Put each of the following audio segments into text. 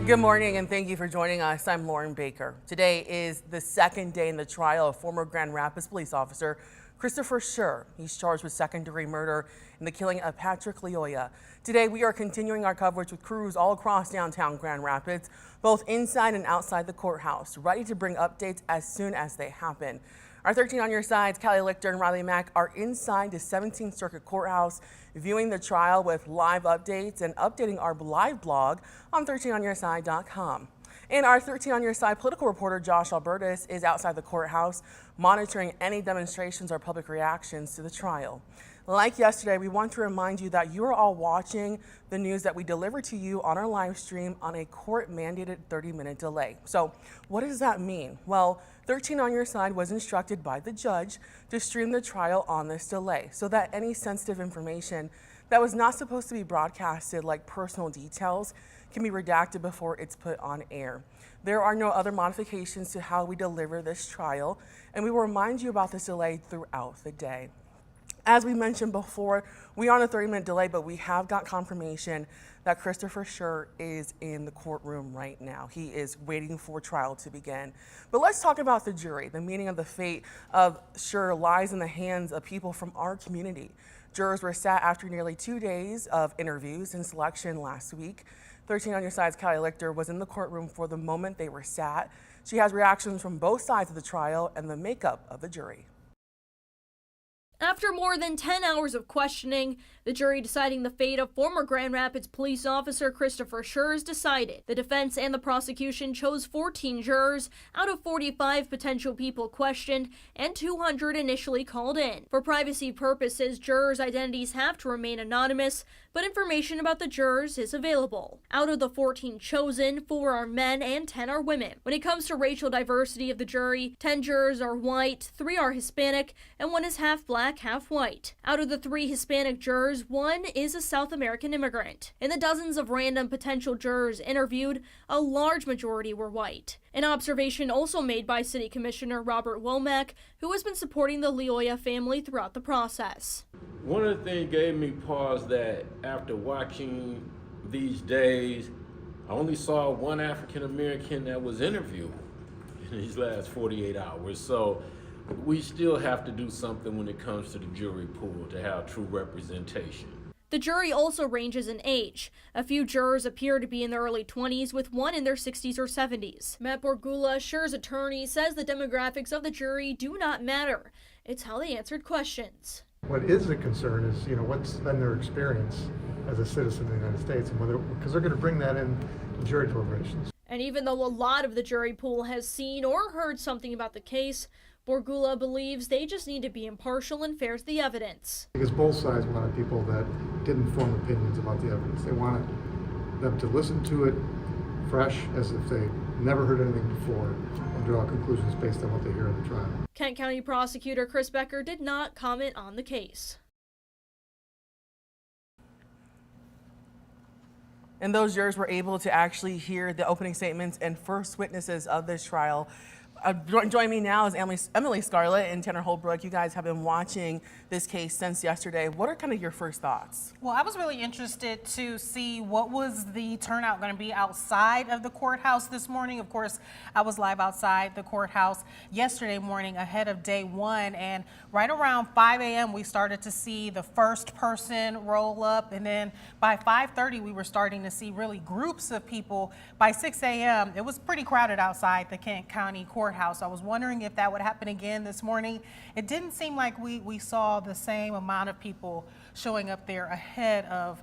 Good morning and thank you for joining us. I'm Lauren Baker. Today is the second day in the trial of former Grand Rapids police officer Christopher Schurr. He's charged with second-degree murder in the killing of Patrick Lyoya. Today we are continuing our coverage with crews all across downtown Grand Rapids, both inside and outside the courthouse, ready to bring updates as soon as they happen. Our 13 on your sides, Callie Lichter and Riley Mack, are inside the 17th Circuit Courthouse, viewing the trial with live updates and updating our live blog on 13onyourside.com. And our 13 on your side political reporter Josh Albertus is outside the courthouse, monitoring any demonstrations or public reactions to the trial. Like yesterday, we want to remind you that you are all watching the news that we deliver to you on our live stream on a court-mandated 30-minute delay. So what does that mean? Well, 13 on your side was instructed by the judge to stream the trial on this delay so that any sensitive information that was not supposed to be broadcasted, like personal details, can be redacted before it's put on air. There are no other modifications to how we deliver this trial, and we will remind you about this delay throughout the day. As we mentioned before, we are on a 30-minute delay, but we have got confirmation that Christopher Schurr is in the courtroom right now. He is waiting for trial to begin. But let's talk about the jury. The meaning of the fate of Schurr lies in the hands of people from our community. Jurors were sat after nearly 2 days of interviews and selection last week. 13 on your side's Callie Lichter was in the courtroom for the moment they were sat. She has reactions from both sides of the trial and the makeup of the jury. After more than 10 hours of questioning, the jury deciding the fate of former Grand Rapids police officer Christopher Schurr is decided. The defense and the prosecution chose 14 jurors out of 45 potential people questioned and 200 initially called in. For privacy purposes, jurors' identities have to remain anonymous, but information about the jurors is available. Out of the 14 chosen, 4 are men and 10 are women. When it comes to racial diversity of the jury, 10 jurors are white, 3 are Hispanic, and 1 is half black, half white. Out of the 3 Hispanic jurors, 1 is a South American immigrant. In the dozens of random potential jurors interviewed, a large majority were white. An observation also made by City Commissioner Robert Womack, who has been supporting the Lyoya family throughout the process. One of the things gave me pause that after watching these days, I only saw one African American that was interviewed in these last 48 hours. So we still have to do something when it comes to the jury pool to have true representation. The jury also ranges in age. A few jurors appear to be in their early 20s, with 1 in their 60s or 70s. Matt Borgula, Schurr's attorney, says the demographics of the jury do not matter. It's how they answered questions. What is a concern is, what's been their experience as a citizen of the United States, and whether, because they're going to bring that in to jury deliberations. And even though a lot of the jury pool has seen or heard something about the case, Borgula believes they just need to be impartial and fair to the evidence. Because both sides wanted people that didn't form opinions about the evidence. They wanted them to listen to it fresh, as if they never heard anything before, and draw conclusions based on what they hear in the trial. Kent County Prosecutor Chris Becker did not comment on the case. And those jurors were able to actually hear the opening statements and first witnesses of this trial. Joining me now is Emily Scarlett and Tanner Holbrook. You guys have been watching this case since yesterday. What are kind of your first thoughts? Well, I was really interested to see what was the turnout going to be outside of the courthouse this morning. Of course, I was live outside the courthouse yesterday morning ahead of day one, and right around 5 a.m. we started to see the first person roll up, and then by 5:30 we were starting to see really groups of people. By 6 a.m. it was pretty crowded outside the Kent County Courthouse. I was wondering if that would happen again this morning. It didn't seem like we saw the same amount of people showing up there ahead of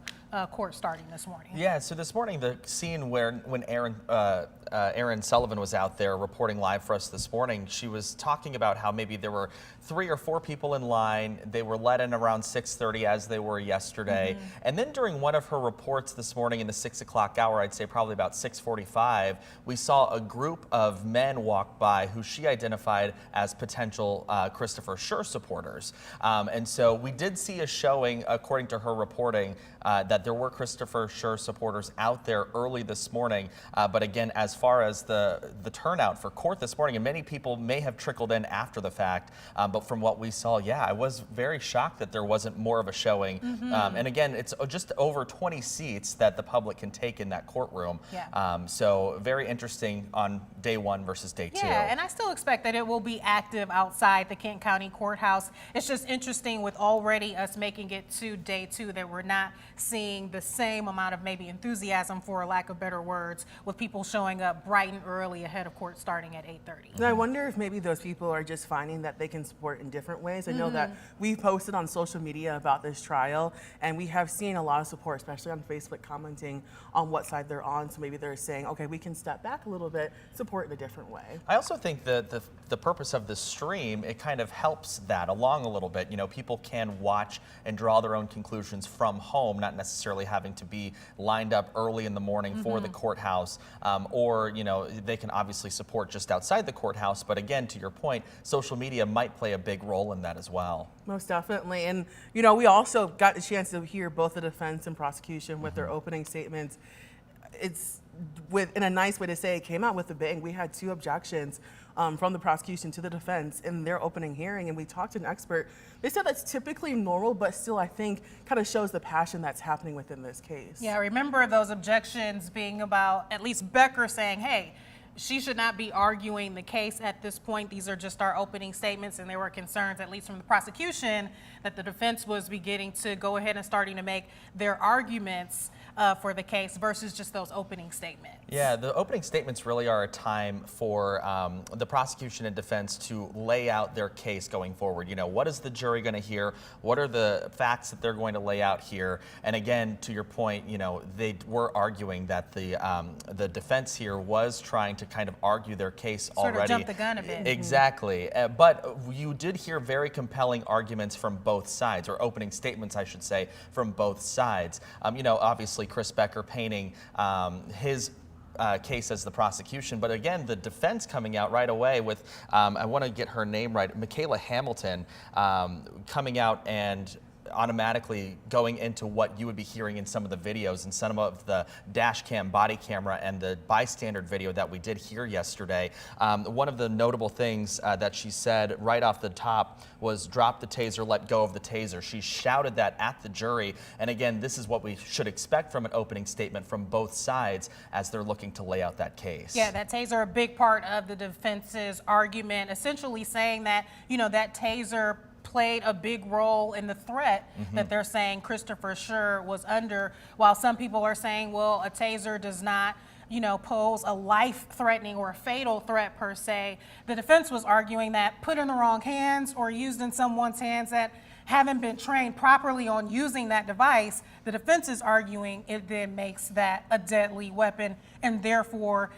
court starting this morning. Yeah, so this morning the scene when Aaron Sullivan was out there reporting live for us this morning, she was talking about how maybe there were 3 or 4 people in line. They were let in around 6:30 as they were yesterday. And then during one of her reports this morning in the 6 o'clock hour, I'd say probably about 6:45, we saw a group of men walk by who she identified as potential Christopher Schurr supporters. And so we did see a showing, according to her reporting, that there were Christopher Schurr supporters out there early this morning. But again, as far as the turnout for court this morning, and many people may have trickled in after the fact, but from what we saw, yeah, I was very shocked that there wasn't more of a showing. And again, it's just over 20 seats that the public can take in that courtroom. Yeah. So very interesting on day one versus day two. Yeah, and I still expect that it will be active outside the Kent County Courthouse. It's just interesting with already us making it to day two that we're not seeing the same amount of maybe enthusiasm, for lack of better words, with people showing up bright and early ahead of court starting at 8:30. And I wonder if maybe those people are just finding that they can support in different ways. I know that we've posted on social media about this trial, and we have seen a lot of support, especially on Facebook, commenting on what side they're on. So maybe they're saying, okay, we can step back a little bit, support in a different way. I also think that the purpose of the stream, it kind of helps that along a little bit. You know, people can watch and draw their own conclusions from home, not necessarily having to be lined up early in the morning for the courthouse, or, you know, they can obviously support just outside the courthouse. But again, to your point, social media might play a big role in that as well. Most definitely. And, you know, we also got the chance to hear both the defense and prosecution with their opening statements. It's in a nice way to say, it came out with a bang. We had 2 objections from the prosecution to the defense in their opening hearing, and we talked to an expert. They said that's typically normal, but still I think kind of shows the passion that's happening within this case. Yeah, I remember those objections being about at least Becker saying, hey, she should not be arguing the case at this point. These are just our opening statements, and there were concerns, at least from the prosecution, that the defense was beginning to go ahead and starting to make their arguments for the case versus just those opening statements. Yeah, the opening statements really are a time for the prosecution and defense to lay out their case going forward. You know, what is the jury going to hear? What are the facts that they're going to lay out here? And again, to your point, you know, they were arguing that the defense here was trying to kind of argue their case already. Sort of jump the gun a bit. Exactly. But you did hear very compelling arguments from both sides, or opening statements, I should say, from both sides. You know, obviously Chris Becker painting his case as the prosecution, but again, the defense coming out right away with, I want to get her name right, Michaela Hamilton, coming out and automatically going into what you would be hearing in some of the videos and some of the dash cam, body camera, and the bystander video that we did hear yesterday. One of the notable things that she said right off the top was, drop the taser, let go of the taser. She shouted that at the jury. And again, this is what we should expect from an opening statement from both sides as they're looking to lay out that case. Yeah, that taser, a big part of the defense's argument, essentially saying that, you know, that taser played a big role in the threat that they're saying Christopher Schurr was under, while some people are saying, well, a taser does not, you know, pose a life-threatening or a fatal threat per se. The defense was arguing that put in the wrong hands or used in someone's hands that haven't been trained properly on using that device, the defense is arguing it then makes that a deadly weapon, and therefore,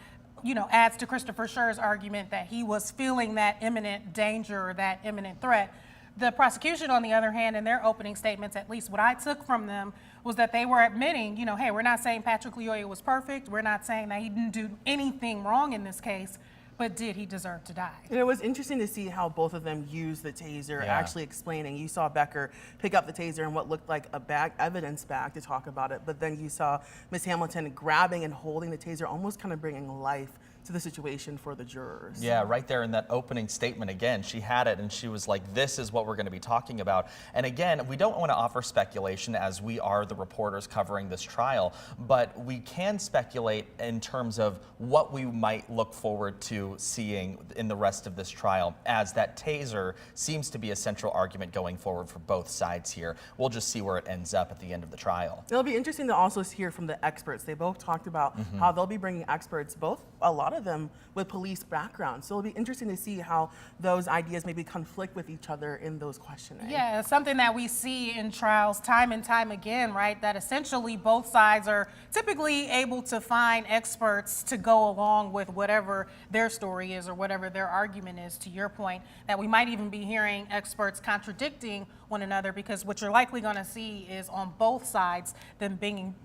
you know, adds to Christopher Schurr's argument that he was feeling that imminent danger or that imminent threat. The prosecution, on the other hand, in their opening statements, at least what I took from them, was that they were admitting, you know, hey, we're not saying Patrick Lyoya was perfect. We're not saying that he didn't do anything wrong in this case. but did he deserve to die? And it was interesting to see how both of them used the taser, Yeah. actually explaining. You saw Becker pick up the taser in what looked like a bag, evidence bag, to talk about it, but then you saw Miss Hamilton grabbing and holding the taser, almost kind of bringing life to the situation for the jurors. Yeah, right there in that opening statement again, she had it and she was like, this is what we're going to be talking about. And again, we don't want to offer speculation as we are the reporters covering this trial, but we can speculate in terms of what we might look forward to seeing in the rest of this trial, as that taser seems to be a central argument going forward for both sides here. We'll just see where it ends up at the end of the trial. It'll be interesting to also hear from the experts. They both talked about how they'll be bringing experts, a lot of them with police backgrounds. So it'll be interesting to see how those ideas maybe conflict with each other in those questioning. Yeah, it's something that we see in trials time and time again, right? That essentially both sides are typically able to find experts to go along with whatever their story is or whatever their argument is, to your point, that we might even be hearing experts contradicting one another, because what you're likely going to see is on both sides them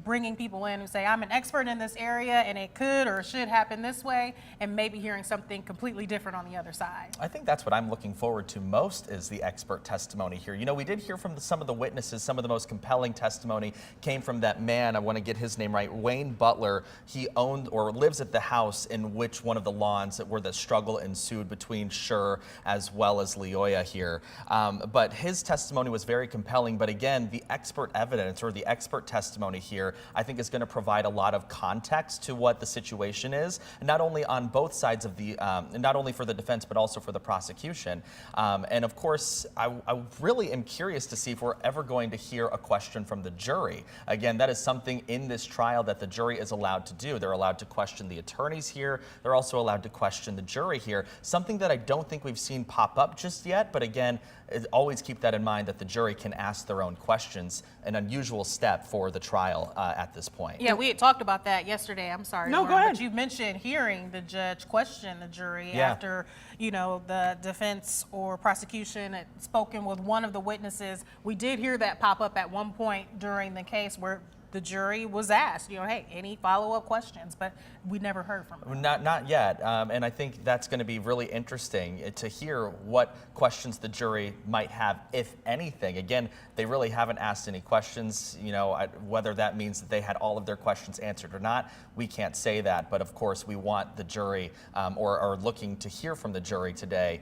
bringing people in who say, I'm an expert in this area and it could or should happen this way, and maybe hearing something completely different on the other side. I think that's what I'm looking forward to most, is the expert testimony here. You know, we did hear from some of the witnesses. Some of the most compelling testimony came from that man, I want to get his name right, Wayne Butler. He owned or lives at the house in which one of the lawns where the struggle ensued between Schurr as well as Leoya here. But his testimony was very compelling. But again, the expert evidence or the expert testimony here, I think, is going to provide a lot of context to what the situation is, not only on both sides of the, not only for the defense, but also for the prosecution. And of course, I really am curious to see if we're ever going to hear a question from the jury. Again, that is something in this trial that the jury is allowed to do. They're allowed to question the attorneys here. They're also allowed to question the jury here. Something that I don't think we've seen pop up just yet, but again, always keep that in mind, that the jury can ask their own questions, an unusual step for the trial at this point. Yeah, we had talked about that yesterday. I'm sorry. No, Lauren, go ahead. But you mentioned hearing the judge question the jury Yeah. after, you know, the defense or prosecution had spoken with one of the witnesses. We did hear that pop up at one point during the case where the jury was asked, you know, hey, any follow-up questions? But we never heard from them. Not yet, and I think that's going to be really interesting to hear what questions the jury might have, if anything. Again, they really haven't asked any questions. You know, whether that means that they had all of their questions answered or not, we can't say that. But of course, we want the jury, or are looking to hear from the jury today,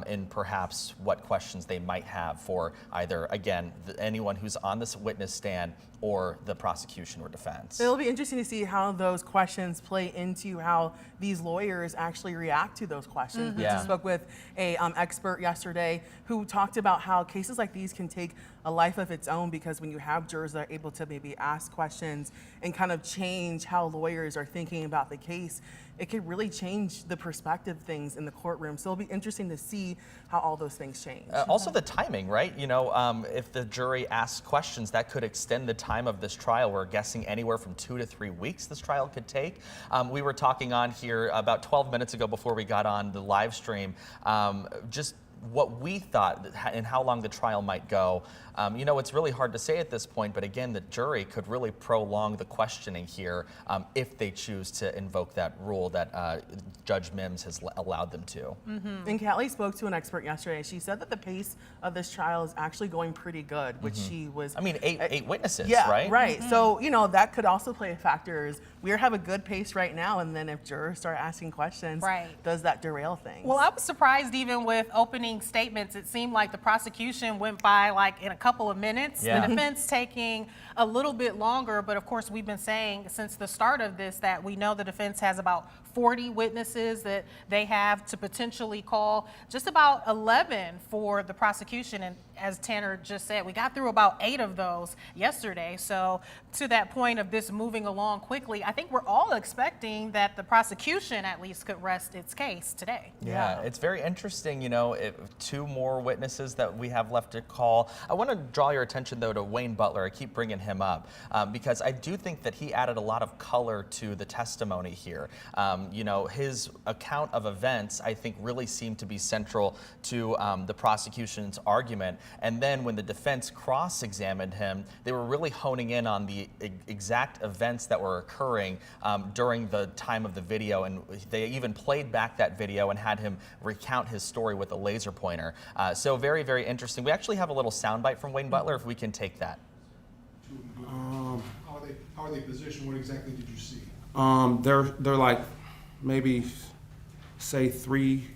in perhaps what questions they might have for either, again, anyone who's on this witness stand or the prosecution or defense. It'll be interesting to see how those questions play into how these lawyers actually react to those questions. We Yeah. just spoke with a expert yesterday who talked about how cases like these can take a life of its own, because when you have jurors that are able to maybe ask questions and kind of change how lawyers are thinking about the case, it could really change the perspective of things in the courtroom. So it'll be interesting to see how all those things change. Also the timing, right? You know, if the jury asks questions, that could extend the time of this trial. We're guessing anywhere from 2 to 3 weeks this trial could take. We were talking on here about 12 minutes ago before we got on the live stream, just what we thought and how long the trial might go. You know, it's really hard to say at this point, but again, the jury could really prolong the questioning here if they choose to invoke that rule that Judge Mims has allowed them to. And Callie spoke to an expert yesterday. She said that the pace of this trial is actually going pretty good, which she was. I mean, eight witnesses, Yeah, right? right. So, you know, that could also play a factor. Is we have a good pace right now, and then if jurors start asking questions, Right. does that derail things? Well, I was surprised even with opening statements. It seemed like the prosecution went by like in a couple of minutes. Yeah. The defense taking a little bit longer, but of course we've been saying since the start of this that we know the defense has about 40 witnesses that they have to potentially call, just about 11 for the prosecution. And as Tanner just said, we got through about 8 of those yesterday. So to that point of this moving along quickly, I think we're all expecting that the prosecution at least could rest its case today. Yeah, it's very interesting, you know, 2 more witnesses that we have left to call. I want to draw your attention, though, to Wayne Butler. I keep bringing him up because I do think that he added a lot of color to the testimony here. You know, his account of events, I think, really seemed to be central to the prosecution's argument. And then when the defense cross-examined him, they were really honing in on the exact events that were occurring during the time of the video, and they even played back that video and had him recount his story with a laser pointer. So very, very interesting. We actually have a little soundbite from Wayne Butler, if we can take that. How are they positioned? What exactly did you see? They're like maybe say 3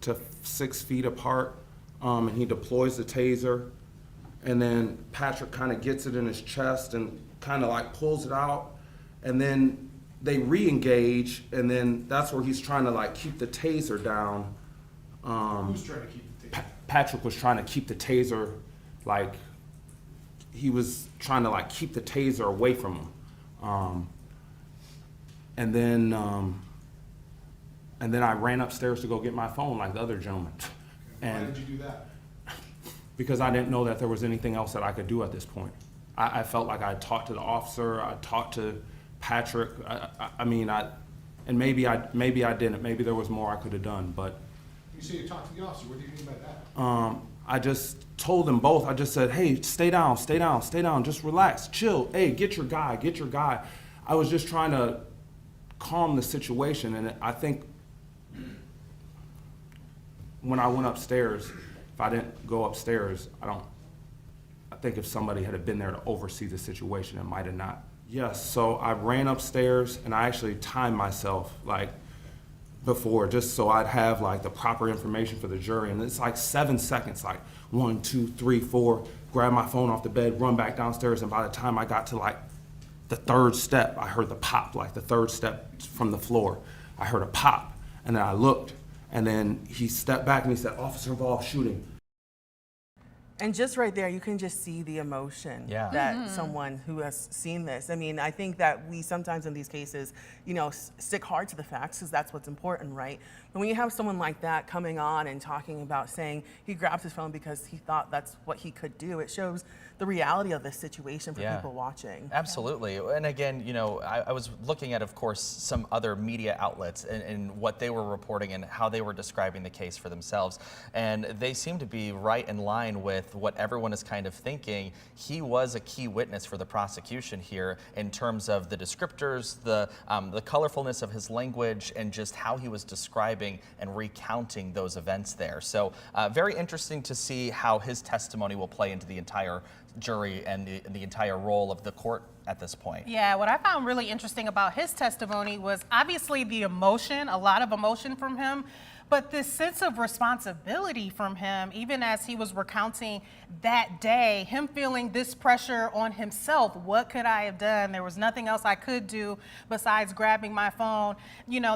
to 6 feet apart, and he deploys the taser, and then Patrick kind of gets it in his chest and kind of like pulls it out, and then they re-engage, and then that's where he's trying to like keep the taser down. Who's trying to keep the taser? Patrick was trying to keep the taser, like he was trying to like keep the taser away from him. And then I ran upstairs to go get my phone like the other gentleman. Why did you do that? Because I didn't know that there was anything else that I could do at this point. I felt like I talked to the officer, I talked to Patrick. And maybe I didn't. Maybe there was more I could have done, but. You say you talked to the officer. What do you mean by that? I just told them both. I just said, hey, stay down, stay down, stay down. Just relax, chill. Hey, get your guy, get your guy. I was just trying to calm the situation, and I think when I went upstairs, if I didn't go upstairs, I think if somebody had been there to oversee the situation, it might have not. Yes, so I ran upstairs and I actually timed myself like before, just so I'd have like the proper information for the jury. And it's like 7 seconds, like 1, 2, 3, 4, grab my phone off the bed, run back downstairs. And by the time I got to like the 3rd step, I heard the pop, like the 3rd step from the floor. I heard a pop, and then I looked, and then he stepped back and he said, officer involved shooting. And just right there, you can just see the emotion that Mm-hmm. someone who has seen this. I mean, I think that we sometimes in these cases, stick hard to the facts because that's what's important, right? But when you have someone like that coming on and talking about saying he grabbed his phone because he thought that's what he could do, it shows the reality of this situation for people watching. Absolutely. And again, I was looking at, of course, some other media outlets and what they were reporting and how they were describing the case for themselves. And they seem to be right in line with what everyone is kind of thinking. He was a key witness for the prosecution here in terms of the descriptors, the colorfulness of his language, and just how he was describing and recounting those events there. So very interesting to see how his testimony will play into the entire jury and the entire role of the court at this point. Yeah, what I found really interesting about his testimony was obviously the emotion, a lot of emotion from him, but this sense of responsibility from him, even as he was recounting that day, him feeling this pressure on himself. What could I have done? There was nothing else I could do besides grabbing my phone.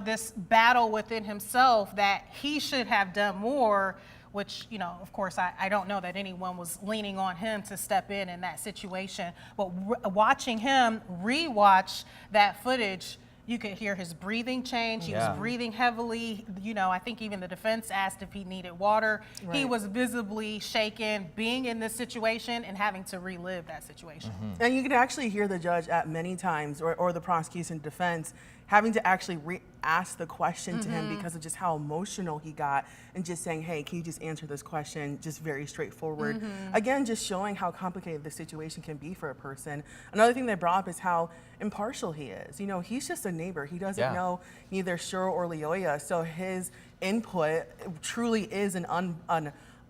This battle within himself that he should have done more, which, of course, I don't know that anyone was leaning on him to step in that situation. But watching him rewatch that footage, you could hear his breathing change. He was breathing heavily. I think even the defense asked if he needed water. Right. He was visibly shaken, being in this situation and having to relive that situation. Mm-hmm. And you could actually hear the judge at many times, or the prosecution defense, having to actually ask the question to him because of just how emotional he got, and just saying, hey, can you just answer this question, just very straightforward. Again, just showing how complicated the situation can be for a person. Another thing they brought up is how impartial he is. He's just a neighbor. He doesn't know neither Schurr or Loyola, so his input truly is an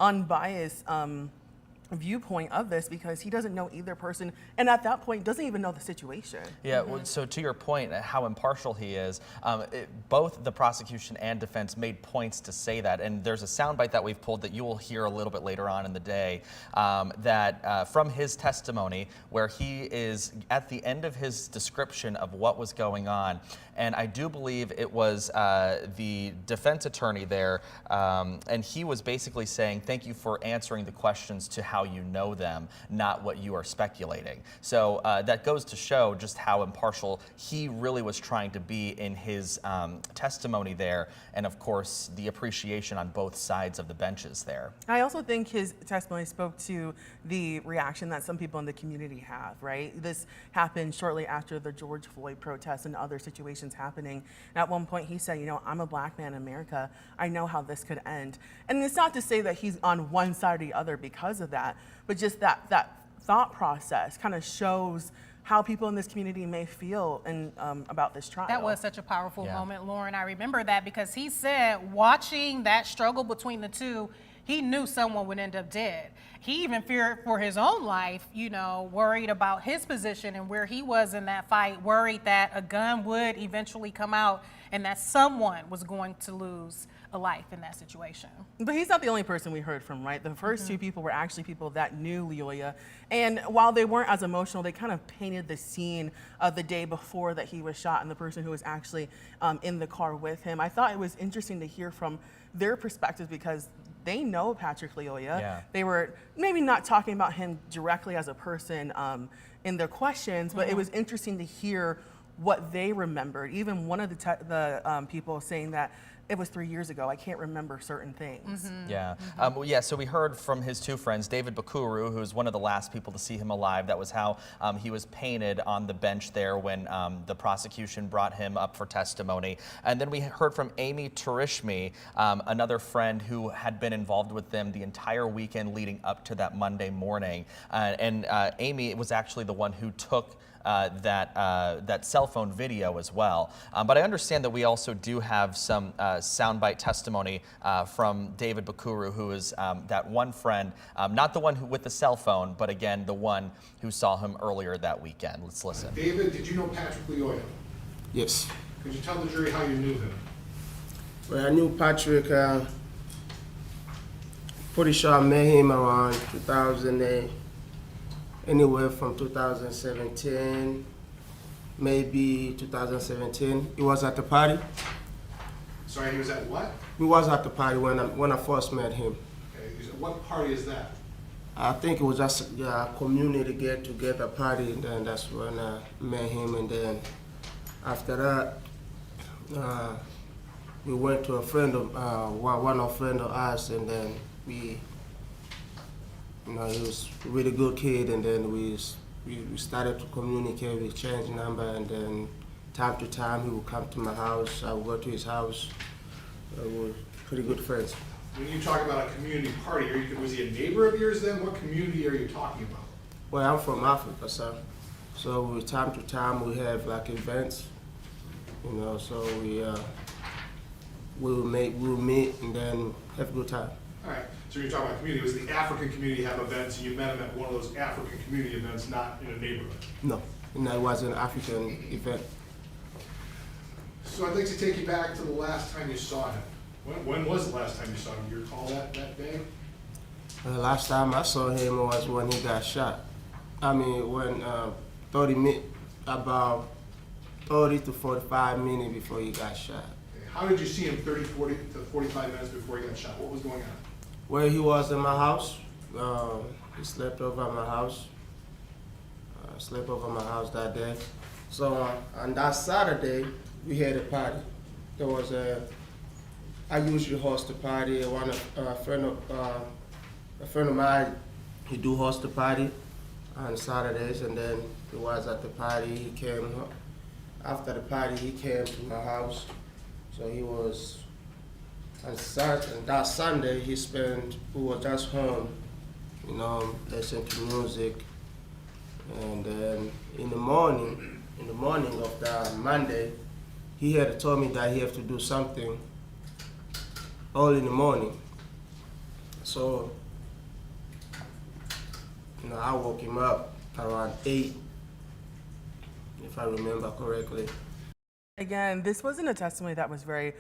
unbiased viewpoint of this, because he doesn't know either person, and at that point doesn't even know the situation. Yeah, well, so to your point, how impartial he is, both the prosecution and defense made points to say that, and there's a soundbite that we've pulled that you will hear a little bit later on in the day, that from his testimony, where he is at the end of his description of what was going on, and I do believe it was the defense attorney there, and he was basically saying, thank you for answering the questions to how you know them, not what you are speculating. So that goes to show just how impartial he really was trying to be in his testimony there, and of course the appreciation on both sides of the benches there. I also think his testimony spoke to the reaction that some people in the community have, right? This happened shortly after the George Floyd protests and other situations situations happening. And at one point he said, you know, I'm a black man in America. I know how this could end. And it's not to say that he's on one side or the other because of that, but just that thought process kind of shows how people in this community may feel about this trial. That was such a powerful Yeah. moment, Lauren. I remember that because he said watching that struggle between the two, he knew someone would end up dead. He even feared for his own life, you know, worried about his position and where he was in that fight, worried that a gun would eventually come out and that someone was going to lose a life in that situation. But he's not the only person we heard from, right? The first two people were actually people that knew Leoya. And while they weren't as emotional, they kind of painted the scene of the day before that he was shot and the person who was actually in the car with him. I thought it was interesting to hear from their perspectives because they know Patrick Leoya. Yeah. They were maybe not talking about him directly as a person in their questions, but it was interesting to hear what they remembered. Even one of the people saying that it was 3 years ago. I can't remember certain things. Yeah. Well, yeah, so we heard from his two friends, David Bakuru, who's one of the last people to see him alive. That was how he was painted on the bench there when the prosecution brought him up for testimony. And then we heard from Amy Turishmi, another friend who had been involved with them the entire weekend leading up to that Monday morning. Amy was actually the one who took that cell phone video as well. But I understand that we also do have some soundbite testimony from David Bakuru, who is that one friend, not the one who with the cell phone, but again, the one who saw him earlier that weekend. Let's listen. David, did you know Patrick Leoya? Yes. Could you tell the jury how you knew him? Well, I knew Patrick, pretty sure I met him around 2008, anywhere from 2017, maybe 2017. He was at the party. Sorry, he was at what? He was at the party when I first met him. Okay, what party is that? I think it was just a community get-together party, and then that's when I met him. And then after that, we went to a friend of one of friend of ours, and then we, you know, he was a really good kid, and then we started to communicate. We changed number, and then time to time he would come to my house. I would go to his house. We were pretty good friends. When you talk about a community party, was he a neighbor of yours then? What community are you talking about? Well, I'm from Africa, sir. So time to time we have like events, you know. So we will meet and then have a good time. All right, so you're talking about community. Was the African community have events and you met him at one of those African community events, not in a neighborhood? No, and it was an African event. So I'd like to take you back to the last time you saw him. When was the last time you saw him? Do you recall that day? The last time I saw him was when he got shot. I mean, when about 30 to 45 minutes before he got shot. Okay. How did you see him 30, 40 to 45 minutes before he got shot? What was going on? Where he was in my house, he slept over at my house. Slept over my house that day. So on that Saturday, we had a party. There was I usually host a party. A friend of mine, he do host a party on Saturdays, and then he was at the party. He came after the party. He came to my house, so he was. On that Sunday, we were just home, you know, listening to music, and then in the morning of that Monday, he had told me that he had to do something early in the morning. So, you know, I woke him up around 8, if I remember correctly. Again, this wasn't a testimony that was very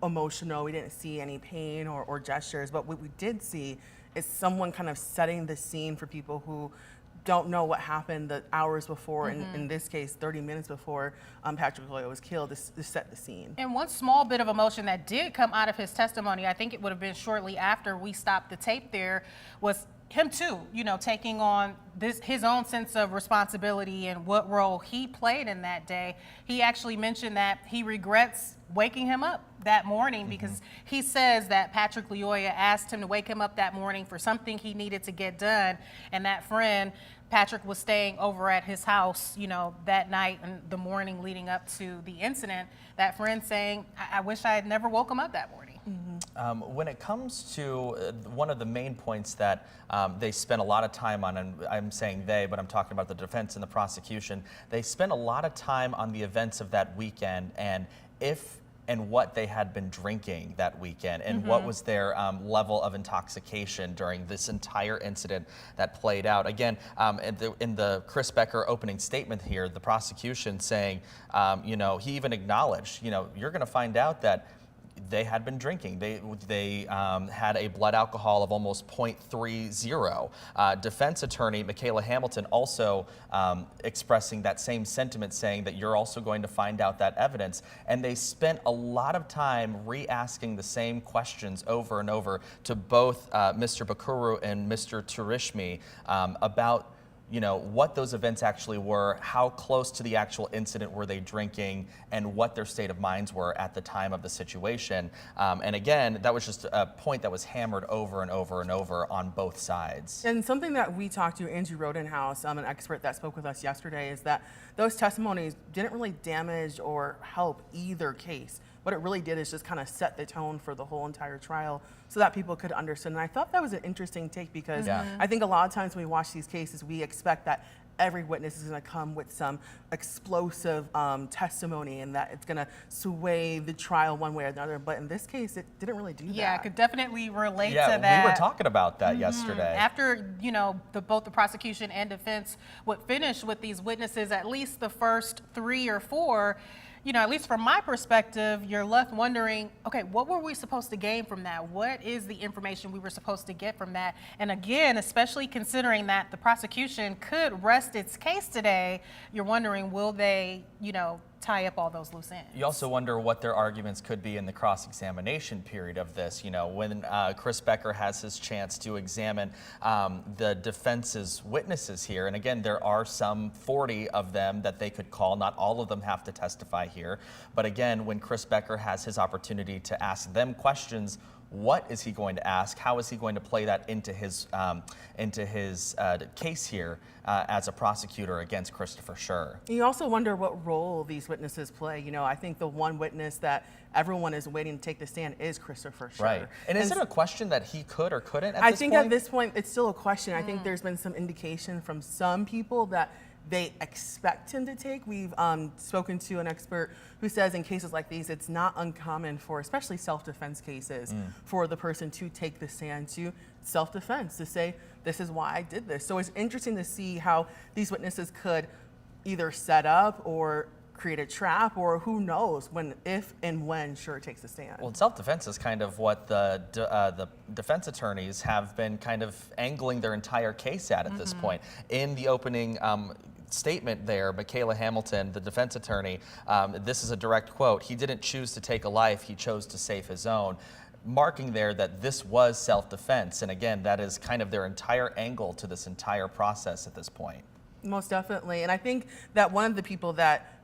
emotional. We didn't see any pain or gestures, but what we did see is someone kind of setting the scene for people who don't know what happened the hours before, in this case, 30 minutes before Patrick Leoya was killed, to set the scene. And one small bit of emotion that did come out of his testimony, I think it would have been shortly after we stopped the tape there, was him too, taking on his own sense of responsibility and what role he played in that day. He actually mentioned that he regrets waking him up that morning because he says that Patrick Lyoya asked him to wake him up that morning for something he needed to get done, and that friend, Patrick, was staying over at his house, that night and the morning leading up to the incident. That friend saying, I wish I had never woke him up that morning. When it comes to one of the main points that they spent a lot of time on, and I'm saying they, but I'm talking about the defense and the prosecution, they spent a lot of time on the events of that weekend and if and what they had been drinking that weekend and what was their level of intoxication during this entire incident that played out. Again, in the Chris Becker opening statement here, the prosecution saying, he even acknowledged, you're going to find out that they had been drinking. They had a blood alcohol of almost 0.30. Defense attorney Michaela Hamilton also expressing that same sentiment, saying that you're also going to find out that evidence. And they spent a lot of time re-asking the same questions over and over to both Mr. Bakuru and Mr. Turishmi about what those events actually were, how close to the actual incident were they drinking, and what their state of minds were at the time of the situation. And again, that was just a point that was hammered over and over and over on both sides. And something that we talked to Andrew Rodenhouse, an expert that spoke with us yesterday, is that those testimonies didn't really damage or help either case. What it really did is just kind of set the tone for the whole entire trial so that people could understand. And I thought that was an interesting take because I think a lot of times when we watch these cases, we expect that every witness is going to come with some explosive testimony and that it's going to sway the trial one way or another. But in this case, it didn't really do that. Yeah, I could definitely relate to Yeah, that. we were talking about that yesterday. After, both the prosecution and defense would finish with these witnesses, at least the first 3 or 4, at least from my perspective, you're left wondering, okay, what were we supposed to gain from that? What is the information we were supposed to get from that? And again, especially considering that the prosecution could rest its case today, you're wondering, will they, tie up all those loose ends? You also wonder what their arguments could be in the cross-examination period of this. When Chris Becker has his chance to examine the defense's witnesses here, and again, there are some 40 of them that they could call. Not all of them have to testify here. But again, when Chris Becker has his opportunity to ask them questions, what is he going to ask? How is he going to play that into his case here as a prosecutor against Christopher Schurr? You also wonder what role these witnesses play. I think the one witness that everyone is waiting to take the stand is Christopher Schurr. Right. And is it a question that he could or couldn't at I this think point? at this point, it's still a question. I think there's been some indication from some people that they expect him to take. We've spoken to an expert who says in cases like these, it's not uncommon for, especially self-defense cases, for the person to take the stand to self-defense, to say, this is why I did this. So it's interesting to see how these witnesses could either set up or create a trap, or who knows if and when Schurr takes the stand. Well, self-defense is kind of what the defense attorneys have been kind of angling their entire case at this point. In the opening statement there, Michaela Hamilton, the defense attorney, this is a direct quote, "He didn't choose to take a life, he chose to save his own," marking there that this was self-defense. And again, that is kind of their entire angle to this entire process at this point. Most definitely. And I think that one of the people that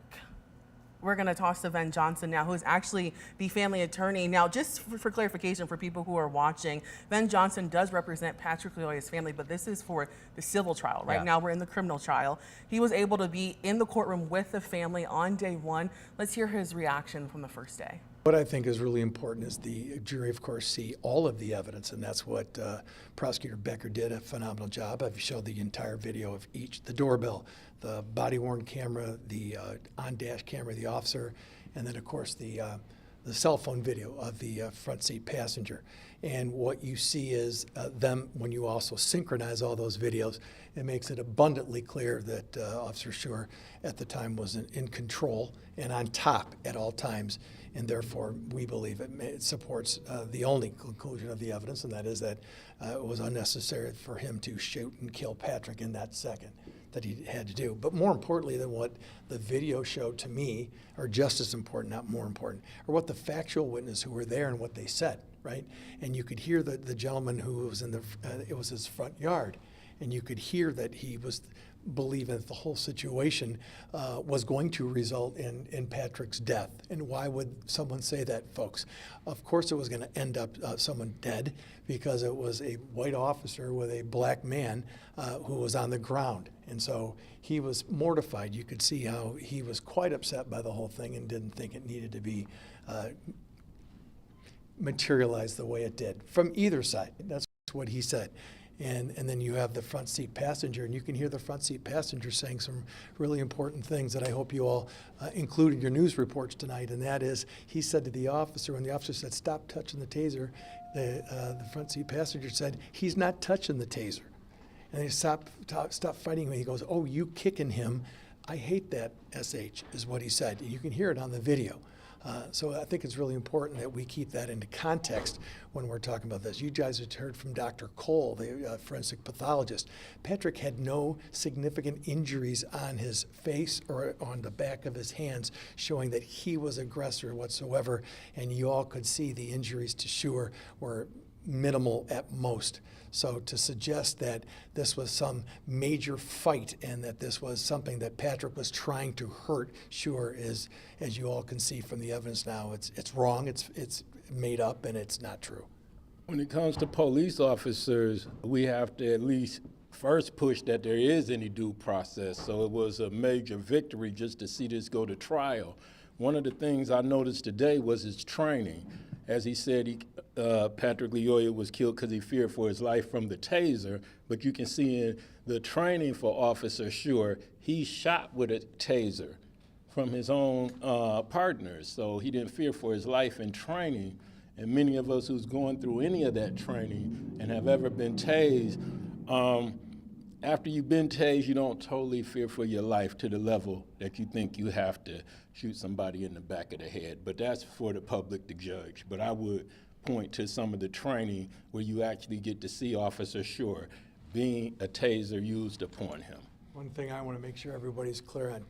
we're going to toss to Ben Johnson now, who is actually the family attorney. Now, just for clarification for people who are watching, Ben Johnson does represent Patrick Lyoya's family, but this is for the civil trial. Right now, we're in the criminal trial. He was able to be in the courtroom with the family on day one. Let's hear his reaction from the first day. What I think is really important is the jury, of course, see all of the evidence, and that's what Prosecutor Becker did a phenomenal job. I've showed the entire video of each, the doorbell, the body-worn camera, the on-dash camera of the officer, and then, of course, the cell phone video of the front seat passenger. And what you see is them, when you also synchronize all those videos, it makes it abundantly clear that Officer Schurr at the time was in control and on top at all times. And therefore, we believe it supports the only conclusion of the evidence, and that is that it was unnecessary for him to shoot and kill Patrick in that second. that he had to do. But more importantly than what the video showed to me, or just as important, not more important, or what the factual witnesses who were there and what they said, right? And you could hear the gentleman who was in the, it was his front yard, and you could hear that he was believing that the whole situation was going to result in Patrick's death. And why would someone say that, folks? Of course it was going to end up someone dead, because it was a white officer with a black man who was on the ground. And so he was mortified. You could see how he was quite upset by the whole thing and didn't think it needed to be materialized the way it did from either side. That's what he said. And then you have the front seat passenger, and you can hear the front seat passenger saying some really important things that I hope you all include in your news reports tonight. And that is, he said to the officer, when the officer said, "Stop touching the taser," the front seat passenger said, "He's not touching the taser." And they stop fighting him. He goes, "Oh, you kicking him? I hate that, SH," is what he said. You can hear it on the video. So I think it's really important that we keep that into context when we're talking about this. You guys have heard from Dr. Cole, the forensic pathologist. Patrick had no significant injuries on his face or on the back of his hands, showing that he was aggressor whatsoever. And you all could see the injuries to Schurr were minimal at most. So to suggest that this was some major fight and that this was something that Patrick was trying to hurt Schurr is, as you all can see from the evidence now, it's wrong, it's made up, and it's not true. When it comes to police officers, we have to at least first push that there is any due process. So it was a major victory just to see this go to trial. One of the things I noticed today was his training. As he said, Patrick Lyoya was killed because he feared for his life from the taser, but you can see in the training for Officer Schurr, he shot with a taser from his own partners, so he didn't fear for his life in training. And many of us who's going through any of that training and have ever been tased, after you've been tased, you don't totally fear for your life to the level that you think you have to shoot somebody in the back of the head. But that's for the public to judge. But I would point to some of the training where you actually get to see Officer Schurr being a taser used upon him. One thing I want to make sure everybody's clear on,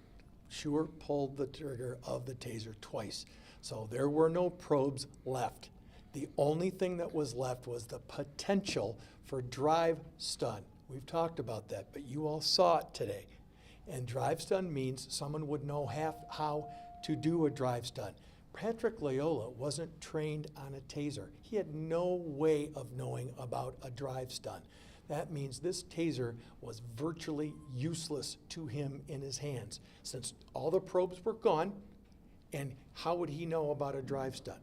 Schurr pulled the trigger of the taser twice. So there were no probes left. The only thing that was left was the potential for drive stun. We've talked about that, but you all saw it today. And drive stun means someone would know how to do a drive stun. Patrick Lyoya wasn't trained on a taser. He had no way of knowing about a drive stun. That means this taser was virtually useless to him in his hands, since all the probes were gone, and how would he know about a drive stun?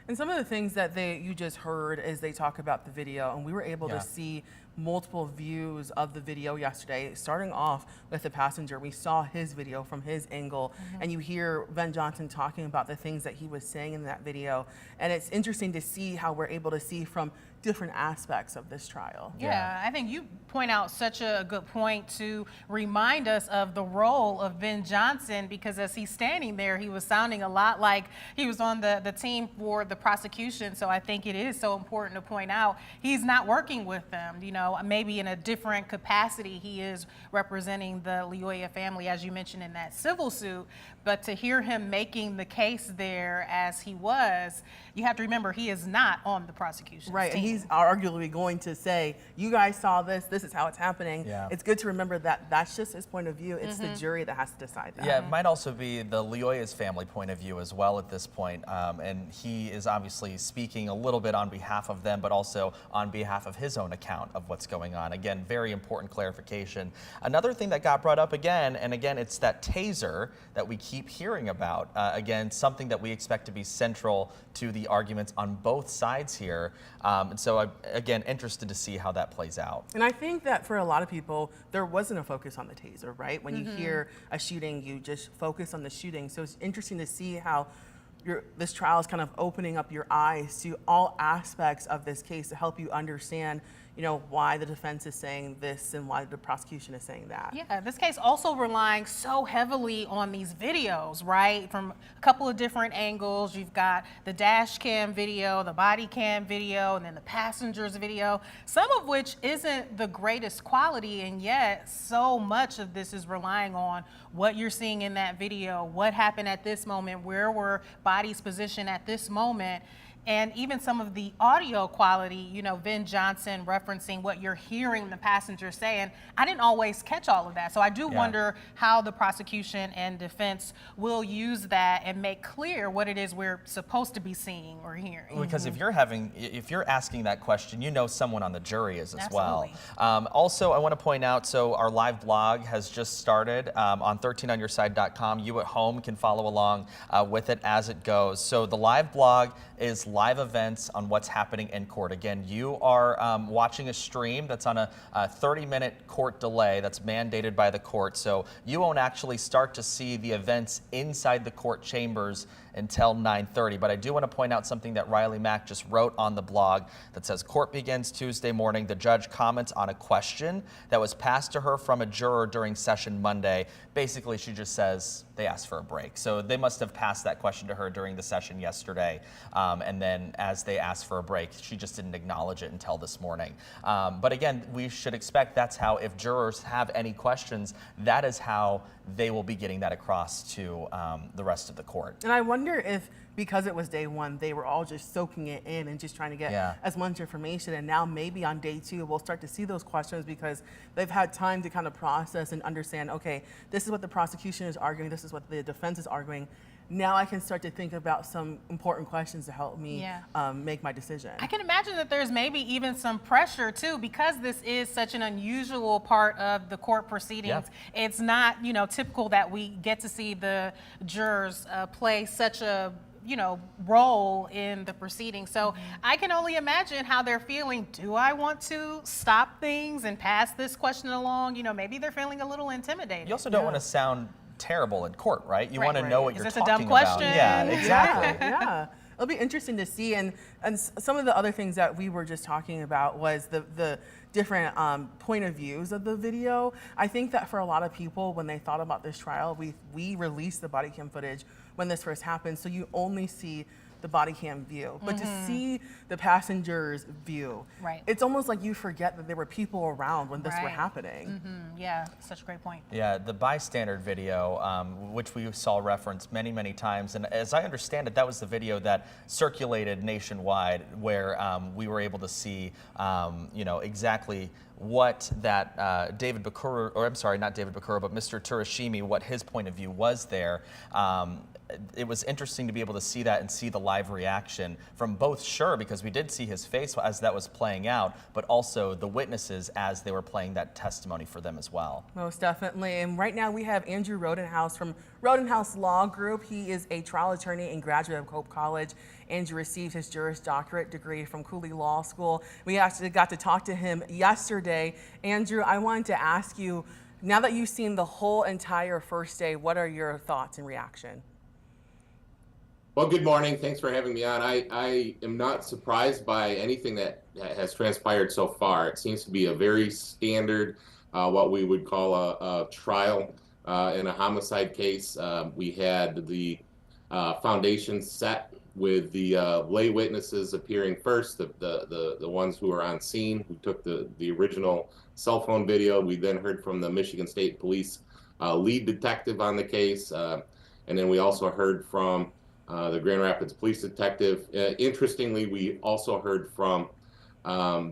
And some of the things that you just heard as they talk about the video, and we were able to see multiple views of the video yesterday. Starting off with the passenger, we saw his video from his angle, and you hear Ben Johnson talking about the things that he was saying in that video. And it's interesting to see how we're able to see from different aspects of this trial. Yeah, I think you point out such a good point to remind us of the role of Ben Johnson, because as he's standing there, he was sounding a lot like he was on the team for the prosecution. So I think it is so important to point out he's not working with them. You know, maybe in a different capacity, he is representing the Lyoya family, as you mentioned, in that civil suit. But to hear him making the case there as he was, you have to remember he is not on the prosecution Right, team. and he's arguably going to say, you guys saw this, this is how it's happening. Yeah. It's good to remember that that's just his point of view. It's the jury that has to decide that. Yeah, it might also be the Lyoya's family point of view as well at this point. And he is obviously speaking a little bit on behalf of them, but also on behalf of his own account of what's going on. Again, very important clarification. Another thing that got brought up again, and again, it's that taser that we keep hearing about. Again, something that we expect to be central to the arguments on both sides here. And so I'm, again, interested to see how that plays out. And I think that for a lot of people, there wasn't a focus on the taser, right? When you hear a shooting, you just focus on the shooting. So it's interesting to see how this trial is kind of opening up your eyes to all aspects of this case to help you understand, why the defense is saying this and why the prosecution is saying that. Yeah, this case also relying so heavily on these videos, right? From a couple of different angles. You've got the dash cam video, the body cam video, and then the passenger's video, some of which isn't the greatest quality, and yet so much of this is relying on what you're seeing in that video, what happened at this moment, where were bodies positioned at this moment. And even some of the audio quality, Vin Johnson referencing what you're hearing the passenger saying, I didn't always catch all of that. So I do wonder how the prosecution and defense will use that and make clear what it is we're supposed to be seeing or hearing. Because if you're asking that question, someone on the jury is as well. Absolutely. Also, I want to point out, so our live blog has just started on 13onyourside.com. You at home can follow along with it as it goes. So the live blog is live events on what's happening in court. Again, you are watching a stream that's on a 30-minute court delay that's mandated by the court. So you won't actually start to see the events inside the court chambers until 9:30. But I do want to point out something that Riley Mack just wrote on the blog that says, court begins Tuesday morning. The judge comments on a question that was passed to her from a juror during session Monday. Basically, she just says they asked for a break. So they must have passed that question to her during the session yesterday. And then as they asked for a break, she just didn't acknowledge it until this morning. But again, we should expect that's how, if jurors have any questions, that is how they will be getting that across to the rest of the court. And I wonder if, because it was day one, they were all just soaking it in and just trying to get as much information. And now maybe on day two, we'll start to see those questions because they've had time to kind of process and understand, okay, this is what the prosecution is arguing, this is what the defense is arguing. Now I can start to think about some important questions to help me make my decision. I can imagine that there's maybe even some pressure too, because this is such an unusual part of the court proceedings. It's not, typical that we get to see the jurors play such a role in the proceedings. So I can only imagine how they're feeling. Do I want to stop things and pass this question along? Maybe they're feeling a little intimidated. You also don't want to sound terrible in court, right? You want to know what you're talking about. Is this a dumb question? Yeah, exactly. Yeah. It'll be interesting to see. And some of the other things that we were just talking about was the different point of views of the video. I think that for a lot of people, when they thought about this trial, we released the body cam footage when this first happened. So you only see the body cam view, but to see the passenger's view, it's almost like you forget that there were people around when this were happening. Yeah, such a great point. Yeah, the bystander video, which we saw referenced many, many times, and as I understand it, that was the video that circulated nationwide, where we were able to see, exactly what that David Bakura, or I'm sorry, not David Bakura, but Mr. Turashimi, what his point of view was there. It was interesting to be able to see that and see the live reaction from both Schurr, because we did see his face as that was playing out, but also the witnesses as they were playing that testimony for them as well. Most definitely. And right now we have Andrew Rodenhouse from Rodenhouse Law Group. He is a trial attorney and graduate of Hope College. Andrew received his Juris Doctorate degree from Cooley Law School. We actually got to talk to him yesterday. Andrew, I wanted to ask you, now that you've seen the whole entire first day, what are your thoughts and reaction? Well, good morning. Thanks for having me on. I am not surprised by anything that has transpired so far. It seems to be a very standard, what we would call a trial in a homicide case. We had the foundation set with the lay witnesses appearing first, the ones who were on scene, who took the original cell phone video. We then heard from the Michigan State Police lead detective on the case. And then we also heard from the Grand Rapids Police Detective. Interestingly, we also heard from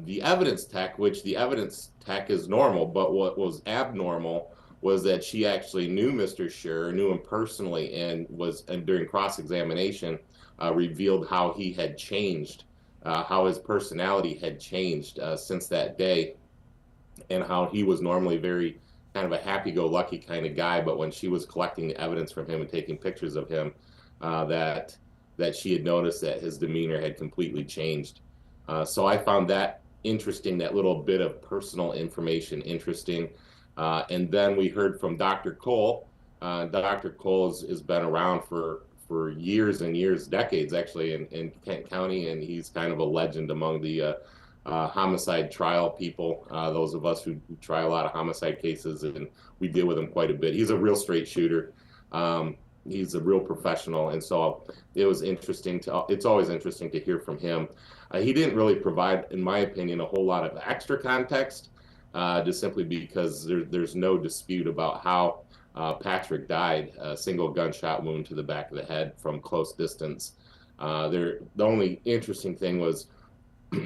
the evidence tech, which the evidence tech is normal, but what was abnormal was that she actually knew Mr. Schurr, knew him personally, and during cross-examination revealed how he had changed, how his personality had changed since that day, and how he was normally very kind of a happy-go-lucky kind of guy, but when she was collecting the evidence from him and taking pictures of him, that she had noticed that his demeanor had completely changed. So I found that interesting, that little bit of personal information interesting. And then we heard from Dr. Cole. Dr. Cole has been around for years and years, decades actually, in Kent County, and he's kind of a legend among the homicide trial people, those of us who try a lot of homicide cases, and we deal with him quite a bit. He's a real straight shooter. He's a real professional, and so it was interesting it's always interesting to hear from him. He didn't really provide, in my opinion, a whole lot of extra context, just simply because there's no dispute about how Patrick died, a single gunshot wound to the back of the head from close distance. The only interesting thing was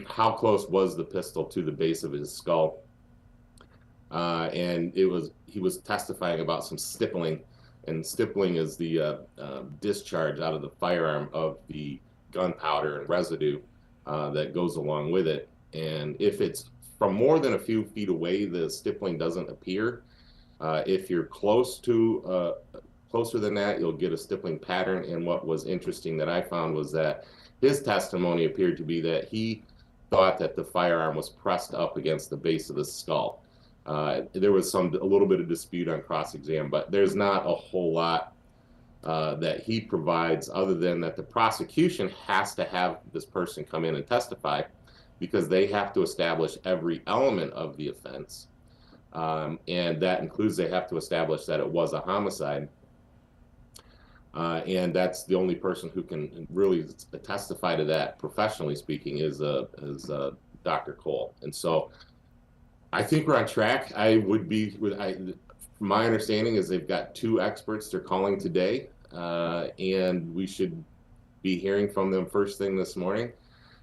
how close was the pistol to the base of his skull, and he was testifying about some stippling. And stippling is the discharge out of the firearm of the gunpowder and residue that goes along with it. And if it's from more than a few feet away, the stippling doesn't appear. If you're closer than that, you'll get a stippling pattern. And what was interesting that I found was that his testimony appeared to be that he thought that the firearm was pressed up against the base of the skull. There was a little bit of dispute on cross-exam, but there's not a whole lot that he provides other than that the prosecution has to have this person come in and testify because they have to establish every element of the offense. And that includes they have to establish that it was a homicide. And that's the only person who can really testify to that, professionally speaking, is Dr. Cole. And so I think we're on track. My understanding is they've got 2 experts they're calling today, and we should be hearing from them first thing this morning.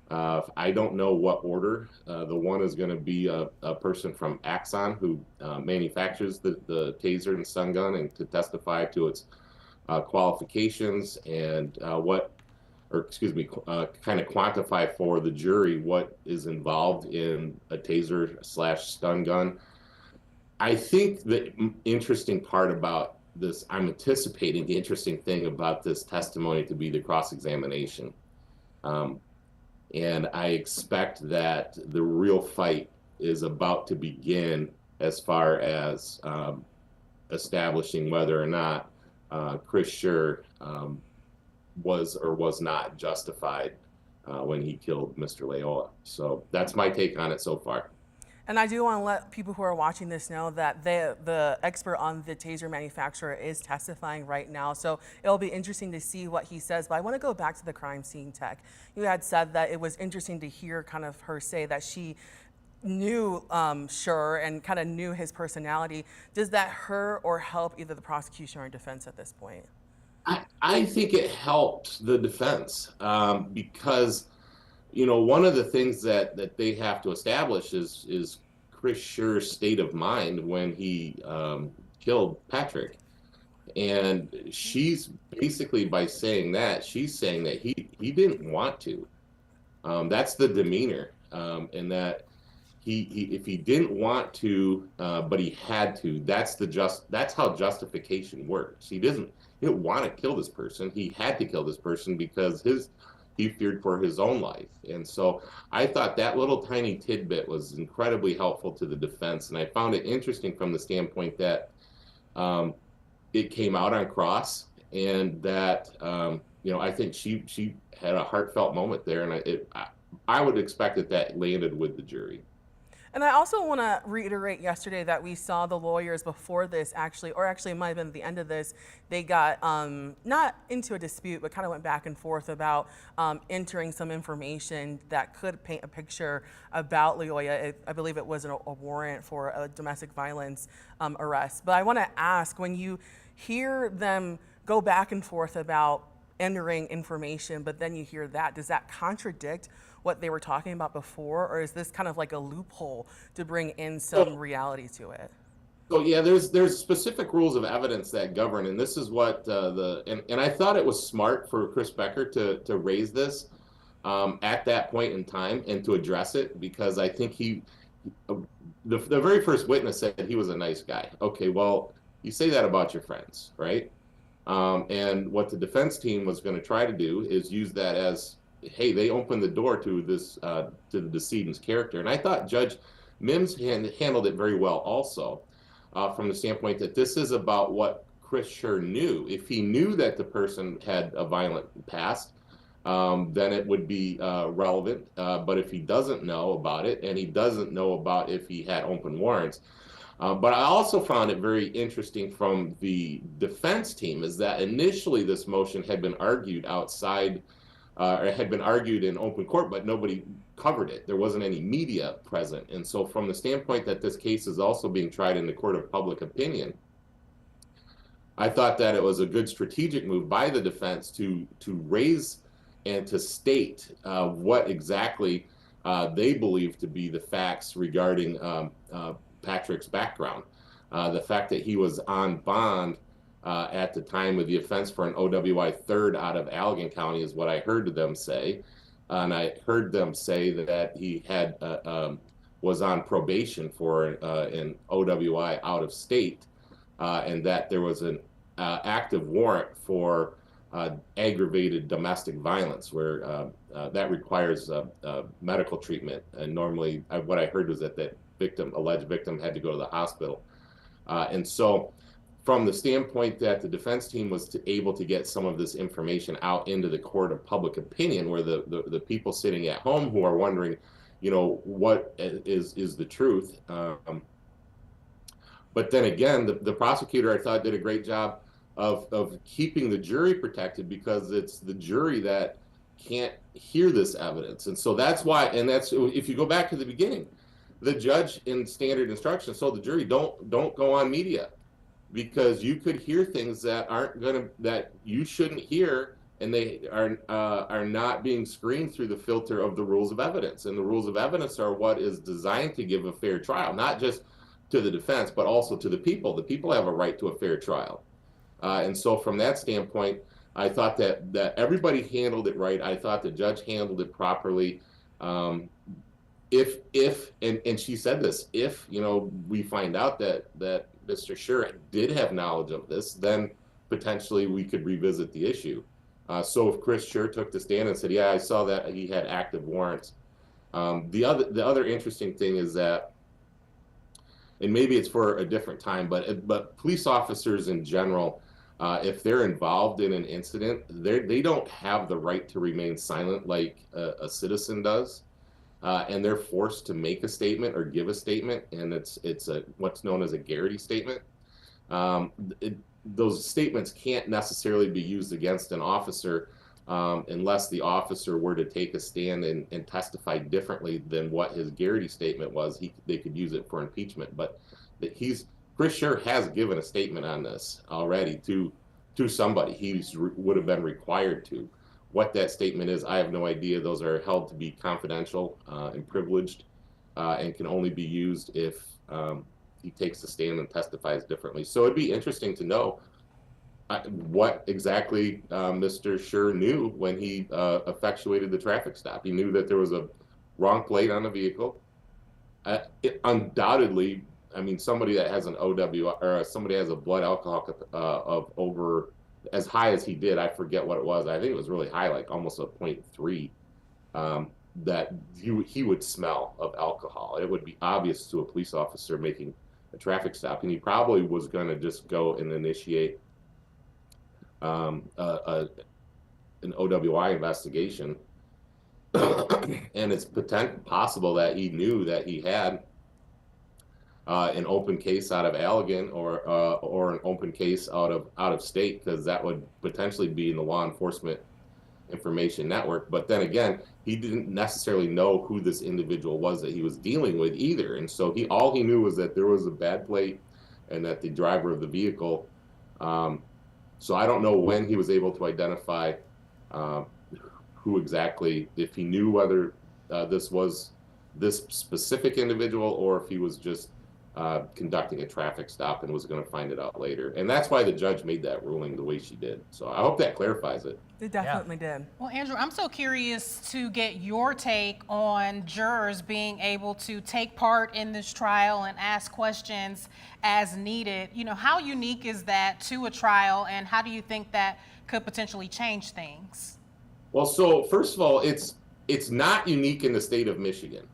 I don't know what order. The one is going to be a person from Axon who manufactures the taser and stun gun, and to testify to its qualifications and kind of quantify for the jury what is involved in a taser/stun gun. I think the interesting part about this, I'm anticipating the interesting thing about this testimony to be the cross-examination. And I expect that the real fight is about to begin as far as establishing whether or not Chris Schurr was or was not justified when he killed Mr. Loyola. So that's my take on it so far. And I do want to let people who are watching this know that the expert on the taser manufacturer is testifying right now. So it'll be interesting to see what he says. But I want to go back to the crime scene tech. You had said that it was interesting to hear kind of her say that she knew Schurr and kind of knew his personality. Does that hurt or help either the prosecution or defense at this point? I think it helped the defense because, one of the things that they have to establish is Chris Schurr's state of mind when he killed Patrick. And she's basically, by saying that, she's saying that he didn't want to. That's the demeanor, and that if he didn't want to, but he had to, that's how justification works. He didn't want to kill this person. He had to kill this person because he feared for his own life. And so I thought that little tiny tidbit was incredibly helpful to the defense. And I found it interesting from the standpoint that it came out on cross, and that, I think she had a heartfelt moment there. And I would expect that landed with the jury. And I also want to reiterate yesterday that we saw the lawyers before this actually it might have been at the end of this, they got not into a dispute, but kind of went back and forth about entering some information that could paint a picture about Loyola. I believe it was a warrant for a domestic violence arrest. But I want to ask, when you hear them go back and forth about entering information, but then you hear that, does that contradict what they were talking about before, or is this kind of like a loophole to bring in some reality to it? So yeah, there's specific rules of evidence that govern, and this is what and I thought it was smart for Chris Becker to raise this at that point in time and to address it, because I think the very first witness said he was a nice guy. Okay, well, you say that about your friends, right? And what the defense team was going to try to do is use that as, hey, they opened the door to this to the decedent's character. And I thought Judge Mims handled it very well also, from the standpoint that this is about what Chris Schurr knew. If he knew that the person had a violent past, then it would be relevant. But if he doesn't know about it, and he doesn't know about if he had open warrants, but I also found it very interesting from the defense team is that initially this motion had been argued outside, or had been argued in open court, but nobody covered it. There wasn't any media present. And so from the standpoint that this case is also being tried in the court of public opinion, I thought that it was a good strategic move by the defense to raise and to state what exactly they believe to be the facts regarding Patrick's background. The fact that he was on bond at the time of the offense for an OWI third out of Allegan County is what I heard them say. And I heard them say that he had was on probation for an OWI out of state, and that there was an active warrant for aggravated domestic violence, where that requires medical treatment. And normally, what I heard was that that alleged victim, had to go to the hospital. And so, from the standpoint that the defense team was able to get some of this information out into the court of public opinion, where the people sitting at home who are wondering, you know, what is the truth. But then again, the prosecutor, I thought, did a great job of keeping the jury protected, because it's the jury that can't hear this evidence. And so that's why, and that's, if you go back to the beginning, the judge in standard instructions told the jury, don't go on media, because you could hear things that that you shouldn't hear, and they are not being screened through the filter of the rules of evidence. And the rules of evidence are what is designed to give a fair trial, not just to the defense, but also to the people. The people have a right to a fair trial. And so from that standpoint, I thought that everybody handled it right. I thought the judge handled it properly. If she said this, if, you know, we find out that Mr. Schurr did have knowledge of this, then potentially we could revisit the issue. So if Chris Schurr took the stand and said, yeah, I saw that he had active warrants. The other interesting thing is that, and maybe it's for a different time, but police officers in general, if they're involved in an incident, they don't have the right to remain silent like a citizen does. And they're forced to make a statement or give a statement, and it's what's known as a Garrity statement. Those statements can't necessarily be used against an officer unless the officer were to take a stand and testify differently than what his Garrity statement was. They could use it for impeachment, but Chris Schurr has given a statement on this already to somebody. He would have been required to. What that statement is, I have no idea. Those are held to be confidential and privileged, and can only be used if he takes the stand and testifies differently. So it'd be interesting to know what exactly Mr. Schurr knew when he effectuated the traffic stop. He knew that there was a wrong plate on the vehicle. Undoubtedly, I mean, somebody that has an OW, or somebody has a blood alcohol of over as high as he did, I forget what it was. I think it was really high, like almost a 0.3, that he would smell of alcohol. It would be obvious to a police officer making a traffic stop, and he probably was going to just go and initiate an OWI investigation. And it's possible that he knew that he had an open case out of Allegan or an open case out of state, because that would potentially be in the law enforcement information network. But then again, he didn't necessarily know who this individual was that he was dealing with either. And so all he knew was that there was a bad plate and that the driver of the vehicle. So I don't know when he was able to identify who exactly, if he knew whether this was this specific individual, or if he was just conducting a traffic stop and was going to find it out later. And that's why the judge made that ruling the way she did. So I hope that clarifies it. It definitely did. Well, Andrew, I'm so curious to get your take on jurors being able to take part in this trial and ask questions as needed. You know, how unique is that to a trial, and how do you think that could potentially change things? Well, so first of all, it's not unique in the state of Michigan.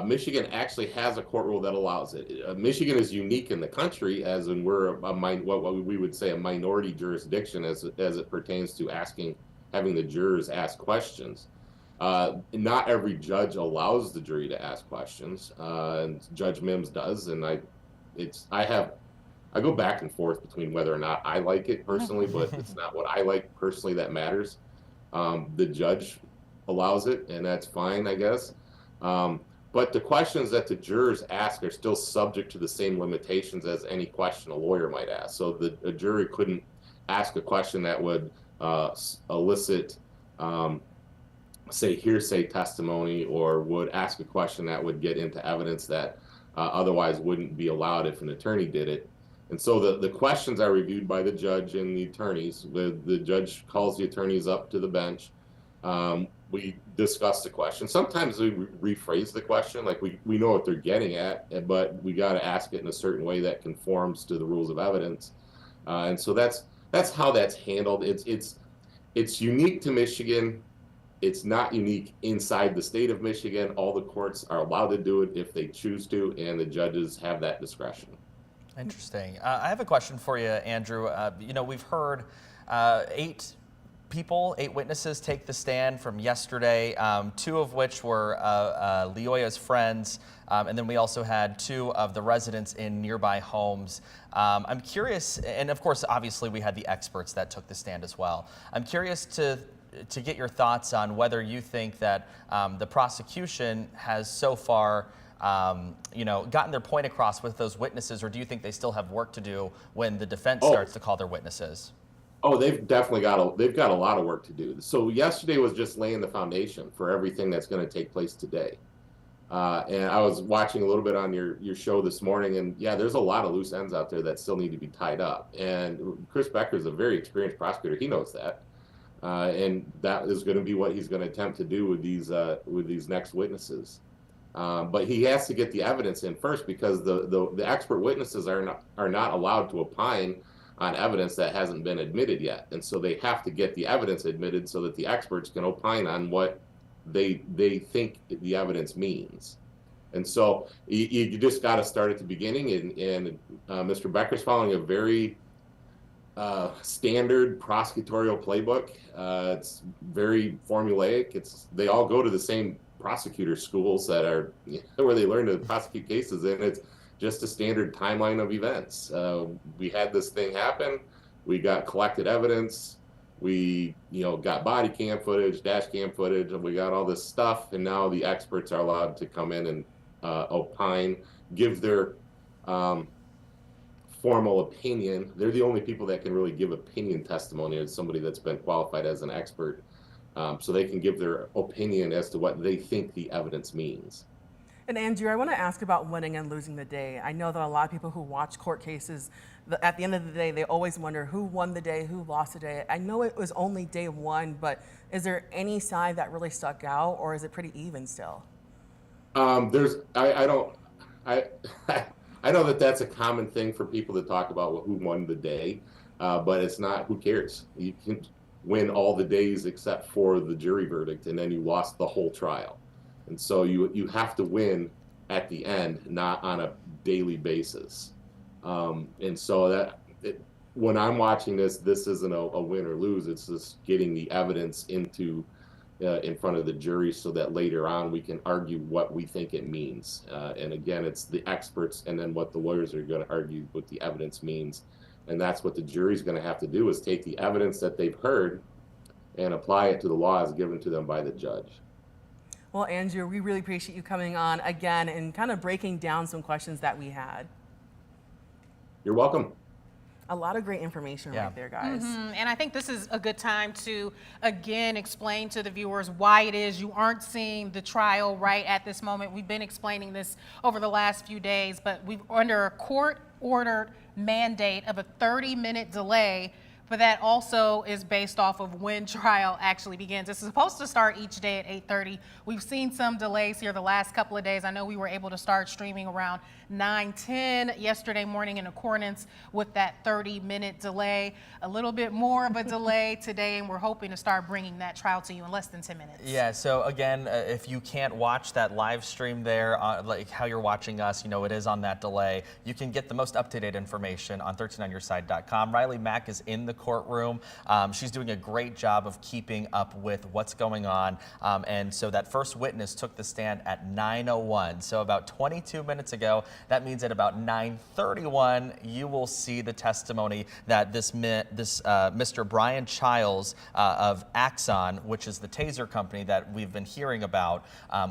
Michigan actually has a court rule that allows it. Michigan is unique in the country, as in we're what we would say a minority jurisdiction as it pertains to asking having the jurors ask questions. Not every judge allows the jury to ask questions, and Judge Mims does, and I go back and forth between whether or not I like it personally, but it's not what I like personally that matters. The judge allows it, and that's fine, I guess. But the questions that the jurors ask are still subject to the same limitations as any question a lawyer might ask. So a jury couldn't ask a question that would elicit, say, hearsay testimony, or would ask a question that would get into evidence that otherwise wouldn't be allowed if an attorney did it. And so the questions are reviewed by the judge and the attorneys. The judge calls the attorneys up to the bench. We discuss the question. Sometimes we rephrase the question, like we know what they're getting at, but we got to ask it in a certain way that conforms to the rules of evidence. And so that's how that's handled. It's unique to Michigan. It's not unique inside the state of Michigan. All the courts are allowed to do it if they choose to, and the judges have that discretion. Interesting. I have a question for you, Andrew. We've heard 8 witnesses take the stand from yesterday, 2 of which were Leoya's friends, and then we also had 2 of the residents in nearby homes. I'm curious, and of course, obviously, we had the experts that took the stand as well. I'm curious to get your thoughts on whether you think that the prosecution has so far gotten their point across with those witnesses, or do you think they still have work to do when the defense starts to call their witnesses? Oh, they've definitely got a lot of work to do. So yesterday was just laying the foundation for everything that's going to take place today. And I was watching a little bit on your show this morning, and yeah, there's a lot of loose ends out there that still need to be tied up. And Chris Becker is a very experienced prosecutor. He knows that. And that is going to be what he's going to attempt to do with these next witnesses. But he has to get the evidence in first, because the expert witnesses are not allowed to opine on evidence that hasn't been admitted yet. And so they have to get the evidence admitted so that the experts can opine on what they think the evidence means. And so you just got to start at the beginning, and Mr. Becker's following a very standard prosecutorial playbook. It's very formulaic. They all go to the same prosecutor schools that are where they learn to prosecute cases, and it's just a standard timeline of events. We had this thing happen. We got collected evidence. We got body cam footage, dash cam footage, and we got all this stuff. And now the experts are allowed to come in and opine, give their formal opinion. They're the only people that can really give opinion testimony as somebody that's been qualified as an expert. So they can give their opinion as to what they think the evidence means. And Andrew, I want to ask about winning and losing the day. I know that a lot of people who watch court cases, at the end of the day, they always wonder who won the day, who lost the day. I know it was only day 1, but is there any side that really stuck out, or is it pretty even still? I know that that's a common thing for people to talk about who won the day, but it's not. Who cares? You can win all the days except for the jury verdict, and then you lost the whole trial. And so you have to win at the end, not on a daily basis. And so when I'm watching this isn't a win or lose. It's just getting the evidence in front of the jury so that later on we can argue what we think it means. And again, it's the experts and then what the lawyers are going to argue what the evidence means. And that's what the jury's going to have to do, is take the evidence that they've heard and apply it to the laws given to them by the judge. Well, Andrew, we really appreciate you coming on again and kind of breaking down some questions that we had. You're welcome. A lot of great information right there, guys. And I think this is a good time to, again, explain to the viewers why it is you aren't seeing the trial right at this moment. We've been explaining this over the last few days, but we're under a court-ordered mandate of a 30-minute delay, but that also is based off of when trial actually begins. It's supposed to start each day at 8:30. We've seen some delays here the last couple of days. I know we were able to start streaming around 9:10 yesterday morning in accordance with that 30-minute delay. A little bit more of a delay today, and we're hoping to start bringing that trial to you in less than 10 minutes. Yeah, so again, if you can't watch that live stream there, like how you're watching us, it is on that delay. You can get the most up-to-date information on 13onyourside.com. Riley Mack is in the courtroom. She's doing a great job of keeping up with what's going on. And so that first witness took the stand at 9:01. So about 22 minutes ago. That means at about 9:31, you will see the testimony that this Mr. Brian Childs of Axon, which is the taser company that we've been hearing about,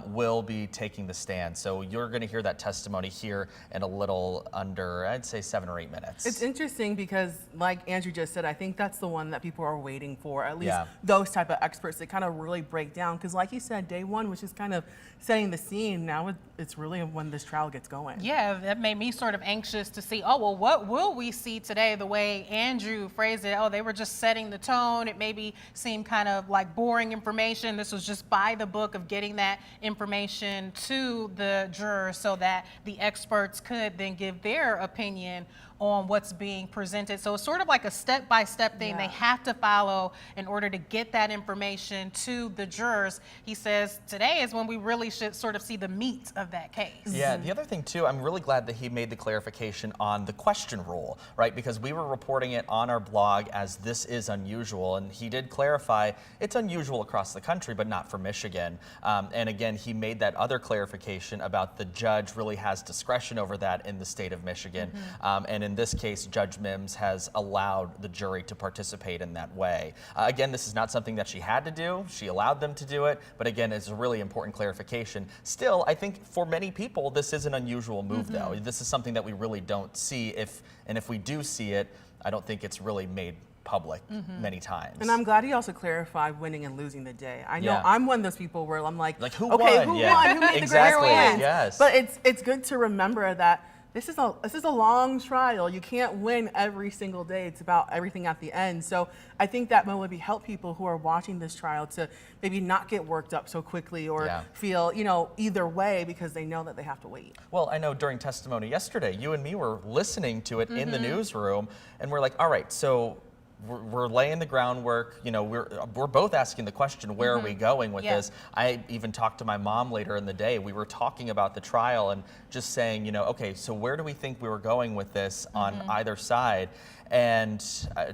will be taking the stand. So you're going to hear that testimony here in a little under, I'd say, 7 or 8 minutes. It's interesting because, like Andrew just said, I think that's the one that people are waiting for, at least Yeah. those type of experts that kind of really break down. Because like you said, day one was just kind of setting the scene. Now it's really when this trial gets going. Yeah, that made me sort of anxious to see, oh, well, what will we see today? The way Andrew phrased it, oh, they were just setting the tone. It maybe seemed kind of like boring information. This was just by the book of getting that information to the jurors so that the experts could then give their opinion on what's being presented. So it's sort of like a step-by-step thing they have to follow in order to get that information to the jurors. He says today is when we really should sort of see the meat of that case. Yeah, the other thing too, I'm really glad that he made the clarification on the question rule, right? Because we were reporting it on our blog as this is unusual, and he did clarify it's unusual across the country, but not for Michigan. And again, he made that other clarification about the judge really has discretion over that in the state of Michigan. And in this case, Judge Mims has allowed the jury to participate in that way. Again, this is not something that she had to do. She allowed them to do it. But again, it's a really important clarification. Still, I think for many people, this is an unusual move, though. This is something that we really don't see. If we do see it, I don't think it's really made public many times. And I'm glad he also clarified winning and losing the day. I know Yeah. I'm one of those people where I'm like who okay, won? who Yeah. won? Who made Exactly, the great wins? yes. But it's good to remember that this is a long trial. You can't win every single day. It's about everything at the end. So I think that will maybe help people who are watching this trial to maybe not get worked up so quickly or feel, either way because they know that they have to wait. Well, I know during testimony yesterday, you and me were listening to it in the newsroom, and we're like, all right, so we're laying the groundwork. We're both asking the question, where are we going with this? I even talked to my mom later in the day. We were talking about the trial and just saying, okay, so where do we think we were going with this on either side? And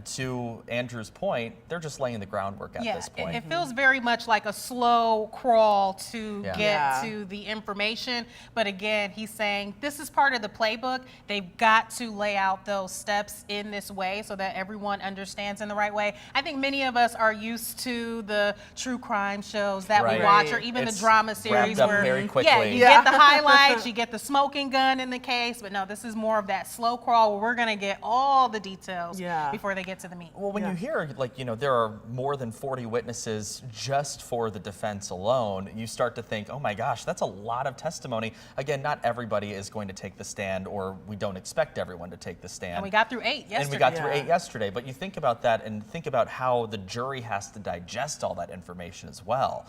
to Andrew's point, they're just laying the groundwork at this point. It feels very much like a slow crawl to get to the information. But again, he's saying this is part of the playbook. They've got to lay out those steps in this way so that everyone understands in the right way. I think many of us are used to the true crime shows that we watch, or even the drama series wrapped up where very quickly. you get the highlights, you get the smoking gun in the case. But no, this is more of that slow crawl where we're going to get all the details before they get to the meat. Well, when you hear, there are more than 40 witnesses just for the defense alone, you start to think, oh my gosh, that's a lot of testimony. Again, not everybody is going to take the stand, or we don't expect everyone to take the stand. And we got through 8 yesterday. And we got through 8 yesterday. But you think about that and think about how the jury has to digest all that information as well.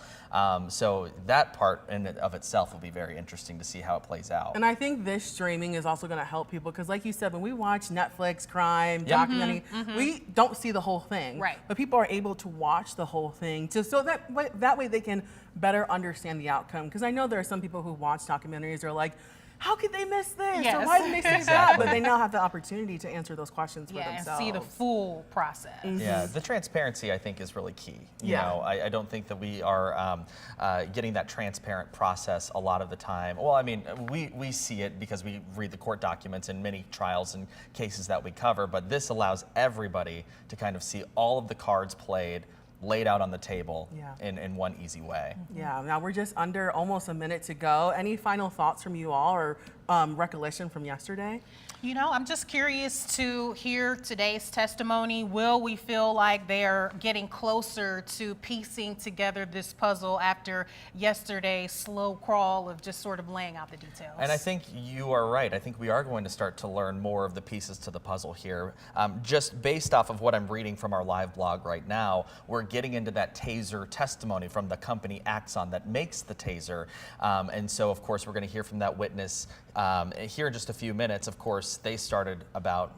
So that part in and of itself will be very interesting to see how it plays out. And I think this streaming is also going to help people because, like you said, when we watch Netflix, crime, documentary, we don't see the whole thing. Right. But people are able to watch the whole thing so that way they can better understand the outcome. Because I know there are some people who watch documentaries who are like, how could they miss this? Or why did they say that? But they now have the opportunity to answer those questions for themselves. And see the full process. Yeah, the transparency, I think, is really key. You know, I don't think that we are getting that transparent process a lot of the time. Well, I mean, we see it because we read the court documents in many trials and cases that we cover, but this allows everybody to kind of see all of the cards played, laid out on the table in one easy way. Yeah, now we're just under almost a minute to go. Any final thoughts from you all or recollection from yesterday? I'm just curious to hear today's testimony. Will we feel like they're getting closer to piecing together this puzzle after yesterday's slow crawl of just sort of laying out the details? And I think you are right. I think we are going to start to learn more of the pieces to the puzzle here. Just based off of what I'm reading from our live blog right now, we're getting into that taser testimony from the company Axon that makes the taser. And so, of course, we're going to hear from that witness here in just a few minutes. Of course, they started about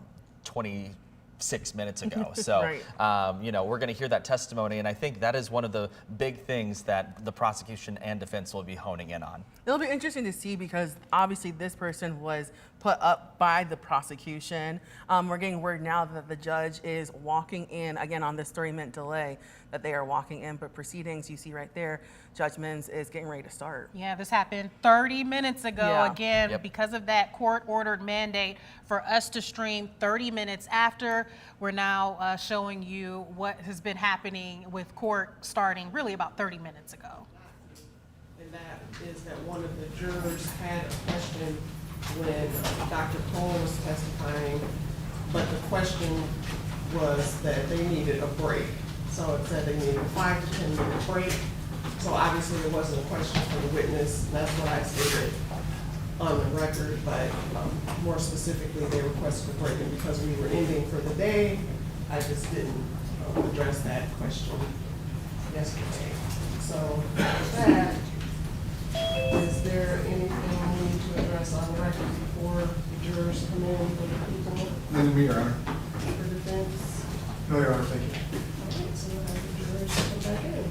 20 6 minutes ago. So, Right. you know, we're going to hear that testimony, and I think that is one of the big things that the prosecution and defense will be honing in on. It'll be interesting to see because obviously this person was put up by the prosecution. We're getting word now that the judge is walking in, again on this 30-minute delay, that they are walking in, but proceedings, you see right there, Judge Mins is getting ready to start. Yeah, this happened 30 minutes ago. Yeah. Again, Yep. because of that court-ordered mandate for us to stream 30 minutes after, we're now showing you what has been happening with court starting really about 30 minutes ago. And that is that one of the jurors had a question when Dr. Cole was testifying, but the question was that they needed a break. So it said they needed a 5 to 10 minute break. So obviously it wasn't a question for the witness. That's what I stated on the record, but more specifically, they requested a break, and because we were ending for the day, I just didn't address that question yesterday. So with that, is there anything we need to address on the record before the jurors come in for the people? None of me, Your Honor. For defense? No, Your Honor, thank you. All right, so we'll have the jurors come back in.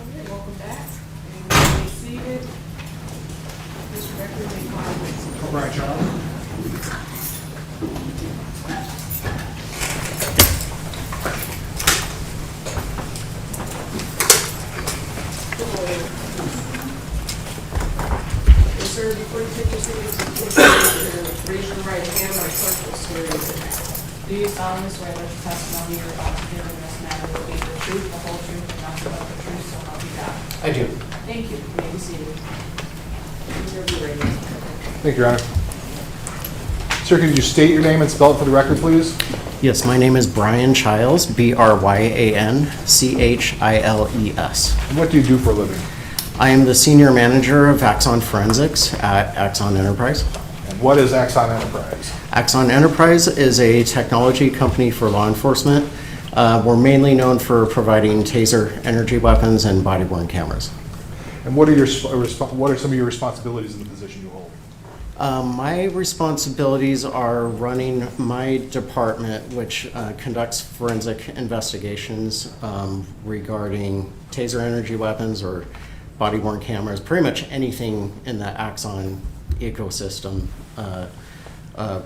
Okay, welcome back. And you may be seated. This record may call witness. O'Brien, Charles. Good morning. Yes, sir, before you take your seats, please raise your right hand or clerk will swear you in. Do you solemnly swear that the testimony you're about to give in this matter will be the truth, the whole truth, and nothing but the truth, so help you God? I do. Thank you. You may be seated. You're ready. Thank you, Your Honor. Sir, could you state your name and spell it for the record, please? Yes, my name is Brian Childs, Bryanchiles. And what do you do for a living? I am the senior manager of Axon Forensics at Axon Enterprise. And what is Axon Enterprise? Axon Enterprise is a technology company for law enforcement. We're mainly known for providing taser energy weapons and body-worn cameras. And what are some of your responsibilities in the position you hold? My responsibilities are running my department, which conducts forensic investigations regarding taser energy weapons or body-worn cameras, pretty much anything in the Axon ecosystem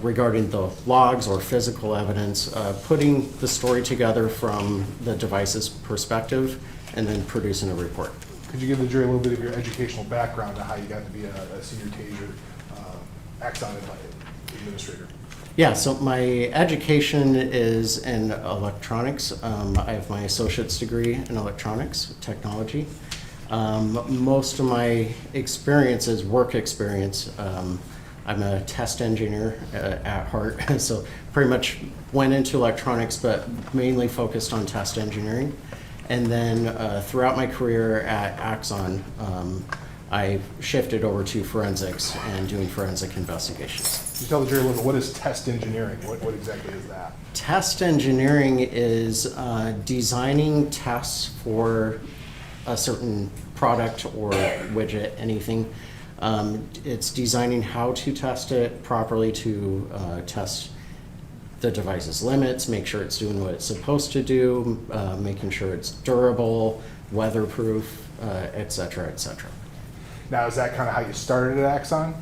regarding the logs or physical evidence, putting the story together from the device's perspective, and then producing a report. Could you give the jury a little bit of your educational background on how you got to be a senior taser Axon administrator? Yeah, so my education is in electronics. I have my associate's degree in electronics technology. Most of my experience is work experience. I'm a test engineer at heart, so pretty much went into electronics, but mainly focused on test engineering. And then throughout my career at Axon, I shifted over to forensics and doing forensic investigations. Can you tell the jury a little bit, what is test engineering? What exactly is that? Test engineering is designing tests for a certain product or widget, anything. It's designing how to test it properly to test the device's limits, make sure it's doing what it's supposed to do, making sure it's durable, weatherproof, et cetera, et cetera. Now, is that kind of how you started at Axon?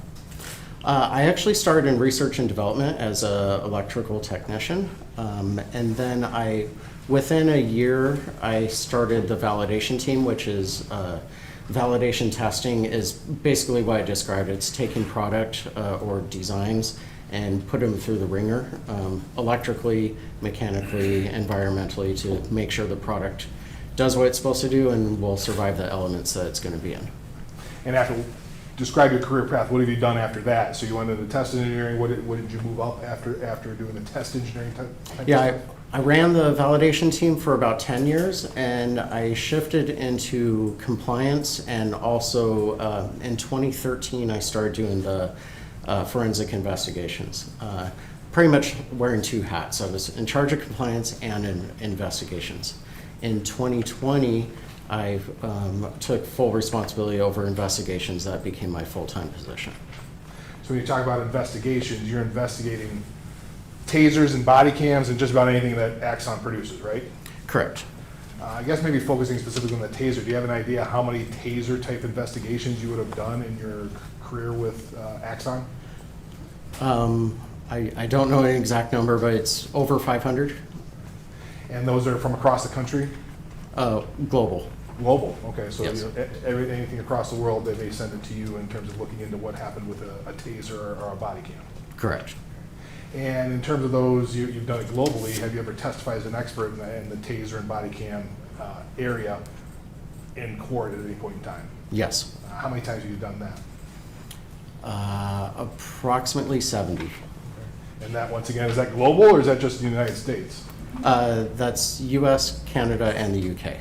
I actually started in research and development as an electrical technician, and then within a year, I started the validation team, which is validation testing is basically what I described. It's taking product or designs and put them through the ringer, electrically, mechanically, environmentally, to make sure the product does what it's supposed to do and will survive the elements that it's going to be in. And after, describe your career path. What have you done after that? So you went into test engineering. What did you move up after doing the test engineering type Yeah, stuff? I ran the validation team for about 10 years, and I shifted into compliance, and also in 2013 I started doing the forensic investigations. Pretty much wearing two hats. I was in charge of compliance and in investigations. In 2020, I took full responsibility over investigations. That became my full-time position. So when you talk about investigations, you're investigating tasers and body cams and just about anything that Axon produces, right? Correct. I guess maybe focusing specifically on the taser, do you have an idea how many taser type investigations you would have done in your career with Axon? I don't know an exact number, but it's over 500. And those are from across the country? Global. Global, okay, so Yes. anything across the world, they may send it to you in terms of looking into what happened with a taser or a body cam. Correct. And in terms of those, you've done it globally. Have you ever testified as an expert in the taser and body cam area in court at any point in time? Yes. How many times have you done that? Approximately 70. And that, once again, is that global or is that just the United States? That's US, Canada, and the UK.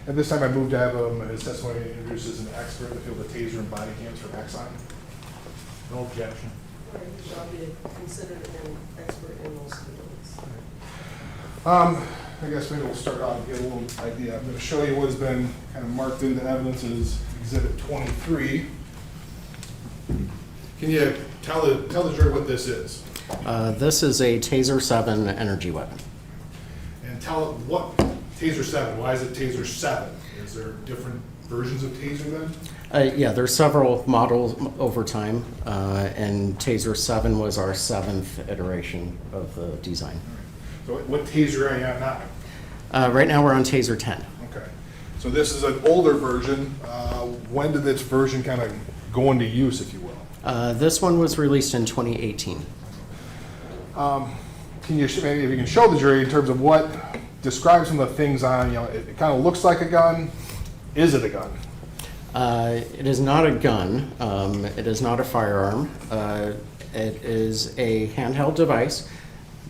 At this time, I moved to have his testimony introduced as an expert in the field of taser and body cams from Axon. No objection. He shall be considered an expert in those fields. I guess maybe we'll start off and get a little idea. I'm going to show you what has been kind of marked into evidence as Exhibit 23. Can you tell the jury what this is? This is a Taser 7 energy weapon. And tell what Taser 7. Why is it Taser 7? Is there different versions of Taser then? Yeah, there's several models over time, and Taser 7 was our 7th iteration of the design. So what Taser are you on now? Right now we're on Taser 10. Okay. So this is an older version. When did this version kind of go into use, if you will? This one was released in 2018. Can you maybe if you can show the jury in terms of what describe some of the things on, it kind of looks like a gun. Is it a gun? It is not a gun. It is not a firearm. It is a handheld device,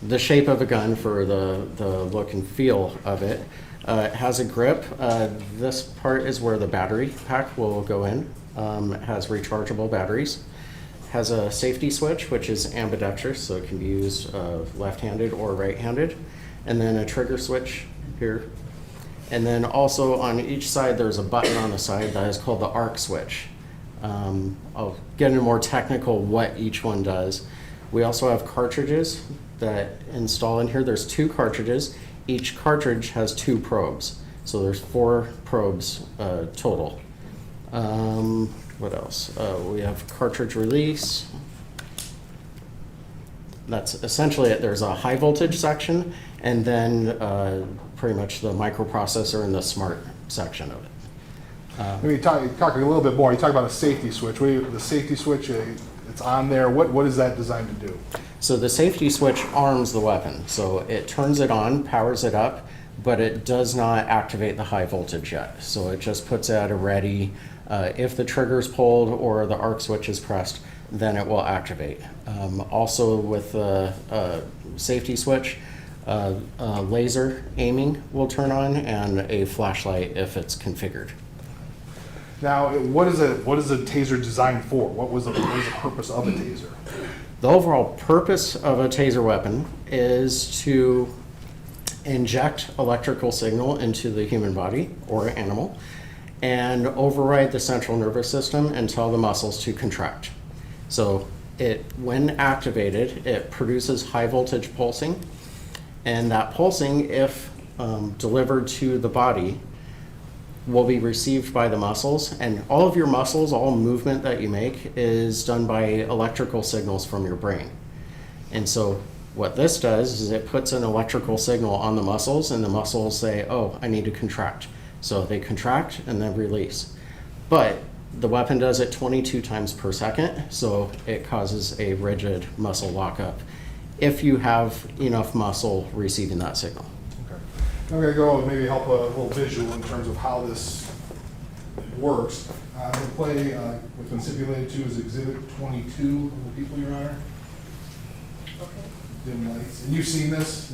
the shape of a gun for the look and feel of it. It has a grip. This part is where the battery pack will go in. It has rechargeable batteries. Has a safety switch, which is ambidextrous, so it can be used left-handed or right-handed. And then a trigger switch here. And then also on each side, there's a button on the side that is called the arc switch. I'll get into more technical what each one does. We also have cartridges that install in here. There's 2 cartridges. Each cartridge has 2 probes. So there's 4 probes total. What else? We have cartridge release. That's essentially it. There's a high voltage section, and then pretty much the microprocessor and the smart section of it. Maybe talk a little bit more. You talk about a safety switch. The safety switch, it's on there. What is that designed to do? So the safety switch arms the weapon. So it turns it on, powers it up, but it does not activate the high voltage yet. So it just puts it at a ready. If the trigger is pulled or the arc switch is pressed, then it will activate. Also with the safety switch, laser aiming will turn on, and a flashlight if it's configured. Now, what is a taser designed for? What is the purpose of a taser? The overall purpose of a taser weapon is to inject electrical signal into the human body or animal and override the central nervous system and tell the muscles to contract. So when activated, it produces high voltage pulsing, and that pulsing, if delivered to the body, will be received by the muscles, and all of your muscles, all movement that you make is done by electrical signals from your brain. And so what this does is it puts an electrical signal on the muscles, and the muscles say, oh, I need to contract. So they contract and then release. But the weapon does it 22 times per second, so it causes a rigid muscle lockup if you have enough muscle receiving that signal. I'm going to go and maybe help a little visual in terms of how this works. The play what's been stipulated to is Exhibit 22 of the people, Your Honor. Dim lights. And you've seen this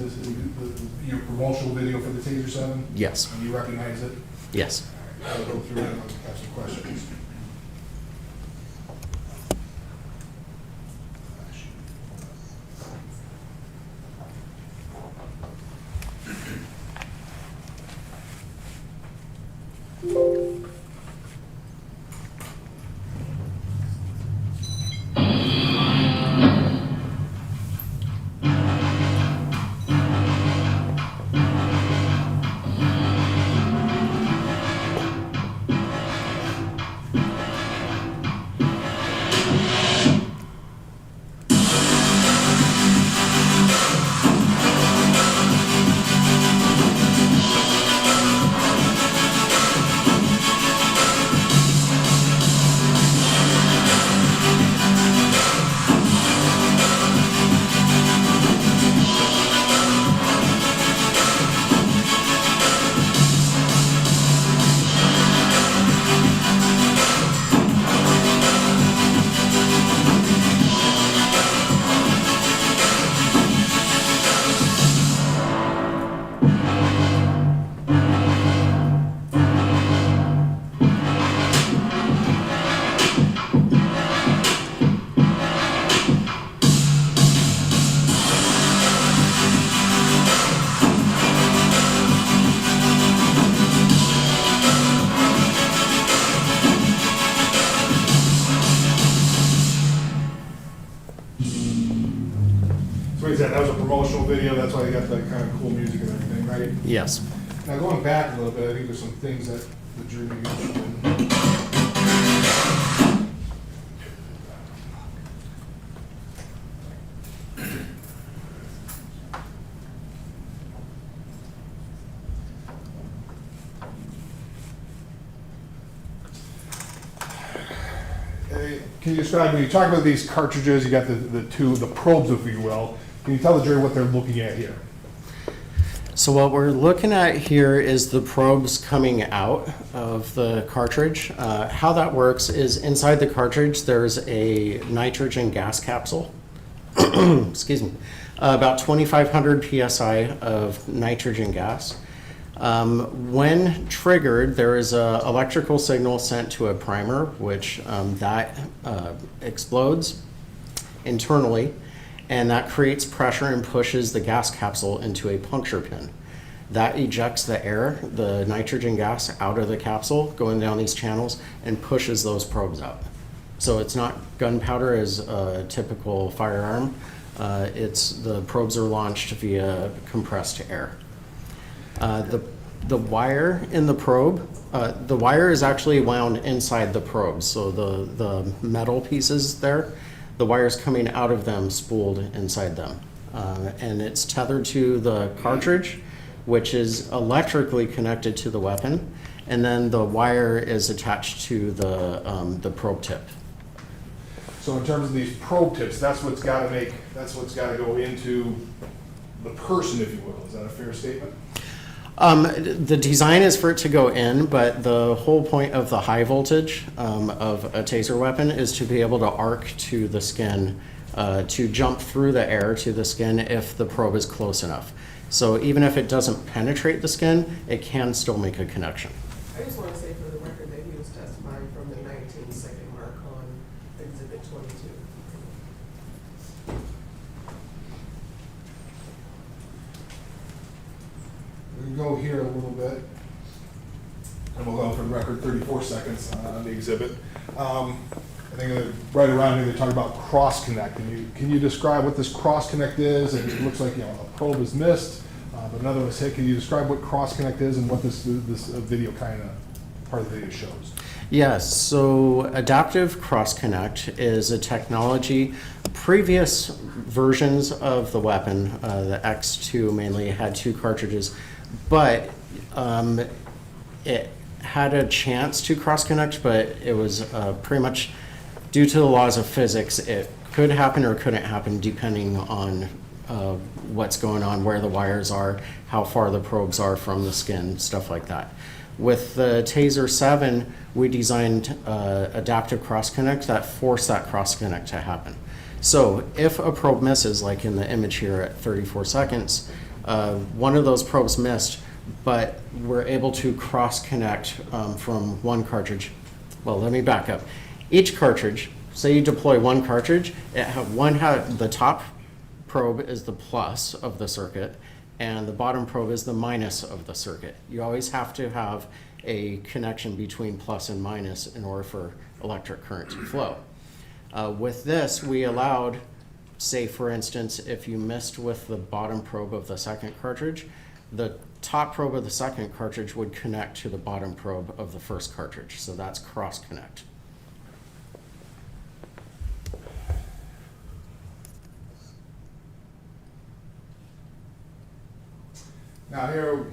your promotional video for the Taser 7? Yes. And you recognize it? Yes. I'll go through it and I'll have some questions. That was a promotional video, that's why you got that kind of cool music and everything, right? Yes. Now going back a little bit, I think there's some things that the jury may be interested in. Can you describe, when you talk about these cartridges, you got the probes, if you will, can you tell the jury what they're looking at here? So what we're looking at here is the probes coming out of the cartridge. How that works is inside the cartridge there's a nitrogen gas capsule, excuse me, about 2,500 psi of nitrogen gas. When triggered, there is an electrical signal sent to a primer, which that explodes internally, and that creates pressure and pushes the gas capsule into a puncture pin. That ejects the air, the nitrogen gas, out of the capsule, going down these channels, and pushes those probes out. So it's not gunpowder as a typical firearm. The probes are launched via compressed air. The wire in the probe, the wire is actually wound inside the probe. So the metal pieces there, the wire's coming out of them, spooled inside them. And it's tethered to the cartridge, which is electrically connected to the weapon. And then the wire is attached to the probe tip. So in terms of these probe tips, that's what's got to go into the person, if you will. Is that a fair statement? The design is for it to go in, but the whole point of the high voltage of a taser weapon is to be able to arc to the skin to jump through the air to the skin if the probe is close enough. So even if it doesn't penetrate the skin, it can still make a connection. I just want to say for the record that he was testifying from the 19-second mark on Exhibit 22. We can go here a little bit. And we'll go for the record 34 seconds on the exhibit. I think right around here they talk about cross connect. And can you describe what this cross connect is? It looks like a probe is missed, but another was hit. Can you describe what cross connect is and what this video kind of part of the video shows? Yes, so adaptive cross connect is a technology. Previous versions of the weapon, the X2 mainly, had 2 cartridges, but it had a chance to cross connect, but it was pretty much due to the laws of physics. It could happen or couldn't happen depending on what's going on, where the wires are, how far the probes are from the skin, stuff like that. With the Taser 7, we designed adaptive cross connect that forced that cross connect to happen. So if a probe misses, like in the image here at 34 seconds, one of those probes missed, but we're able to cross connect from one cartridge. Well, let me back up. Each cartridge, say you deploy one cartridge, the top probe is the plus of the circuit, and the bottom probe is the minus of the circuit. You always have to have a connection between plus and minus in order for electric current to flow. With this, we allowed, say for instance, if you missed with the bottom probe of the second cartridge, the top probe of the second cartridge would connect to the bottom probe of the first cartridge. So that's cross connect. Now here,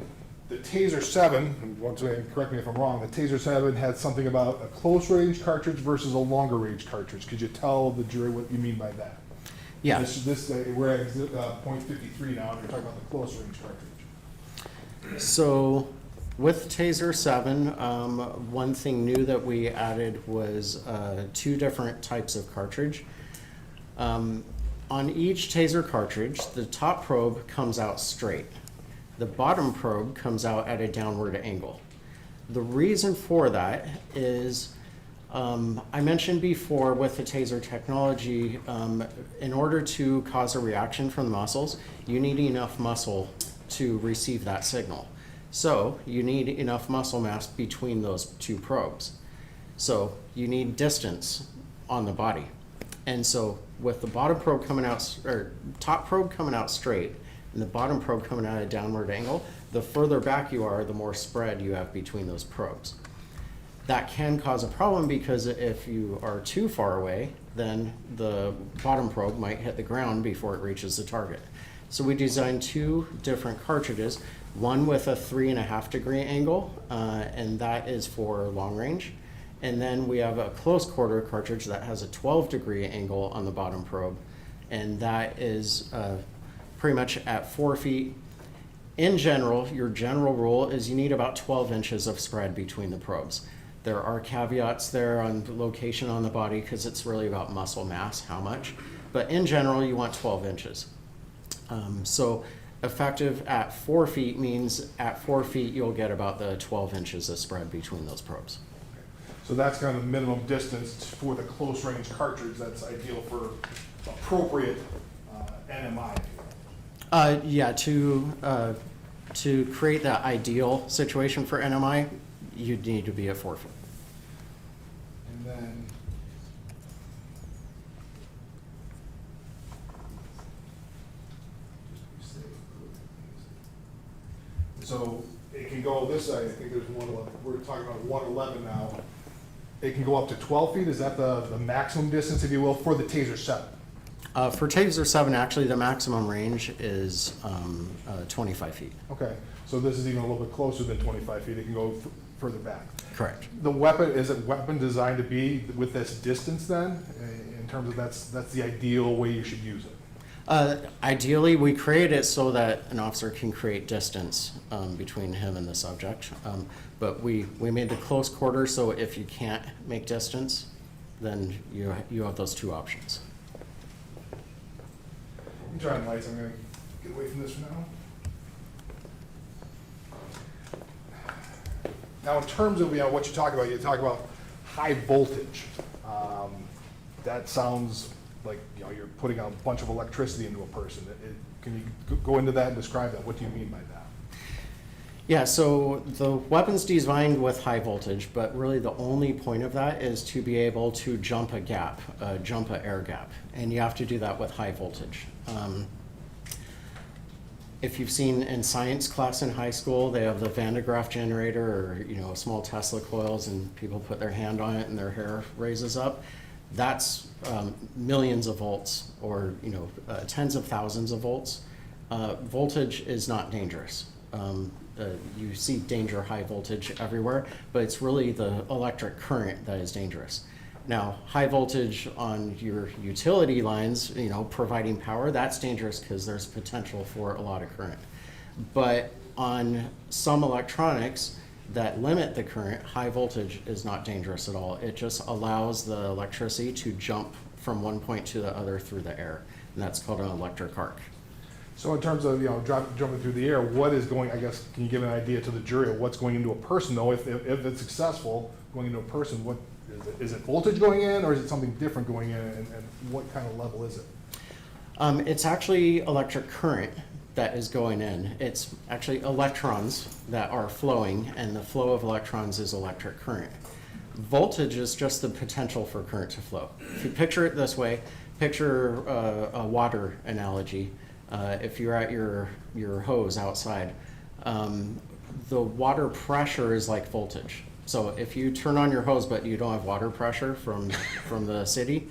the Taser 7, and once again, correct me if I'm wrong, the Taser 7 had something about a close range cartridge versus a longer range cartridge. Could you tell the jury what you mean by that? Yeah. We're at point 53 now, and you're talking about the close range cartridge. So with Taser 7, one thing new that we added was 2 different types of cartridge. On each Taser cartridge, the top probe comes out straight. The bottom probe comes out at a downward angle. The reason for that is, I mentioned before with the Taser technology, in order to cause a reaction from the muscles, you need enough muscle to receive that signal. So you need enough muscle mass between those 2 probes. So you need distance on the body. And so with the bottom probe coming out, or top probe coming out straight, and the bottom probe coming out at a downward angle, the further back you are, the more spread you have between those probes. That can cause a problem because if you are too far away, then the bottom probe might hit the ground before it reaches the target. So we designed 2 different cartridges, one with a 3.5 degree angle, and that is for long range. And then we have a close quarter cartridge that has a 12 degree angle on the bottom probe, and that is pretty much at 4 feet. In general, your general rule is you need about 12 inches of spread between the probes. There are caveats there on location on the body because it's really about muscle mass, how much. But in general, you want 12 inches. So effective at 4 feet means at 4 feet, you'll get about the 12 inches of spread between those probes. So that's kind of the minimum distance for the close range cartridge that's ideal for appropriate NMI. Yeah, to create that ideal situation for NMI, you'd need to be at 4 feet. And then so it can go this way. I think there's 111. We're talking about 111 now. It can go up to 12 feet. Is that the maximum distance, if you will, for the Taser 7? For Taser 7, actually, the maximum range is 25 feet. Okay, so this is even a little bit closer than 25 feet. It can go further back. Correct. The weapon, is a weapon designed to be with this distance then, in terms of that's the ideal way you should use it? Ideally, we create it so that an officer can create distance between him and the subject. But we made the close quarter, so if you can't make distance, then you have those 2 options. You turn the lights, I'm gonna get away from this for now. Now, in terms of what you talk about high voltage. That sounds like you're putting a bunch of electricity into a person. Can you go into that and describe that? What do you mean by that? Yeah, so the weapon's designed with high voltage, but really the only point of that is to be able to jump a gap, jump an air gap, and you have to do that with high voltage. If you've seen in science class in high school, they have the Van de Graaff generator or small Tesla coils, and people put their hand on it and their hair raises up. That's millions of volts or tens of thousands of volts. Voltage is not dangerous. You see danger high voltage everywhere, but it's really the electric current that is dangerous. Now, high voltage on your utility lines, providing power, that's dangerous because there's potential for a lot of current. But on some electronics that limit the current, high voltage is not dangerous at all. It just allows the electricity to jump from one point to the other through the air, and that's called an electric arc. So in terms of jumping through the air, what is going? I guess can you give an idea to the jury of what's going into a person though? If it's successful going into a person, what is it? Voltage going in, or is it something different going in? And what kind of level is it? It's actually electric current that is going in. It's actually electrons that are flowing, and the flow of electrons is electric current. Voltage is just the potential for current to flow. If you picture it this way, picture a water analogy. If you're at your hose outside, the water pressure is like voltage. So if you turn on your hose but you don't have water pressure from the city,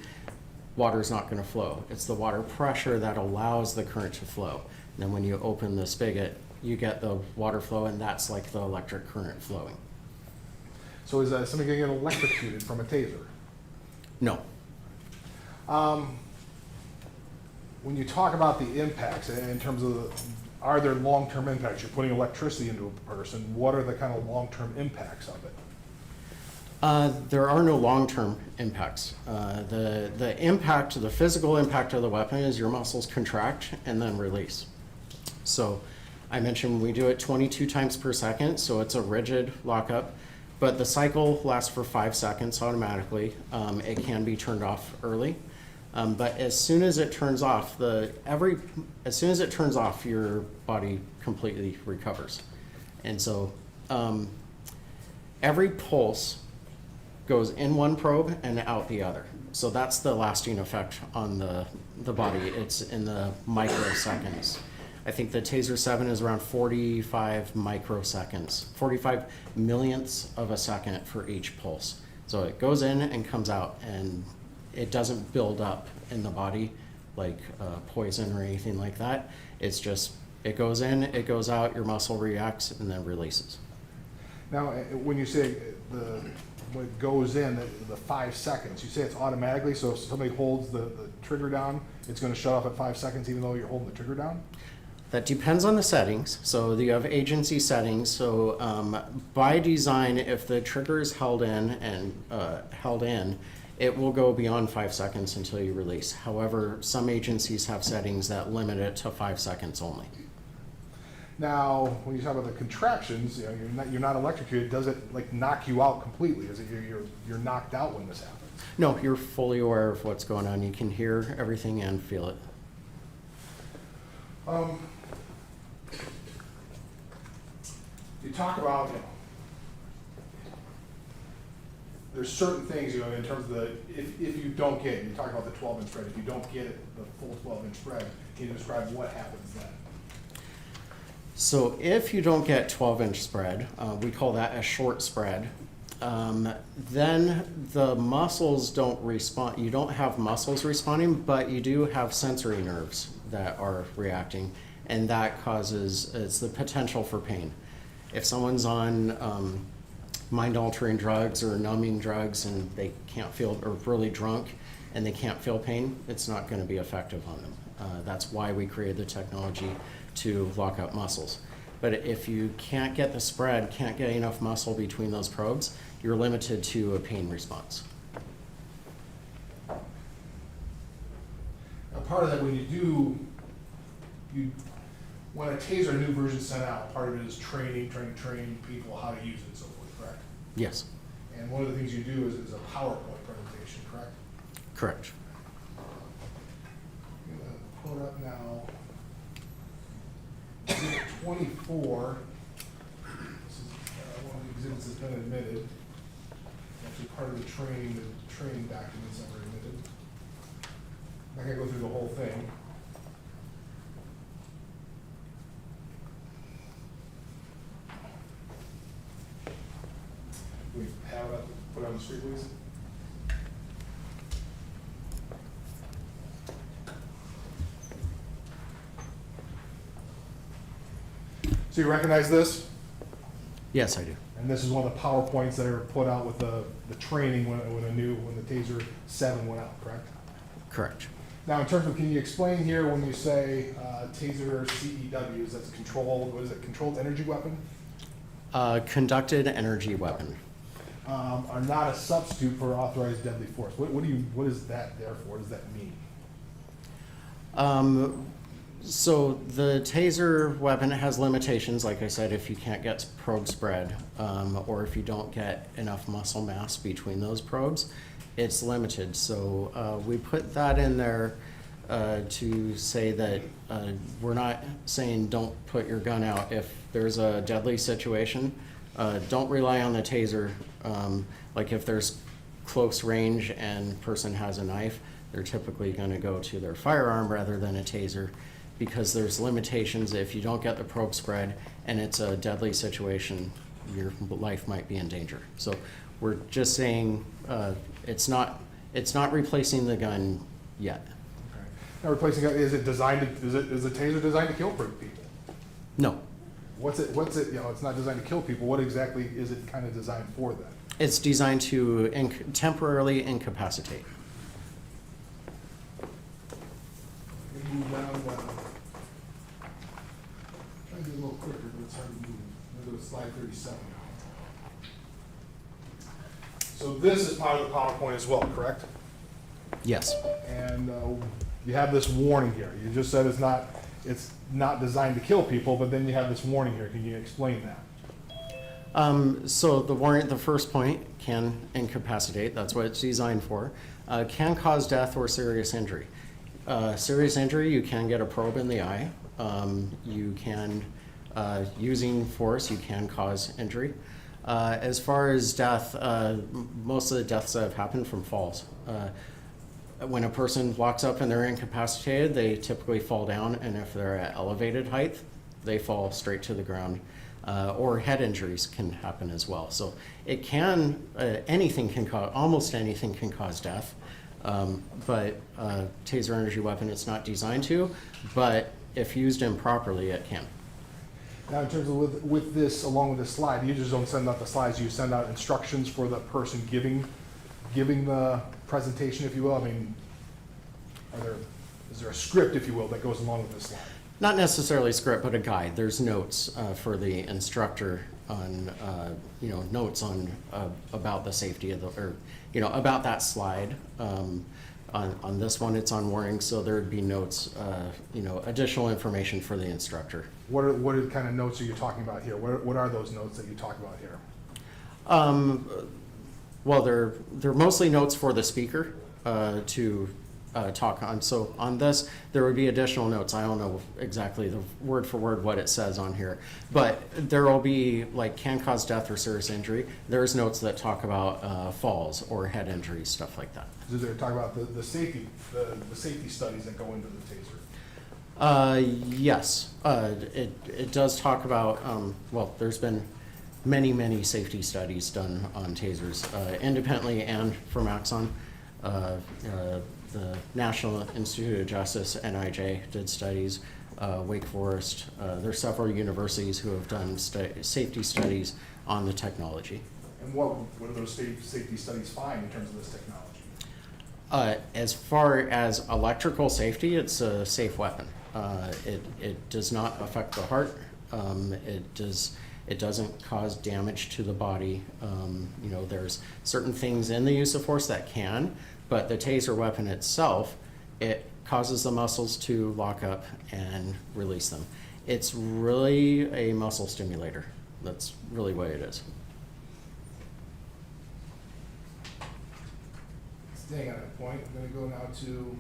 water's not going to flow. It's the water pressure that allows the current to flow. And then when you open the spigot, you get the water flow, and that's like the electric current flowing. So is somebody going to get electrocuted from a taser? No. When you talk about the impacts, in terms of are there long-term impacts? You're putting electricity into a person. What are the kind of long-term impacts of it? There are no long-term impacts. The impact, the physical impact of the weapon is your muscles contract and then release. So I mentioned we do it 22 times per second, so it's a rigid lockup, but the cycle lasts for 5 seconds automatically. It can be turned off early. But as soon as it turns off, your body completely recovers. And so every pulse goes in one probe and out the other. So that's the lasting effect on the body. It's in the microseconds. I think the Taser 7 is around 45 microseconds, 45 millionths of a second for each pulse. So it goes in and comes out, and it doesn't build up in the body like poison or anything like that. It's just, it goes in, it goes out, your muscle reacts, and then releases. Now, when you say when it goes in, the 5 seconds, you say it's automatically, so if somebody holds the trigger down, it's going to shut off at 5 seconds even though you're holding the trigger down? That depends on the settings. So you have agency settings. So by design, if the trigger is held in, it will go beyond 5 seconds until you release. However, some agencies have settings that limit it to 5 seconds only. Now, when you talk about the contractions, you're not electrocuted. Does it knock you out completely? Is it you're knocked out when this happens? No, you're fully aware of what's going on. You can hear everything and feel it. You talk about there's certain things, in terms of if you don't get it, you talk about the 12-inch spread. If you don't get it, the full 12-inch spread, can you describe what happens then? So if you don't get 12-inch spread, we call that a short spread, then the muscles don't respond. You don't have muscles responding, but you do have sensory nerves that are reacting, and that causes, it's the potential for pain. If someone's on mind-altering drugs or numbing drugs and they can't feel, or really drunk and they can't feel pain, it's not going to be effective on them. That's why we created the technology to lock up muscles. But if you can't get the spread, can't get enough muscle between those probes, you're limited to a pain response. Now, part of that, when you do when a taser, new version is sent out, part of it is training people how to use it and so forth, correct? Yes, And one of the things you do is a PowerPoint presentation, correct? correct. I'm gonna pull it up now. Exhibit 24. This is one of the exhibits that's been admitted. Actually, part of the training documents that were admitted. I'm not gonna go through the whole thing. We have it up, put it on the screen, please. So you recognize this? Yes, I do. And this is one of the PowerPoints that are put out with the training when the TASER 7 went out, correct? Correct. Now, in terms of, can you explain here when you say TASER CEWs, that's controlled, what is it, controlled energy weapon? Conducted energy weapon. Are not a substitute for authorized deadly force. What is that there for? What does that mean? So the taser weapon has limitations, like I said, if you can't get probe spread, or if you don't get enough muscle mass between those probes, it's limited. So we put that in there to say that we're not saying don't put your gun out. If there's a deadly situation, don't rely on the taser. Like if there's close range and person has a knife, they're typically going to go to their firearm rather than a taser, because there's limitations. If you don't get the probe spread and it's a deadly situation, your life might be in danger. So we're just saying it's not replacing the gun yet. Okay. Now, replacing it, is the taser designed to kill people? No. What's it, it's not designed to kill people. What exactly is it kind of designed for then? It's designed to temporarily incapacitate. Let me move down. Try to do a little quicker, but it's hard to move. I'm going to go to slide 37 now. So this is part of the PowerPoint as well, correct? Yes. And you have this warning here. You just said it's not designed to kill people, but then you have this warning here. Can you explain that? So the warning, the first point, can incapacitate. That's what it's designed for. Can cause death or serious injury. Serious injury, you can get a probe in the eye. You can, using force, you can cause injury. As far as death, most of the deaths have happened from falls. When a person walks up and they're incapacitated, they typically fall down, and if they're at elevated height, they fall straight to the ground. Or head injuries can happen as well. So it can, almost anything can cause death. But taser energy weapon, it's not designed to, but if used improperly, it can. Now, in terms of with this, along with this slide, you just don't send out the slides, you send out instructions for the person giving the presentation, if you will. I mean, is there a script, if you will, that goes along with this slide? Not necessarily a script, but a guide. There's notes for the instructor on, notes on about the safety of about that slide. On this one, it's on warnings, so there would be notes, additional information for the instructor. What kind of notes are you talking about here? What are those notes that you talk about here? Well, they're mostly notes for the speaker to talk on. So on this, there would be additional notes. I don't know exactly the word for word what it says on here, but there will be like can cause death or serious injury. There's notes that talk about falls or head injuries, stuff like that. Does there talk about the safety studies that go into the taser? Yes, it does talk about. Well, there's been many safety studies done on tasers, independently and from Axon. The National Institute of Justice, NIJ, did studies. Wake Forest. There's several universities who have done safety studies on the technology. And what do those safety studies find in terms of this technology? As far as electrical safety, it's a safe weapon. It does not affect the heart. It doesn't cause damage to the body. There's certain things in the use of force that can, but the taser weapon itself, it causes the muscles to lock up and release them. It's really a muscle stimulator. That's really what it is. Staying on that point, I'm going to go now to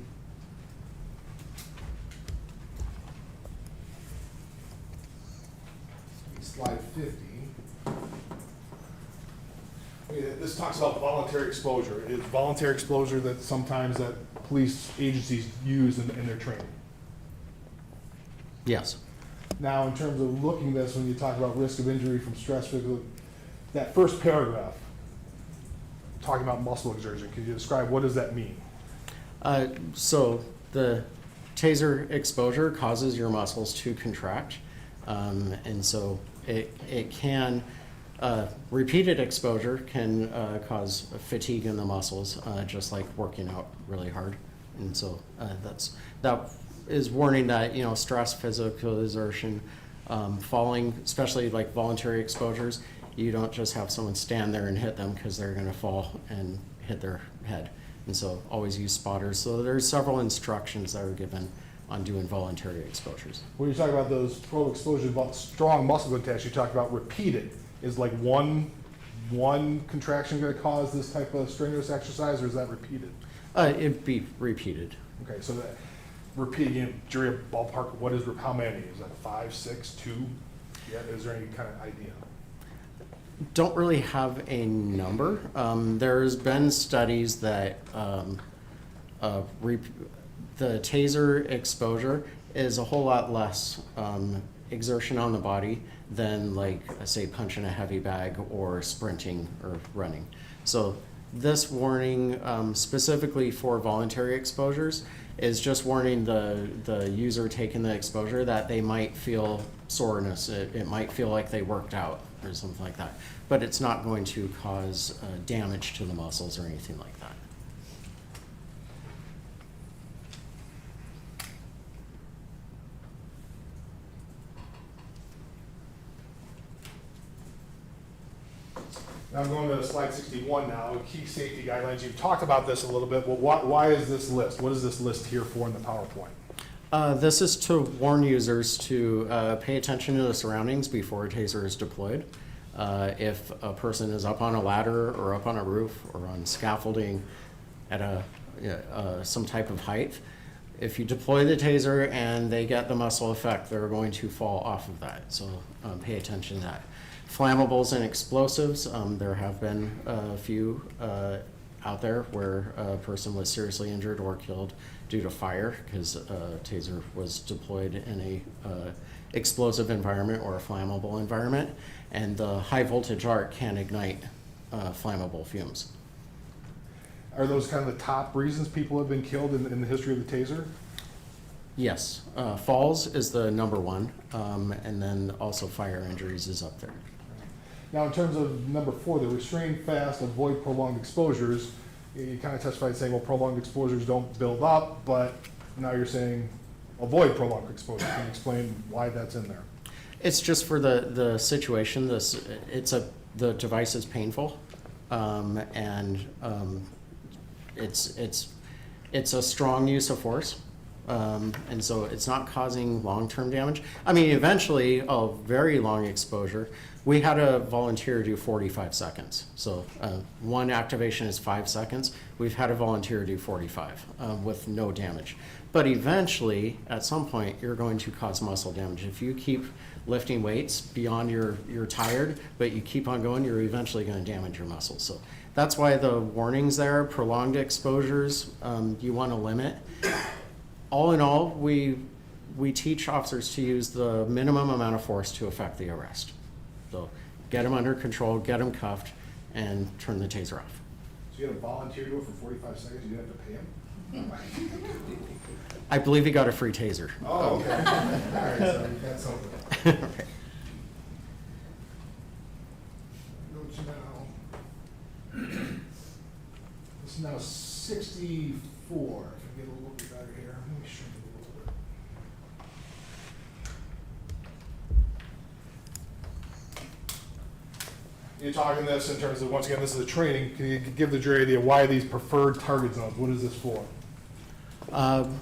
slide 50. This talks about voluntary exposure. Is voluntary exposure that sometimes that police agencies use in their training? Yes. Now, in terms of looking at this, when you talk about risk of injury from stress, that first paragraph, talking about muscle exertion, can you describe what does that mean? So the taser exposure causes your muscles to contract, and so it can, repeated exposure can cause fatigue in the muscles, just like working out really hard. And so that is warning that, you know, stress, physical exertion, falling, especially like voluntary exposures, you don't just have someone stand there and hit them because they're going to fall and hit their head. And so always use spotters. So there's several instructions that are given on doing voluntary exposures. When you talk about those probe exposures, about strong muscle contact, you talk about repeated. Is like one contraction going to cause this type of strenuous exercise, or is that repeated? It'd be repeated. Okay, so that repeating, jury ballpark, what is, how many? Is that 5, 6, 2? Yeah, is there any kind of idea? Don't really have a number. There's been studies that the taser exposure is a whole lot less exertion on the body than, like, say, punching a heavy bag or sprinting or running. So this warning specifically for voluntary exposures is just warning the user taking the exposure that they might feel soreness. It might feel like they worked out or something like that. But it's not going to cause damage to the muscles or anything like that. Now I'm going to slide 61 now, key safety guidelines. You've talked about this a little bit, but why is this list? What is this list here for in the PowerPoint? This is to warn users to pay attention to the surroundings before a taser is deployed. If a person is up on a ladder or up on a roof or on scaffolding at some type of height, if you deploy the taser and they get the muscle effect, they're going to fall off of that. So pay attention to that. Flammables and explosives, there have been a few out there where a person was seriously injured or killed due to fire because a taser was deployed in a explosive environment or a flammable environment, and the high voltage arc can ignite flammable fumes. Are those kind of the top reasons people have been killed in the history of the taser? Yes, falls is the number one, and then also fire injuries is up there. Now, in terms of number 4, the restrain fast, avoid prolonged exposures, you kind of testified saying, well, prolonged exposures don't build up, but now you're saying avoid prolonged exposure. Can you explain why that's in there? It's just for the situation. The device is painful, and it's a strong use of force. And so it's not causing long-term damage. I mean, eventually, a very long exposure, we had a volunteer do 45 seconds. So one activation is 5 seconds. We've had a volunteer do 45 with no damage. But eventually, at some point, you're going to cause muscle damage. If you keep lifting weights beyond you're tired, but you keep on going, you're eventually going to damage your muscles. So that's why the warnings there, prolonged exposures, you want to limit. All in all, we teach officers to use the minimum amount of force to effect the arrest. So get them under control, get them cuffed, and turn the taser off. So you had a volunteer do it for 45 seconds, you didn't have to pay him? I believe he got a free taser. Oh, okay. All right, so you got something. Right. Go to now. This is now 64. If I get a little bit better here, let me shrink it a little bit. You're talking this in terms of, once again, this is a training. Can you give the jury an idea why these preferred target zones? What is this for?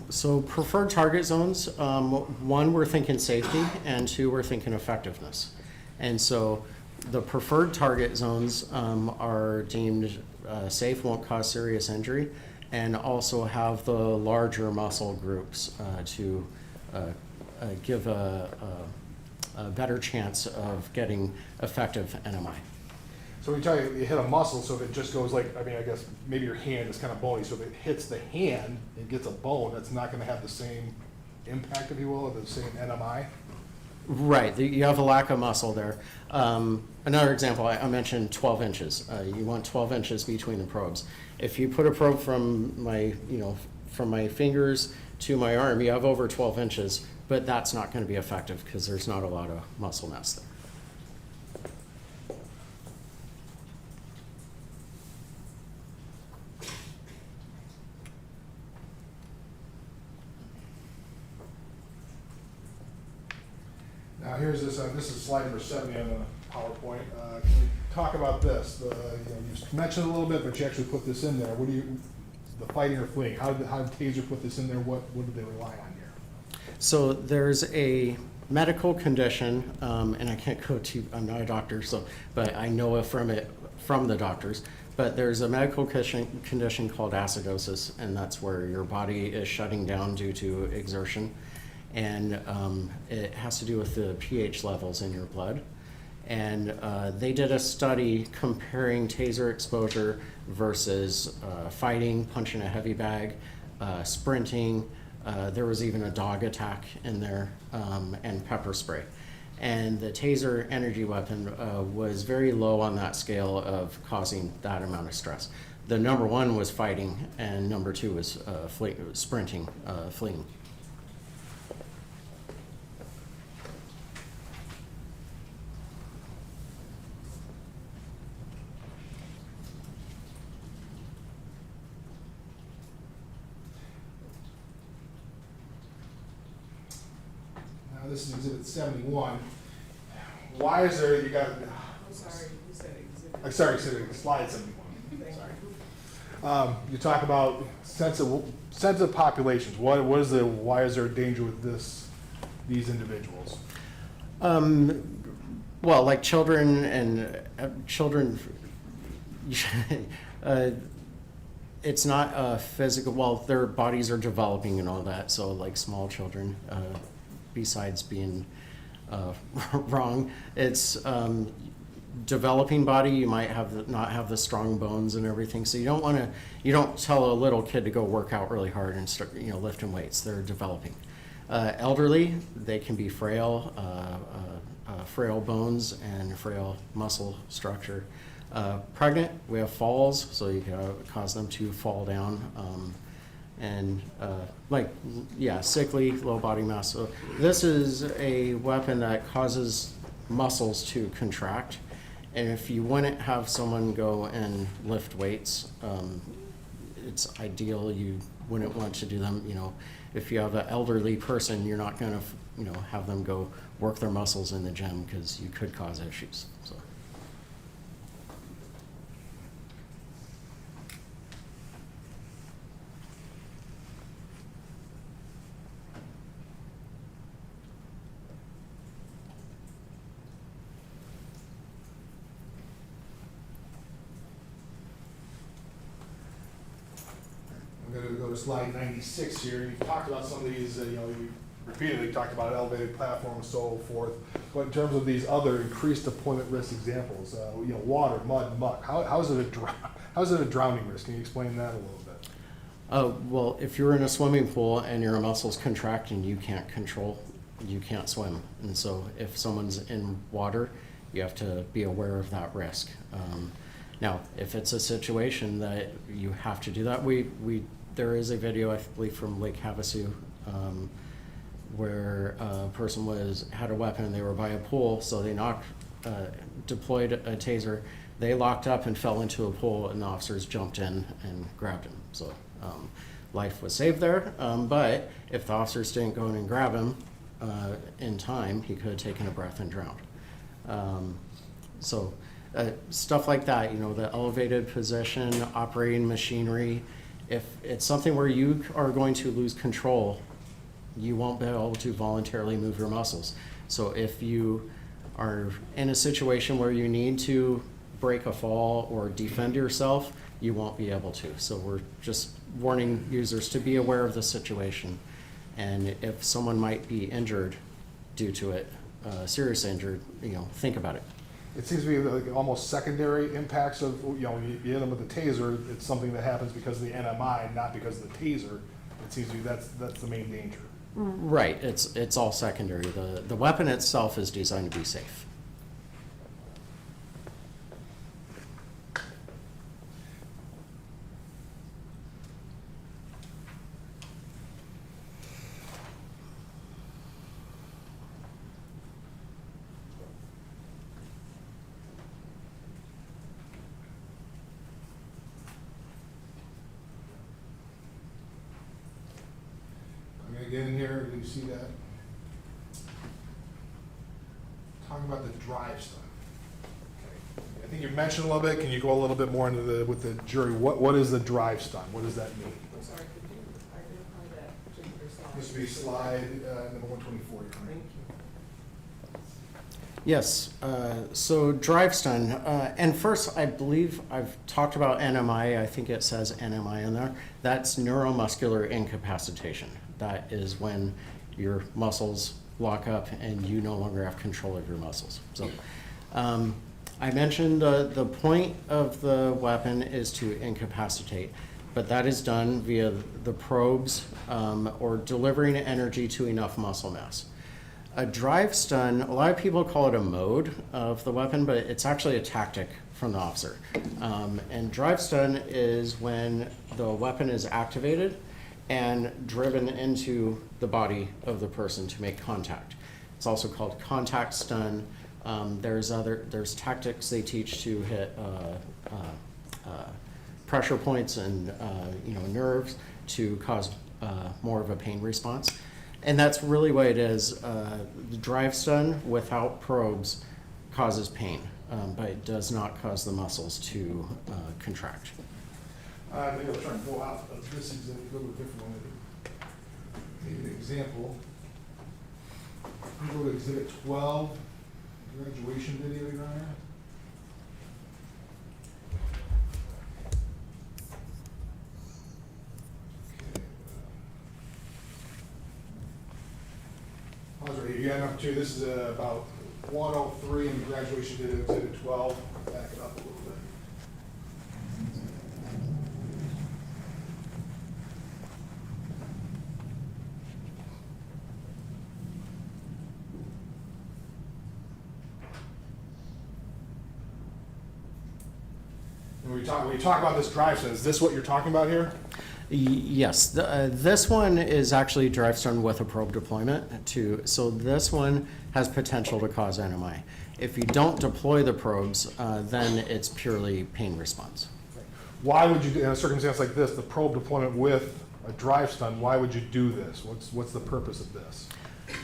So preferred target zones, one, we're thinking safety, and two, we're thinking effectiveness. And so the preferred target zones are deemed safe, won't cause serious injury, and also have the larger muscle groups to give a better chance of getting effective NMI. So when you hit a muscle, so if it just goes like, I mean, I guess maybe your hand is kind of bony, so if it hits the hand and gets a bone, that's not gonna have the same impact, if you will, or the same NMI? Right, you have a lack of muscle there. Another example, I mentioned 12 inches. You want 12 inches between the probes. If you put a probe from my fingers to my arm, you have over 12 inches, but that's not gonna be effective because there's not a lot of muscle mass there. Now here's this is slide number 70 on the PowerPoint. Can you talk about this? You mentioned it a little bit, but you actually put this in there. The fighting or fleeing, how did TASER put this in there? What did they rely on here? So there's a medical condition, and I can't go to, I'm not a doctor, but I know it from the doctors, but there's a medical condition called acidosis, and that's where your body is shutting down due to exertion. And it has to do with the pH levels in your blood. And they did a study comparing taser exposure versus fighting, punching a heavy bag, sprinting. There was even a dog attack in there, and pepper spray. And the taser energy weapon was very low on that scale of causing that amount of stress. The number one was fighting, and number two was sprinting, fleeing. This is exhibit 71. Why is there, I'm sorry, you said exhibit. sorry, slide 71. Sorry. You talk about sensitive populations. Why is there a danger with these individuals? Well, like children and children, it's not a physical, well, their bodies are developing and all that, so like small children, besides being wrong, it's developing body. You might not have the strong bones and everything, so you don't tell a little kid to go work out really hard and start lifting weights. They're developing. Elderly, they can be frail, frail bones and frail muscle structure. Pregnant, we have falls, so you can cause them to fall down. Sickly, low body mass. So this is a weapon that causes muscles to contract. And if you wouldn't have someone go and lift weights, it's ideal. You wouldn't want to do them, if you have an elderly person, you're not going to, have them go work their muscles in the gym because you could cause issues. So. I'm going to go to slide 96 here. You've talked about some of these, you repeatedly talked about elevated platform and so forth. But in terms of these other increased deployment risk examples, water, mud, muck, how is it a drowning risk? Can you explain that a little bit? Well, if you're in a swimming pool and your muscles contract and you can't swim. And so if someone's in water, you have to be aware of that risk. Now, if it's a situation that you have to do that, there is a video, I believe, from Lake Havasu, where a person had a weapon and they were by a pool, so they deployed a taser. They locked up and fell into a pool, and the officers jumped in and grabbed him. So life was saved there, but if the officers didn't go in and grab him in time, he could have taken a breath and drowned. Stuff like that, the elevated position, operating machinery, If it's something where you are going to lose control, you won't be able to voluntarily move your muscles. So if you are in a situation where you need to break a fall or defend yourself, you won't be able to. So we're just warning users to be aware of the situation. And if someone might be injured due to it, serious injured, think about it. It seems to be like almost secondary impacts of, when you hit them with the taser, it's something that happens because of the NMI, not because of the taser. It seems to be that's the main danger. Right, it's all secondary. The weapon itself is designed to be safe. I'm gonna get in here, do you see that? Talking about the drive stuff. Okay. I think you mentioned a little bit, can you go a little bit more into with the jury, what is the drive stun? What does that mean? I'm sorry, could you identify that particular slide? This would be slide number 124. Thank you. Yes, so drive stun, and first I believe I've talked about NMI, I think it says NMI in there. That's neuromuscular incapacitation. That is when your muscles lock up and you no longer have control of your muscles. So I mentioned the point of the weapon is to incapacitate, but that is done via the probes or delivering energy to enough muscle mass. A drive stun, a lot of people call it a mode of the weapon, but it's actually a tactic from the officer. And drive stun is when the weapon is activated and driven into the body of the person to make contact. It's also called contact stun. There's tactics they teach to hit pressure points and nerves to cause more of a pain response. And that's really what it is. The drive stun without probes causes pain, but it does not cause the muscles to contract. Maybe I'll try and pull out this is a little different one. Maybe an example. Go to exhibit 12, graduation video, Your Honor. Pause right here. You got an opportunity. This is about 103 in the graduation video, exhibit 12. Back it up a little bit. When we talk about this drive stun, is this what you're talking about here? Yes, this one is actually drive stun with a probe deployment so this one has potential to cause NMI. If you don't deploy the probes, then it's purely pain response. Why would you, in a circumstance like this, the probe deployment with a drive stun, why would you do this? What's the purpose of this?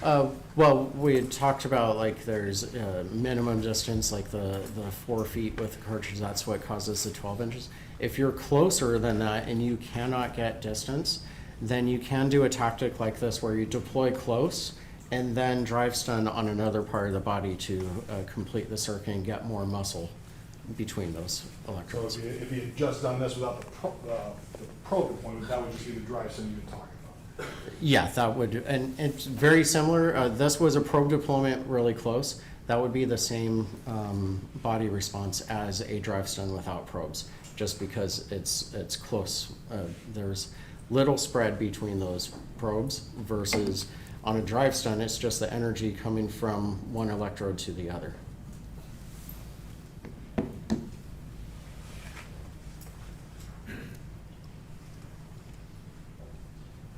Well, we had talked about there's minimum distance, like the 4 feet with the cartridge, that's what causes the 12 inches. If you're closer than that and you cannot get distance, then you can do a tactic like this where you deploy close and then drive stun on another part of the body to complete the circuit and get more muscle between those electrodes. So if you had just done this without the probe deployment, that would just be the drive stun you've been talking about. Yeah, that would, and it's very similar. This was a probe deployment really close. That would be the same body response as a drive stun without probes, just because it's close. There's little spread between those probes versus on a drive stun, it's just the energy coming from one electrode to the other.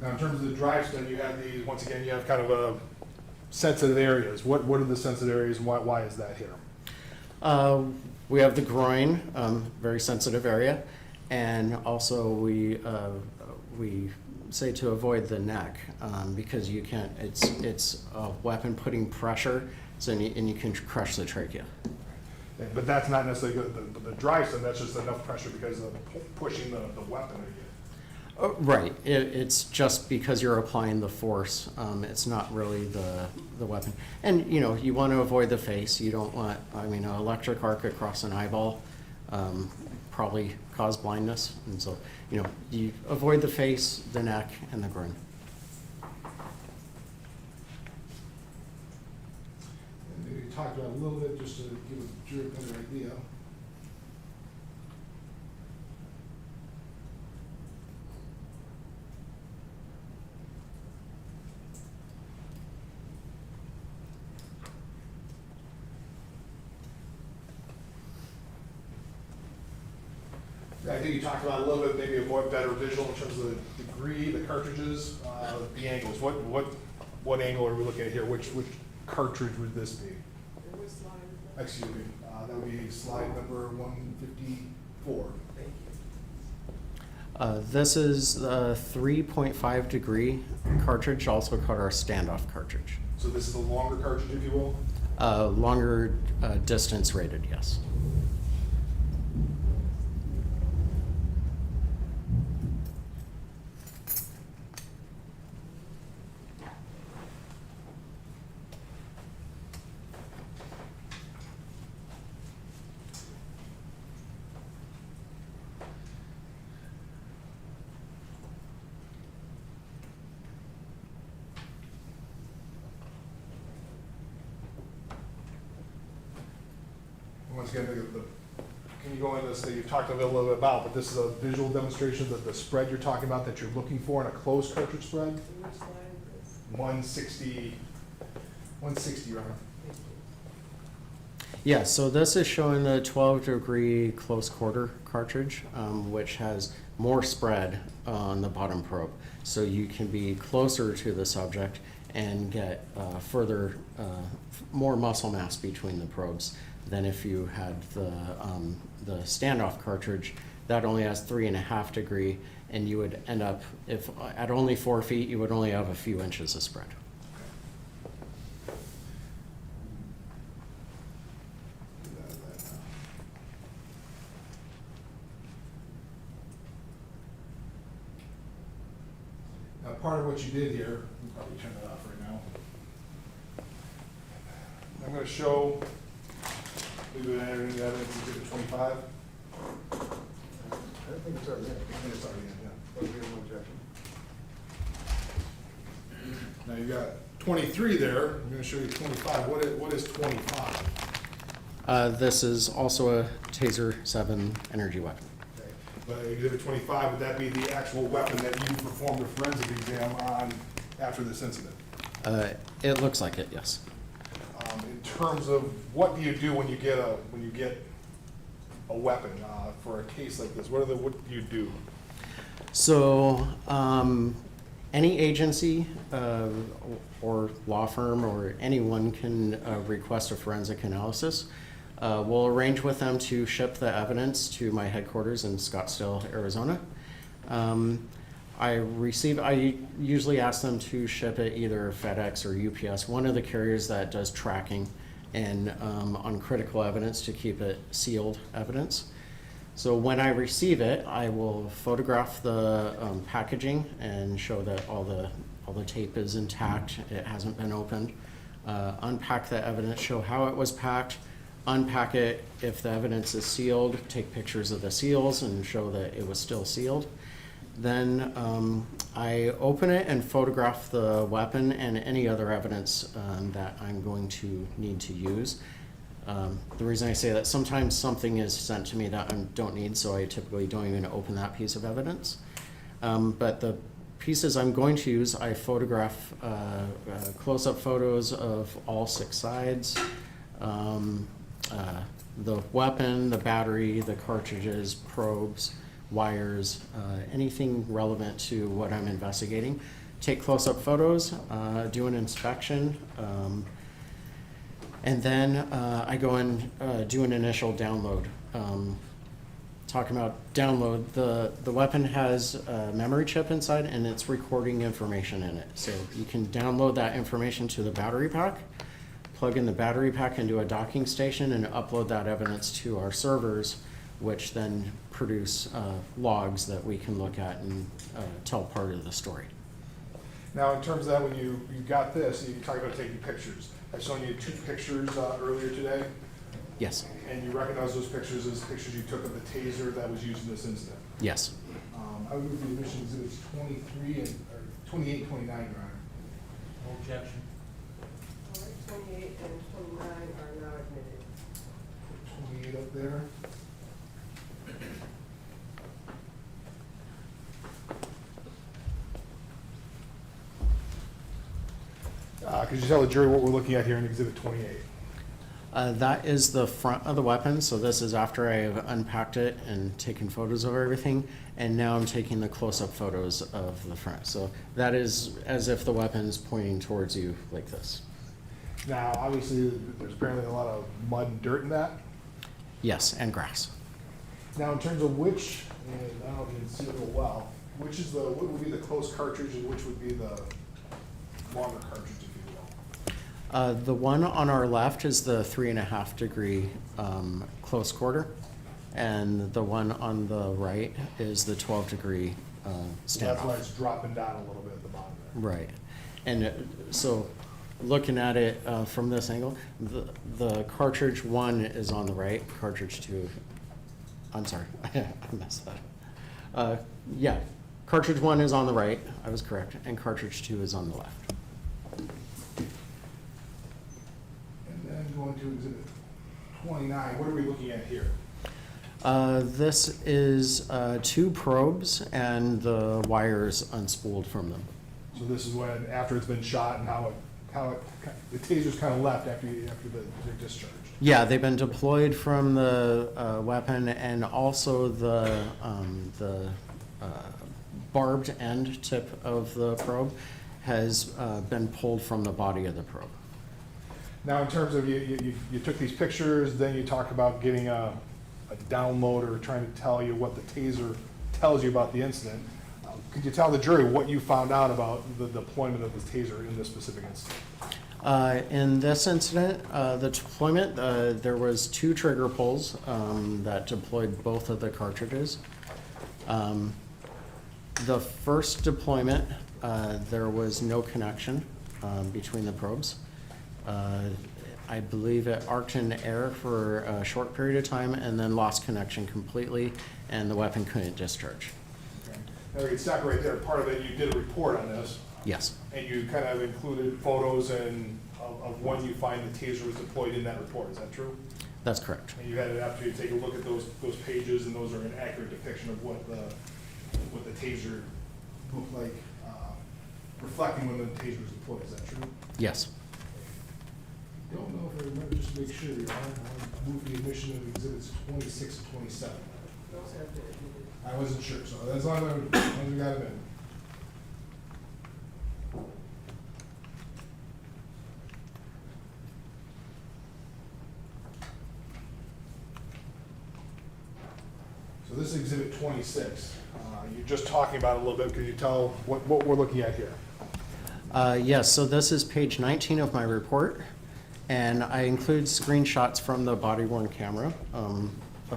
Now, in terms of the drive stun, you have these, once again, you have kind of a sensitive areas. What are the sensitive areas and why is that here? We have the groin, very sensitive area, and also we say to avoid the neck because you can't. It's a weapon putting pressure, so and you can crush the trachea. But that's not necessarily good. The drive stun, that's just enough pressure because of pushing the weapon again. Right. It's just because you're applying the force. It's not really the weapon. And, you know, you want to avoid the face. You don't want, I mean, an electric arc across an eyeball probably cause blindness. And so, you know, you avoid the face, the neck, and the groin. And maybe talk about a little bit just to give the jury a better idea. I think you talked about a little bit, maybe a more better visual in terms of the degree, the cartridges, the angles. What angle are we looking at here? Which cartridge would this be? Excuse me. That would be slide number 154. Thank you. This is the 3.5 degree cartridge, also called our standoff cartridge. So this is a longer cartridge, if you will? Longer distance rated, yes. Once again, can you go into this that you've talked a little bit about, but this is a visual demonstration that the spread you're talking about that you're looking for in a closed cartridge spread? 160, rather. Yeah, so this is showing the 12 degree close quarter cartridge, which has more spread on the bottom probe. So you can be closer to the subject and get more muscle mass between the probes than if you had the standoff cartridge that only has 3.5 degree, and you would end up, if at only 4 feet, you would only have a few inches of spread. Now, part of what you did here, we'll probably turn that off right now. I'm going to show. Maybe we enter into evidence in Exhibit 25. I think it's already in. I think it's already in, yeah. But we have no objection. Now you've got 23 there. I'm going to show you 25. What is 25? This is also a Taser 7 energy weapon. Okay. But Exhibit 25, would that be the actual weapon that you performed a forensic exam on after this incident? It looks like it, yes. In terms of what do you do when you get a weapon for a case like this? What do you do? So any agency or law firm or anyone can request a forensic analysis. We'll arrange with them to ship the evidence to my headquarters in Scottsdale, Arizona. I usually ask them to ship it either FedEx or UPS, one of the carriers that does tracking and on critical evidence to keep it sealed evidence. So when I receive it, I will photograph the packaging and show that all the tape is intact, it hasn't been opened. Unpack the evidence, show how it was packed, unpack it if the evidence is sealed, take pictures of the seals and show that it was still sealed. Then I open it and photograph the weapon and any other evidence that I'm going to need to use. The reason I say that, sometimes something is sent to me that I don't need, so I typically don't even open that piece of evidence. But the pieces I'm going to use, I photograph close-up photos of all 6 sides, the weapon, the battery, the cartridges, probes, wires, anything relevant to what I'm investigating. Take close-up photos, do an inspection, and then I go and do an initial download. Talking about download, the weapon has a memory chip inside and it's recording information in it. So you can download that information to the battery pack, plug in the battery pack into a docking station and upload that evidence to our servers, which then produce logs that we can look at and tell part of the story. Now, in terms of that, when you got this, you talked about taking pictures. I've shown you 2 pictures earlier today. Yes. And you recognize those pictures as pictures you took of the taser that was used in this incident. Yes. I would move the admission exhibits 23 and, or 28, 29, Your Honor. All right, 28 and 29 are now admitted. 28 up there. Could you tell the jury what we're looking at here in Exhibit 28? That is the front of the weapon, so this is after I have unpacked it and taken photos of everything, and now I'm taking the close-up photos of the front. So that is as if the weapon is pointing towards you like this. Now, obviously, there's apparently a lot of mud and dirt in that. Yes, and grass. Now, in terms of which, and I don't know if you can see it real well, what would be the close cartridge and which would be the longer cartridge, if you will? The one on our left is the 3.5 degree close quarter, and the one on the right is the 12 degree So that's why standoff. it's dropping down a little bit at the bottom there. Right, and so looking at it from this angle, the cartridge 1 is on the right, cartridge 2, I'm sorry, I messed that up. Yeah, cartridge 1 is on the right, I was correct, and cartridge 2 is on the left. And then going to Exhibit 29, what are we looking at here? This is 2 probes and the wires unspooled from them. So this is when, after it's been shot and how the taser's kind of left after they're discharged. Yeah, they've been deployed from the weapon, and also the barbed end tip of the probe has been pulled from the body of the probe. Now, in terms of you took these pictures, then you talked about getting a download or trying to tell you what the taser tells you about the incident. Could you tell the jury what you found out about the deployment of the taser in this specific incident? In this incident, the deployment, there was 2 trigger pulls that deployed both of the cartridges. The first deployment, there was no connection between the probes. I believe it arced in air for a short period of time and then lost connection completely, and the weapon couldn't discharge. Okay. Now, we can stop right there. Part of it, you did a report on this. Yes. And you kind of included photos of when you find the taser was deployed in that report. Is that true? That's correct. And you had an opportunity to take a look at those pages, and those are an accurate depiction of what the taser looked like, reflecting when the taser was deployed. Is that true? Yes. Don't know if I remember, just to make sure, Your Honor, I want to move the admission of exhibits 26 and 27. Those have been admitted. I wasn't sure, so as long as we got them in. So this is exhibit 26. You're just talking about it a little bit. Can you tell what we're looking at here? Yes, so this is page 19 of my report, and I include screenshots from the body-worn camera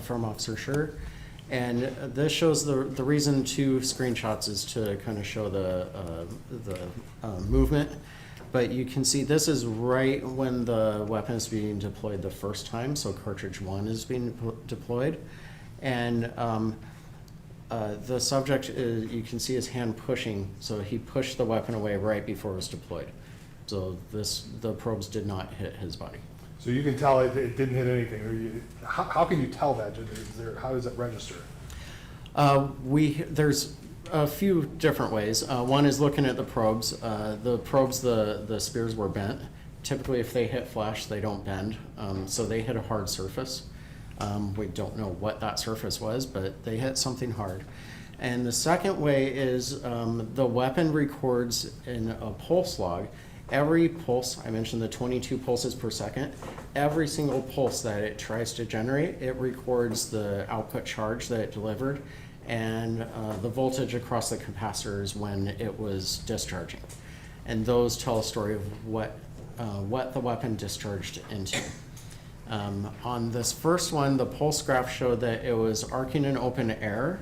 from Officer Schurr. And this shows the reason 2 screenshots is to kind of show the movement. But you can see this is right when the weapon is being deployed the first time, so cartridge 1 is being deployed. And the subject, you can see his hand pushing, so he pushed the weapon away right before it was deployed. So the probes did not hit his body. So you can tell it didn't hit anything. How can you tell that? How does it register? There's a few different ways. One is looking at the probes. The spears were bent. Typically, if they hit flesh, they don't bend. So they hit a hard surface. We don't know what that surface was, but they hit something hard. And the second way is the weapon records in a pulse log. Every pulse, I mentioned the 22 pulses per second, every single pulse that it tries to generate, it records the output charge that it delivered and the voltage across the capacitors when it was discharging. And those tell a story of what the weapon discharged into. On this first one, the pulse graph showed that it was arcing in open air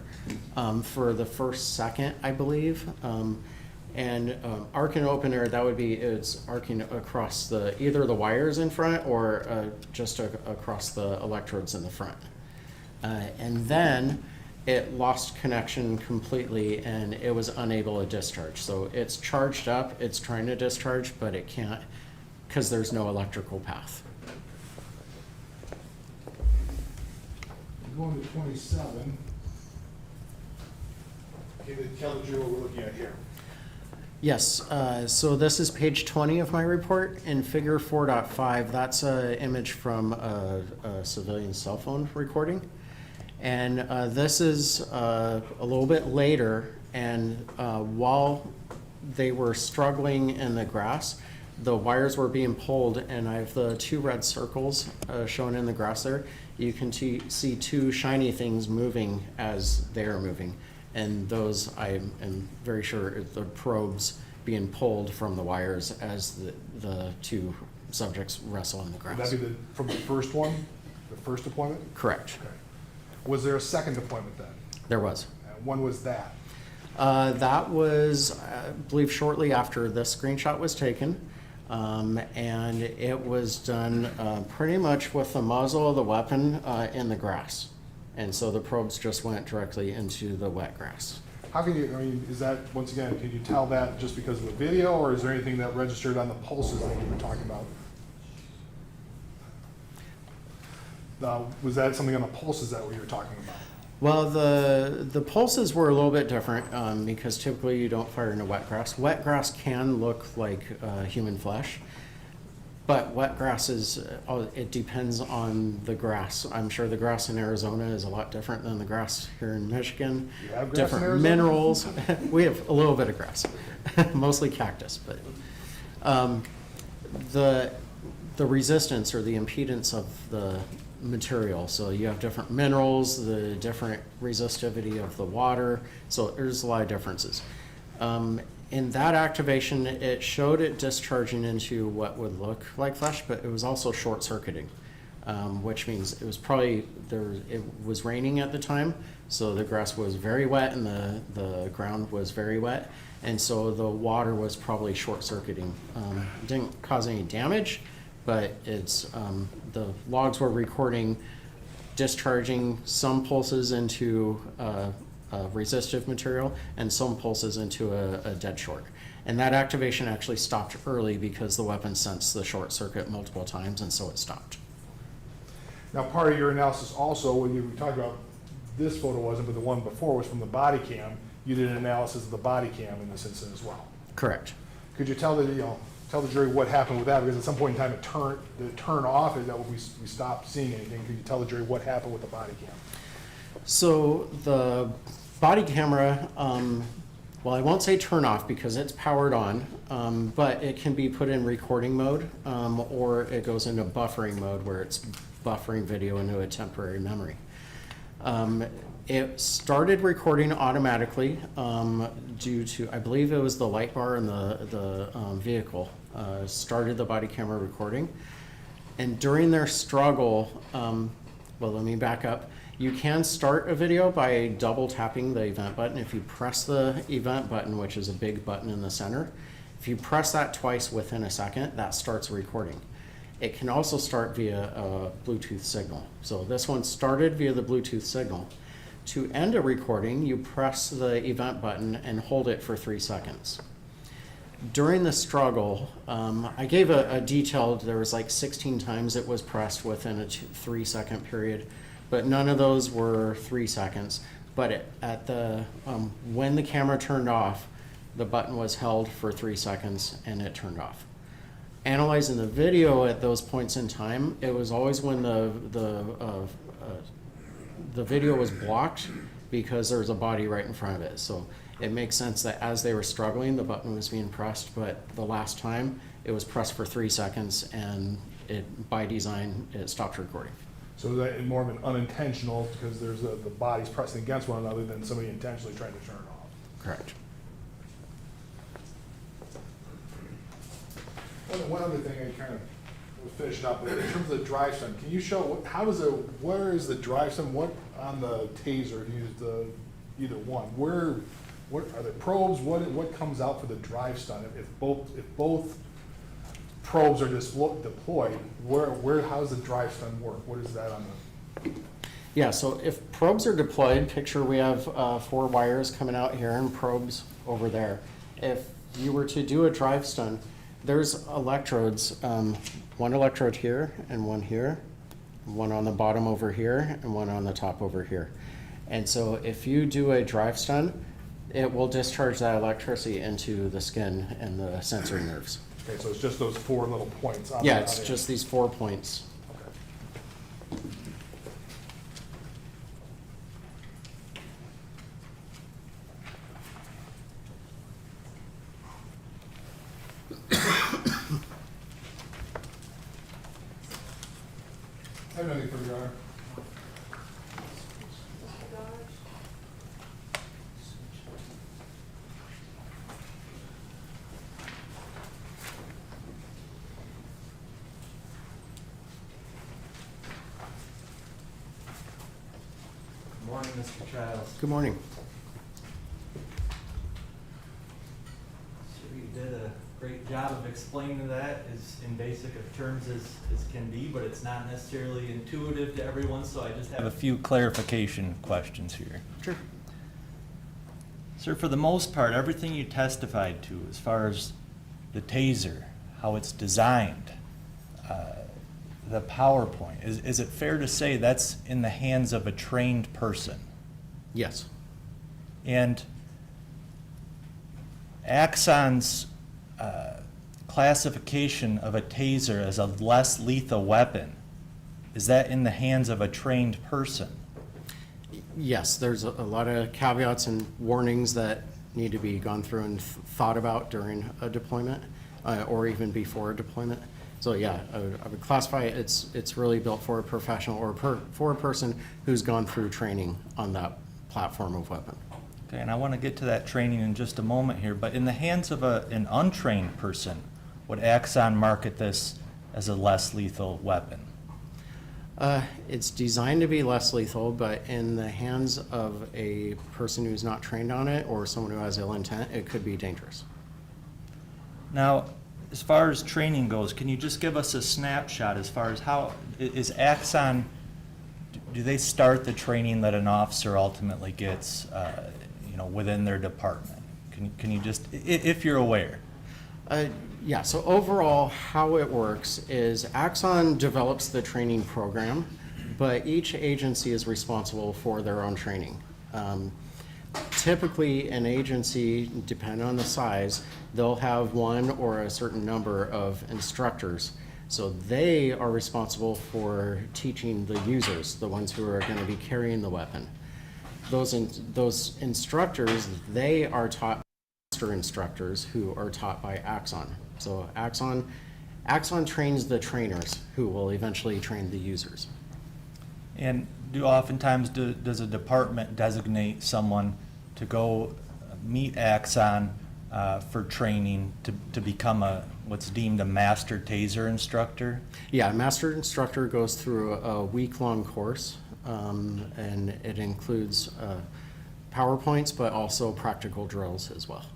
for the first second, I believe. Arcing in open air, that would be it's arcing across either the wires in front or just across the electrodes in the front. And then it lost connection completely and it was unable to discharge. So it's charged up, it's trying to discharge, but it can't because there's no electrical path. Going to 27. Can you tell the jury what we're looking at here? Yes, so this is page 20 of my report. In figure 4.5, that's an image from a civilian cell phone recording. And this is a little bit later, and while they were struggling in the grass, the wires were being pulled, and I have the 2 red circles shown in the grass there. You can see 2 shiny things moving as they are moving. And those, I am very sure, are the probes being pulled from the wires as the 2 subjects wrestle in the grass. Would that be from the first one, the first deployment? Correct. Okay. Was there a second deployment then? There was. When was that? That was, I believe, shortly after this screenshot was taken. And it was done pretty much with the muzzle of the weapon in the grass. And so the probes just went directly into the wet grass. How can you, I mean, is that, once again, can you tell that just because of the video, or is there anything that registered on the pulses that you were talking about? Was that something on the pulses that we were talking about? Well, the pulses were a little bit different because typically you don't fire into wet grass. Wet grass can look like human flesh, but wet grass is, it depends on the grass. I'm sure the grass in Arizona is a lot different than the grass here in Michigan. You have grass different in Arizona? minerals. We have a little bit of grass, mostly cactus, but the resistance or the impedance of the material. So you have different minerals, the different resistivity of the water. So there's a lot of differences. In that activation, it showed it discharging into what would look like flesh, but it was also short-circuiting, which means it was probably, it was raining at the time, so the grass was very wet and the ground was very wet, and so the water was probably short-circuiting. Didn't cause any damage, but it's the logs were recording discharging some pulses into resistive material and some pulses into a dead short. And that activation actually stopped early because the weapon sensed the short circuit multiple times, and so it stopped. Now, part of your analysis also, when you talked about this photo wasn't, but the one before was from the body cam, you did an analysis of the body cam in this instance as well. Correct. Could you tell the jury what happened with that? Because at some point in time it turned off, is that when we stopped seeing anything? Could you tell the jury what happened with the body cam? So the body camera, well, I won't say turn off because it's powered on, but it can be put in recording mode, or it goes into buffering mode where it's buffering video into a temporary memory. It started recording automatically due to, I believe it was the light bar in the vehicle, started the body camera recording. And during their struggle, well, let me back up. You can start a video by double tapping the event button. If you press the event button, which is a big button in the center, if you press that twice within a second, that starts recording. It can also start via a Bluetooth signal. So this one started via the Bluetooth signal. To end a recording, you press the event button and hold it for 3 seconds. During the struggle, I gave a detailed, there was like 16 times it was pressed within a 3 second period, but none of those were 3 seconds. But when the camera turned off, the button was held for 3 seconds and it turned off. Analyzing the video at those points in time, it was always when the video was blocked because there was a body right in front of it. So it makes sense that as they were struggling, the button was being pressed, but the last time it was pressed for 3 seconds and by design, it stopped recording. So is that more of an unintentional, because there's the bodies pressing against one another, than somebody intentionally trying to turn it off? Correct. One other thing I kind of we're finishing up, but in terms of the drive stun, can you show, where is the drive stun, what on the taser, if you use either one, what are the probes, what comes out for the drive stun? If both probes are deployed, how does the drive stun work? What is that on the? Yeah, so if probes are deployed, picture we have 4 wires coming out here and probes over there. If you were to do a drive stun, there's electrodes, one electrode here and one here, one on the bottom over here and one on the top over here. And so if you do a drive stun, it will discharge that electricity into the skin and the sensory nerves. Okay, so it's just those 4 little points. Yeah, it's just these 4 points. I have nothing for Your Honor. Good morning, Mr. Childs. Good morning. So you did a great job of explaining that as in basic of terms as can be, but it's not necessarily intuitive to everyone, so I just have a few clarification questions here. Sure. Sir, for the most part, everything you testified to as far as the taser, how it's designed, the PowerPoint, is it fair to say that's in the hands of a trained person? Yes. And Axon's classification of a taser as a less lethal weapon, is that in the hands of a trained person? Yes, there's a lot of caveats and warnings that need to be gone through and thought about during a deployment or even before a deployment. So yeah, I would classify it, it's really built for a professional or for a person who's gone through training on that platform of weapon. Okay, and I want to get to that training in just a moment here, but in the hands of an untrained person, would Axon market this as a less lethal weapon? It's designed to be less lethal, but in the hands of a person who's not trained on it or someone who has ill intent, it could be dangerous. Now, as far as training goes, can you just give us a snapshot as far as how is Axon, do they start the training that an officer ultimately gets within their department? Can you just, if you're aware? Yeah, so overall how it works is Axon develops the training program, but each agency is responsible for their own training. Typically an agency, depending on the size, they'll have one or a certain number of instructors. So they are responsible for teaching the users, the ones who are going to be carrying the weapon. Those instructors, they are taught master instructors who are taught by Axon. So Axon trains the trainers who will eventually train the users. And does a department designate someone to go meet Axon for training to become what's deemed a master taser instructor? Yeah, a master instructor goes through a week-long course, and it includes PowerPoints, but also practical drills as well.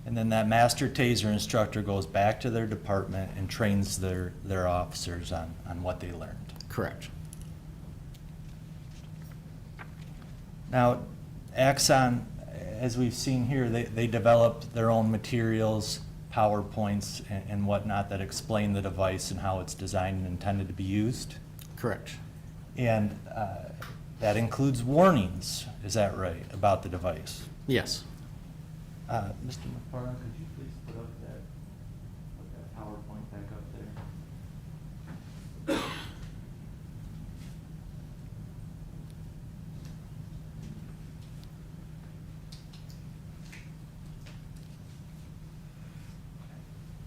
And then that master taser instructor goes back to their department and trains their officers on what they learned. Correct. Now, Axon, as we've seen here, they developed their own materials, PowerPoints and whatnot that explain the device and how it's designed and intended to be used. Correct. And that includes warnings, is that right, about the device? Yes. Mr. McFarland, could you please put that PowerPoint back up there?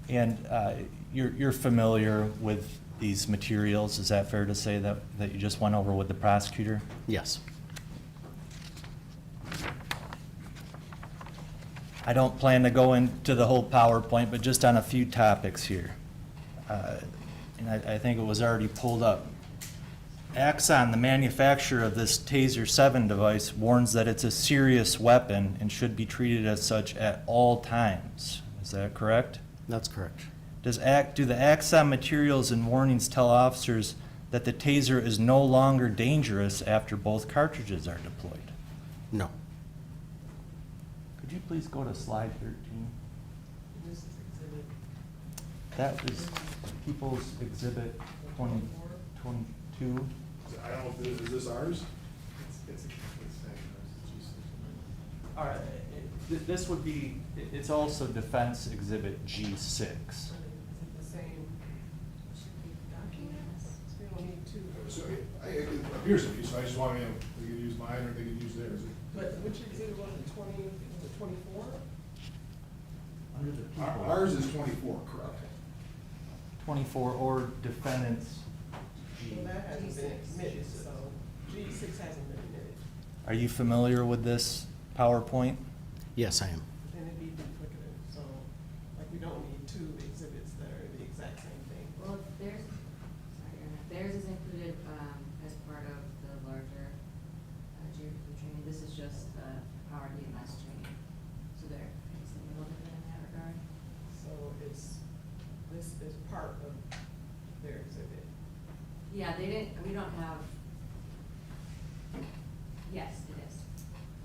And you're familiar with these materials, is that fair to say that you just went over with the prosecutor? Yes. I don't plan to go into the whole PowerPoint, but just on a few topics here. and I think it was already pulled up. Axon, the manufacturer of this Taser 7 device, warns that it's a serious weapon and should be treated as such at all times. Is that correct? That's correct. Do the Axon materials and warnings tell officers that the Taser is no longer dangerous after both cartridges are deployed? No. Could you please go to slide 13? This is exhibit. That was People's Exhibit 22. I don't know if this, is this ours? All right, this would be, it's also Defense Exhibit G6. The same documents. We don't need two. So it appears to be, so I just want to, they can use mine or they can use theirs. But which exhibit was it, 24? Under the people. Ours is 24, correct? 24 or defendants. Well, that hasn't been admitted, so G6 hasn't been admitted. Are you familiar with this PowerPoint? Yes, I am. Then it'd be duplicative, so like we don't need two exhibits that are the exact same thing. Well, theirs is included as part of the larger geography training. This is just our DMS training. So they're a little bit in that regard. So this is part of their exhibit. Yeah, we don't have, yes, it is.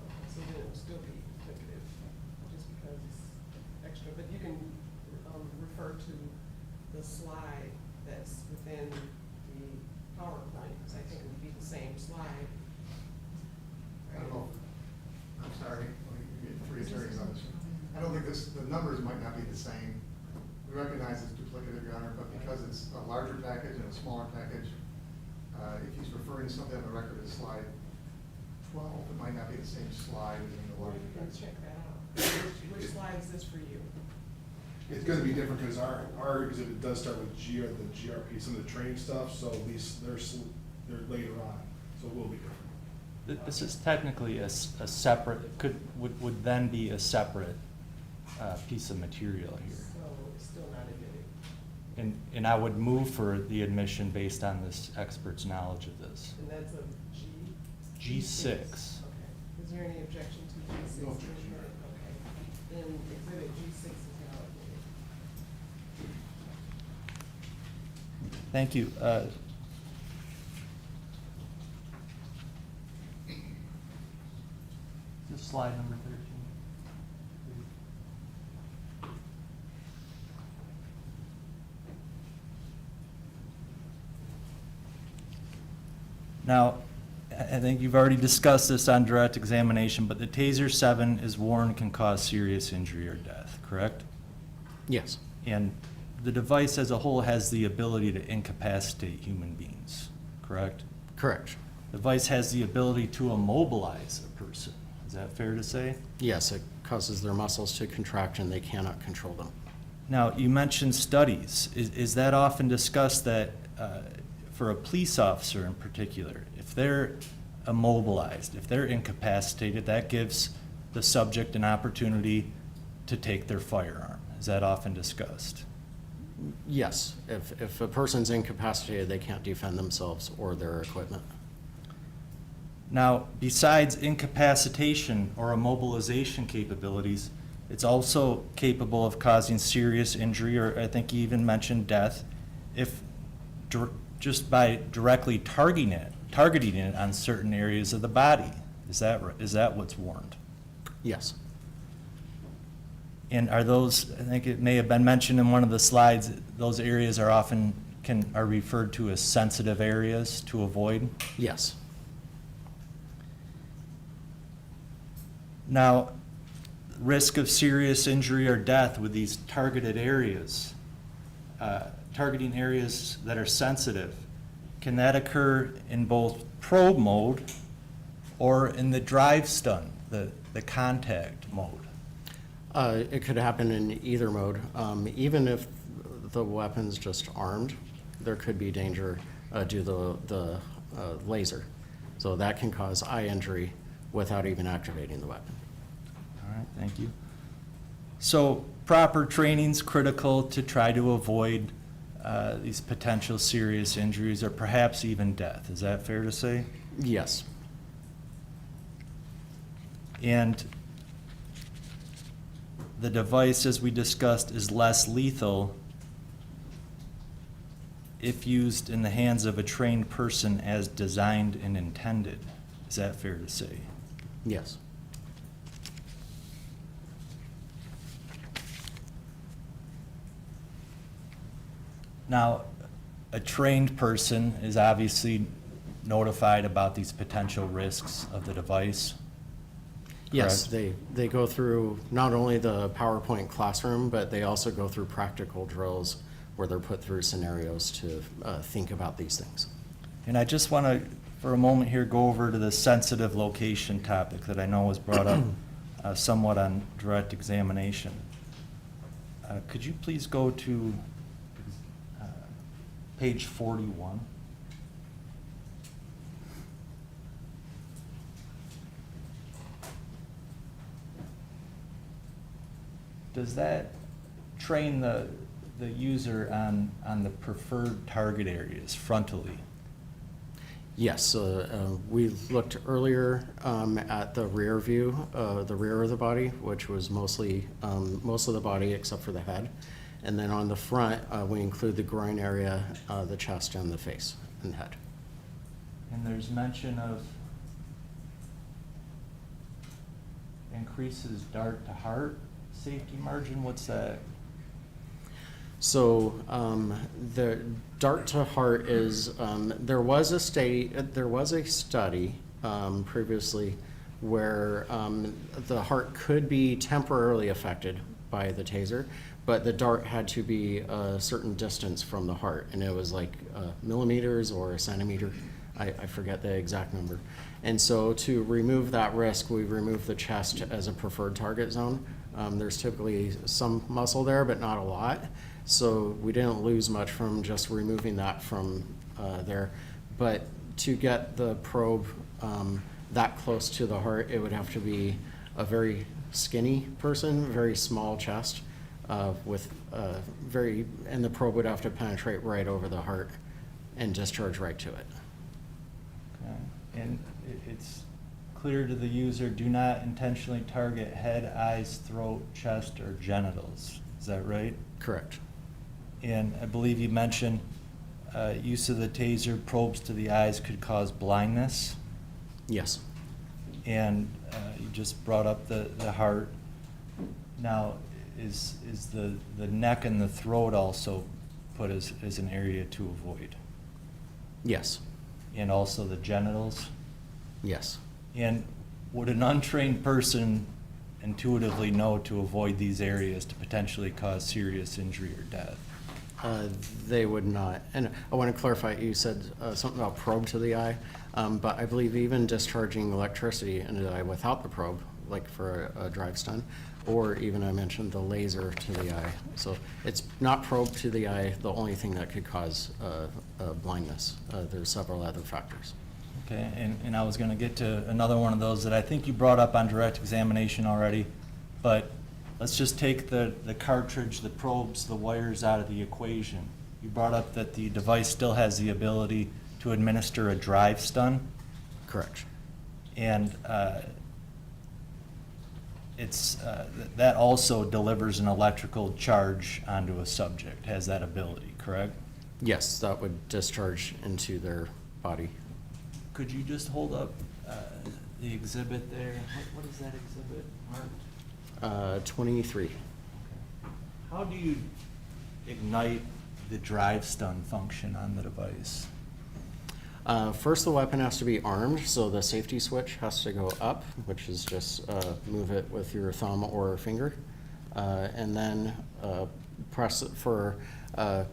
Okay, so then it will still be duplicative, just because it's extra, but you can refer to the slide that's within the PowerPoint, because I think it would be the same slide. I don't know. I'm sorry, we get three attorneys on this one. I don't think the numbers might not be the same. We recognize it's duplicative, Your Honor, but because it's a larger package and a smaller package, if he's referring to something on the record as slide 12, it might not be the same slide as in the larger You can package. check that out. Which slide is this for you? It's gonna be different because our exhibit does start with the GRP, some of the training stuff, so these, they're later on, so it will be different. This is technically a separate, would then be a separate piece of material here. So it's still not admitted. And I would move for the admission based on this expert's knowledge of this. And that's a G6. Okay. Is there any objection to G6? No objection. Okay. Then exhibit G6 is now admitted. Thank you. This is slide number 13. Now, I think you've already discussed this on direct examination, but the Taser 7 is warned can cause serious injury or death, correct? Yes. And the device as a whole has the ability to incapacitate human beings, correct? Correct. The device has the ability to immobilize a person. Is that fair to say? Yes, it causes their muscles to contract and they cannot control them. Now, you mentioned studies. Is that often discussed that for a police officer in particular, if they're immobilized, if they're incapacitated, that gives the subject an opportunity to take their firearm? Is that often discussed? Yes, if a person's incapacitated, they can't defend themselves or their equipment. Now, besides incapacitation or immobilization capabilities, it's also capable of causing serious injury, or I think you even mentioned death, if just by directly targeting it on certain areas of the body. Is that what's warned? Yes. And are those, I think it may have been mentioned in one of the slides, those areas are often are referred to as sensitive areas to avoid? Yes. Now, risk of serious injury or death with these targeted areas, targeting areas that are sensitive, can that occur in both probe mode or in the drive stun, the contact mode? It could happen in either mode. Even if the weapon's just armed, there could be danger due to the laser. So that can cause eye injury without even activating the weapon. All right, thank you. So proper training's critical to try to avoid these potential serious injuries or perhaps even death. Is that fair to say? Yes. And the device, as we discussed, is less lethal if used in the hands of a trained person as designed and intended. Is that fair to say? Yes. Now, a trained person is obviously notified about these potential risks of the device. Yes, correct? they go through not only the PowerPoint classroom, but they also go through practical drills where they're put through scenarios to think about these things. And I just want to, for a moment here, go over to the sensitive location topic that I know was brought up somewhat on direct examination. Could you please go to page 41? Does that train the user on the preferred target areas frontally? Yes, we looked earlier at the rear view, the rear of the body, which was mostly most of the body except for the head. And then on the front, we include the groin area, the chest, and the face and head. And there's mention of increases dart to heart safety margin. What's that? So the dart to heart is there was a study previously where the heart could be temporarily affected by the taser, but the dart had to be a certain distance from the heart, and it was like millimeters or a centimeter. I forget the exact number. And so to remove that risk, we removed the chest as a preferred target zone. There's typically some muscle there, but not a lot. So we didn't lose much from just removing that from there. But to get the probe that close to the heart, it would have to be a very skinny person, very small chest, with and the probe would have to penetrate right over the heart and discharge right to it. Okay. And it's clear to the user, do not intentionally target head, eyes, throat, chest, or genitals. Is that right? Correct. And I believe you mentioned use of the taser probes to the eyes could cause blindness. Yes. And you just brought up the heart. Now, is the neck and the throat also put as an area to avoid? Yes. And also the genitals? Yes. And would an untrained person intuitively know to avoid these areas to potentially cause serious injury or death? They would not. And I want to clarify, you said something about probe to the eye, but I believe even discharging electricity into the eye without the probe, like for a drive stun, or even I mentioned the laser to the eye. So it's not probe to the eye, the only thing that could cause blindness. There's several other factors. Okay, and I was going to get to another one of those that I think you brought up on direct examination already, but let's just take the cartridge, the probes, the wires out of the equation. You brought up that the device still has the ability to administer a drive stun. Correct. And that also delivers an electrical charge onto a subject, has that ability, correct? Yes, that would discharge into their body. Could you just hold up the exhibit there? What is that exhibit marked? 23. How do you ignite the drive stun function on the device? First, the weapon has to be armed, so the safety switch has to go up, which is just move it with your thumb or finger. And then press it for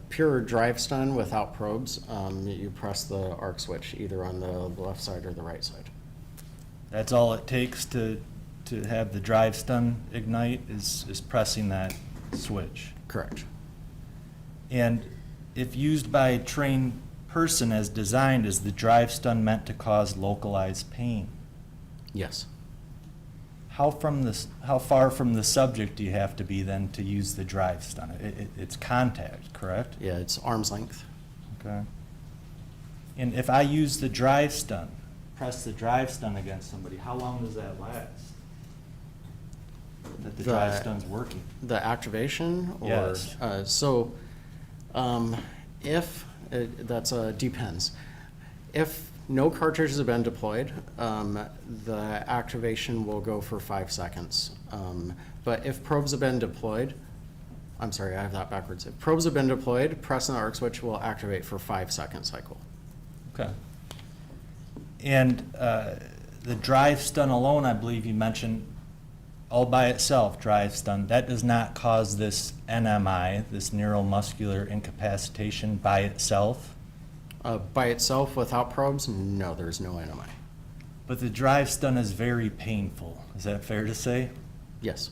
pure drive stun without probes. You press the arc switch either on the left side or the right side. That's all it takes to have the drive stun ignite is pressing that switch. Correct. And if used by a trained person as designed, is the drive stun meant to cause localized pain? Yes. How far from the subject do you have to be then to use the drive stun? It's contact, correct? Yeah, it's arm's length. Okay. And if I use the drive stun, press the drive stun against somebody, how long does that last? That the drive stun's working? The activation? Or, yes. If, depends. If no cartridges have been deployed, the activation will go for 5 seconds. But if probes have been deployed, I'm sorry, I have that backwards. If probes have been deployed, pressing the arc switch will activate for 5-second cycle. Okay. And the drive stun alone, I believe you mentioned, all by itself, drive stun, that does not cause this NMI, this neuromuscular incapacitation by itself? By itself, without probes, no, there's no NMI. But the drive stun is very painful. Is that fair to say? Yes.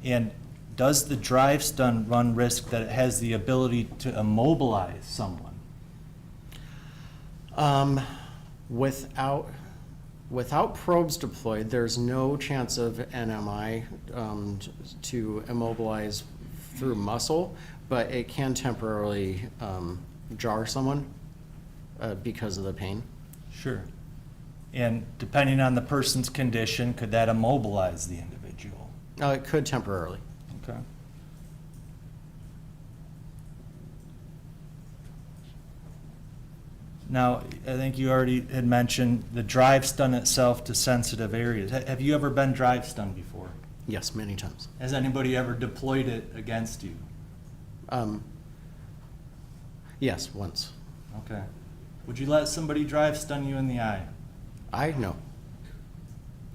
And does the drive stun run risk that it has the ability to immobilize someone? Without probes deployed, there's no chance of NMI to immobilize through muscle, but it can temporarily jar someone because of the pain. Sure. And depending on the person's condition, could that immobilize the individual? It could temporarily. Okay. Now, I think you already had mentioned the drive stun itself to sensitive areas. Have you ever been drive stunned before? Yes, many times. Has anybody ever deployed it against you? Yes, once. Okay. Would you let somebody drive stun you in the eye? Eye, no. How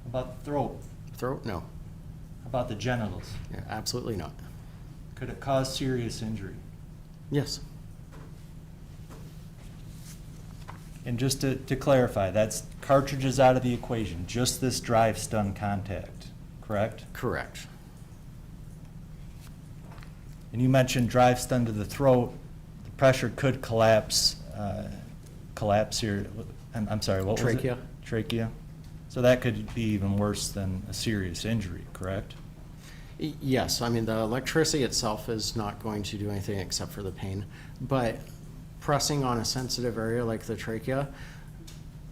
about the throat? Throat, no. How about the genitals? Yeah, absolutely not. Could it cause serious injury? Yes. And just to clarify, that's cartridges out of the equation, just this drive stun contact, correct? Correct. And you mentioned drive stun to the throat. The pressure could collapse your, I'm sorry, what was it? Trachea. Trachea. So that could be even worse than a serious injury, correct? Yes, I mean, the electricity itself is not going to do anything except for the pain, but pressing on a sensitive area like the trachea,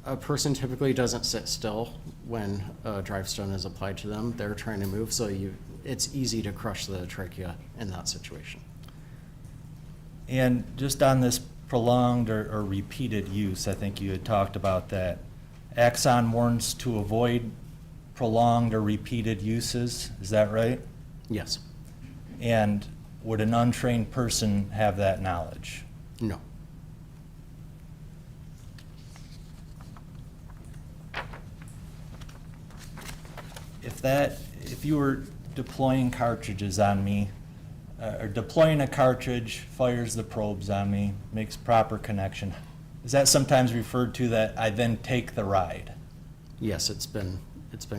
a person typically doesn't sit still when a drive stun is applied to them. They're trying to move, so it's easy to crush the trachea in that situation. And just on this prolonged or repeated use, I think you had talked about that. Axon warns to avoid prolonged or repeated uses, is that right? Yes. And would an untrained person have that knowledge? No. If you were deploying cartridges on me, or deploying a cartridge, fires the probes on me, makes proper connection, is that sometimes referred to that I then take the ride? Yes, it's been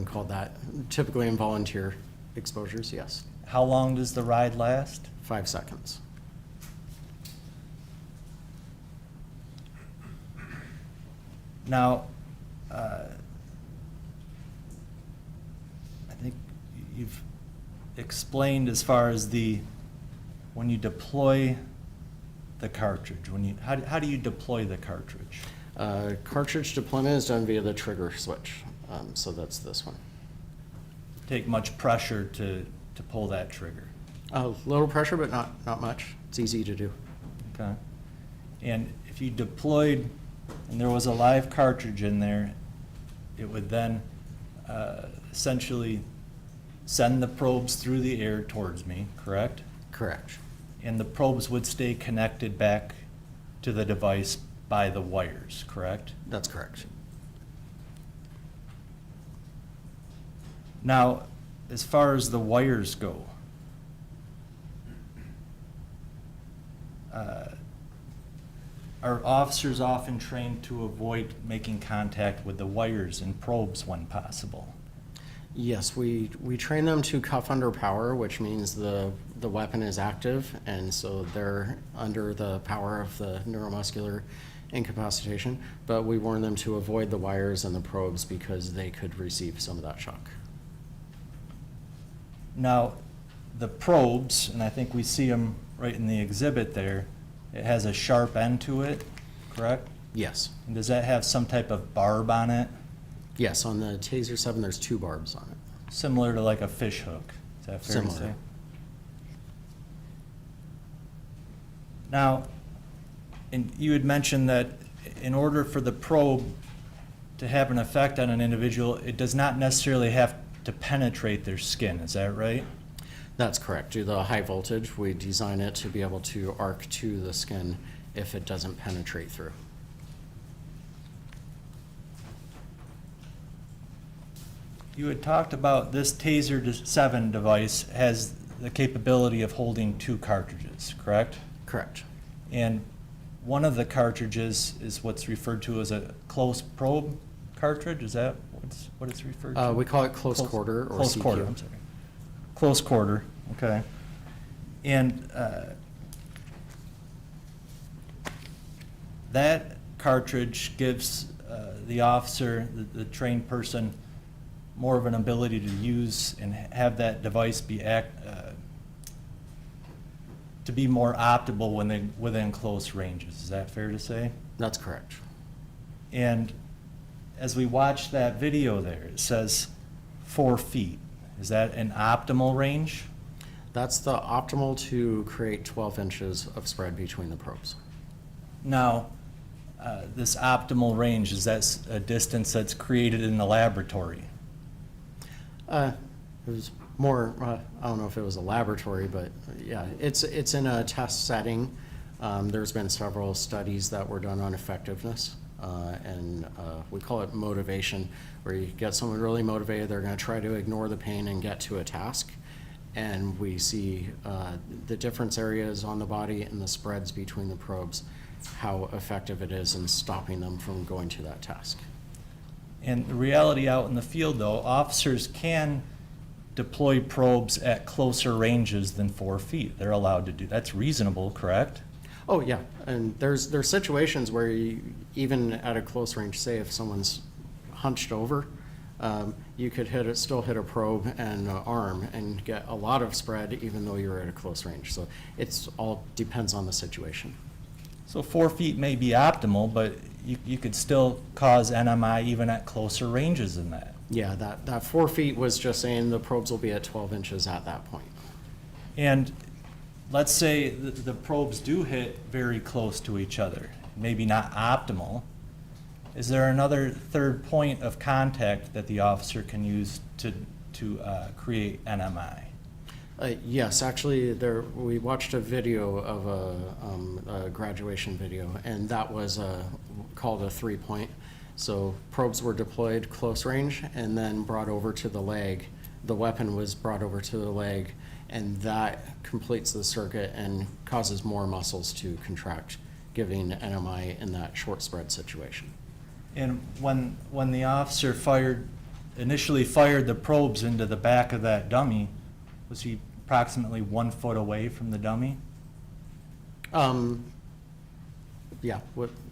called that. Typically in volunteer exposures, yes. How long does the ride last? 5 seconds. Now, I think you've explained as far as when you deploy the cartridge, how do you deploy the cartridge? Cartridge deployment is done via the trigger switch, so that's this one. Take much pressure to pull that trigger? A little pressure, but not much. It's easy to do. Okay. And if you deployed and there was a live cartridge in there, it would then essentially send the probes through the air towards me, correct? Correct. And the probes would stay connected back to the device by the wires, correct? That's correct. Now, as far as the wires go, are officers often trained to avoid making contact with the wires and probes when possible? Yes, we train them to cuff under power, which means the weapon is active, and so they're under the power of the neuromuscular incapacitation, but we warn them to avoid the wires and the probes because they could receive some of that shock. Now, the probes, and I think we see them right in the exhibit there, it has a sharp end to it, correct? Yes. And does that have some type of barb on it? Yes, on the Taser 7, there's 2 barbs on it. Similar to like a fish hook, is that fair to Similar. say? Now, and you had mentioned that in order for the probe to have an effect on an individual, it does not necessarily have to penetrate their skin, is that right? That's correct. Due to the high voltage, we design it to be able to arc to the skin if it doesn't penetrate through. You had talked about this Taser 7 device has the capability of holding 2 cartridges, correct? Correct. And one of the cartridges is what's referred to as a close probe cartridge. Is that what it's referred to? We call it close quarter or close CQ. quarter. I'm sorry. Close quarter. Okay. And that cartridge gives the officer, the trained person, more of an ability to use and have that device be to be more optimal when they within close ranges. Is that fair to say? That's correct. And as we watch that video there, it says 4 feet. Is that an optimal range? That's the optimal to create 12 inches of spread between the probes. Now, this optimal range, is that a distance that's created in the laboratory? It was more, I don't know if it was a laboratory, but yeah, it's in a test setting. There's been several studies that were done on effectiveness, and we call it motivation, where you get someone really motivated, they're going to try to ignore the pain and get to a task. And we see the difference areas on the body and the spreads between the probes, how effective it is in stopping them from going to that task. And the reality out in the field, though, officers can deploy probes at closer ranges than 4 feet. They're allowed to do. That's reasonable, correct? Oh yeah, and there's situations where you, even at a close range, say if someone's hunched over, you could still hit a probe and arm and get a lot of spread even though you're at a close range. So it's all depends on the situation. So 4 feet may be optimal, but you could still cause NMI even at closer ranges than that. Yeah, that 4 feet was just saying the probes will be at 12 inches at that point. And let's say the probes do hit very close to each other, maybe not optimal. Is there another third point of contact that the officer can use to create NMI? Yes, actually, we watched a video of a graduation video, and that was called a 3-point. So probes were deployed close range and then brought over to the leg. The weapon was brought over to the leg, and that completes the circuit and causes more muscles to contract, giving NMI in that short spread situation. And when the officer initially fired the probes into the back of that dummy, was he approximately 1 foot away from the dummy? Yeah,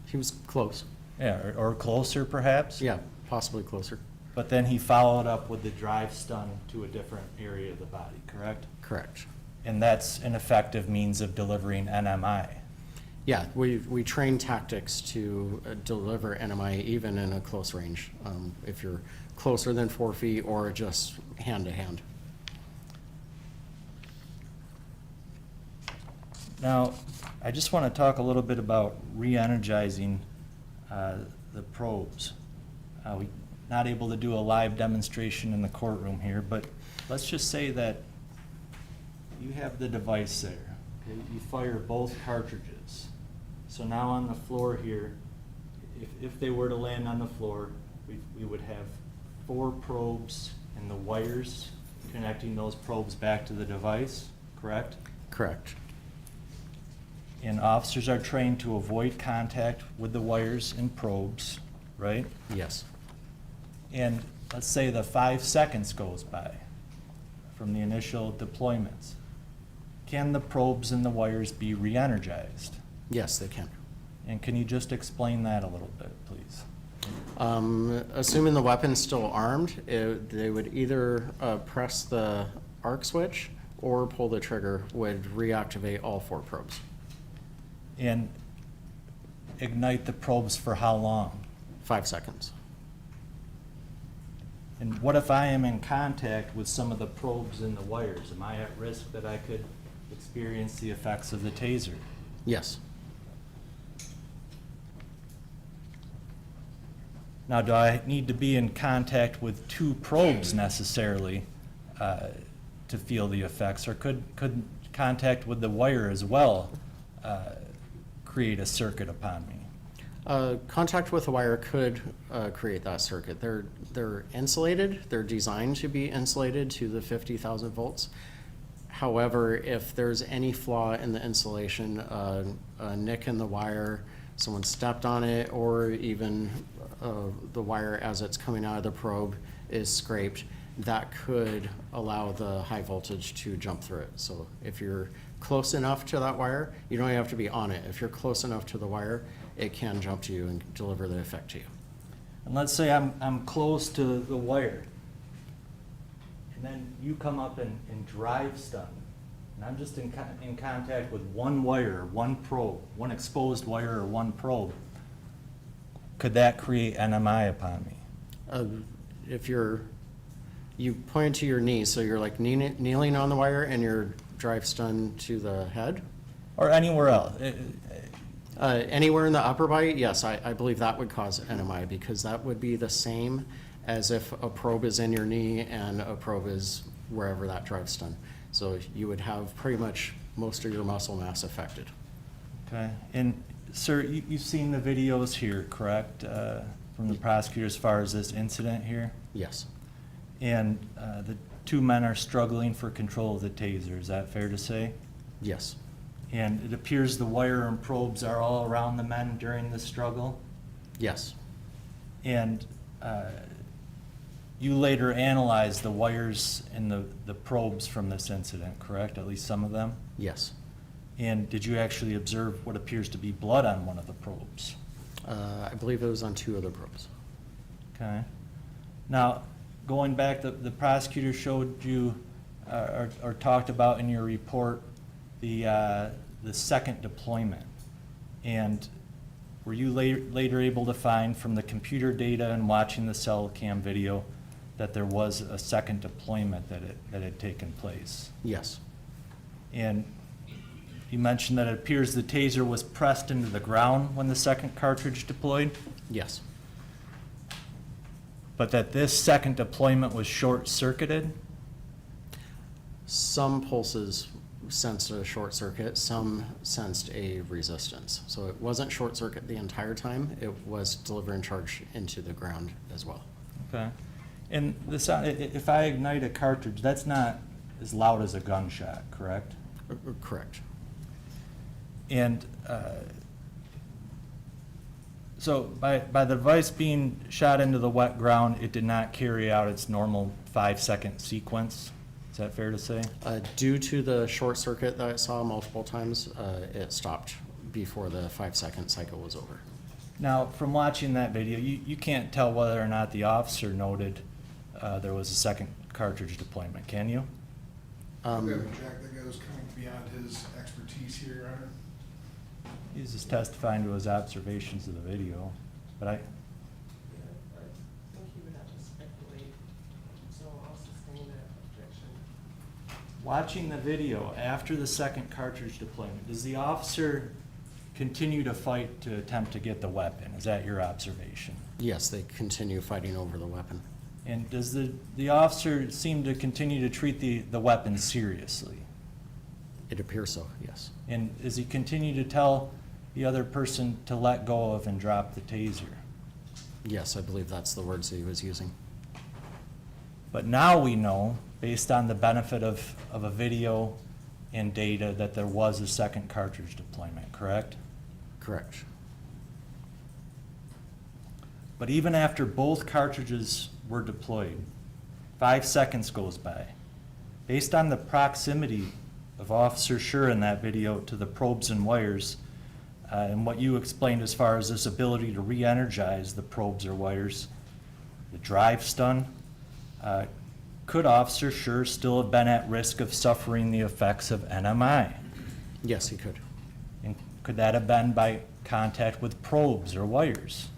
he was close. Yeah, or closer perhaps? Yeah, possibly closer. But then he followed up with the drive stun to a different area of the body, correct? Correct. And that's an effective means of delivering NMI. Yeah, we train tactics to deliver NMI even in a close range, if you're closer than 4 feet or just hand to hand. Now, I just want to talk a little bit about re-energizing the probes. We're not able to do a live demonstration in the courtroom here, but let's just say that you have the device there. Okay? You fire both cartridges. So now on the floor here, if they were to land on the floor, we would have 4 probes and the wires connecting those probes back to the device, correct? Correct. And officers are trained to avoid contact with the wires and probes, right? Yes. And let's say the 5 seconds goes by from the initial deployments. Can the probes and the wires be re-energized? Yes, they can. And can you just explain that a little bit, please? Assuming the weapon's still armed, they would either press the arc switch or pull the trigger would reactivate all 4 probes. And ignite the probes for how long? 5 seconds. And what if I am in contact with some of the probes in the wires? Am I at risk that I could experience the effects of the taser? Yes. Now, do I need to be in contact with 2 probes necessarily to feel the effects, or could contact with the wire as well create a circuit upon me? Contact with a wire could create that circuit. They're insulated. They're designed to be insulated to the 50,000 volts. However, if there's any flaw in the insulation, a nick in the wire, someone stepped on it, or even the wire as it's coming out of the probe is scraped, that could allow the high voltage to jump through it. So if you're close enough to that wire, you don't have to be on it. If you're close enough to the wire, it can jump to you and deliver the effect to you. And let's say I'm close to the wire, and then you come up and drive stun, and I'm just in contact with one wire, one probe, one exposed wire or one probe. Could that create NMI upon me? If you point to your knee, so you're like kneeling on the wire and you're drive stun to the head? Or anywhere else? Anywhere in the upper body, yes, I believe that would cause NMI, because that would be the same as if a probe is in your knee and a probe is wherever that drive stun. So you would have pretty much most of your muscle mass affected. Okay, and sir, you've seen the videos here, correct, from the prosecutor as far as this incident here? Yes. And the 2 men are struggling for control of the taser, is that fair to say? Yes. And it appears the wire and probes are all around the men during the struggle? Yes. And you later analyzed the wires and the probes from this incident, correct? At least some of them? Yes. And did you actually observe what appears to be blood on one of the probes? I believe it was on 2 other probes. Okay. Now, going back, the prosecutor showed you or talked about in your report the second deployment. And were you later able to find from the computer data and watching the cell cam video that there was a second deployment that had taken place? Yes. And you mentioned that it appears the taser was pressed into the ground when the second cartridge deployed? Yes. But that this second deployment was short-circuited? Some pulses sensed a short circuit, some sensed a resistance. So it wasn't short circuit the entire time, it was delivering charge into the ground as well. Okay. And the sound, if I ignite a cartridge, that's not as loud as a gunshot, correct? Correct. And so by the device being shot into the wet ground, it did not carry out its normal 5-second sequence? Is that fair to say? Due to the short circuit that I saw multiple times, it stopped before the 5-second cycle was over. Now, from watching that video, you can't tell whether or not the officer noted there was a second cartridge deployment, can you? We have a Jack that goes kind of beyond his expertise here, Your Honor. He's just testifying to his observations of the video, but I think he would have to speculate, so I'll sustain that objection. watching the video after the second cartridge deployment, does the officer continue to fight to attempt to get the weapon? Is that your observation? Yes, they continue fighting over the weapon. And does the officer seem to continue to treat the weapon seriously? It appears so, yes. And does he continue to tell the other person to let go of and drop the taser? Yes, I believe that's the words that he was using. But now we know, based on the benefit of a video and data, that there was a second cartridge deployment, correct? Correct. But even after both cartridges were deployed, 5 seconds goes by. Based on the proximity of Officer Schurr in that video to the probes and wires, and what you explained as far as this ability to re-energize the probes or wires, the drive stun, could Officer Schurr still have been at risk of suffering the effects of NMI? Yes, he could. And could that have been by contact with probes or wires?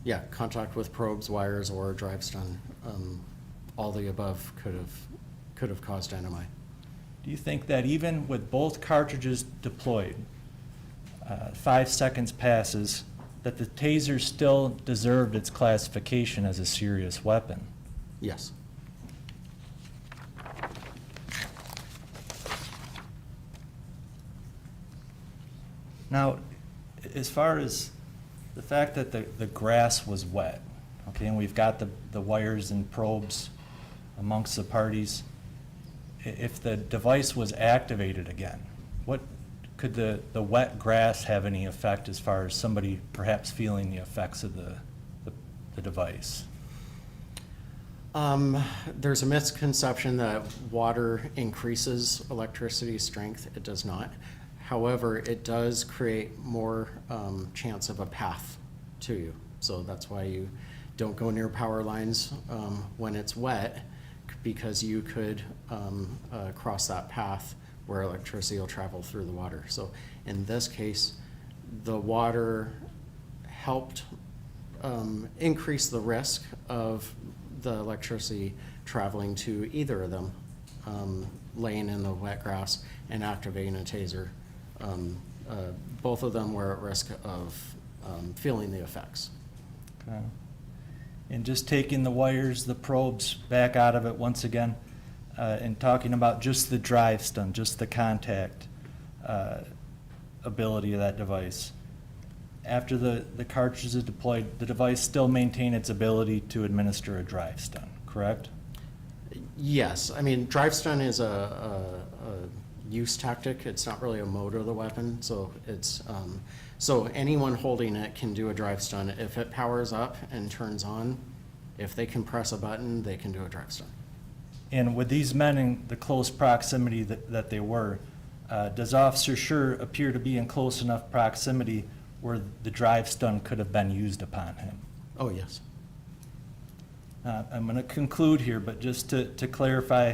Yeah, contact with probes, wires, or drive stun. All the above could have caused NMI. Do you think that even with both cartridges deployed, 5 seconds passes, that the taser still deserved its classification as a serious weapon? Yes. Now, as far as the fact that the grass was wet, okay, and we've got the wires and probes amongst the parties, if the device was activated again, what could the wet grass have any effect as far as somebody perhaps feeling the effects of the device? There's a misconception that water increases electricity strength. It does not. However, it does create more chance of a path to you. So that's why you don't go near power lines when it's wet, because you could cross that path where electricity will travel through the water. So in this case, the water helped increase the risk of the electricity traveling to either of them, laying in the wet grass and activating a taser. Both of them were at risk of feeling the effects. Okay. And just taking the wires, the probes back out of it once again, and talking about just the drive stun, just the contact ability of that device. After the cartridge is deployed, the device still maintains its ability to administer a drive stun, correct? Yes, I mean, drive stun is a use tactic. It's not really a mode of the weapon, so it's so anyone holding it can do a drive stun. If it powers up and turns on, if they can press a button, they can do a drive stun. And with these men in the close proximity that they were, does Officer Schurr appear to be in close enough proximity where the drive stun could have been used upon him? Oh, yes. I'm going to conclude here, but just to clarify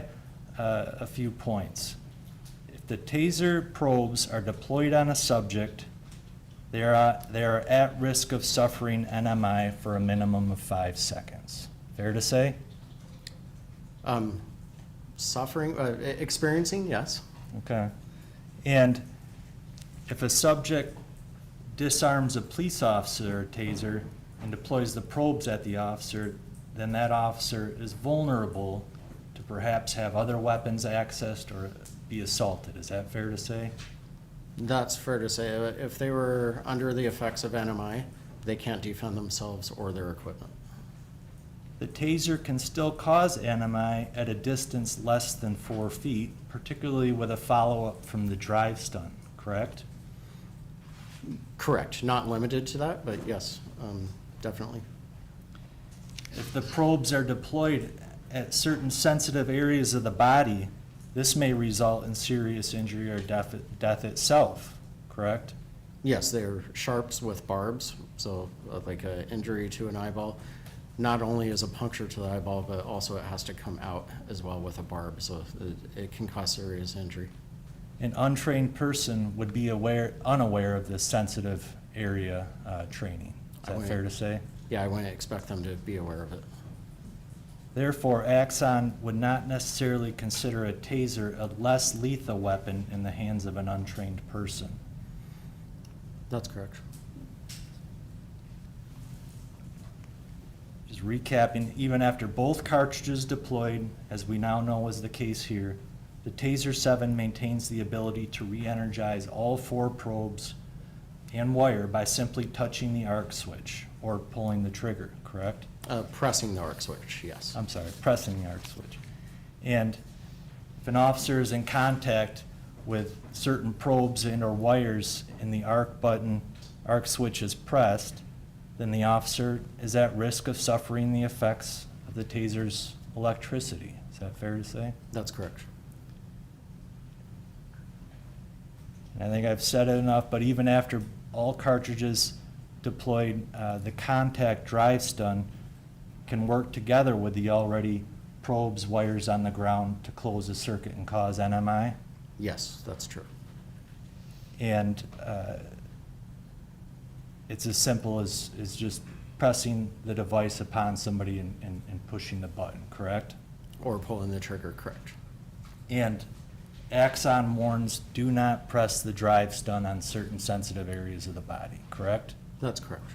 a few points. If the taser probes are deployed on a subject, they are at risk of suffering NMI for a minimum of 5 seconds. Fair to say? Suffering, experiencing, yes. Okay. And if a subject disarms a police officer or taser and deploys the probes at the officer, then that officer is vulnerable to perhaps have other weapons accessed or be assaulted. Is that fair to say? That's fair to say. If they were under the effects of NMI, they can't defend themselves or their equipment. The taser can still cause NMI at a distance less than 4 feet, particularly with a follow-up from the drive stun, correct? Correct. Not limited to that, but yes, definitely. If the probes are deployed at certain sensitive areas of the body, this may result in serious injury or death itself, correct? Yes, they're sharps with barbs, so like an injury to an eyeball. Not only is a puncture to the eyeball, but also it has to come out as well with a barb, so it can cause serious injury. An untrained person would be unaware of this sensitive area training. Is that fair to say? Yeah, I wouldn't expect them to be aware of it. Therefore, Axon would not necessarily consider a taser a less lethal weapon in the hands of an untrained person. That's correct. Just recapping, even after both cartridges deployed, as we now know is the case here, the Taser 7 maintains the ability to re-energize all 4 probes and wire by simply touching the arc switch or pulling the trigger, correct? Pressing the arc switch, yes. I'm sorry, pressing the arc switch. And if an officer is in contact with certain probes and or wires and the arc switch is pressed, then the officer is at risk of suffering the effects of the taser's electricity. Is that fair to say? That's correct. I think I've said it enough, but even after all cartridges deployed, the contact drive stun can work together with the already probes, wires on the ground to close the circuit and cause NMI? Yes, that's true. And it's as simple as just pressing the device upon somebody and pushing the button, correct? Or pulling the trigger, correct. And Axon warns, do not press the drive stun on certain sensitive areas of the body, correct? That's correct.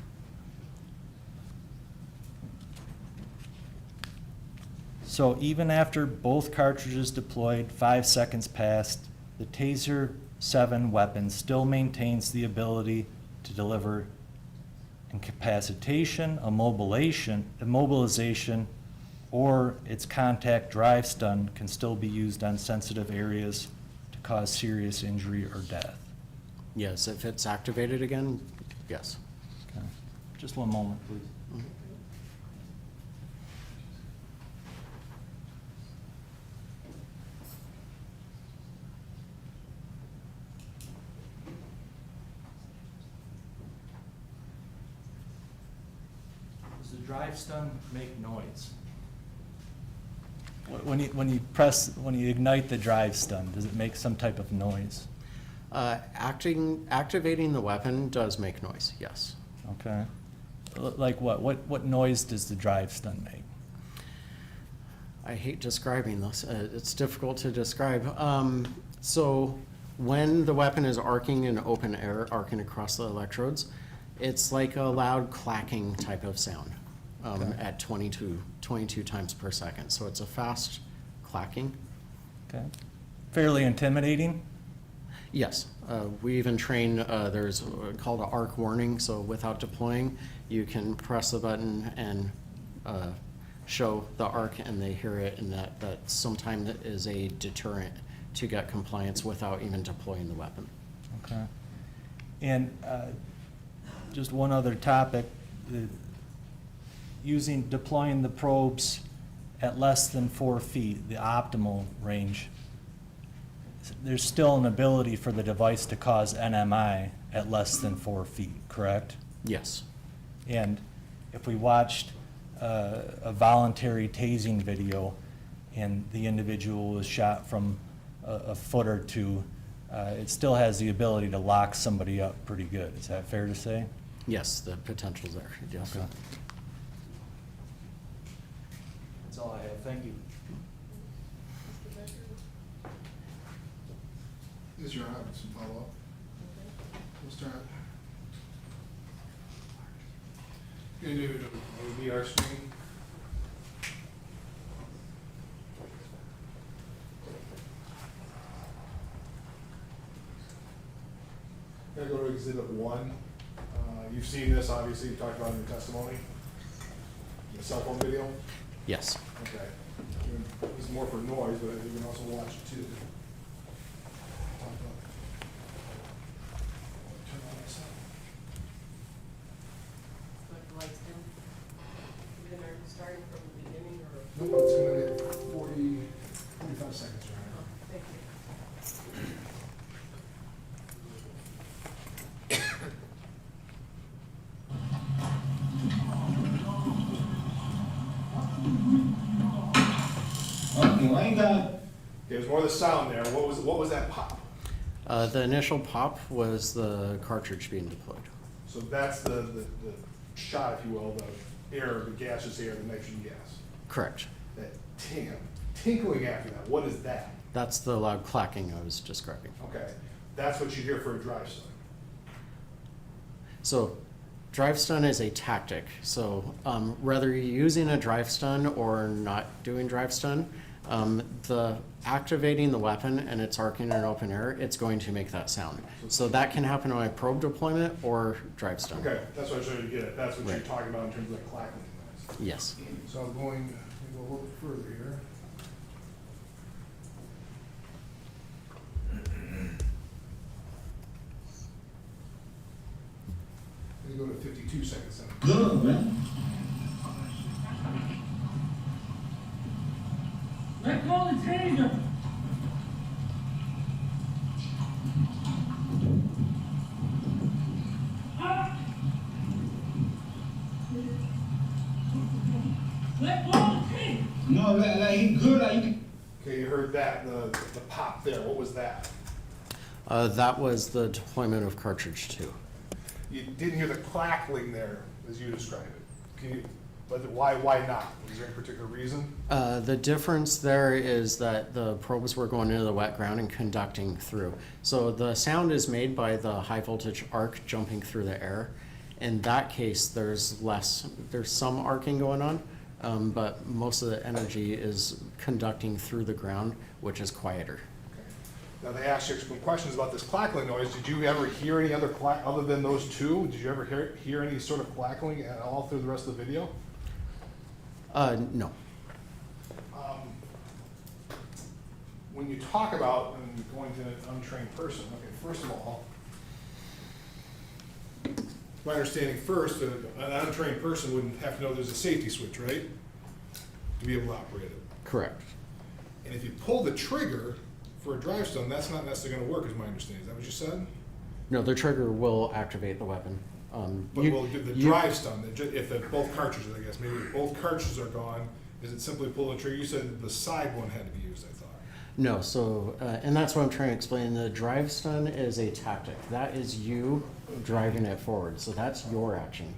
So even after both cartridges deployed, 5 seconds passed, the Taser 7 weapon still maintains the ability to deliver incapacitation, immobilization, or its contact drive stun can still be used on sensitive areas to cause serious injury or death. Yes, if it's activated again, yes. Okay. Just one moment, please. Does the drive stun make noise? When you ignite the drive stun, does it make some type of noise? Activating the weapon does make noise, yes. Okay. Like what? What noise does the drive stun make? I hate describing this. It's difficult to describe. So when the weapon is arcing in open air, arcing across the electrodes, it's like a loud clacking type of sound at 22 times per second. So it's a fast clacking. Okay. Fairly intimidating? Yes. We even train, there's called an arc warning. So without deploying, you can press the button and show the arc and they hear it, and that sometimes is a deterrent to get compliance without even deploying the weapon. Okay. And just one other topic, deploying the probes at less than 4 feet, the optimal range, there's still an ability for the device to cause NMI at less than 4 feet, correct? Yes. And if we watched a voluntary tasing video and the individual was shot from a foot or two, it still has the ability to lock somebody up pretty good. Is that fair to say? Yes, the potential's there, yes. Okay. That's all I have. Thank you. Is your honor, some follow-up? We'll start. Gonna do a VR screen. Gonna go to exhibit 1. You've seen this, obviously, you talked about it in your testimony. The cell phone video? Yes. Okay. This is more for noise, but you can also watch it too. Turn on this up. But the lights dim. Then are you starting from the beginning or? Nope, it's gonna be 45 seconds, right? Thank you. There's more of the sound there. What was that pop? The initial pop was the cartridge being deployed. So that's the shot, if you will, the air, the gaseous air, the nitrogen gas. Correct. That tinkling after that, what is that? That's the loud clacking I was describing. Okay, that's what you hear for a drive stun. So drive stun is a tactic. So whether you're using a drive stun or not doing drive stun, the activating the weapon and it's arcing in open air, it's going to make that sound. So that can happen on a probe deployment or drive stun. Okay, that's what I was trying to get at. That's what Right. you're talking about in terms of that clacking noise. Yes. So I'm going to go a little bit further here. Let me go to 52 seconds then. Good, man. Let go of the taser. Let go of the taser. No, like he good, like you. Okay, you heard that, the pop there, what was that? That was the deployment of cartridge 2. You didn't hear the crackling there, as you described it. Can you, but why not? Was there any particular reason? The difference there is that the probes were going into the wet ground and conducting through. So the sound is made by the high voltage arc jumping through the air. In that case, there's some arcing going on, but most of the energy is conducting through the ground, which is quieter. Now, they asked you some questions about this clackling noise. Did you ever hear any other other than those two? Did you ever hear any sort of clackling at all through the rest of the video? No. When you talk about going to an untrained person, okay, first of all, my understanding first, an untrained person wouldn't have to know there's a safety switch, right? To be able to operate it. Correct. And if you pull the trigger for a drive stun, that's not necessarily going to work, is my understanding. Is that what you said? No, the trigger will activate the weapon. But the drive stun, if both cartridges, I guess, maybe if both cartridges are gone, is it simply pull the trigger? You said the side one had to be used, I thought. No, so, and that's what I'm trying to explain. The drive stun is a tactic. That is you driving it forward. So that's your action.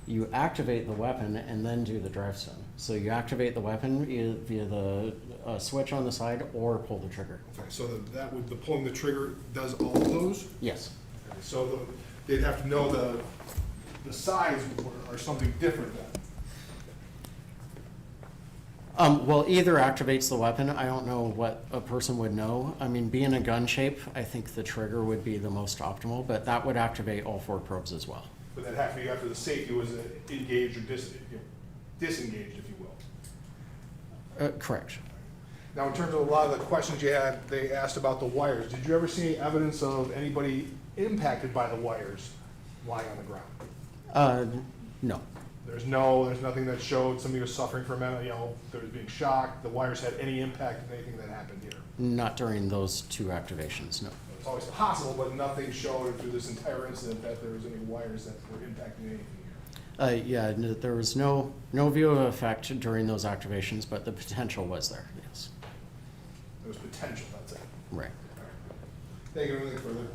You activate the weapon and then do the drive stun. So you activate the weapon via the switch on the side or pull the trigger. Okay, so the pulling the trigger does all of those? Yes. Okay, so they'd have to know the sides are something different then. Well, either activates the weapon. I don't know what a person would know. I mean, being a gun shape, I think the trigger would be the most optimal, but that would activate all 4 probes as well. But that have to be after the safety was engaged or disengaged, if you will. Correct. Now, in terms of a lot of the questions you had, they asked about the wires. Did you ever see any evidence of anybody impacted by the wires lying on the ground? No. There's nothing that showed somebody was suffering from, they was being shocked, the wires had any impact on anything that happened here. Not during those 2 activations, no. It's always possible, but nothing showed through this entire incident that there was any wires that were impacting anything here. Yeah, there was no view of effect during those activations, but the potential was there, yes. There was potential, that's it. Right. Thank you. Anything further?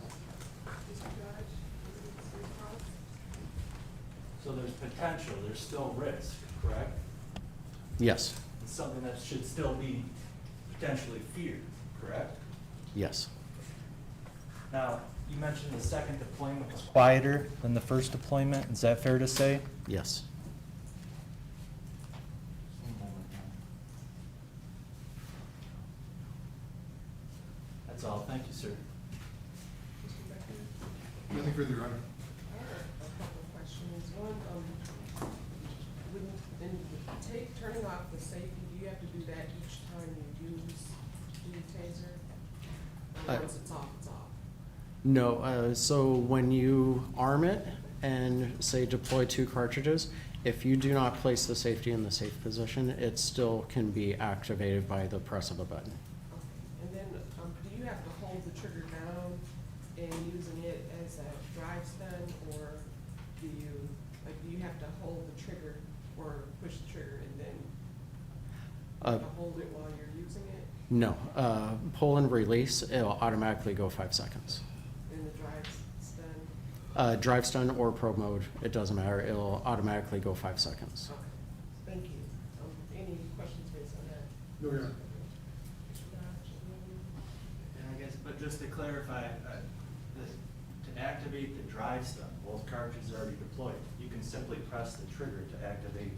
So there's potential, there's still risk, correct? Yes. It's something that should still be potentially feared, correct? Yes. Now, you mentioned the second deployment was quieter than the first deployment. Is that fair to say? Yes. That's all. Thank you, sir. Nothing further, Your Honor. A couple of questions. One, turning off the safety, do you have to do that each time you use the taser? Or once it's off, it's off? No, so when you arm it and say deploy 2 cartridges, if you do not place the safety in the safe position, it still can be activated by the press of a button. Okay. And then, do you have to hold the trigger down and using it as a drive stun, or do you have to hold the trigger or push the trigger and then hold it while you're using it? No, pull and release, it'll automatically go 5 seconds. In the drive stun? Drive stun or probe mode, it doesn't matter, it'll automatically go 5 seconds. Okay, thank you. Any questions based on that? No, Your Honor. And I guess, but just to clarify, to activate the drive stun, both cartridges are already deployed. You can simply press the trigger to activate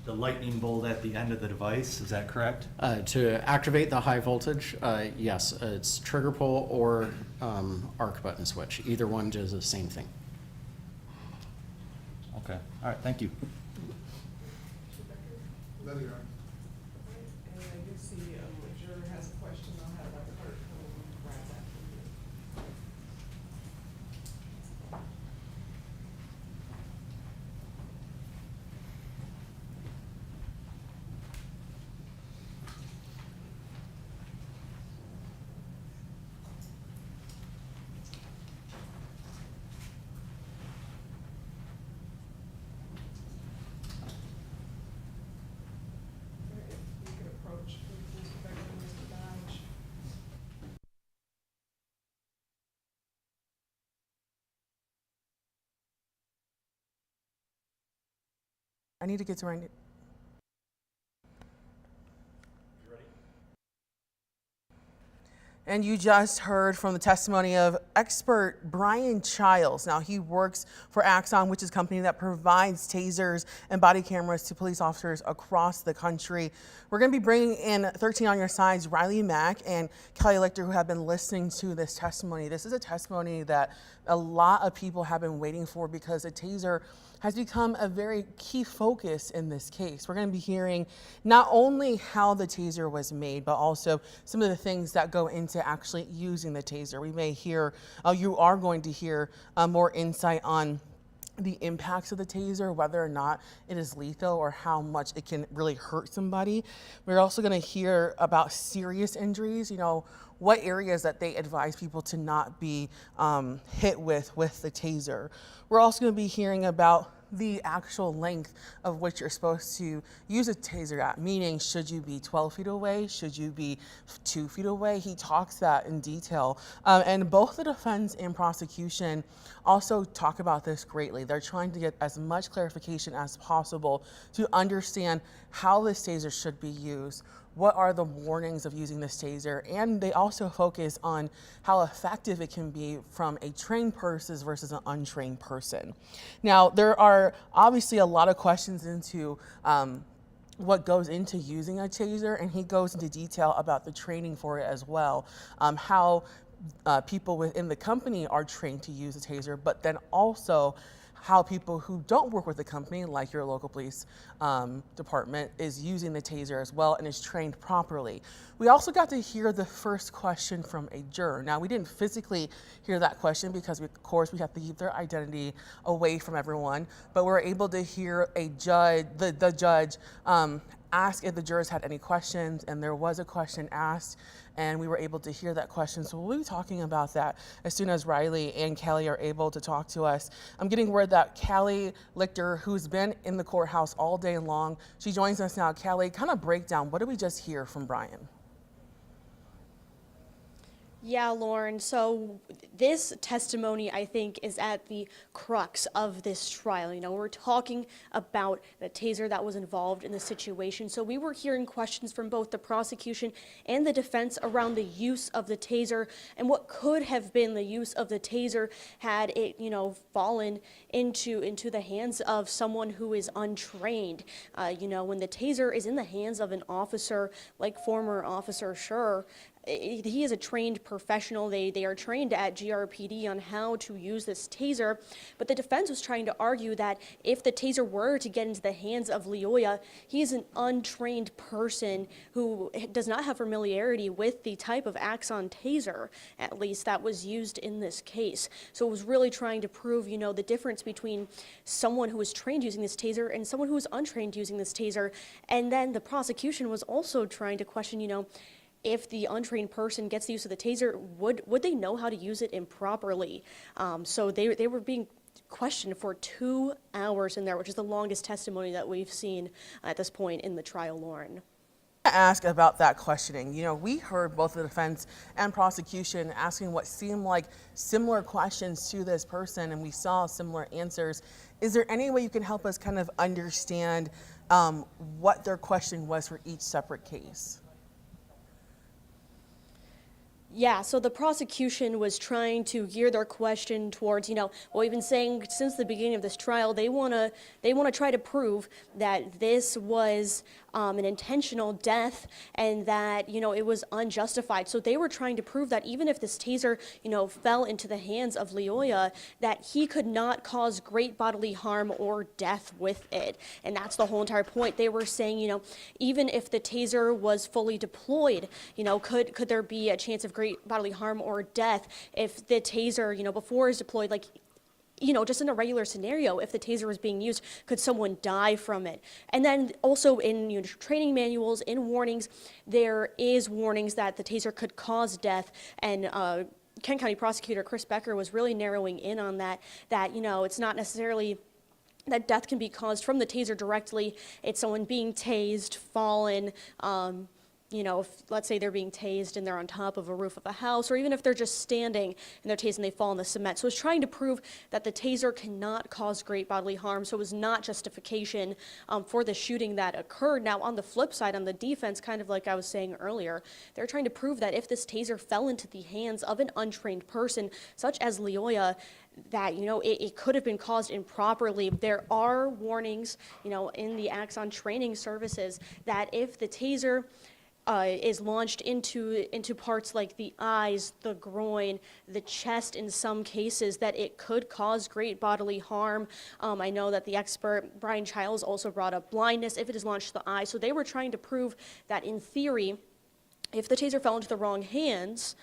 the lightning bolt at the end of the device. Is that correct? To activate the high voltage, yes, it's trigger pull or arc button switch. Either one does the same thing. Okay. All right. Thank you. Nothing, Your Honor. And I do see a juror has a question. I'll have my clerk come and grab that from you. I need to get to Randy. And you just heard from the testimony of expert Brian Childs. Now, he works for Axon, which is a company that provides tasers and body cameras to police officers across the country. We're going to be bringing in 13 on your sides, Riley Mack and Kelly Lichter, who have been listening to this testimony. This is a testimony that a lot of people have been waiting for because a taser has become a very key focus in this case. We're going to be hearing not only how the taser was made, but also some of the things that go into actually using the taser. We may hear, you are going to hear more insight on the impacts of the taser, whether or not it is lethal or how much it can really hurt somebody. We're also going to hear about serious injuries, what areas that they advise people to not be hit with the taser. We're also going to be hearing about the actual length of which you're supposed to use a taser at, meaning should you be 12 feet away, should you be 2 feet away? He talks that in detail. And both the defense and prosecution also talk about this greatly. They're trying to get as much clarification as possible to understand how this taser should be used, what are the warnings of using this taser, and they also focus on how effective it can be from a trained person versus an untrained person. Now, there are obviously a lot of questions into what goes into using a taser, and he goes into detail about the training for it as well, how people within the company are trained to use a taser, but then also how people who don't work with the company, like your local police department, is using the taser as well and is trained properly. We also got to hear the first question from a juror. Now, we didn't physically hear that question because, of course, we have to keep their identity away from everyone, but we're able to hear a judge, the judge ask if the jurors had any questions, and there was a question asked, and we were able to hear that question. So we'll be talking about that as soon as Riley and Kelly are able to talk to us. I'm getting word that Kelly Lichter, who's been in the courthouse all day long, she joins us now. Kelly, kind of break down, what did we just hear from Brian? Yeah, Lauren, so this testimony, I think, is at the crux of this trial. We're talking about the taser that was involved in the situation. So we were hearing questions from both the prosecution and the defense around the use of the taser and what could have been the use of the taser had it, fallen into the hands of someone who is untrained. When the taser is in the hands of an officer like former Officer Schurr, he is a trained professional. They are trained at GRPD on how to use this taser, but the defense was trying to argue that if the taser were to get into the hands of Leoya, he is an untrained person who does not have familiarity with the type of Axon taser, at least, that was used in this case. So it was really trying to prove, the difference between someone who was trained using this taser and someone who was untrained using this taser. And then the prosecution was also trying to question, if the untrained person gets the use of the taser, would they know how to use it improperly? So they were being questioned for 2 hours in there, which is the longest testimony that we've seen at this point in the trial, Lauren. Ask about that questioning. We heard both the defense and prosecution asking what seemed like similar questions to this person, and we saw similar answers. Is there any way you can help us kind of understand what their questioning was for each separate case? Yeah, so the prosecution was trying to gear their question towards, what we've been saying since the beginning of this trial. They want to try to prove that this was an intentional death and that, it was unjustified. So they were trying to prove that even if this taser, fell into the hands of Leoya, that he could not cause great bodily harm or death with it. And that's the whole entire point. They were saying, even if the taser was fully deployed, could there be a chance of great bodily harm or death if the taser, before it's deployed, just in a regular scenario, if the taser was being used, could someone die from it? And then also in training manuals, in warnings, there is warnings that the taser could cause death. And Kent County Prosecutor Chris Becker was really narrowing in on that it's not necessarily that death can be caused from the taser directly. It's someone being tased, fallen, you know, if let's say they're being tased and they're on top of a roof of a house, or even if they're just standing and they're tased and they fall in the cement. So it's trying to prove that the taser cannot cause great bodily harm. So it was not justification for the shooting that occurred. Now, on the flip side, on the defense, kind of like I was saying earlier, they're trying to prove that if this taser fell into the hands of an untrained person, such as Leoya, that, you know, it could have been caused improperly. There are warnings, you know, in the Axon training services that if the taser is launched into parts like the eyes, the groin, the chest in some cases, that it could cause great bodily harm. I know that the expert, Brian Childs, also brought up blindness if it is launched to the eye. So they were trying to prove that in theory, if the taser fell into the wrong hands,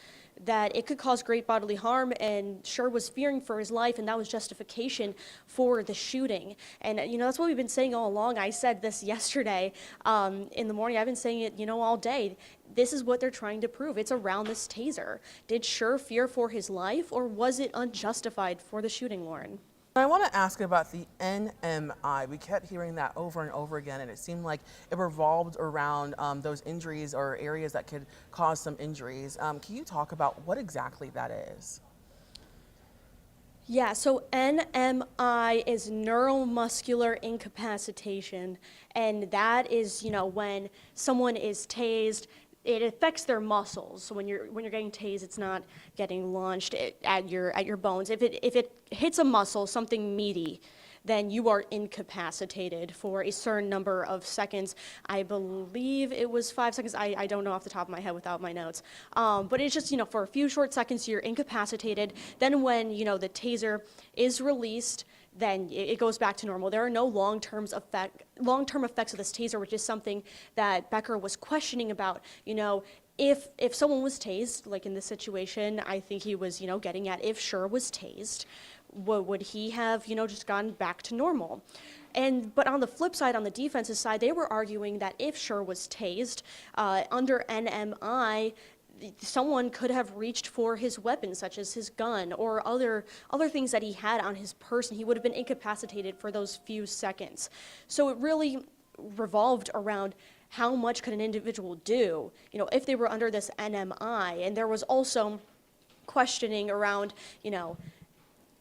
that it could cause great bodily harm, and Schurr was fearing for his life, and that was justification for the shooting. And, you know, that's what we've been saying all along. I said this yesterday in the morning. I've been saying it, you know, all day. This is what they're trying to prove. It's around this taser. Did Schurr fear for his life, or was it unjustified for the shooting, Lauren? I want to ask about the NMI. We kept hearing that over and over again, and it seemed like it revolved around those injuries or areas that could cause some injuries. Can you talk about what exactly that is? Yeah, so NMI is neuromuscular incapacitation, and that is, you know, when someone is tased, it affects their muscles. So when you're getting tased, it's not getting launched at your bones. If it hits a muscle, something meaty, then you are incapacitated for a certain number of seconds. I believe it was 5 seconds. I don't know off the top of my head without my notes. But it's just, you know, for a few short seconds, you're incapacitated. Then when, you know, the taser is released, then it goes back to normal. There are no long-term effects of this taser, which is something that Becker was questioning about. You know, if someone was tased, like in this situation, I think he was, you know, getting at if Schurr was tased, would he have, you know, just gone back to normal? But on the flip side, on the defensive side, they were arguing that if Schurr was tased under NMI, someone could have reached for his weapon, such as his gun or other things that he had on his person. He would have been incapacitated for those few seconds. So it really revolved around how much could an individual do, you know, if they were under this NMI. And there was also questioning around, you know,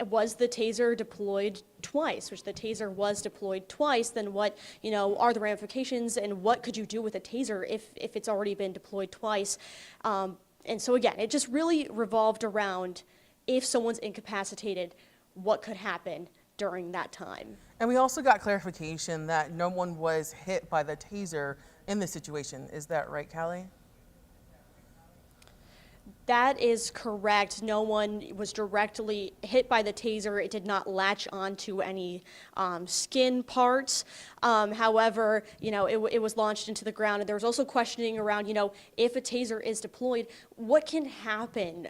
was the taser deployed twice, which the taser was deployed twice, then what, you know, are the ramifications, and what could you do with a taser if it's already been deployed twice? And so again, it just really revolved around if someone's incapacitated, what could happen during that time. And we also got clarification that no one was hit by the taser in this situation. Is that right, Callie? That is correct. No one was directly hit by the taser. It did not latch onto any skin parts. However, you know, it was launched into the ground. And there was also questioning around, you know, if a taser is deployed, what can happen?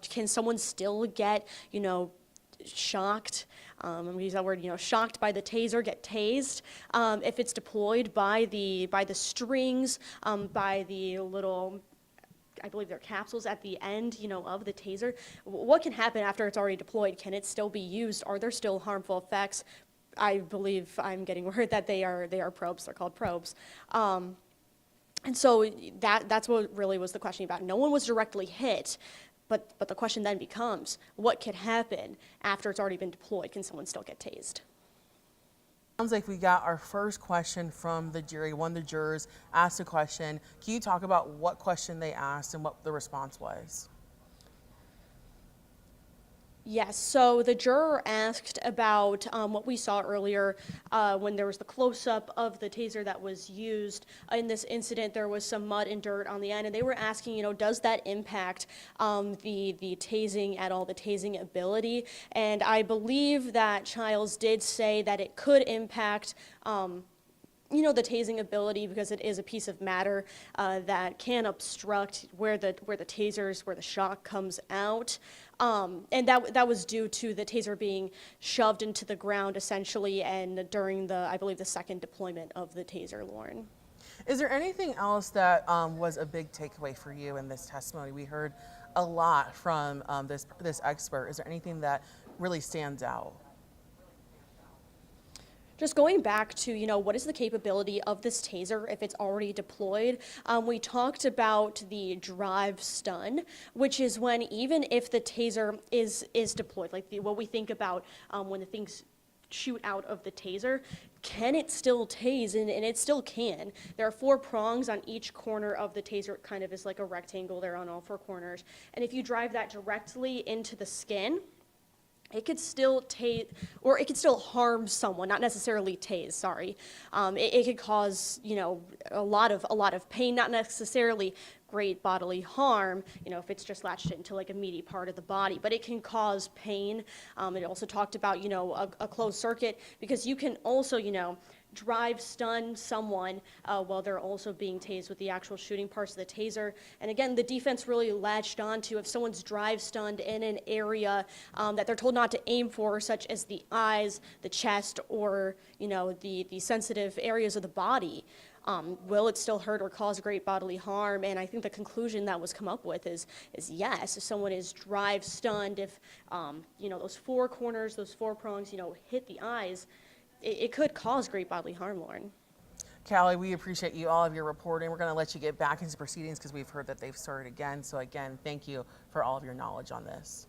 Can someone still get, you know, shocked? I'm gonna use that word, you know, shocked by the taser, get tased. If it's deployed by the strings, by the little, I believe they're capsules at the end, you know, of the taser. What can happen after it's already deployed? Can it still be used? Are there still harmful effects? I believe I'm getting word that they are probes. They're called probes. And so that's what really was the question about. No one was directly hit, but the question then becomes, what could happen after it's already been deployed? Can someone still get tased? Sounds like we got our first question from the jury. One of the jurors asked a question. Can you talk about what question they asked and what the response was? Yes, so the juror asked about what we saw earlier when there was the close-up of the taser that was used. In this incident, there was some mud and dirt on the end, and they were asking, you know, does that impact the tasing at all, the tasing ability? And I believe that Childs did say that it could impact you know, the tasing ability, because it is a piece of matter that can obstruct where the shock comes out. And that was due to the taser being shoved into the ground essentially, and during I believe the second deployment of the taser, Lauren. Is there anything else that was a big takeaway for you in this testimony? We heard a lot from this expert. Is there anything that really stands out? Just going back to, what is the capability of this taser if it's already deployed? We talked about the drive stun, which is when even if the taser is deployed, like what we think about when the things shoot out of the taser, can it still tase? And it still can. There are 4 prongs on each corner of the taser. It kind of is like a rectangle there on all 4 corners. And if you drive that directly into the skin, it could still tase, or it could still harm someone, not necessarily tase, sorry. It could cause, a lot of pain, not necessarily great bodily harm, if it's just latched into like a meaty part of the body, but it can cause pain. It also talked about, a closed circuit, because you can also, drive stun someone while they're also being tased with the actual shooting parts of the taser. And again, the defense really latched onto if someone's drive stunned in an area that they're told not to aim for, such as the eyes, the chest, or the sensitive areas of the body. Will it still hurt or cause great bodily harm? And I think the conclusion that was come up with is yes. If someone is drive stunned, if those 4 corners, those 4 prongs, hit the eyes, it could cause great bodily harm, Lauren. Callie, we appreciate all of your reporting. We're going to let you get back into proceedings because we've heard that they've started again. So again, thank you for all of your knowledge on this.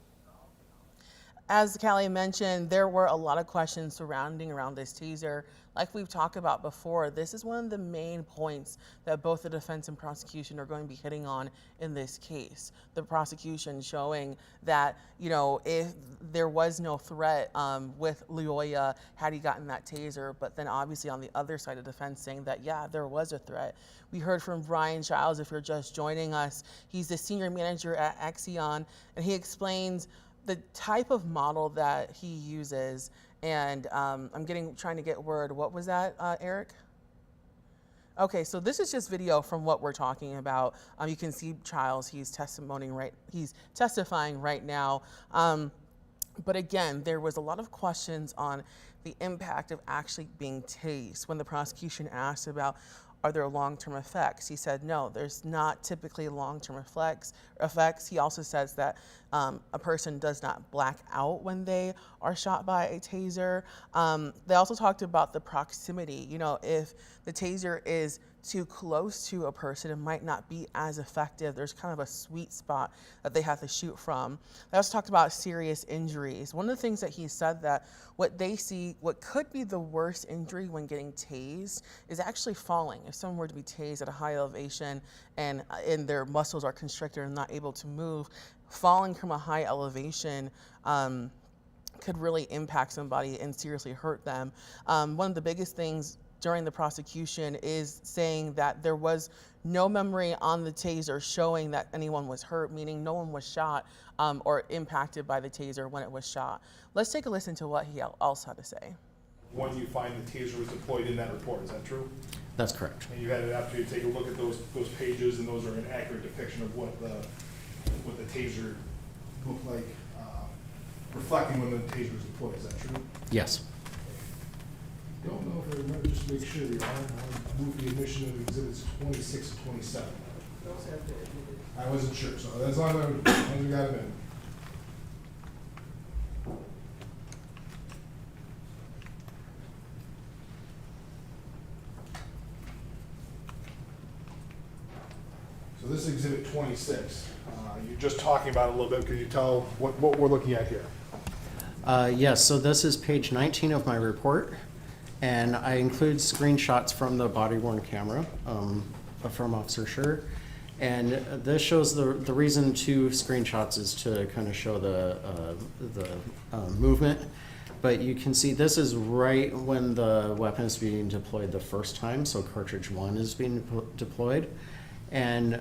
As Callie mentioned, there were a lot of questions surrounding around this taser. Like we've talked about before, this is one of the main points that both the defense and prosecution are going to be hitting on in this case. The prosecution showing that, if there was no threat with Loya had he gotten that taser, but then obviously on the other side of the defense saying that, yeah, there was a threat. We heard from Brian Childs, if you're just joining us. He's the senior manager at Axion, and he explains the type of model that he uses. And I'm trying to get word. What was that, Eric? Okay, so this is just video from what we're talking about. You can see Childs, he's testifying right now. But again, there was a lot of questions on the impact of actually being tased. When the prosecution asked about, are there long-term effects? He said, no, there's not typically long-term effects. He also says that a person does not black out when they are shot by a taser. They also talked about the proximity. If the taser is too close to a person, it might not be as effective. There's kind of a sweet spot that they have to shoot from. They also talked about serious injuries. One of the things that he said that what they see, what could be the worst injury when getting tased is actually falling. If someone were to be tased at a high elevation and their muscles are constricted and not able to move, falling from a high elevation could really impact somebody and seriously hurt them. One of the biggest things during the prosecution is saying that there was no memory on the taser showing that anyone was hurt, meaning no one was shot or impacted by the taser when it was shot. Let's take a listen to what he else had to say. When you find the taser was deployed in that report, is that true? That's correct. And you had an opportunity to take a look at those pages, and those are an accurate depiction of what the taser looked like, reflecting when the taser was deployed. Is that true? Yes. Don't know if I remember, just to make sure you I'll move the admission of exhibits 26 and 27. I wasn't sure, so as long as we got them in. So this is exhibit 26. You're just talking about it a little bit. Can you tell what we're looking at here? Yes, so this is page 19 of my report. And I include screenshots from the body-worn camera from Officer Schurr. And this shows the reason 2 screenshots is to kind of show the movement. But you can see this is right when the weapon is being deployed the first time, so cartridge 1 is being deployed. And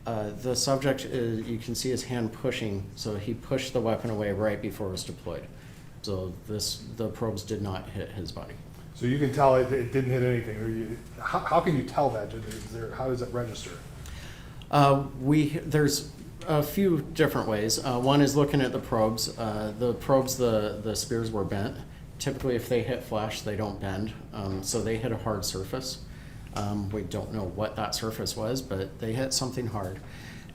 the subject, you can see his hand pushing, so he pushed the weapon away right before it was deployed. So the probes did not hit his body. So you can tell it didn't hit anything. How can you tell that? How does it register? There's a few different ways. One is looking at the probes. The spears were bent. Typically, if they hit flesh, they don't bend. So they hit a hard surface. We don't know what that surface was, but they hit something hard.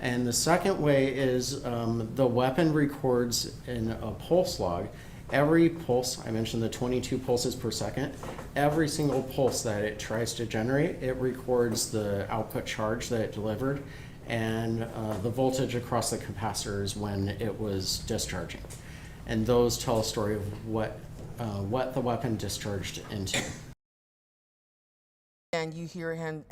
And the second way is the weapon records in a pulse log, Every pulse, I mentioned the 22 pulses per second, every single pulse that it tries to generate, it records the output charge that it delivered and the voltage across the capacitors when it was discharging. And those tell a story of what the weapon discharged into. And you hear him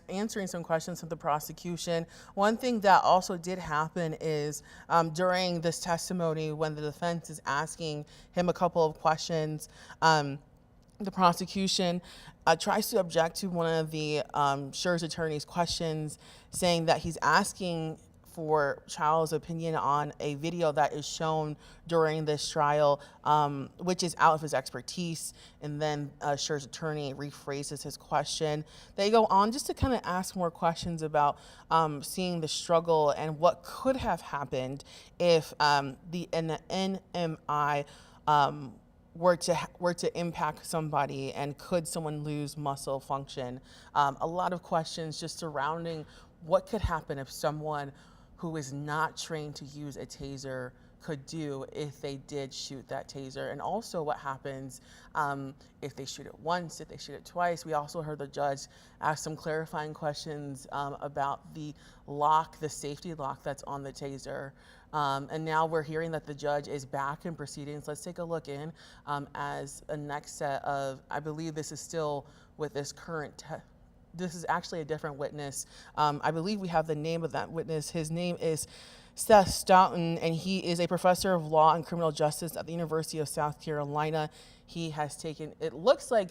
answering some questions from the prosecution. One thing that also did happen is during this testimony, when the defense is asking him a couple of questions, the prosecution tries to object to one of the Schurr's attorney's questions, saying that he's asking for Child's opinion on a video that is shown during this trial, which is out of his expertise. And then Schurr's attorney rephrases his question. They go on just to kind of ask more questions about seeing the struggle and what could have happened if the NMI were to impact somebody, and could someone lose muscle function. A lot of questions just surrounding what could happen if someone who is not trained to use a taser could do if they did shoot that taser, and also what happens if they shoot it once, if they shoot it twice. We also heard the judge ask some clarifying questions about the lock, the safety lock that's on the taser. And now we're hearing that the judge is back in proceedings. Let's take a look in as a next set of, I believe this is still with this current this is actually a different witness. I believe we have the name of that witness. His name is Seth Stoughton, and he is a professor of law and criminal justice at the University of South Carolina. He has taken, it looks like,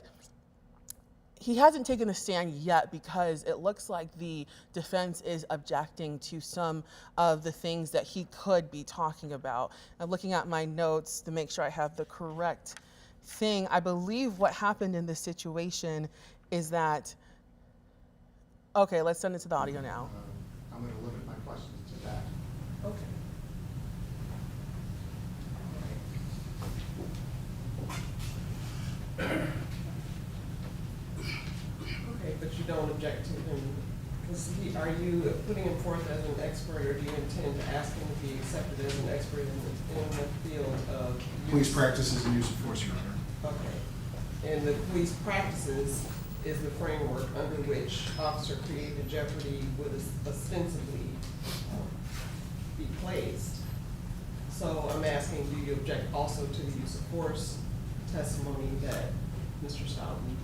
he hasn't taken the stand yet because it looks like the defense is objecting to some of the things that he could be talking about. I'm looking at my notes to make sure I have the correct thing. I believe what happened in this situation is that, okay, let's send it to the audio now. I'm going to limit my questions to that. Okay. Okay, but you don't object to him, because are you putting him forth as an expert, or do you intend to ask him to be accepted as an expert in the field of Police practices and use of force, Your Honor. Okay. And the police practices is the framework under which officer created jeopardy would ostensibly be placed. So I'm asking, do you object also to the use of force testimony that Mr. Stoughton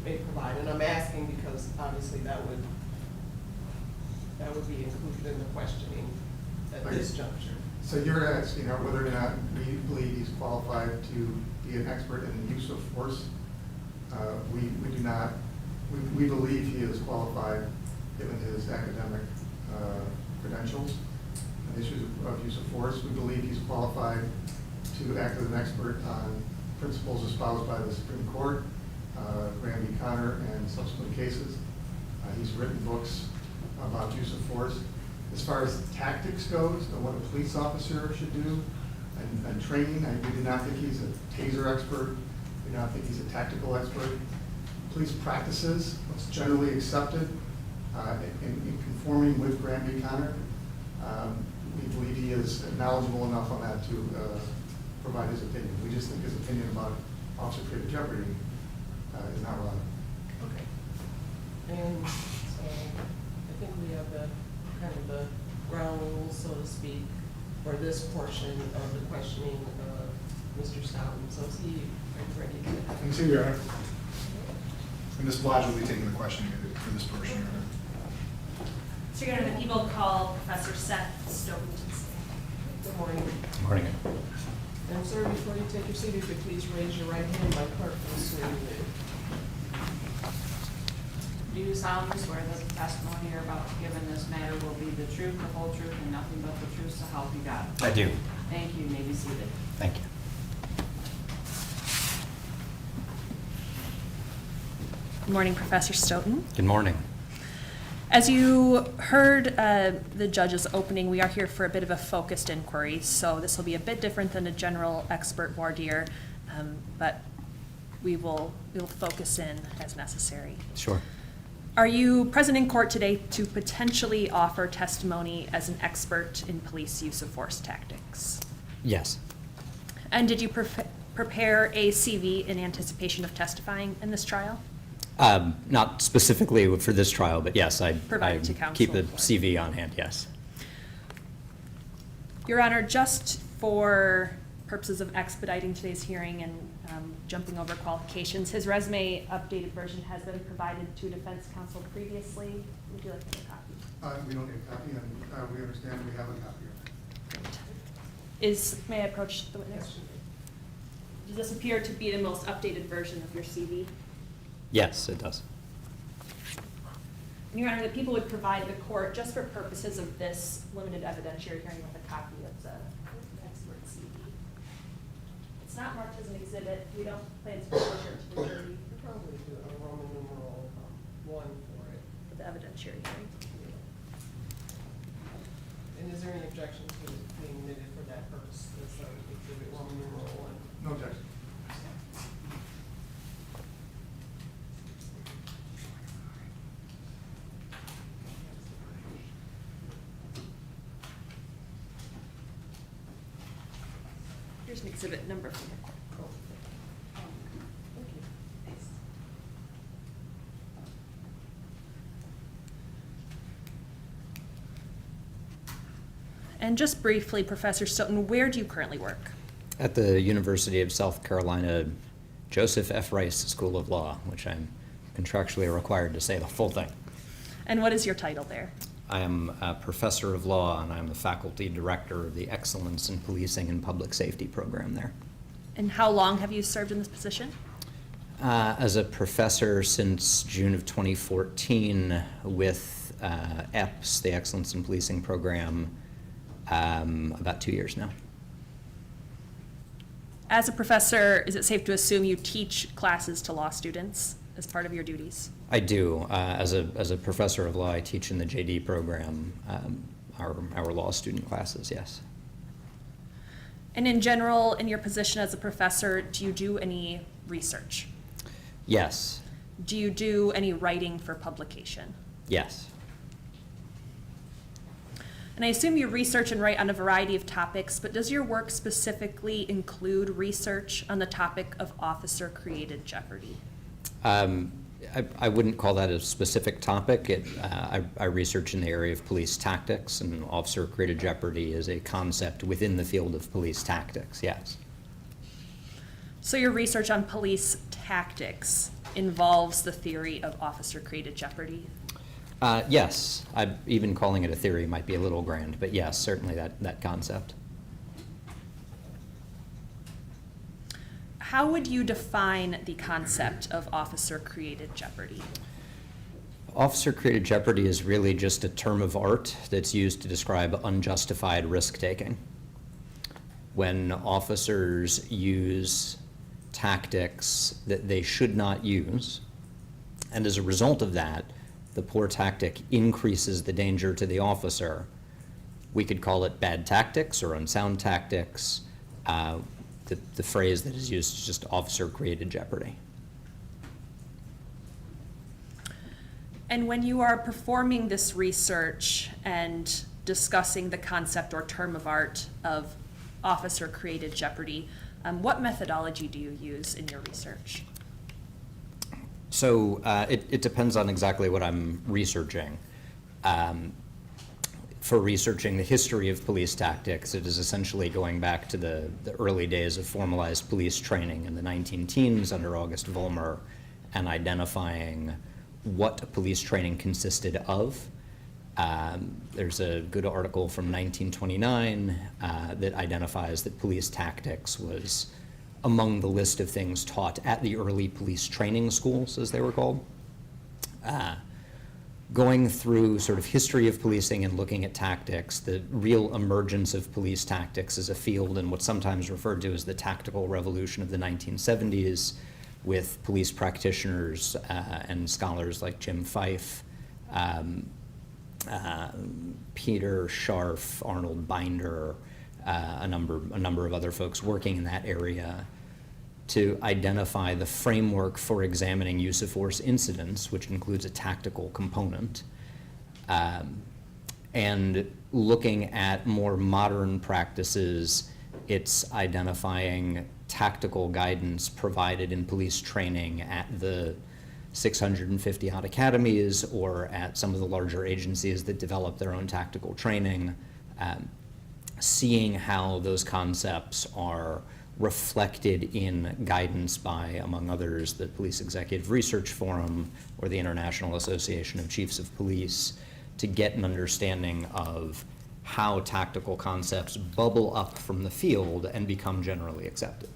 may provide? And I'm asking because obviously that would be included in the questioning at this juncture. So you're asking whether or not we believe he's qualified to be an expert in the use of force. We do not. We believe he is qualified given his academic credentials and issues of use of force. We believe he's qualified to act as an expert on principles espoused by the Supreme Court, Graham v. Connor, and subsequent cases. He's written books about use of force. As far as tactics goes, what a police officer should do and training, we do not think he's a taser expert. We do not think he's a tactical expert. Police practices, what's generally accepted in conforming with Graham v. Connor. We believe he is knowledgeable enough on that to provide his opinion. We just think his opinion about officer created jeopardy is not relevant. Okay. And so I think we have the kind of the ground rules, so to speak, for this portion of the questioning of Mr. Stoughton. So is he ready to? Thanks, Your Honor. And Ms. Blige will be taking the questioning for this portion, Your Honor. So Your Honor, the people call Professor Seth Stoughton. Good morning. Good morning. And sir, before you take your seat, if you could please raise your right hand, my clerk will swear you in. Do you solemnly swear that the testimony you're about to give in this matter will be the truth, the whole truth, and nothing but the truth, so help you God? I do. Thank you. You may be seated. Thank you. Good morning, Professor Stoughton. Good morning. As you heard the judge's opening, we are here for a bit of a focused inquiry, so this will be a bit different than a general expert voir dire, but we will focus in as necessary. Sure. Are you present in court today to potentially offer testimony as an expert in police use of force tactics? Yes. And did you prepare a CV in anticipation of testifying in this trial? Not specifically for this trial, but yes, I Provide to counsel. keep a CV on hand, yes. Your Honor, just for purposes of expediting today's hearing and jumping over qualifications, his resume updated version has been provided to defense counsel previously. Would you like a copy? We don't need a copy, and we understand we have a copy of it. May I approach the witness? Does this appear to be the most updated version of your CV? Yes, it does. And Your Honor, the people would provide the court, just for purposes of this limited evidentiary hearing, with a copy of the expert CV. It's not marked as an exhibit. We don't plan to publish it to the jury. Probably do a Roman numeral 1 for it. For the evidentiary hearing. And is there any objection to it being admitted for that purpose? That's exhibit Roman numeral 1. No objection. Here's an exhibit number from the court. And just briefly, Professor Stoughton, where do you currently work? At the University of South Carolina Joseph F. Rice School of Law, which I'm contractually required to say the full thing. And what is your title there? I am a professor of law, and I'm the faculty director of the Excellence in Policing and Public Safety program there. And how long have you served in this position? As a professor since June of 2014 with EPS, the Excellence in Policing program, about 2 years now. As a professor, is it safe to assume you teach classes to law students as part of your duties? I do. As a professor of law, I teach in the JD program, our law student classes, yes. And in general, in your position as a professor, do you do any research? Yes. Do you do any writing for publication? Yes. And I assume you research and write on a variety of topics, but does your work specifically include research on the topic of officer-created jeopardy? I wouldn't call that a specific topic. I research in the area of police tactics, and officer-created jeopardy is a concept within the field of police tactics, yes. So your research on police tactics involves the theory of officer-created jeopardy? Yes. Even calling it a theory might be a little grand, but yes, certainly that concept. How would you define the concept of officer-created jeopardy? Officer-created jeopardy is really just a term of art that's used to describe unjustified risk-taking. When officers use tactics that they should not use, and as a result of that, the poor tactic increases the danger to the officer, we could call it bad tactics or unsound tactics. The phrase that is used is just officer-created jeopardy. And when you are performing this research and discussing the concept or term of art of officer-created jeopardy, what methodology do you use in your research? So it depends on exactly what I'm researching. For researching the history of police tactics, it is essentially going back to the early days of formalized police training in the 19-teens under August Vollmer and identifying what police training consisted of. There's a good article from 1929 that identifies that police tactics was among the list of things taught at the early police training schools, as they were called. Going through sort of history of policing and looking at tactics, the real emergence of police tactics as a field in what's sometimes referred to as the tactical revolution of the 1970s, with police practitioners and scholars like Jim Fife, Peter Scharf, Arnold Binder, a number of other folks working in that area to identify the framework for examining use of force incidents, which includes a tactical component, and looking at more modern practices, it's identifying tactical guidance provided in police training at the 650 odd academies or at some of the larger agencies that develop their own tactical training, seeing how those concepts are reflected in guidance by, among others, the Police Executive Research Forum or the International Association of Chiefs of Police, to get an understanding of how tactical concepts bubble up from the field and become generally accepted.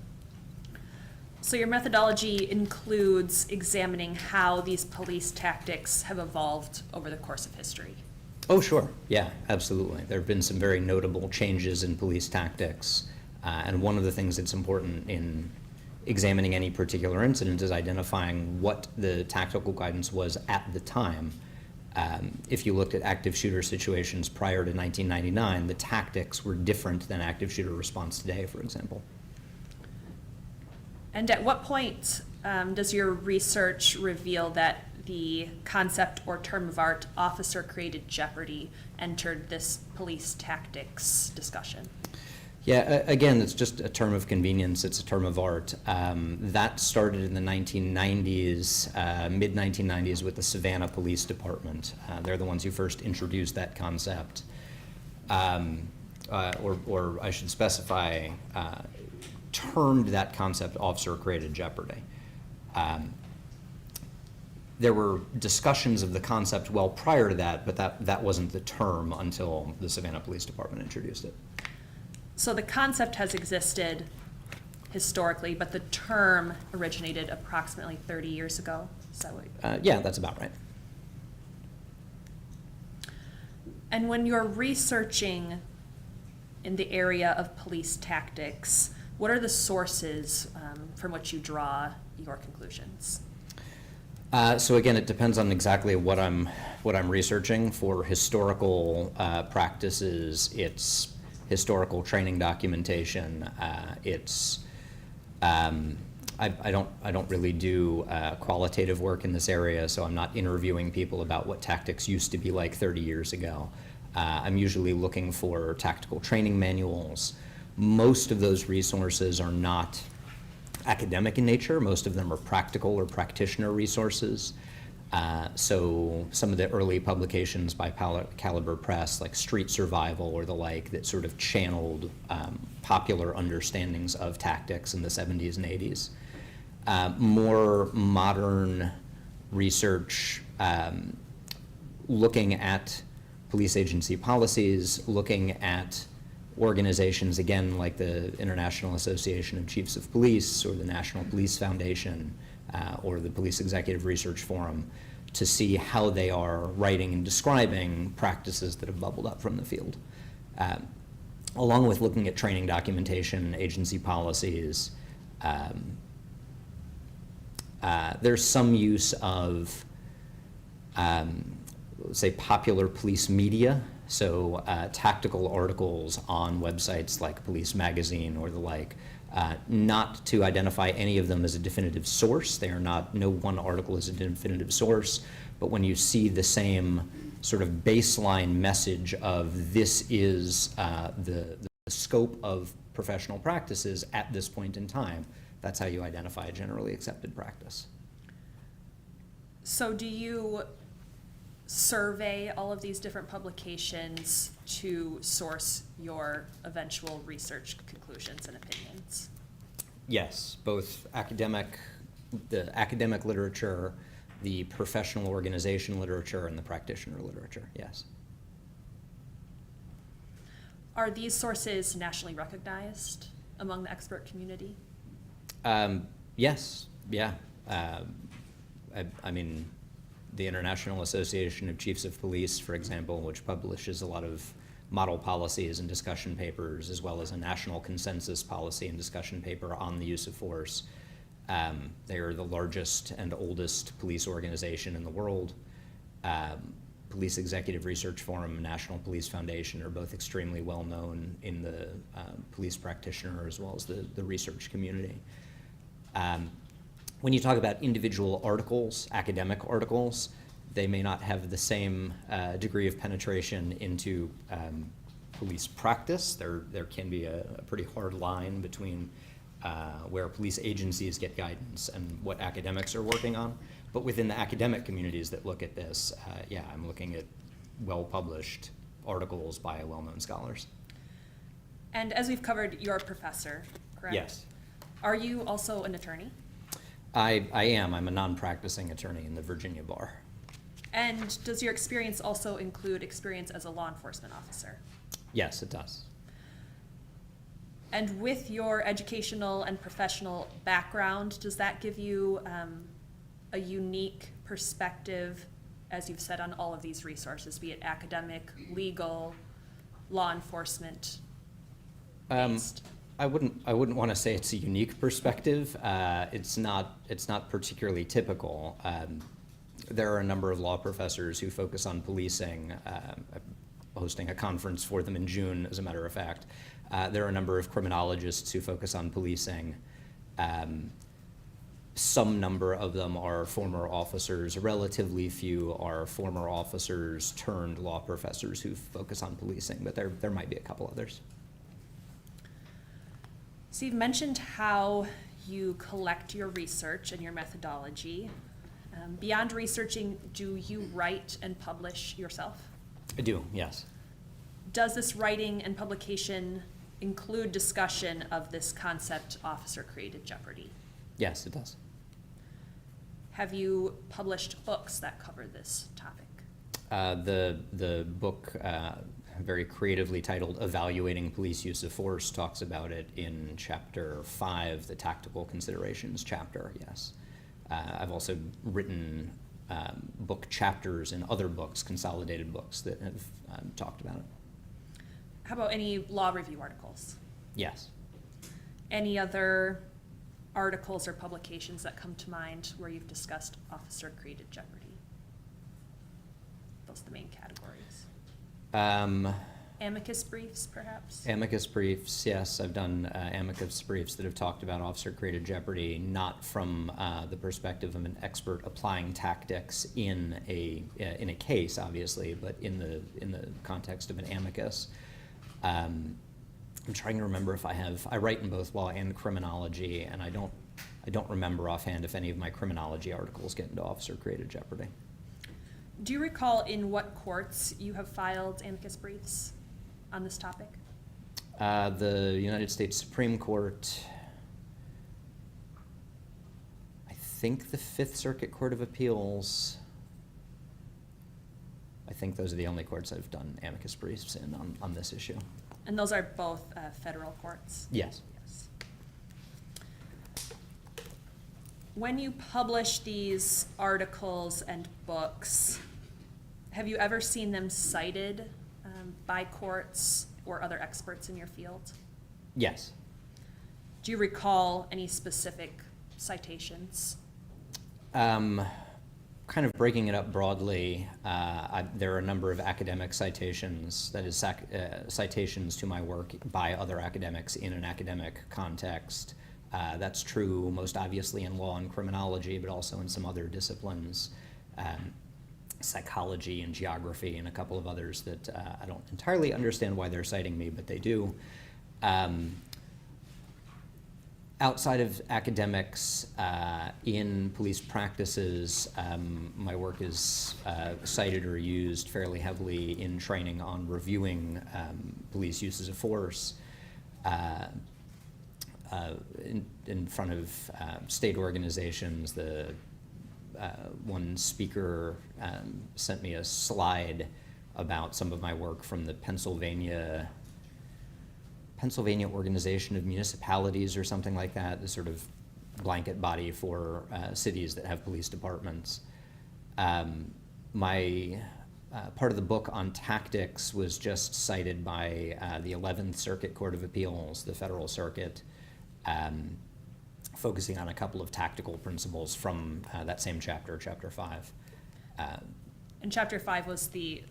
So your methodology includes examining how these police tactics have evolved over the course of history. Oh, sure. Yeah, absolutely. There have been some very notable changes in police tactics. And one of the things that's important in examining any particular incident is identifying what the tactical guidance was at the time. If you looked at active shooter situations prior to 1999, the tactics were different than active shooter response today, for example. And at what point does your research reveal that the concept or term of art officer-created jeopardy entered this police tactics discussion? Yeah, again, it's just a term of convenience. It's a term of art. That started in the 1990s, mid-1990s with the Savannah Police Department. They're the ones who first introduced that concept. Or I should specify, termed that concept officer-created jeopardy. There were discussions of the concept well prior to that, but that wasn't the term until the Savannah Police Department introduced it. So the concept has existed historically, but the term originated approximately 30 years ago. Is that what? Yeah, that's about right. And when you're researching in the area of police tactics, what are the sources from which you draw your conclusions? So again, it depends on exactly what I'm researching. For historical practices, it's historical training documentation. I don't really do qualitative work in this area, so I'm not interviewing people about what tactics used to be like 30 years ago. I'm usually looking for tactical training manuals. Most of those resources are not academic in nature. Most of them are practical or practitioner resources. So some of the early publications by Caliber Press, like Street Survival or the like, that sort of channeled popular understandings of tactics in the 70s and 80s. More modern research looking at police agency policies, looking at organizations, again, like the International Association of Chiefs of Police or the National Police Foundation or the Police Executive Research Forum, to see how they are writing and describing practices that have bubbled up from the field. Along with looking at training documentation, agency policies, there's some use of, say, popular police media. So tactical articles on websites like Police Magazine or the like, not to identify any of them as a definitive source. They are not, no one article is a definitive source, but when you see the same sort of baseline message of this is the scope of professional practices at this point in time, that's how you identify a generally accepted practice. So do you survey all of these different publications to source your eventual research conclusions and opinions? Yes, both the academic literature, the professional organization literature, and the practitioner literature, yes. Are these sources nationally recognized among the expert community? Yes, yeah. I mean, the International Association of Chiefs of Police, for example, which publishes a lot of model policies and discussion papers, as well as a national consensus policy and discussion paper on the use of force. They are the largest and oldest police organization in the world. Police Executive Research Forum and National Police Foundation are both extremely well known in the police practitioner as well as the research community. When you talk about individual articles, academic articles, they may not have the same degree of penetration into police practice. There can be a pretty hard line between where police agencies get guidance and what academics are working on. But within the academic communities that look at this, yeah, I'm looking at well-published articles by well-known scholars. And as we've covered, you're a professor, correct? Yes. Are you also an attorney? I am. I'm a non-practicing attorney in the Virginia bar. And does your experience also include experience as a law enforcement officer? Yes, it does. And with your educational and professional background, does that give you a unique perspective, as you've said, on all of these resources, be it academic, legal, law enforcement based? I wouldn't want to say it's a unique perspective. It's not particularly typical. There are a number of law professors who focus on policing. I'm hosting a conference for them in June, as a matter of fact. There are a number of criminologists who focus on policing. Some number of them are former officers. Relatively few are former officers turned law professors who focus on policing, but there might be a couple others. So you've mentioned how you collect your research and your methodology. Beyond researching, do you write and publish yourself? I do, yes. Does this writing and publication include discussion of this concept, officer-created jeopardy? Yes, it does. Have you published books that cover this topic? The book, very creatively titled Evaluating Police Use of Force, talks about it in chapter 5, the Tactical Considerations chapter, yes. I've also written book chapters in other books, consolidated books that have talked about it. How about any law review articles? Yes. Any other articles or publications that come to mind where you've discussed officer-created jeopardy? Those are the main categories. Amicus briefs, perhaps? Amicus briefs, yes. I've done amicus briefs that have talked about officer-created jeopardy, not from the perspective of an expert applying tactics in a case, obviously, but in the context of an amicus. I'm trying to remember if I write in both law and criminology, and I don't remember offhand if any of my criminology articles get into officer-created jeopardy. Do you recall in what courts you have filed amicus briefs on this topic? The United States Supreme Court, I think the Fifth Circuit Court of Appeals. I think those are the only courts I've done amicus briefs in on this issue. And those are both federal courts? Yes. Yes. When you publish these articles and books, have you ever seen them cited by courts or other experts in your field? Yes. Do you recall any specific citations? Kind of breaking it up broadly, there are a number of academic citations, that is citations to my work by other academics in an academic context. That's true most obviously in law and criminology, but also in some other disciplines, psychology and geography and a couple of others that I don't entirely understand why they're citing me, but they do. Outside of academics, in police practices, my work is cited or used fairly heavily in training on reviewing police uses of force in front of state organizations. The one speaker sent me a slide about some of my work from the Pennsylvania Organization of Municipalities or something like that, the sort of blanket body for cities that have police departments. My part of the book on tactics was just cited by the 11th Circuit Court of Appeals, the Federal Circuit, focusing on a couple of tactical principles from that same chapter, Chapter 5. And Chapter 5 was the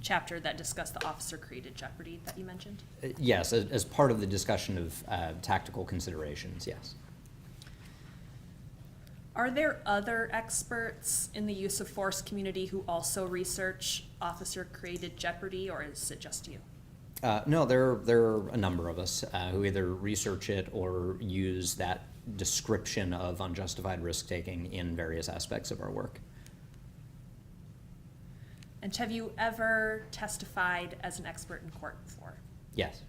chapter that discussed the officer-created jeopardy that you mentioned? Yes, as part of the discussion of tactical considerations, yes. Are there other experts in the use of force community who also research officer-created jeopardy, or is it just you? No, there are a number of us who either research it or use that description of unjustified risk-taking in various aspects of our work. And have you ever testified as an expert in court before? Yes.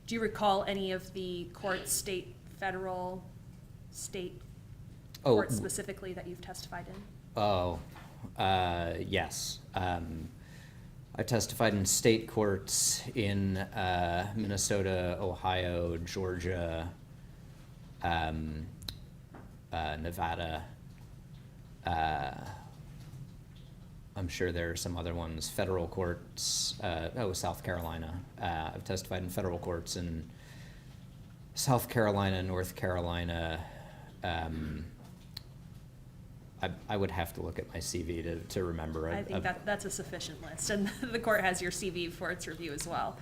Do you recall any of the courts, state, federal, state courts specifically that you've testified in? Oh, yes. I testified in state courts in Minnesota, Ohio, Georgia, Nevada. I'm sure there are some other ones. Federal courts, South Carolina. I've testified in federal courts in South Carolina, North Carolina. I would have to look at my CV to remember. I think that's a sufficient list, and the court has your CV for its review as well.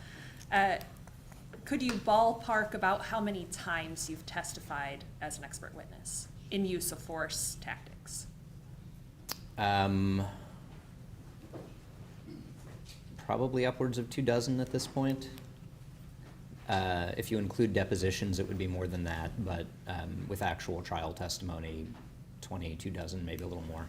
Could you ballpark about how many times you've testified as an expert witness in use of force tactics? Probably upwards of 24 at this point. If you include depositions, it would be more than that, but with actual trial testimony, 24, maybe a little more.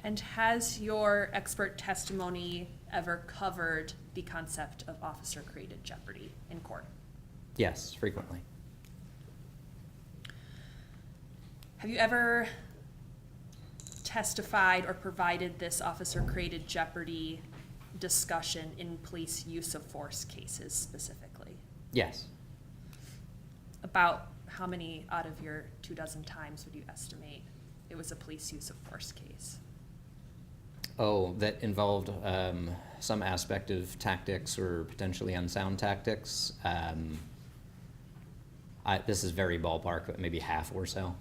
And has your expert testimony ever covered the concept of officer-created jeopardy in court? Yes, frequently. Have you ever testified or provided this officer-created jeopardy discussion in police use of force cases specifically? Yes. About how many out of your 24 times would you estimate it was a police use of force case? Oh, that involved some aspect of tactics or potentially unsound tactics. This is very ballpark, but maybe half or so.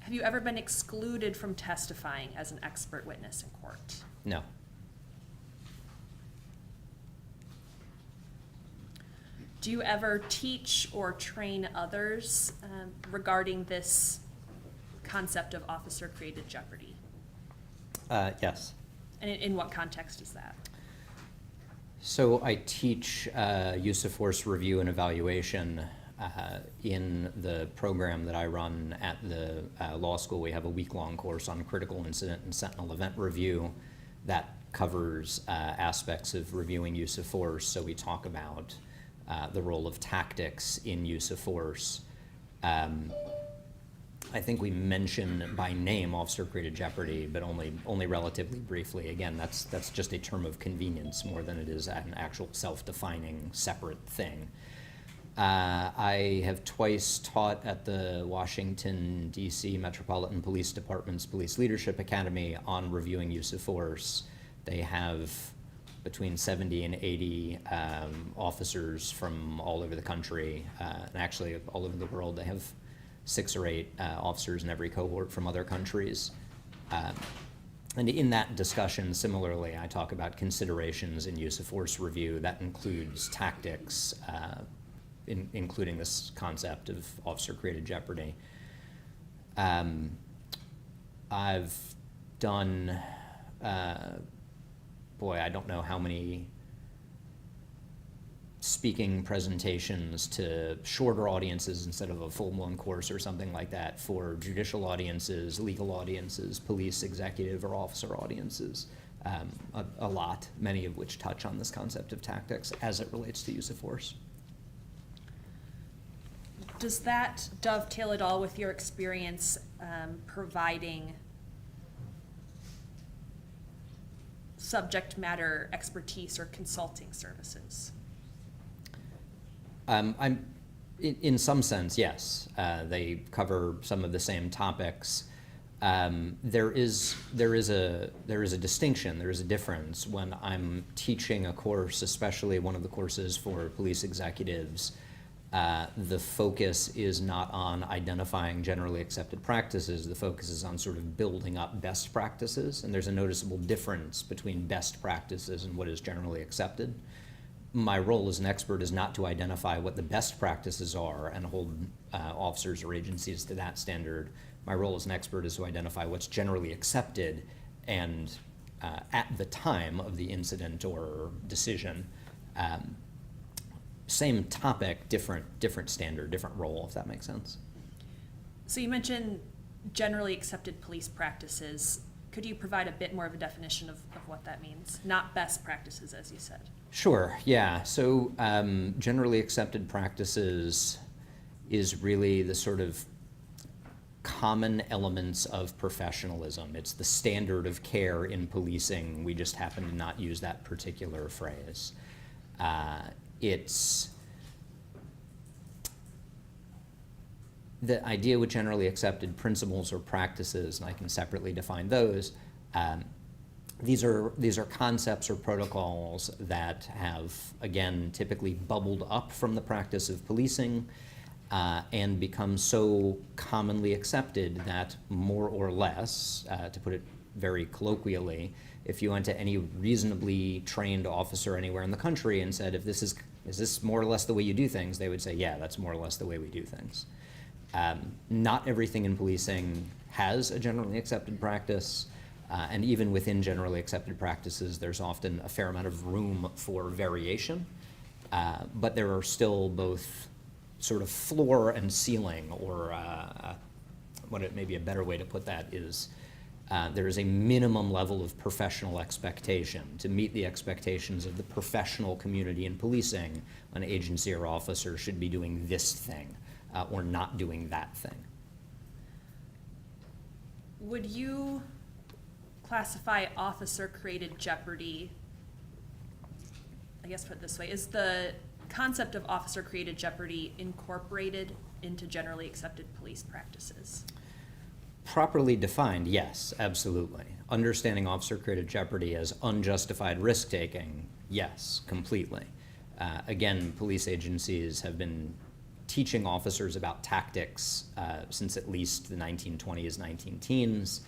Have you ever been excluded from testifying as an expert witness in court? No. Do you ever teach or train others regarding this concept of officer-created jeopardy? Yes. And in what context is that? So I teach use of force review and evaluation in the program that I run at the law school. We have a week-long course on critical incident and sentinel event review that covers aspects of reviewing use of force. So we talk about the role of tactics in use of force. I think we mention by name officer-created jeopardy, but only relatively briefly. Again, that's just a term of convenience more than it is an actual self-defining separate thing. I have twice taught at the Washington, D.C. Metropolitan Police Department's Police Leadership Academy on reviewing use of force. They have between 70 and 80 officers from all over the country, and actually all over the world. They have 6 or 8 officers in every cohort from other countries. And in that discussion, similarly, I talk about considerations in use of force review. That includes tactics, including this concept of officer-created jeopardy. I've done, I don't know how many speaking presentations to shorter audiences instead of a full-blown course or something like that for judicial audiences, legal audiences, police, executive, or officer audiences. A lot, many of which touch on this concept of tactics as it relates to use of force. Does that dovetail at all with your experience providing subject matter expertise or consulting services? In some sense, yes. They cover some of the same topics. There is a distinction. There is a difference when I'm teaching a course, especially one of the courses for police executives. The focus is not on identifying generally accepted practices. The focus is on sort of building up best practices, and there's a noticeable difference between best practices and what is generally accepted. My role as an expert is not to identify what the best practices are and hold officers or agencies to that standard. My role as an expert is to identify what's generally accepted and at the time of the incident or decision, same topic, different standard, different role, if that makes sense. So you mentioned generally accepted police practices. Could you provide a bit more of a definition of what that means? Not best practices, as you said. Sure, yeah. So generally accepted practices is really the sort of common elements of professionalism. It's the standard of care in policing. We just happen to not use that particular phrase. It's the idea with generally accepted principles or practices, and I can separately define those. These are concepts or protocols that have, again, typically bubbled up from the practice of policing and become so commonly accepted that more or less, to put it very colloquially, if you went to any reasonably trained officer anywhere in the country and said, is this more or less the way you do things, they would say, yeah, that's more or less the way we do things. Not everything in policing has a generally accepted practice, and even within generally accepted practices, there's often a fair amount of room for variation, but there are still both sort of floor and ceiling, or maybe a better way to put that is there is a minimum level of professional expectation. To meet the expectations of the professional community in policing, an agency or officer should be doing this thing or not doing that thing. Would you classify officer-created jeopardy, I guess put it this way, is the concept of officer-created jeopardy incorporated into generally accepted police practices? Properly defined, yes, absolutely. Understanding officer-created jeopardy as unjustified risk-taking, yes, completely. Again, police agencies have been teaching officers about tactics since at least the 1920s, 19-teens.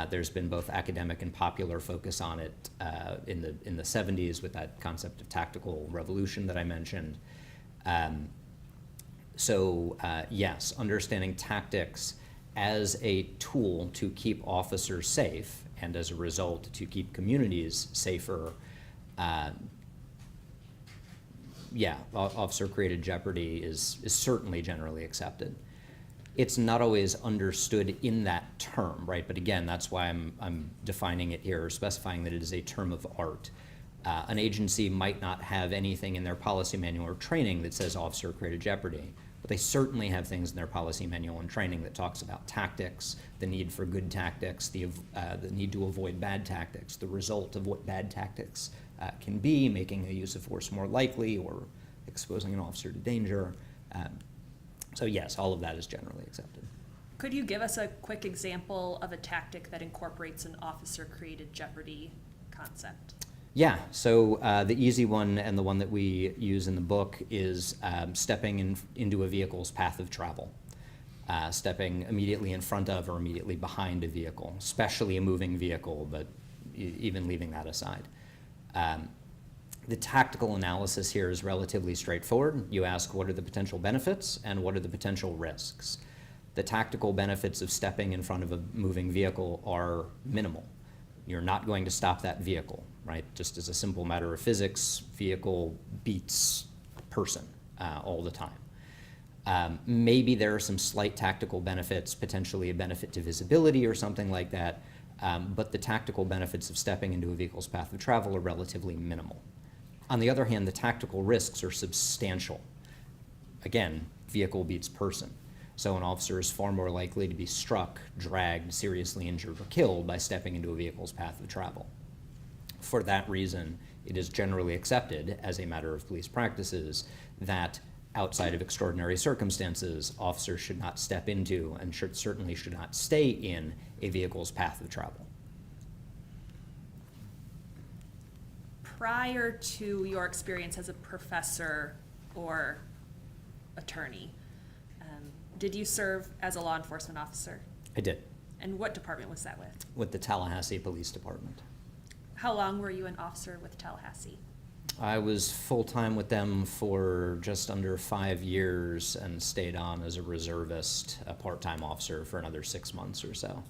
There's been both academic and popular focus on it in the 70s with that concept of tactical revolution that I mentioned. Yes, understanding tactics as a tool to keep officers safe and as a result to keep communities safer. Officer-created jeopardy is certainly generally accepted. It's not always understood in that term, right? But again, that's why I'm defining it here, or specifying that it is a term of art. An agency might not have anything in their policy manual or training that says officer-created jeopardy, but they certainly have things in their policy manual and training that talks about tactics, the need for good tactics, the need to avoid bad tactics, the result of what bad tactics can be, making a use of force more likely or exposing an officer to danger. So yes, all of that is generally accepted. Could you give us a quick example of a tactic that incorporates an officer-created jeopardy concept? Yeah, so the easy one and the one that we use in the book is stepping into a vehicle's path of travel. Stepping immediately in front of or immediately behind a vehicle, especially a moving vehicle, but even leaving that aside. The tactical analysis here is relatively straightforward. You ask what are the potential benefits and what are the potential risks. The tactical benefits of stepping in front of a moving vehicle are minimal. You're not going to stop that vehicle, right? Just as a simple matter of physics, vehicle beats person all the time. Maybe there are some slight tactical benefits, potentially a benefit to visibility or something like that, but the tactical benefits of stepping into a vehicle's path of travel are relatively minimal. On the other hand, the tactical risks are substantial. Again, vehicle beats person. So an officer is far more likely to be struck, dragged, seriously injured, or killed by stepping into a vehicle's path of travel. For that reason, it is generally accepted as a matter of police practices that outside of extraordinary circumstances, officers should not step into and certainly should not stay in a vehicle's path of travel. Prior to your experience as a professor or attorney, did you serve as a law enforcement officer? I did. And what department was that with? With the Tallahassee Police Department. How long were you an officer with Tallahassee? I was full-time with them for just under 5 years and stayed on as a reservist, a part-time officer for another 6 months or so.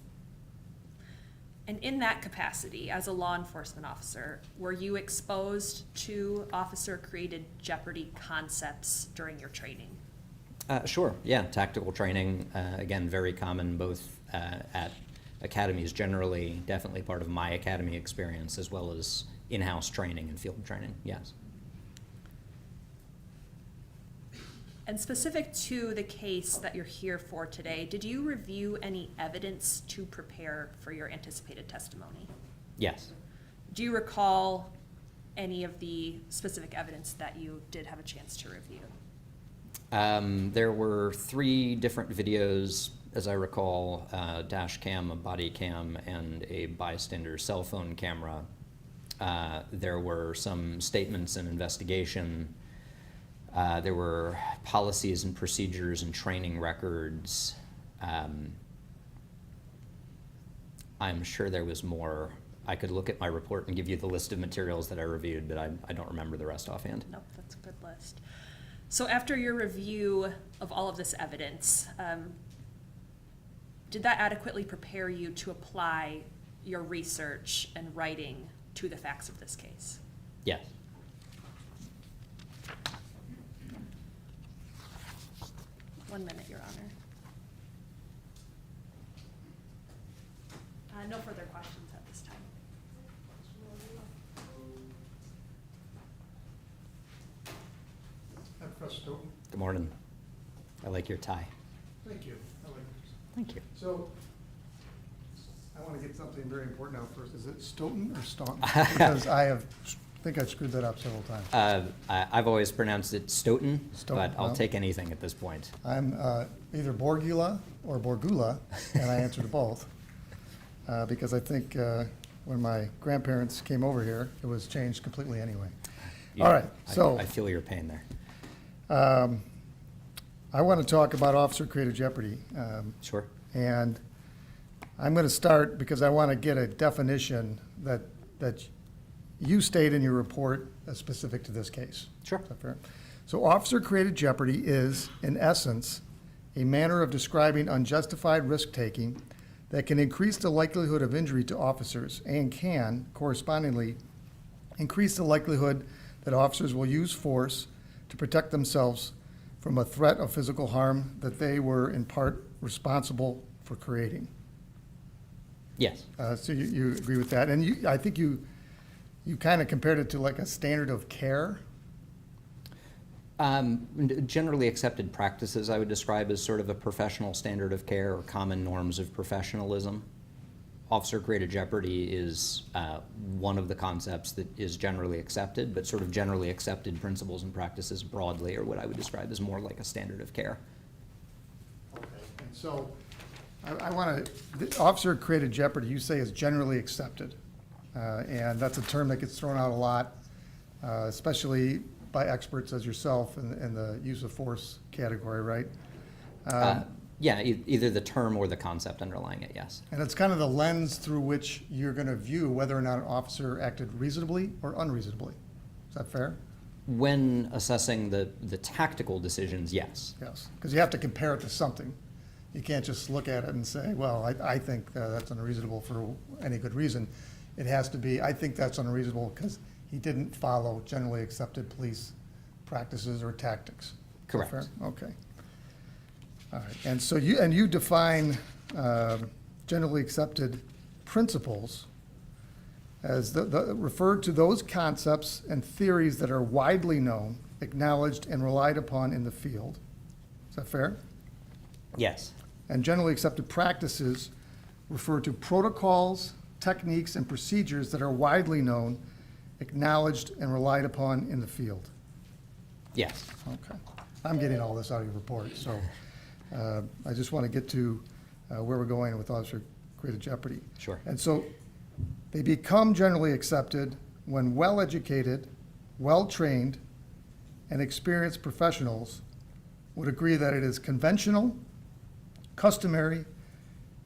And in that capacity, as a law enforcement officer, were you exposed to officer-created jeopardy concepts during your training? Sure, yeah, tactical training, again, very common both at academies generally, definitely part of my academy experience, as well as in-house training and field training, yes. And specific to the case that you're here for today, did you review any evidence to prepare for your anticipated testimony? Yes. Do you recall any of the specific evidence that you did have a chance to review? There were 3 different videos, as I recall, dash cam, a body cam, and a bystander cell phone camera. There were some statements and investigation. There were policies and procedures and training records. I'm sure there was more. I could look at my report and give you the list of materials that I reviewed, but I don't remember the rest offhand. Nope, that's a good list. So after your review of all of this evidence, did that adequately prepare you to apply your research and writing to the facts of this case? Yes. One minute, Your Honor. No further questions at this time. Professor Stoughton. Good morning. I like your tie. Thank you. I like yours. Thank you. So, I want to get something very important out first. Is it Stoughton or Staunton? Because I think I've screwed that up several times. I've always pronounced it Stoughton, Stoughton, but I'll well. take anything at this point. I'm either Borgula or Borgula, and I answer to both. Because I think when my grandparents came over here, it was changed completely anyway. Yeah, All right, so. I feel your pain there. I want to talk about officer-created jeopardy. Sure. And I'm going to start because I want to get a definition that you state in your report as specific to this case. Sure. Is that fair? So officer-created jeopardy is, in essence, a manner of describing unjustified risk-taking that can increase the likelihood of injury to officers and can, correspondingly, increase the likelihood that officers will use force to protect themselves from a threat of physical harm that they were in part responsible for creating. Yes. So you agree with that? And I think you kind of compared it to like a standard of care. Generally accepted practices I would describe as sort of a professional standard of care or common norms of professionalism. Officer-created jeopardy is one of the concepts that is generally accepted, but sort of generally accepted principles and practices broadly are what I would describe as more like a standard of care. Okay. And so I want to, the officer-created jeopardy, you say is generally accepted. And that's a term that gets thrown out a lot, especially by experts as yourself in the use of force category, right? Yeah, either the term or the concept underlying it, yes. And it's kind of the lens through which you're going to view whether or not an officer acted reasonably or unreasonably. Is that fair? When assessing the tactical decisions, yes. Yes, because you have to compare it to something. You can't just look at it and say, well, I think that's unreasonable for any good reason. It has to be, I think that's unreasonable because he didn't follow generally accepted police practices or tactics. Correct. Is that fair? Okay. All right. And so you define generally accepted principles as referred to those concepts and theories that are widely known, acknowledged, and relied upon in the field. Is that fair? Yes. And generally accepted practices refer to protocols, techniques, and procedures that are widely known, acknowledged, and relied upon in the field. Yes. Okay. I'm getting all this out of your report, so I just want to get to where we're going with officer-created jeopardy. Sure. And so they become generally accepted when well-educated, well-trained, and experienced professionals would agree that it is conventional, customary,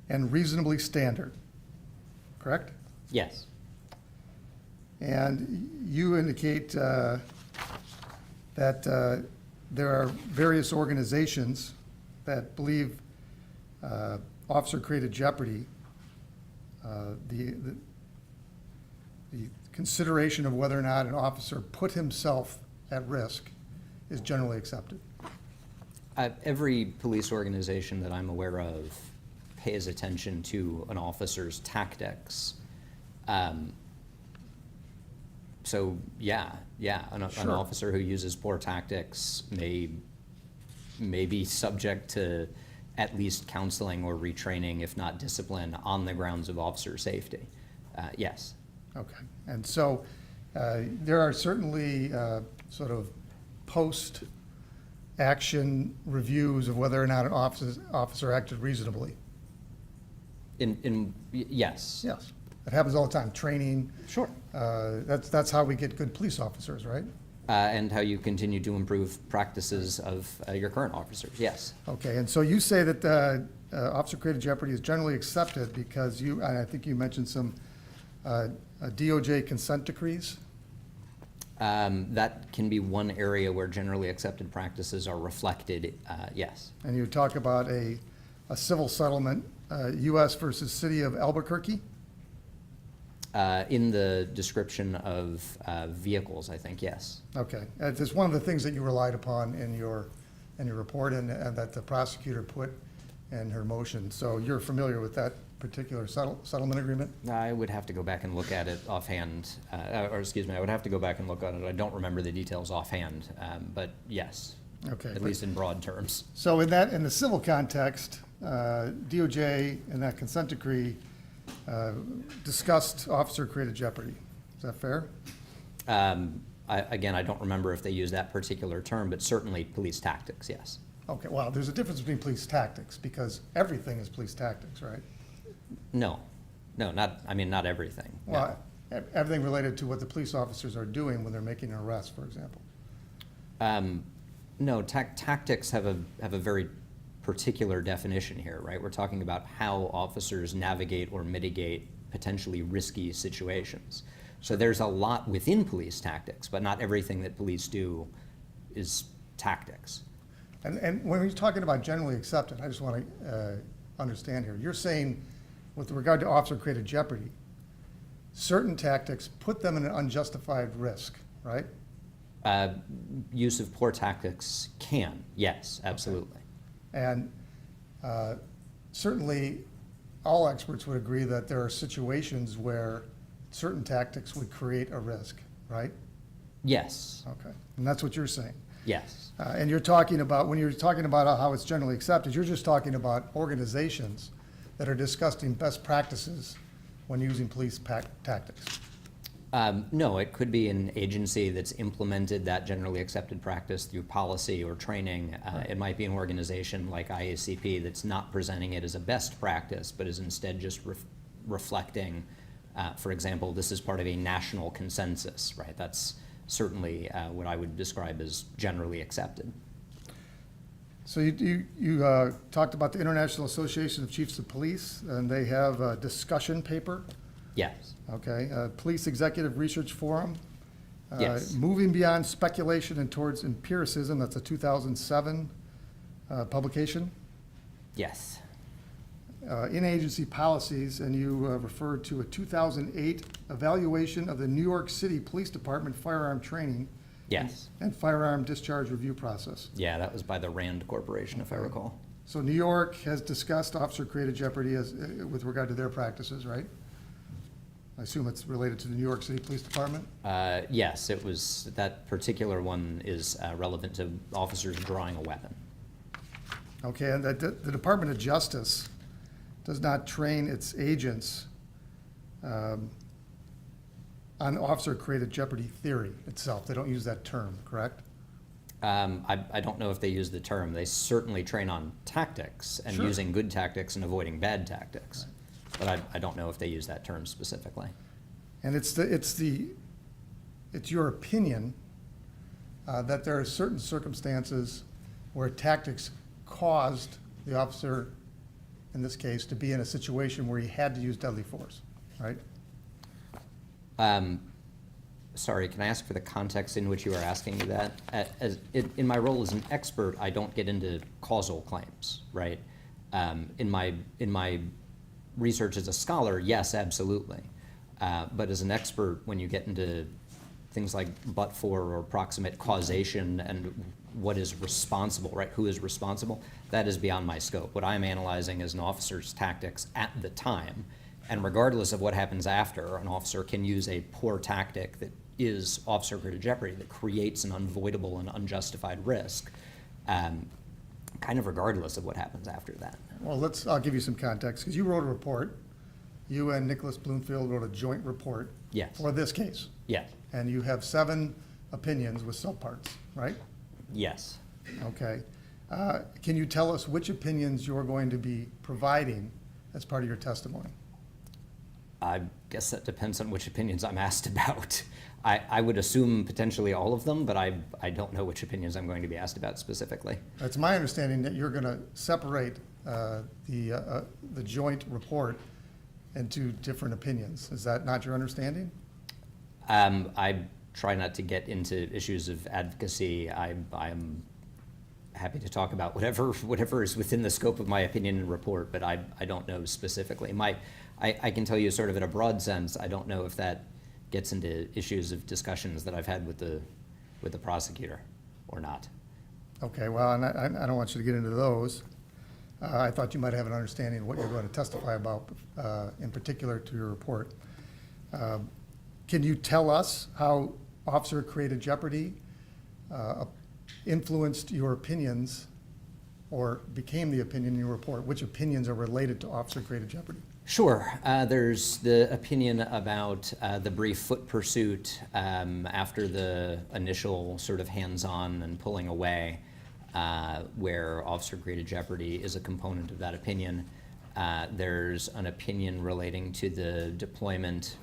and reasonably standard. Correct? Yes. And you indicate that there are various organizations that believe officer created jeopardy. The consideration of whether or not an officer put himself at risk is generally accepted. Every police organization that I'm aware of pays attention to an officer's tactics. So yeah, an Sure. officer who uses poor tactics may be subject to at least counseling or retraining, if not discipline, on the grounds of officer safety. Yes. Okay, and so there are certainly sort of post-action reviews of whether or not an officer acted reasonably. Yes. Yes, that happens all the time. Training. Sure. That's how we get good police officers, right? And how you continue to improve practices of your current officers. Yes. Okay, and so you say that officer-created jeopardy is generally accepted because and I think you mentioned some DOJ consent decrees. That can be one area where generally accepted practices are reflected. Yes. And you talk about a civil settlement, U.S. versus City of Albuquerque. In the description of vehicles, I think, yes. Okay, it's one of the things that you relied upon in your report and that the prosecutor put in her motion. So you're familiar with that particular settlement agreement? I would have to go back and look at it offhand, or excuse me, I would have to go back and look at it. I don't remember the details offhand, but yes. Okay. At least in broad terms. So in the civil context, DOJ in that consent decree discussed officer-created jeopardy. Is that fair? Again, I don't remember if they use that particular term, but certainly police tactics, yes. Okay, well, there's a difference between police tactics because everything is police tactics, right? No, not everything. Well, everything related to what the police officers are doing when they're making an arrest, for example. No, tactics have a very particular definition here, right? We're talking about how officers navigate or mitigate potentially risky situations. So there's a lot within police tactics, but not everything that police do is tactics. And when you're talking about generally accepted, I just want to understand here. You're saying with regard to officer-created jeopardy, certain tactics put them in an unjustified risk, right? Use of poor tactics can, yes, absolutely. And certainly all experts would agree that there are situations where certain tactics would create a risk, right? Yes. Okay, and that's what you're saying. Yes. And you're talking about, when you're talking about how it's generally accepted, you're just talking about organizations that are discussing best practices when using police tactics. No, it could be an agency that's implemented that generally accepted practice through policy or training. It might be an organization like IACP that's not presenting it as a best practice, but is instead just reflecting, for example, this is part of a national consensus, right? That's certainly what I would describe as generally accepted. So you talked about the International Association of Chiefs of Police, and they have a discussion paper. Yes. Okay, Police Executive Research Forum. Yes. Moving Beyond Speculation and Towards Empiricism, that's a 2007 publication. Yes. In-agency policies, and you referred to a 2008 evaluation of the New York City Police Department firearm training. Yes. And firearm discharge review process. Yeah, that was by the Rand Corporation, if I recall. So New York has discussed officer-created jeopardy with regard to their practices, right? I assume it's related to the New York City Police Department? Yes, it was, that particular one is relevant to officers drawing a weapon. Okay, and the Department of Justice does not train its agents on officer-created jeopardy theory itself. They don't use that term, correct? I don't know if they use the term. They certainly train on tactics and using good tactics and avoiding bad tactics. Right. But I don't know if they use that term specifically. And it's your opinion that there are certain circumstances where tactics caused the officer, in this case, to be in a situation where he had to use deadly force, right? sorry, can I ask for the context in which you are asking me that? In my role as an expert, I don't get into causal claims, right? In my research as a scholar, yes, absolutely. But as an expert, when you get into things like but-for or proximate causation and what is responsible, right? Who is responsible? That is beyond my scope. What I'm analyzing is an officer's tactics at the time, and regardless of what happens after, an officer can use a poor tactic that is officer-created jeopardy, that creates an unavoidable and unjustified risk, kind of regardless of what happens after that. Well, I'll give you some context, because you wrote a report. You and Nicholas Bloomfield wrote a joint report. Yes. For this case. Yes. And you have 7 opinions with subparts, right? Yes. Okay. Can you tell us which opinions you're going to be providing as part of your testimony? I guess that depends on which opinions I'm asked about. I would assume potentially all of them, but I don't know which opinions I'm going to be asked about specifically. It's my understanding that you're going to separate the joint report into different opinions. Is that not your understanding? I try not to get into issues of advocacy. I'm happy to talk about whatever is within the scope of my opinion and report, but I don't know specifically. I can tell you sort of in a broad sense, I don't know if that gets into issues of discussions that I've had with the prosecutor or not. Okay, well, and I don't want you to get into those. I thought you might have an understanding of what you're going to testify about, in particular to your report. Can you tell us how officer-created jeopardy influenced your opinions or became the opinion in your report? Which opinions are related to officer-created jeopardy? Sure. There's the opinion about the brief foot pursuit after the initial sort of hands-on and pulling away, where officer-created jeopardy is a component of that opinion. There's an opinion relating to the deployment,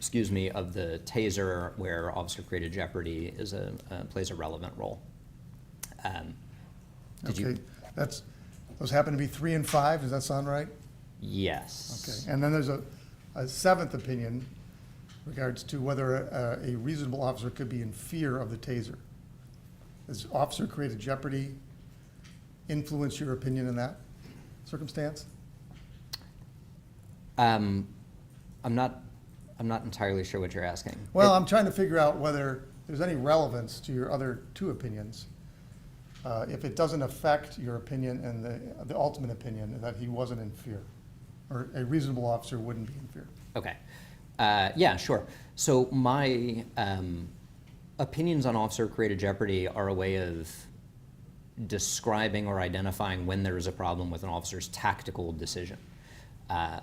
of the taser, where officer-created jeopardy is plays a relevant role. Those happen to be 3 and 5. Does that sound right? Yes. Okay. And then there's a 7th opinion regards to whether a reasonable officer could be in fear of the taser. Does officer-created jeopardy influence your opinion in that circumstance? I'm not entirely sure what you're asking. Well, I'm trying to figure out whether there's any relevance to your other 2 opinions. If it doesn't affect your opinion and the ultimate opinion that he wasn't in fear, or a reasonable officer wouldn't be in fear. Okay. Yeah, sure. So my opinions on officer-created jeopardy are a way of describing or identifying when there is a problem with an officer's tactical decision.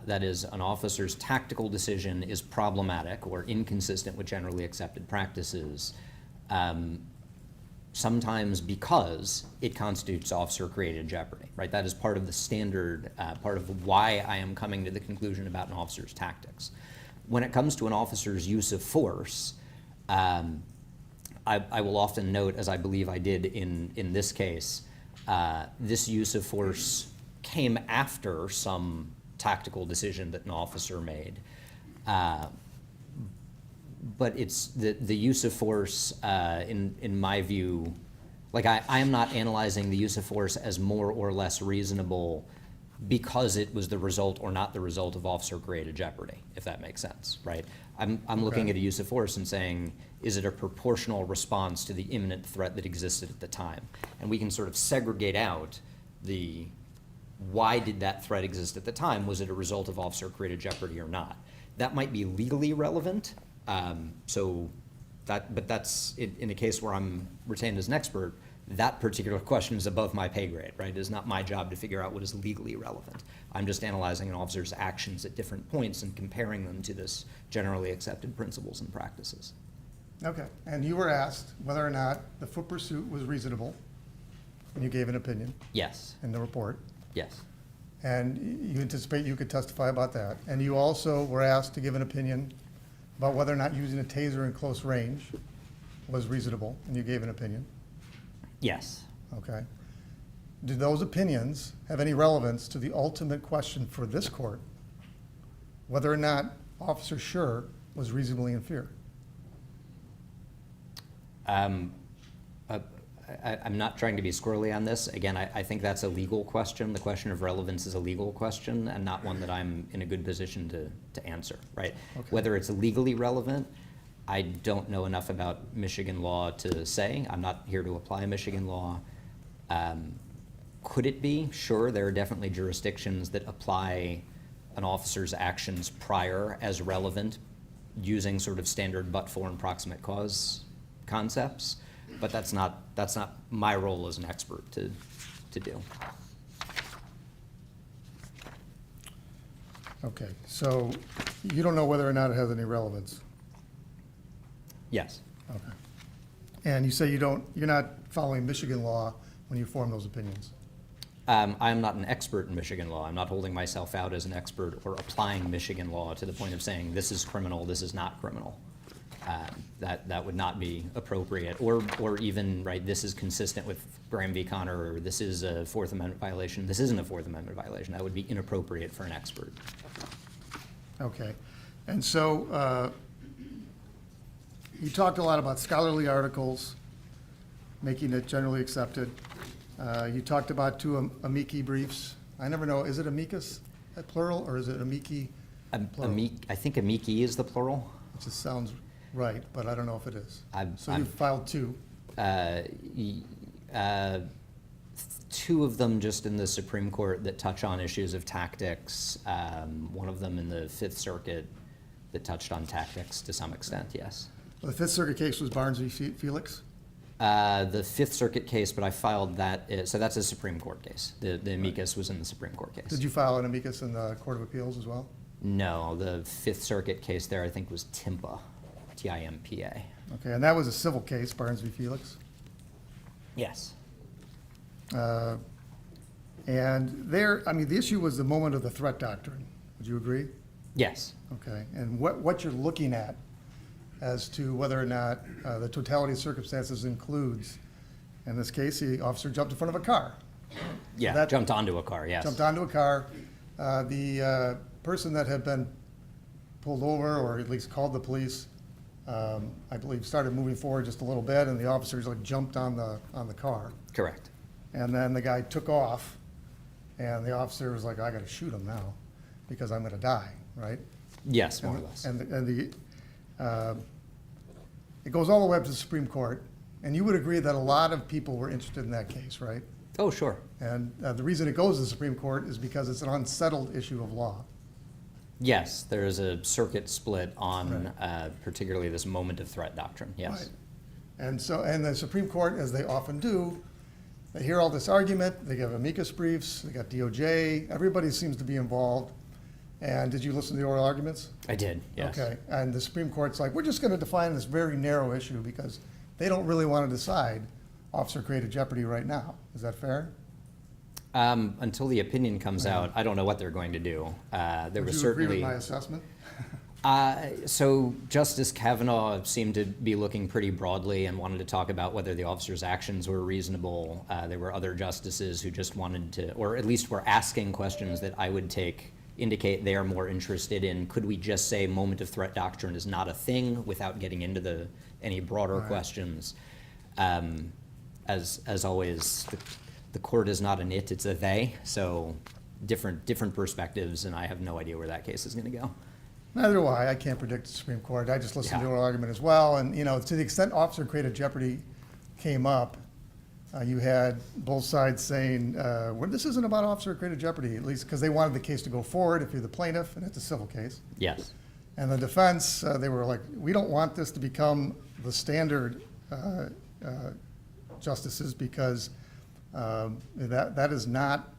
That is, an officer's tactical decision is problematic or inconsistent with generally accepted practices, sometimes because it constitutes officer-created jeopardy, right? That is part of the standard, part of why I am coming to the conclusion about an officer's tactics. When it comes to an officer's use of force, I will often note, as I believe I did in this case, this use of force came after some tactical decision that an officer made. But it's the use of force, in my view, like I am not analyzing the use of force as more or less reasonable because it was the result or not the result of officer-created jeopardy, if that makes sense, right? I'm looking at a use of force and saying, is it a proportional response to the imminent threat that existed at the time? And we can sort of segregate out why did that threat exist at the time? Was it a result of officer-created jeopardy or not? That might be legally relevant. But that's in a case where I'm retained as an expert, that particular question is above my pay grade, right? It is not my job to figure out what is legally relevant. I'm just analyzing an officer's actions at different points and comparing them to this generally accepted principles and practices. Okay, and you were asked whether or not the foot pursuit was reasonable, and you gave an opinion. Yes. In the report. Yes. And you anticipate you could testify about that. And you also were asked to give an opinion about whether or not using a taser in close range was reasonable, and you gave an opinion. Yes. Okay. Do those opinions have any relevance to the ultimate question for this court, whether or not Officer Schurr was reasonably in fear? I'm not trying to be squirrely on this. Again, I think that's a legal question. The question of relevance is a legal question and not one that I'm in a good position to answer, right? Okay. Whether it's legally relevant, I don't know enough about Michigan law to say. I'm not here to apply Michigan law. Could it be? Sure, there are definitely jurisdictions that apply an officer's actions prior as relevant using sort of standard but-for and proximate cause concepts. But that's not my role as an expert to do. Okay, so you don't know whether or not it has any relevance? Yes. Okay. And you say you're not following Michigan law when you form those opinions? I'm not an expert in Michigan law. I'm not holding myself out as an expert or applying Michigan law to the point of saying this is criminal, this is not criminal. That would not be appropriate, or even, right, this is consistent with Graham v. Connor, or this is a Fourth Amendment violation. This isn't a Fourth Amendment violation. That would be inappropriate for an expert. Okay. And so you talked a lot about scholarly articles, making it generally accepted. You talked about two amici briefs. I never know, is it amicus plural, or is it amici plural? I think amici is the plural. It just sounds right, but I don't know if it is. So I'm- you filed two. Two of them just in the Supreme Court that touch on issues of tactics. One of them in the Fifth Circuit that touched on tactics to some extent, yes. The Fifth Circuit case was Barnes v. Felix? The Fifth Circuit case, but I filed that, so that's a Supreme Court case. The amicus was in the Supreme Court case. Did you file an amicus in the Court of Appeals as well? No, the Fifth Circuit case there I think was TIMPA, T-I-M-P-A. Okay, and that was a civil case, Barnes v. Felix? Yes. And there, I mean, the issue was the moment of the threat doctrine. Would you agree? Yes. Okay, and what you're looking at as to whether or not the totality of circumstances includes, in this case, the officer jumped in front of a car. Yeah, jumped onto a car, yes. Jumped onto a car. The person that had been pulled over, or at least called the police, I believe started moving forward just a little bit, and the officers like jumped on the car. Correct. And then the guy took off, and the officer was like, I gotta shoot him now, because I'm gonna die, right? Yes, more or less. It goes all the way up to the Supreme Court, and you would agree that a lot of people were interested in that case, right? Oh, sure. And the reason it goes to the Supreme Court is because it's an unsettled issue of law. Yes, there is a circuit split on particularly this moment of threat doctrine, yes. Right. And so, and the Supreme Court, as they often do, they hear all this argument, they give amicus briefs, they got DOJ, everybody seems to be involved. And did you listen to the oral arguments? I did, yes. Okay, and the Supreme Court's like, we're just gonna define this very narrow issue because they don't really want to decide officer-created jeopardy right now. Is that fair? Until the opinion comes out, I don't know what they're going to do. There was certainly. Would you agree with my assessment? So Justice Kavanaugh seemed to be looking pretty broadly and wanted to talk about whether the officer's actions were reasonable. There were other justices who just wanted to, or at least were asking questions that I would take indicate they are more interested in, could we just say moment of threat doctrine is not a thing without getting into any broader questions? As always, the court is not an it, it's a they, so different perspectives, and I have no idea where that case is gonna go. Neither do I can't predict the Supreme Court. I just listened to the oral argument as well, and you know, to the extent officer-created jeopardy came up, you had both sides saying, well, this isn't about officer-created jeopardy, at least because they wanted the case to go forward if you're the plaintiff, and it's a civil case. Yes. And the defense, they were like, we don't want this to become the standard justices because that is not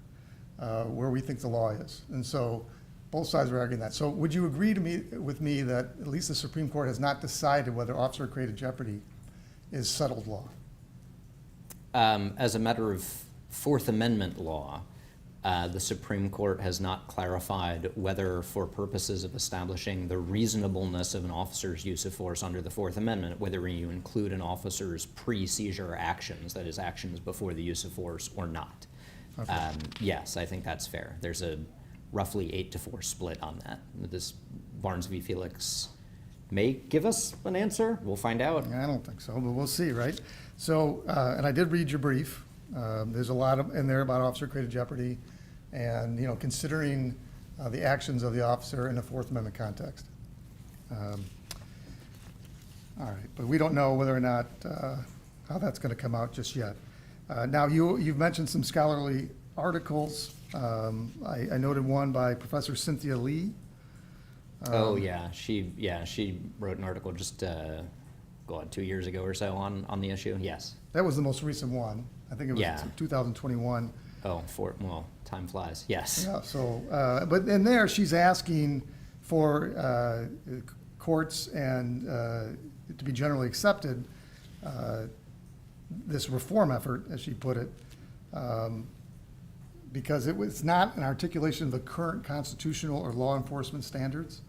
where we think the law is. And so both sides were arguing that. So would you agree with me that at least the Supreme Court has not decided whether officer-created jeopardy is settled law? As a matter of Fourth Amendment law, the Supreme Court has not clarified whether, for purposes of establishing the reasonableness of an officer's use of force under the Fourth Amendment, whether you include an officer's pre-seizure actions, that is, actions before the use of force, or not. Okay. Yes, I think that's fair. There's a roughly 8-4 split on that. This Barnes v. Felix may give us an answer. We'll find out. I don't think so, but we'll see, right? So, and I did read your brief. There's a lot in there about officer-created jeopardy and, considering the actions of the officer in a Fourth Amendment context. All right, but we don't know whether or not how that's going to come out just yet. Now, you've mentioned some scholarly articles. I noted one by Professor Cynthia Lee. She wrote an article just 2 years ago or so on the issue. Yes. That was the most recent one. I think it was 2021. Time flies. Yes. Yeah. So, but in there, she's asking for courts and to be generally accepted this reform effort, as she put it, because it was not an articulation of the current constitutional or law enforcement standards.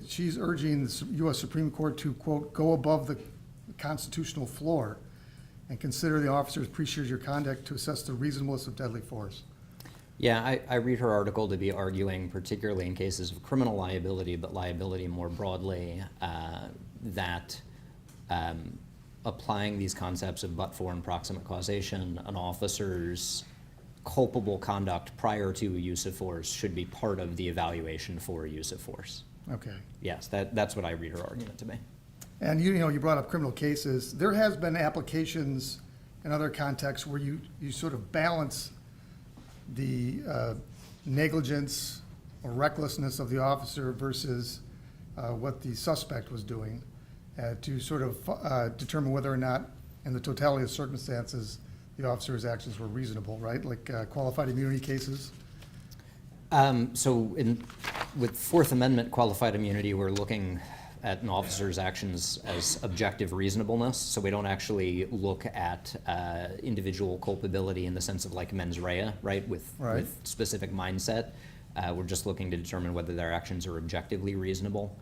She's urging the U.S. Supreme Court to, quote, go above the constitutional floor and consider the officer's pre-seizure conduct to assess the reasonableness of deadly force. Yeah, I read her article to be arguing, particularly in cases of criminal liability, but liability more broadly, that applying these concepts of but-for and proximate causation, an officer's culpable conduct prior to use of force should be part of the evaluation for use of force. Okay. Yes, that's what I read her argument to be. And you brought up criminal cases. There has been applications in other contexts where you sort of balance the negligence or recklessness of the officer versus what the suspect was doing to sort of determine whether or not, in the totality of circumstances, the officer's actions were reasonable, right? Like qualified immunity cases. With Fourth Amendment qualified immunity, we're looking at an officer's actions as objective reasonableness. So we don't actually look at individual culpability in the sense of like mens rea, right? With specific mindset. We're just looking to determine whether their actions are objectively reasonable.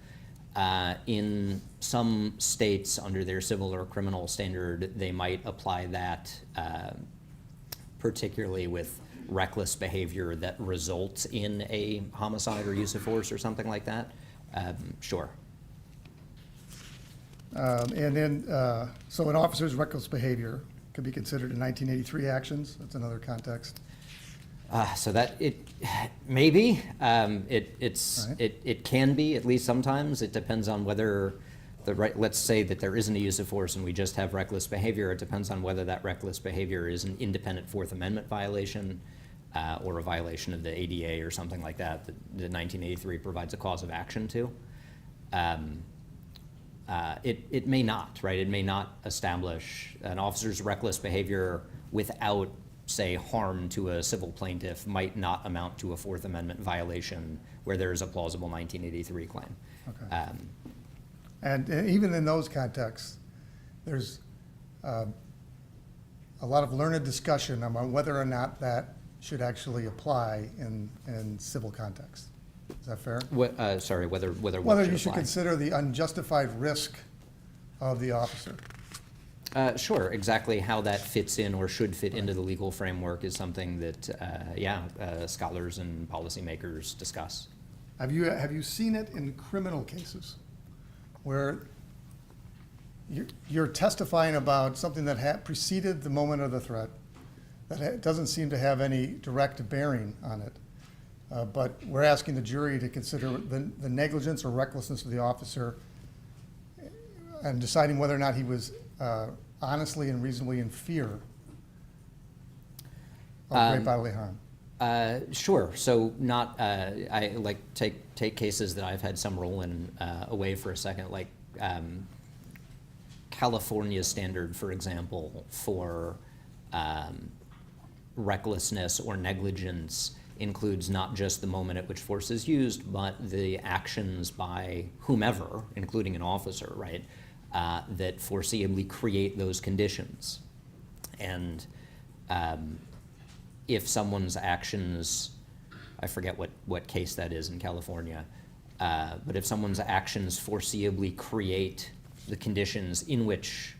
In some states, under their civil or criminal standard, they might apply that particularly with reckless behavior that results in a homicide or use of force or something like that. Sure. And then, so an officer's reckless behavior could be considered in 1983 actions. That's another context. So that it maybe it can be, at least sometimes. It depends on whether let's say that there isn't a use of force and we just have reckless behavior. It depends on whether that reckless behavior is an independent Fourth Amendment violation or a violation of the ADA or something like that that 1983 provides a cause of action to. It may not, right? It may not establish an officer's reckless behavior without, say, harm to a civil plaintiff might not amount to a Fourth Amendment violation where there is a plausible 1983 claim. Okay. And even in those contexts, there's a lot of learned discussion about whether or not that should actually apply in civil context. Is that fair? Sorry, whether you should consider the unjustified risk of the officer. Sure, exactly how that fits in or should fit into the legal framework is something that, scholars and policymakers discuss. Have you seen it in criminal cases where you're testifying about something that preceded the moment of the threat, that doesn't seem to have any direct bearing on it, but we're asking the jury to consider the negligence or recklessness of the officer and deciding whether or not he was honestly and reasonably in fear of great bodily harm? Sure. So not I like take cases that I've had some role in away for a second, like California's standard, for example, for recklessness or negligence includes not just the moment at which force is used, but the actions by whomever, including an officer, right, that foreseeably create those conditions. And if someone's actions, I forget what case that is in California, but if someone's actions foreseeably create the conditions in which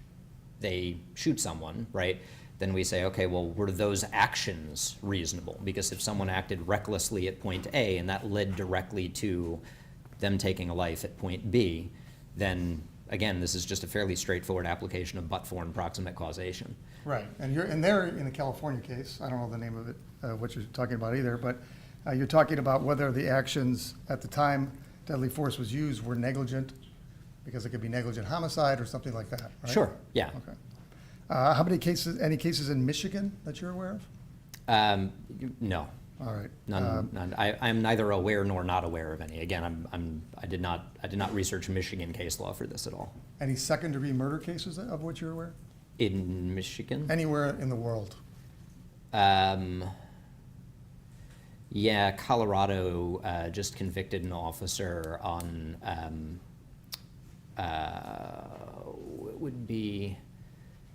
they shoot someone, right, then we say, okay, well, were those actions reasonable? Because if someone acted recklessly at point A and that led directly to them taking a life at point B, then again, this is just a fairly straightforward application of but-for and proximate causation. Right, and they're in a California case, I don't know the name of it, what you're talking about either, but you're talking about whether the actions at the time deadly force was used were negligent, because it could be negligent homicide or something like that, right? Sure, yeah. Okay. How many cases, any cases in Michigan that you're aware of? No. All right. None. I'm neither aware nor not aware of any. Again, I did not research Michigan case law for this at all. Any second-degree murder cases of which you're aware? In Michigan? Anywhere in the world? Yeah, Colorado just convicted an officer on would be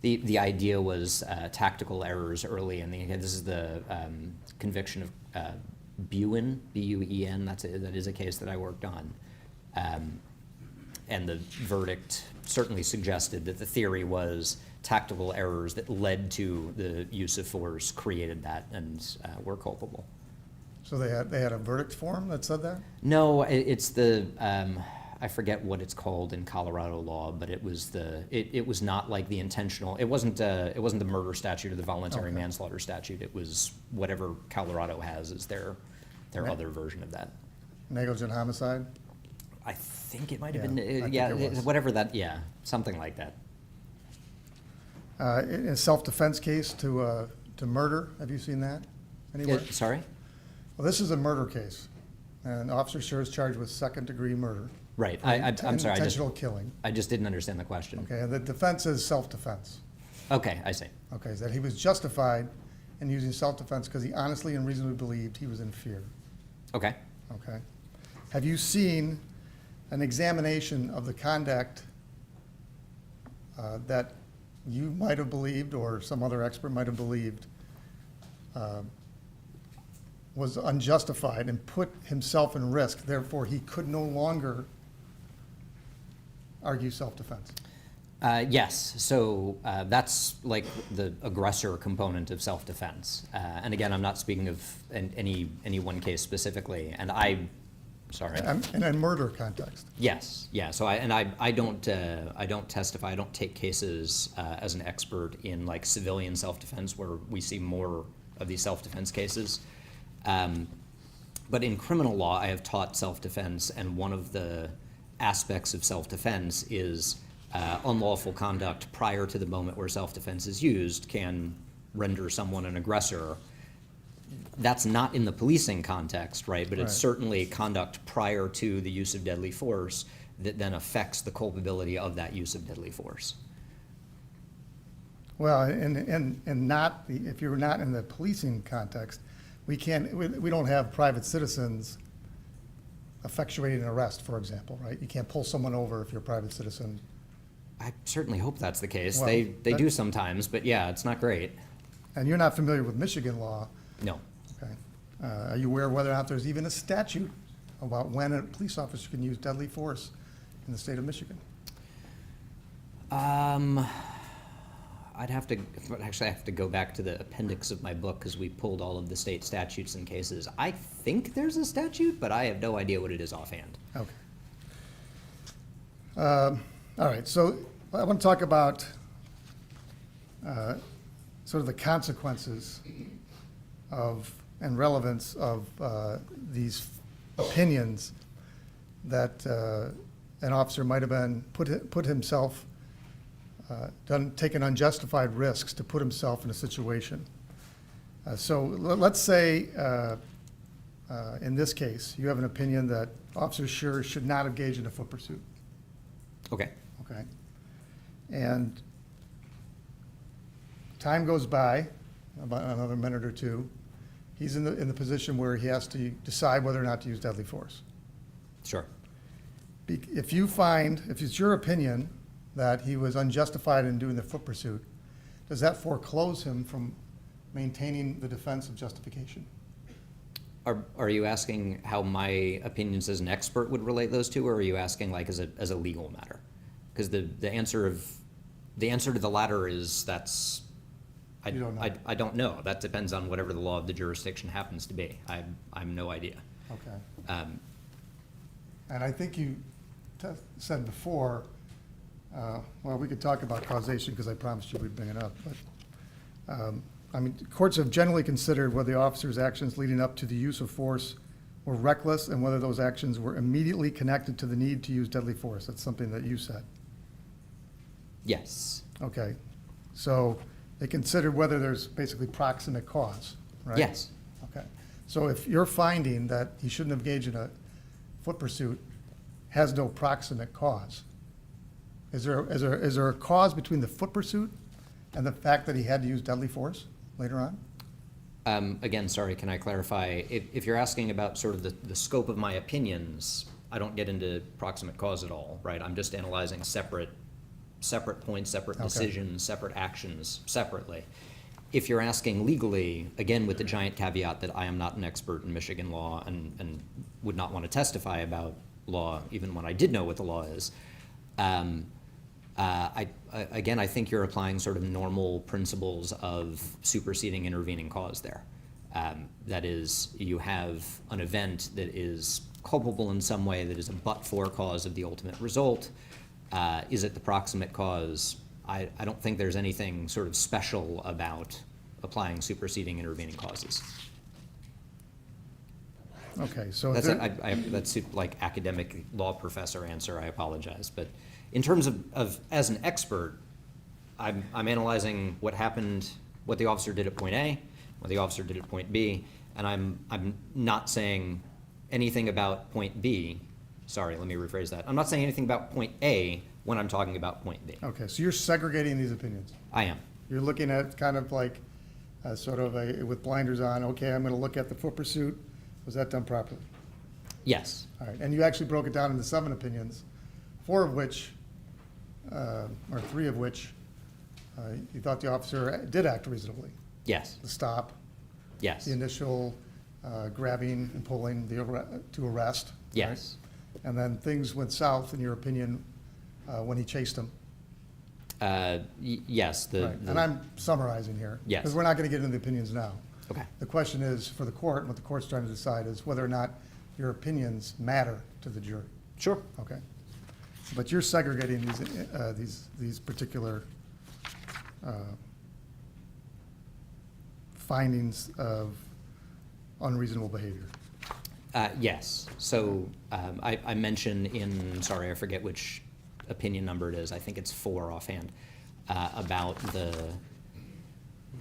the idea was tactical errors early in the. This is the conviction of Buen, B-U-E-N. That is a case that I worked on, and the verdict certainly suggested that the theory was tactical errors that led to the use of force created that and were culpable. So they had a verdict form that said that? No, it's the I forget what it's called in Colorado law, but it was it was not like the intentional. It wasn't the murder statute or the voluntary manslaughter statute. It was whatever Colorado has as their other version of that. Negligent homicide? I think it might have been whatever that something like that. In a self-defense case to murder, have you seen that anywhere? Sorry? Well, this is a murder case, and Officer Schurr is charged with second-degree murder. Right. I'm sorry. Intentional killing. I just didn't understand the question. Okay, and the defense is self-defense. Okay, I see. Okay, that he was justified in using self-defense because he honestly and reasonably believed he was in fear. Okay. Okay. Have you seen an examination of the conduct that you might have believed or some other expert might have believed was unjustified and put himself in risk, therefore he could no longer argue self-defense? Yes, so that's like the aggressor component of self-defense. And again, I'm not speaking of any one case specifically, and sorry. In a murder context. Yes, yeah, so I don't testify, I don't take cases as an expert in like civilian self-defense where we see more of these self-defense cases. But in criminal law, I have taught self-defense, and one of the aspects of self-defense is unlawful conduct prior to the moment where self-defense is used can render someone an aggressor. That's not in the policing context, right? But it's certainly conduct prior to the use of deadly force that then affects the culpability of that use of deadly force. Well, and not if you're not in the policing context, we don't have private citizens effectuating an arrest, for example, right? You can't pull someone over if you're a private citizen. I certainly hope that's the case. Well, they do sometimes, but yeah, it's not great. And you're not familiar with Michigan law? No. Okay. Are you aware of whether or not there's even a statute about when a police officer can use deadly force in the state of Michigan? I'd have to go back to the appendix of my book because we pulled all of the state statutes and cases. I think there's a statute, but I have no idea what it is offhand. Okay. All right, so I want to talk about sort of the consequences of and relevance of these opinions that an officer might have been put himself taken unjustified risks to put himself in a situation. So let's say in this case you have an opinion that Officer Schurr should not engage in a foot pursuit. Okay. Okay. And time goes by, about another minute or two. He's in the position where he has to decide whether or not to use deadly force. Sure. If it's your opinion that he was unjustified in doing the foot pursuit, does that foreclose him from maintaining the defense of justification? Are you asking how my opinions as an expert would relate those two, or are you asking like as a legal matter? Because the answer to the latter is I don't know. That depends on whatever the law of the jurisdiction happens to be. I have no idea. Okay. And I think you said before, well, we could talk about causation because I promised you we'd bring it up, but I mean, courts have generally considered whether the officer's actions leading up to the use of force were reckless and whether those actions were immediately connected to the need to use deadly force. That's something that you said. Yes. Okay. So they considered whether there's basically proximate cause, right? Yes. Okay. So if you're finding that he shouldn't have engaged in a foot pursuit has no proximate cause, is there a cause between the foot pursuit and the fact that he had to use deadly force later on? Again, sorry, can I clarify? If you're asking about sort of the scope of my opinions, I don't get into proximate cause at all, right? I'm just analyzing separate points, separate decisions, separate actions separately. If you're asking legally, again, with the giant caveat that I am not an expert in Michigan law and would not want to testify about law, even when I did know what the law is, again, I think you're applying sort of normal principles of superseding intervening cause there. That is, you have an event that is culpable in some way that is a but-for cause of the ultimate result. Is it the proximate cause? I don't think there's anything sort of special about applying superseding intervening causes. Okay, so that's like academic law professor answer, I apologize. But in terms of as an expert, I'm analyzing what happened, what the officer did at point A, what the officer did at point B, and I'm not saying anything about point B. Sorry, let me rephrase that. I'm not saying anything about point A when I'm talking about point B. Okay, so you're segregating these opinions. I am. You're looking at kind of like sort of with blinders on, okay, I'm going to look at the foot pursuit. Was that done properly? Yes. All right, and you actually broke it down into 7 opinions, 4 of which, or 3 of which, you thought the officer did act reasonably. Yes. The stop. Yes. The initial grabbing and pulling to arrest. Yes. Right? And then things went south, in your opinion, when he chased him. Yes. And I'm summarizing here. Yes. Because we're not going to get into the opinions now. Okay. The question is, for the court, and what the court's trying to decide is whether or not your opinions matter to the jury. Sure. Okay. But you're segregating these particular findings of unreasonable behavior. Yes. So I mentioned in, sorry, I forget which opinion number it is. I think it's 4 offhand, about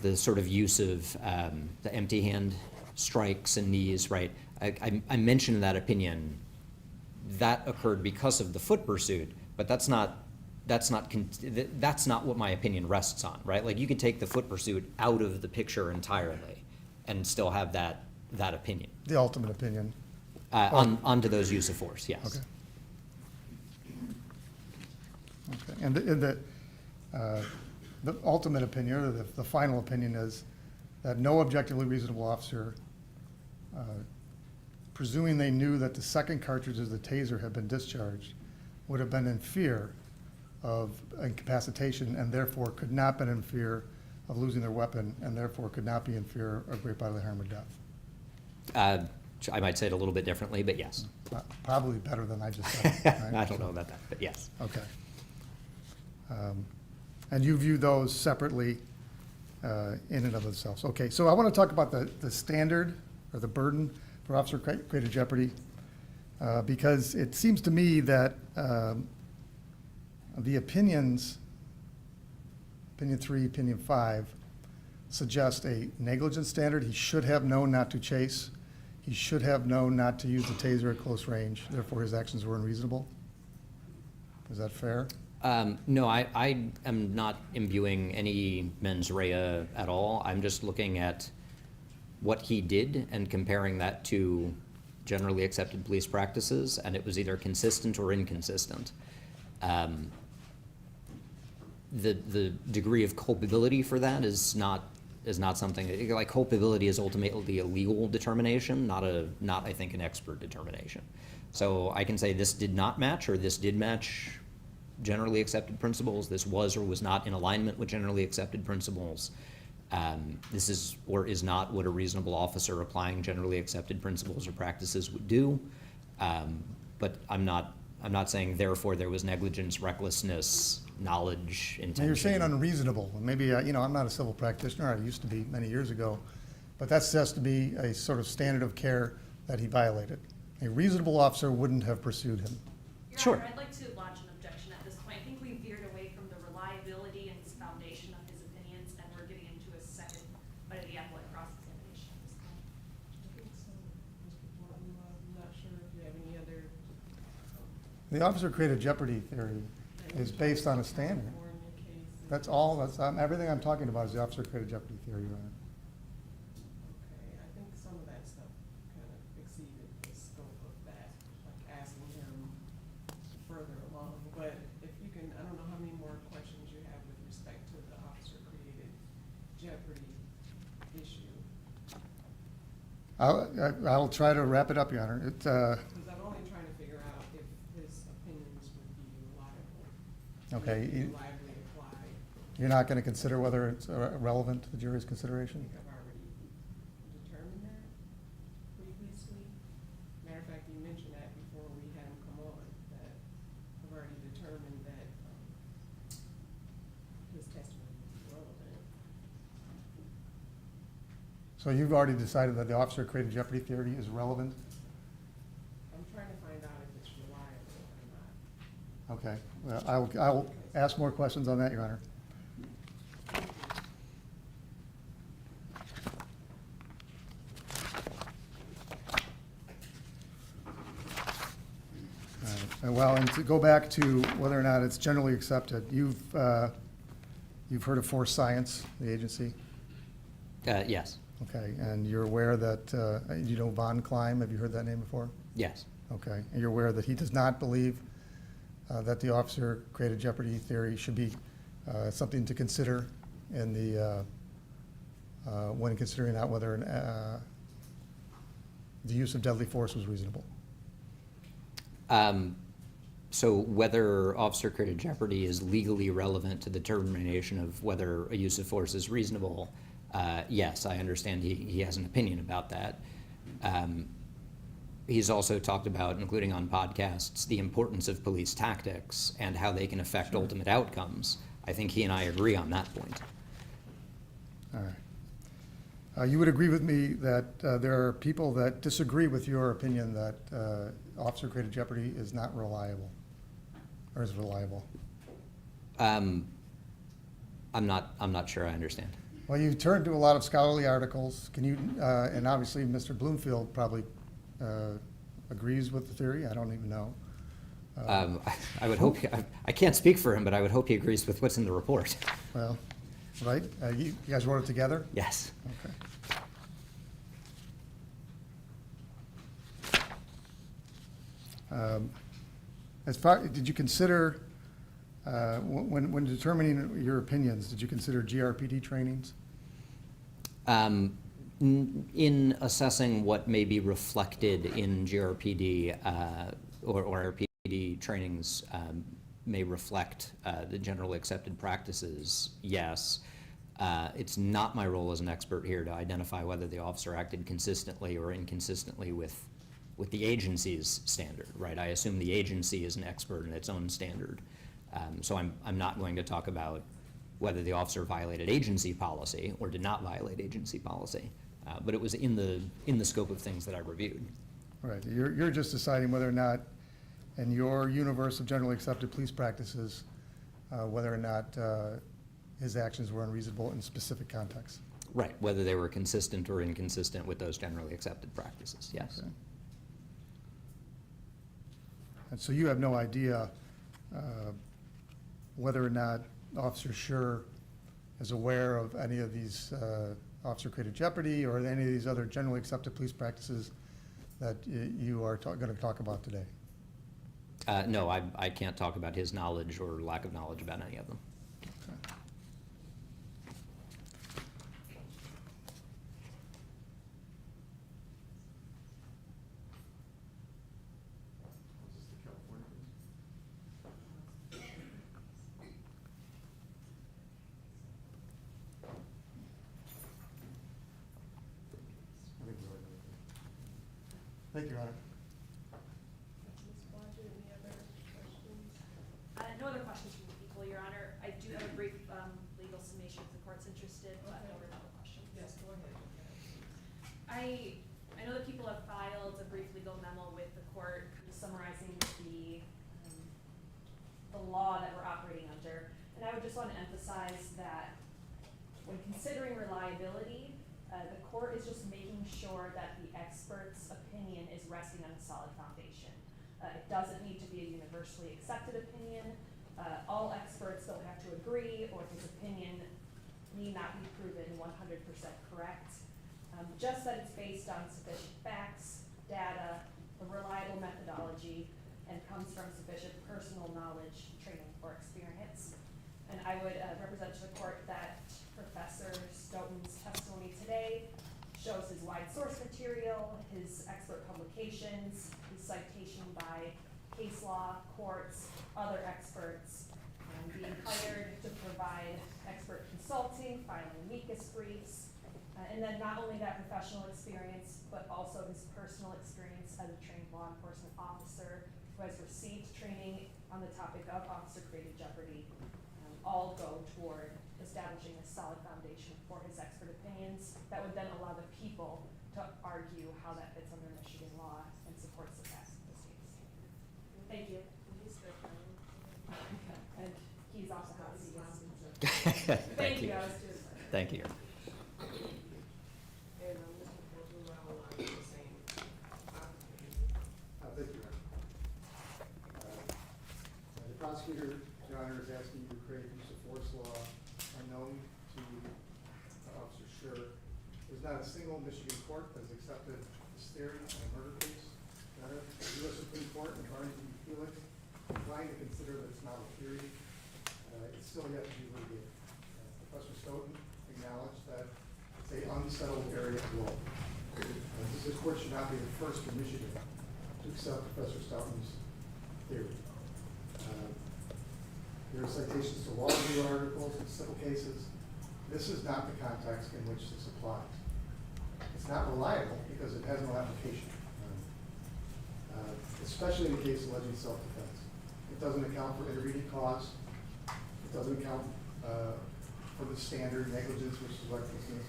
the sort of use of the empty hand strikes and knees, right? I mentioned that opinion. That occurred because of the foot pursuit, but that's not what my opinion rests on, right? Like, you could take the foot pursuit out of the picture entirely and still have that opinion. The ultimate opinion. Onto those use of force, yes. Okay. Okay. And the ultimate opinion, or the final opinion, is that no objectively reasonable officer, presuming they knew that the second cartridge of the taser had been discharged, would have been in fear of incapacitation and therefore could not been in fear of losing their weapon and therefore could not be in fear of great bodily harm or death. I might say it a little bit differently, but yes. Probably better than I just said. Right? I don't know about that, but yes. Okay. And you view those separately in and of themselves. Okay, so I want to talk about the standard or the burden for officer created jeopardy, because it seems to me that the opinions, opinion 3, opinion 5, suggest a negligence standard. He should have known not to chase. He should have known not to use the taser at close range. Therefore, his actions were unreasonable. Is that fair? No, I am not imbuing any mens rea at all. I'm just looking at what he did and comparing that to generally accepted police practices, and it was either consistent or inconsistent. The degree of culpability for that is not something, like, culpability is ultimately a legal determination, not I think an expert determination. So I can say this did not match, or this did match generally accepted principles. This was or was not in alignment with generally accepted principles. This is or is not what a reasonable officer applying generally accepted principles or practices would do. But I'm not saying therefore there was negligence, recklessness, knowledge, intention. Now, you're saying unreasonable. Maybe, I'm not a civil practitioner. I used to be many years ago. But that has to be a sort of standard of care that he violated. A reasonable officer wouldn't have pursued him. Your Sure. Honor, I'd like to launch an objection at this point. I think we veered away from the reliability and foundation of his opinions, and we're getting into a second bite of the apple at cross-examination at this point. I think so, Mr. Gordon. I'm not sure if you have any other. The officer created jeopardy theory is based on a standard. That's all, everything I'm talking about is the officer created jeopardy theory, Your Honor. Okay, I think some of that stuff kind of exceeded the scope of that, like asking him further along. But if you can, I don't know how many more questions you have with respect to the officer created jeopardy issue. I'll try to wrap it up, Your Honor. Because I'm only trying to figure out if his opinions would be reliable. Okay. Reliably applied. You're not going to consider whether it's relevant to the jury's consideration? I think I've already determined that previously. Matter of fact, you mentioned that before we had him come on, that I've already determined that his testimony was relevant. So you've already decided that the officer created jeopardy theory is relevant? I'm trying to find out if it's reliable or not. Okay. Well, I'll ask more questions on that, Your Honor. Well, and to go back to whether or not it's generally accepted, you've heard of Force Science, the agency? Yes. Okay, and you're aware that, you know Von Klein, have you heard that name before? Yes. Okay, and you're aware that he does not believe that the officer created jeopardy theory should be something to consider in the, when considering out whether the use of deadly force was reasonable? So whether officer created jeopardy is legally relevant to the determination of whether a use of force is reasonable, yes, I understand he has an opinion about that. He's also talked about, including on podcasts, the importance of police tactics and how they can affect ultimate outcomes. I think he and I agree on that point. All right. You would agree with me that there are people that disagree with your opinion that officer created jeopardy is not reliable, or is reliable? I'm not sure I understand. Well, you've turned to a lot of scholarly articles. Can you, and obviously Mr. Bloomfield probably agrees with the theory. I don't even know. I would hope, I can't speak for him, but I would hope he agrees with what's in the report. Well, right? You guys wrote it together? Yes. Okay. Did you consider, when determining your opinions, did you consider GRPD trainings? In assessing what may be reflected in GRPD or RPD trainings may reflect the generally accepted practices, yes. It's not my role as an expert here to identify whether the officer acted consistently or inconsistently with the agency's standard, right? I assume the agency is an expert in its own standard. So I'm not going to talk about whether the officer violated agency policy or did not violate agency policy. But it was in the scope of things that I reviewed. Right. You're just deciding whether or not, in your universe of generally accepted police practices, whether or not his actions were unreasonable in specific contexts. Right. Whether they were consistent or inconsistent with those generally accepted practices, yes. Okay. And so you have no idea whether or not Officer Schurr is aware of any of these officer-created jeopardy or any of these other generally accepted police practices that you are going to talk about today? No, I can't talk about his knowledge or lack of knowledge about any of them. Okay. Thank you, Your Honor. I know that people have filed a brief legal memo with the court summarizing the law that we're operating under. And I would just want to emphasize that when considering reliability, the court is just making sure that the expert's opinion is resting on a solid foundation. It doesn't need to be a universally accepted opinion. All experts don't have to agree, or his opinion need not be proven 100% correct. Just that it's based on sufficient facts, data, a reliable methodology, and comes from sufficient personal knowledge, training, or experience. And I would represent to the court that Professor Stoughton's testimony today shows his wide source material, his expert publications, his citation by case law, courts, other experts, being hired to provide expert consulting, filing amicus briefs, and then not only that professional experience, but also his personal experience as a trained law enforcement officer who has received training on the topic of officer-created jeopardy, all go toward establishing a solid foundation for his expert opinions that would then allow the people to argue how that fits under Michigan law and supports the facts of this case. Thank you. And he's also hot seat. Thank you. I was doing that. Thank you. And I'm looking for who I will line the same opportunity. Thank you, the prosecutor, Your Honor, is asking you to create a use of force law unknown to Officer Schurr. There's not a single Michigan court that has accepted this theory in a murder case. The U.S. Supreme Court in Barnes v. Felix declined to consider that it's not a theory. It's still yet to be litigated. Professor Stoughton acknowledged that it's an unsettled area of law. This court should not be the first in Michigan to accept Professor Stoughton's theory. There are citations to law review articles and civil cases. This is not the context in which this applies. It's not reliable because it has no application, especially in the case alleging self-defense. It doesn't account for intervening cause. It doesn't account for the standard negligence, which is recklessness.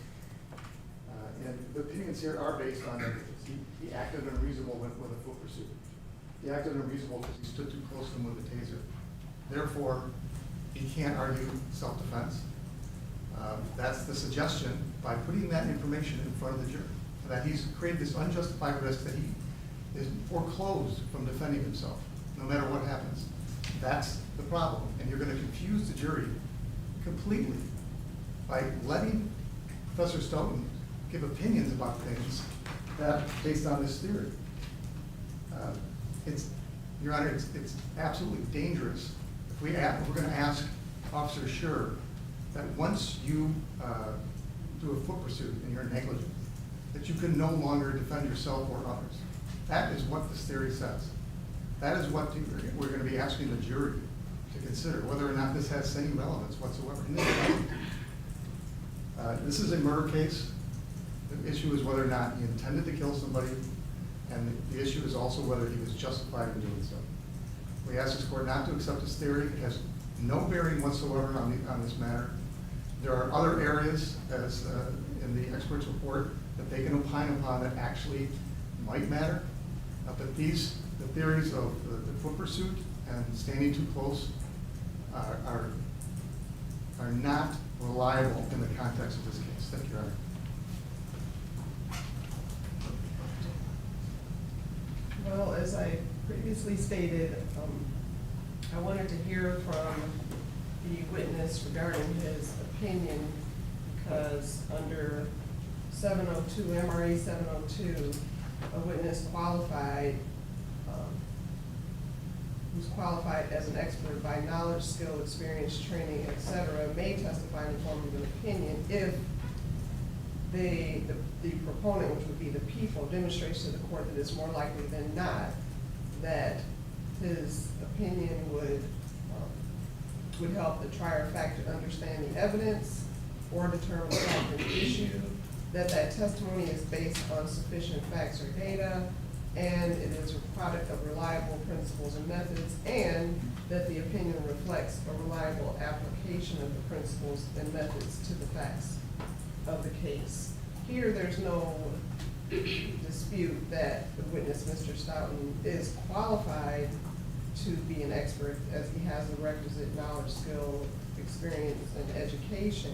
And the opinions here are based on negligence. He acted unreasonable with a foot pursuit. He acted unreasonable because he stood too close to him with a taser. Therefore, he can't argue self-defense. That's the suggestion by putting that information in front of the jury, that he's created this unjustified risk that he is foreclosed from defending himself, no matter what happens. That's the problem. And you're going to confuse the jury completely by letting Professor Stoughton give opinions about things that based on this theory. Your Honor, it's absolutely dangerous. If we're going to ask Officer Schurr that once you do a foot pursuit and you're negligent, that you can no longer defend yourself or others. That is what this theory says. That is what we're going to be asking the jury to consider, whether or not this has any relevance whatsoever. This is a murder case. The issue is whether or not he intended to kill somebody, and the issue is also whether he was justified in doing so. We ask this court not to accept this theory. It has no bearing whatsoever on this matter. There are other areas, as in the expert's report, that they can opine upon that actually might matter. But the theories of the foot pursuit and standing too close are not reliable in the context of this case. Thank you, Your Honor. Well, as I previously stated, I wanted to hear from the witness regarding his opinion because under 702, MRA 702, a witness qualified, who's qualified as an expert by knowledge, skill, experience, training, etc., may testify in the form of an opinion if the proponent, which would be the people, demonstrates to the court that it's more likely than not that his opinion would help the trier of fact to understand the evidence or determine the fact of the issue, that testimony is based on sufficient facts or data, and it is a product of reliable principles and methods, and that the opinion reflects a reliable application of the principles and methods to the facts of the case. Here, there's no dispute that the witness, Mr. Stoughton, is qualified to be an expert as he has the requisite knowledge, skill, experience, and education.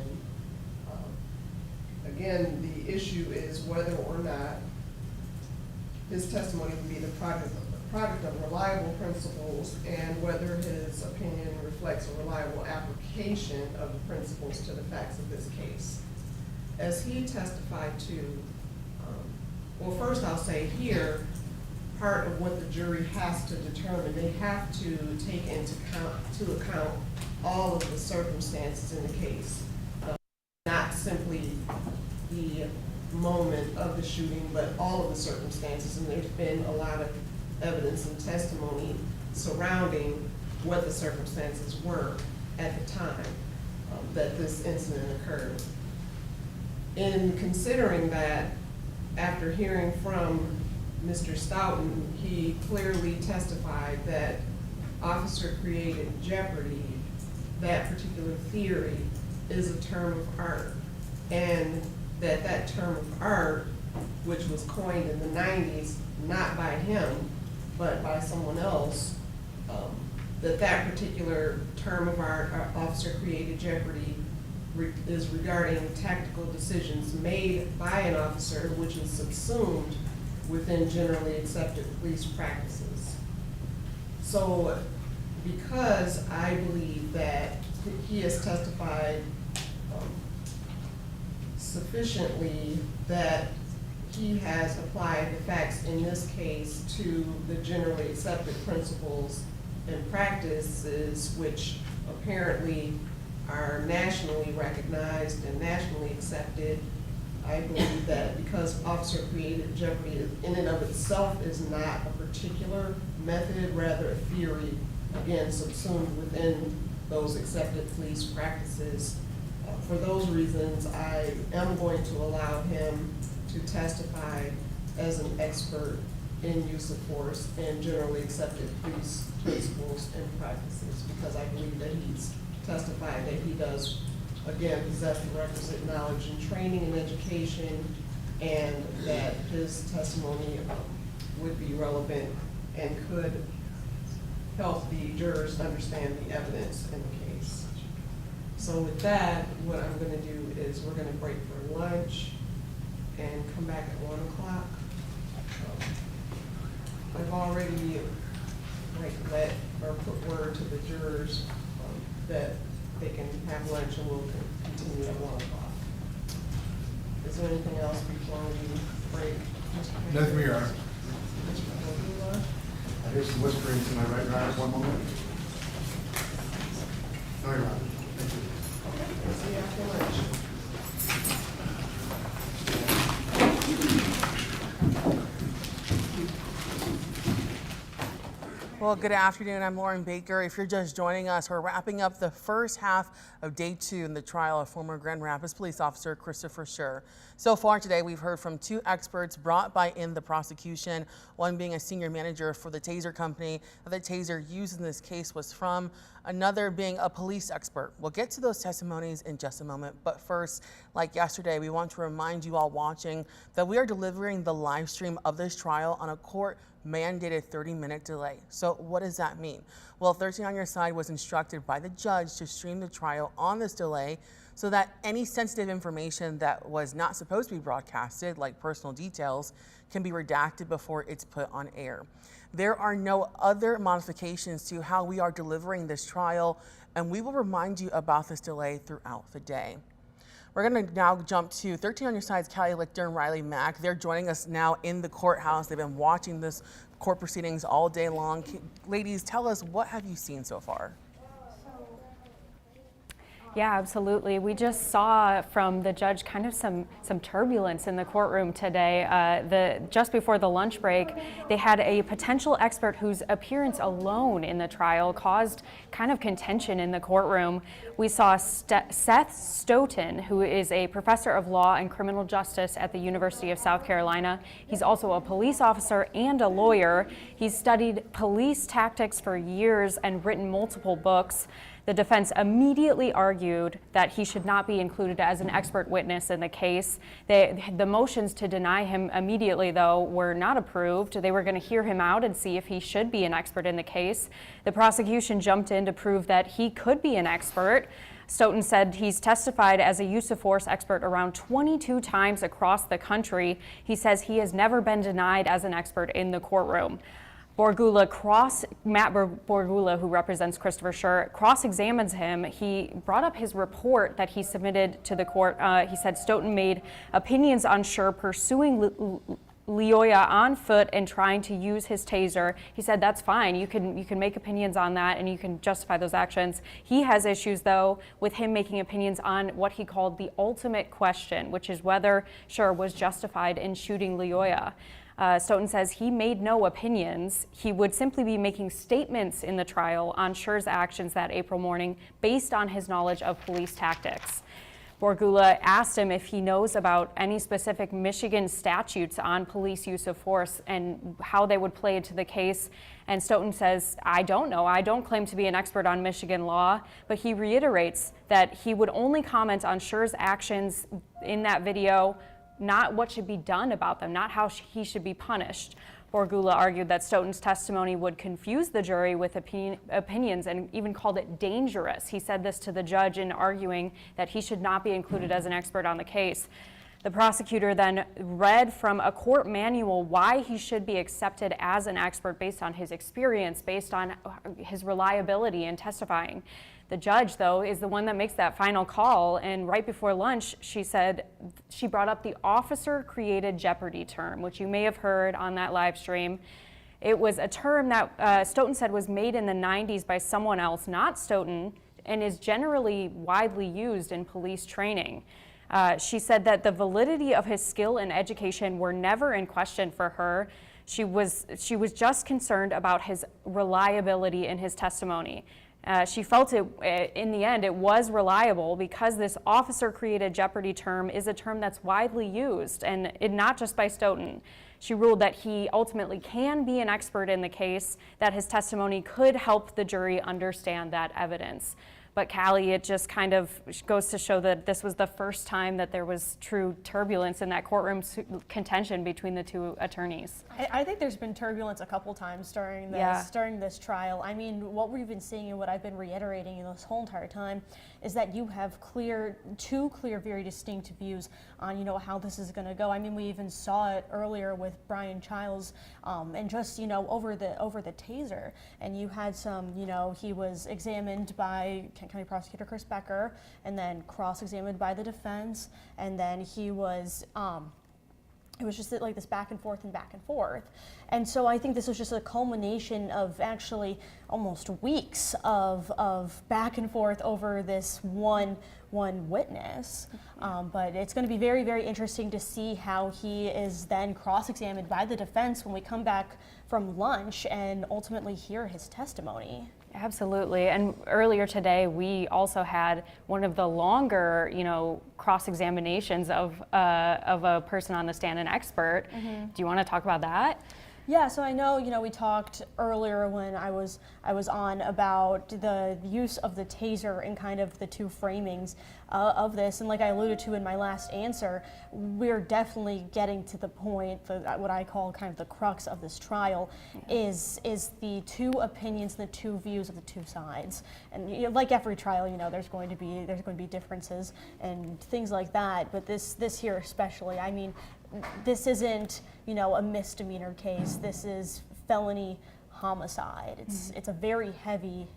Again, the issue is whether or not his testimony would be the product of reliable principles and whether his opinion reflects a reliable application of the principles to the facts of this case. As he testified to, well, first I'll say here, part of what the jury has to determine, they have to take into account all of the circumstances in the case, not simply the moment of the shooting, but all of the circumstances. And there's been a lot of evidence and testimony surrounding what the circumstances were at the time that this incident occurred. In considering that, after hearing from Mr. Stoughton, he clearly testified that officer created jeopardy, that particular theory is a term of art, and that term of art, which was coined in the 90s, not by him, but by someone else, that particular term of art, officer created jeopardy, is regarding tactical decisions made by an officer which is subsumed within generally accepted police practices. So because I believe that he has testified sufficiently that he has applied the facts in this case to the generally accepted principles and practices which apparently are nationally recognized and nationally accepted, I believe that because officer created jeopardy in and of itself is not a particular method, rather a theory, again, subsumed within those accepted police practices. For those reasons, I am going to allow him to testify as an expert in use of force and generally accepted police principles and practices, because I believe that he's testified that he does, again, possess the requisite knowledge and training and education, and that his testimony would be relevant and could help the jurors understand the evidence in the case. So with that, what I'm going to do is we're going to break for lunch and come back at 1 o'clock. I've already let or put word to the jurors that they can have lunch and we'll continue at 1 o'clock. Is there anything else before we break? Nothing, Your Honor. I hear some whispering to my right, Your Honor. One moment. No, Your Honor. Thank you. Okay, see you after lunch. Well, good afternoon. I'm Lauren Baker. If you're just joining us, we're wrapping up the first half of day 2 in the trial of former Grand Rapids police officer Christopher Schurr. So far today, we've heard from 2 experts brought by the prosecution, one being a senior manager for the taser company that the taser used in this case was from, another being a police expert. We'll get to those testimonies in just a moment, but first, like yesterday, we want to remind you all watching that we are delivering the live stream of this trial on a court-mandated 30-minute delay. So what does that mean? Well, 13 on Your Side was instructed by the judge to stream the trial on this delay so that any sensitive information that was not supposed to be broadcasted, like personal details, can be redacted before it's put on air. There are no other modifications to how we are delivering this trial, and we will remind you about this delay throughout the day. We're going to now jump to 13 on Your Side's Callie Lichter and Riley Mack. They're joining us now in the courthouse. They've been watching this court proceedings all day long. Ladies, tell us, what have you seen so far? Yeah, absolutely. We just saw from the judge kind of some turbulence in the courtroom today. Just before the lunch break, they had a potential expert whose appearance alone in the trial caused kind of contention in the courtroom. We saw Seth Stoughton, who is a professor of law and criminal justice at the University of South Carolina. He's also a police officer and a lawyer. He's studied police tactics for years and written multiple books. The defense immediately argued that he should not be included as an expert witness in the case. The motions to deny him immediately, though, were not approved. They were going to hear him out and see if he should be an expert in the case. The prosecution jumped in to prove that he could be an expert. Stoughton said he's testified as a use of force expert around 22 times across the country. He says he has never been denied as an expert in the courtroom. Matt Borgula, who represents Christopher Schurr, cross-examines him. He brought up his report that he submitted to the court. He said Stoughton made opinions on Schurr pursuing Lyoya on foot and trying to use his taser. He said that's fine. You can make opinions on that and you can justify those actions. He has issues, though, with him making opinions on what he called the ultimate question, which is whether Schurr was justified in shooting Lyoya. Stoughton says he made no opinions. He would simply be making statements in the trial on Schurr's actions that April morning based on his knowledge of police tactics. Borgula asked him if he knows about any specific Michigan statutes on police use of force and how they would play into the case. And Stoughton says, I don't know. I don't claim to be an expert on Michigan law, but he reiterates that he would only comment on Schurr's actions in that video, not what should be done about them, not how he should be punished. Borgula argued that Stoughton's testimony would confuse the jury with opinions and even called it dangerous. He said this to the judge in arguing that he should not be included as an expert on the case. The prosecutor then read from a court manual why he should be accepted as an expert based on his experience, based on his reliability in testifying. The judge, though, is the one that makes that final call, and right before lunch, she said she brought up the officer-created jeopardy term, which you may have heard on that live stream. It was a term that Stoughton said was made in the 90s by someone else, not Stoughton, and is generally widely used in police training. She said that the validity of his skill and education were never in question for her. She was just concerned about his reliability in his testimony. She felt in the end, it was reliable because this officer-created jeopardy term is a term that's widely used, and not just by Stoughton. She ruled that he ultimately can be an expert in the case, that his testimony could help the jury understand that evidence. But Callie, it just kind of goes to show that this was the first time that there was true turbulence in that courtroom contention between the two attorneys. I think there's been turbulence a couple times during this trial. I mean, what we've been seeing and what I've been reiterating in this whole entire time is that you have two clear, very distinct views on, how this is going to go. I mean, we even saw it earlier with Brian Childs, and just, over the taser. And you had some, he was examined by County Prosecutor Chris Becker, and then cross-examined by the defense, and then he was, it was just like this back and forth and back and forth. And so I think this was just a culmination of actually almost weeks of back and forth over this one witness. But it's going to be very, very interesting to see how he is then cross-examined by the defense when we come back from lunch and ultimately hear his testimony. Absolutely. And earlier today, we also had one of the longer, cross-examinations of a person on the stand, an expert. Mm-hmm. Do you want to talk about that? Yeah, so I know, we talked earlier when I was on about the use of the taser and kind of the two framings of this. And like I alluded to in my last answer, we're definitely getting to the point, what I call kind of the crux of this trial, is the two opinions, the two views of the two sides. And like every trial, there's going to be differences and things like that. But this here especially, I mean, this isn't, a misdemeanor case. This is felony homicide. It's a very heavy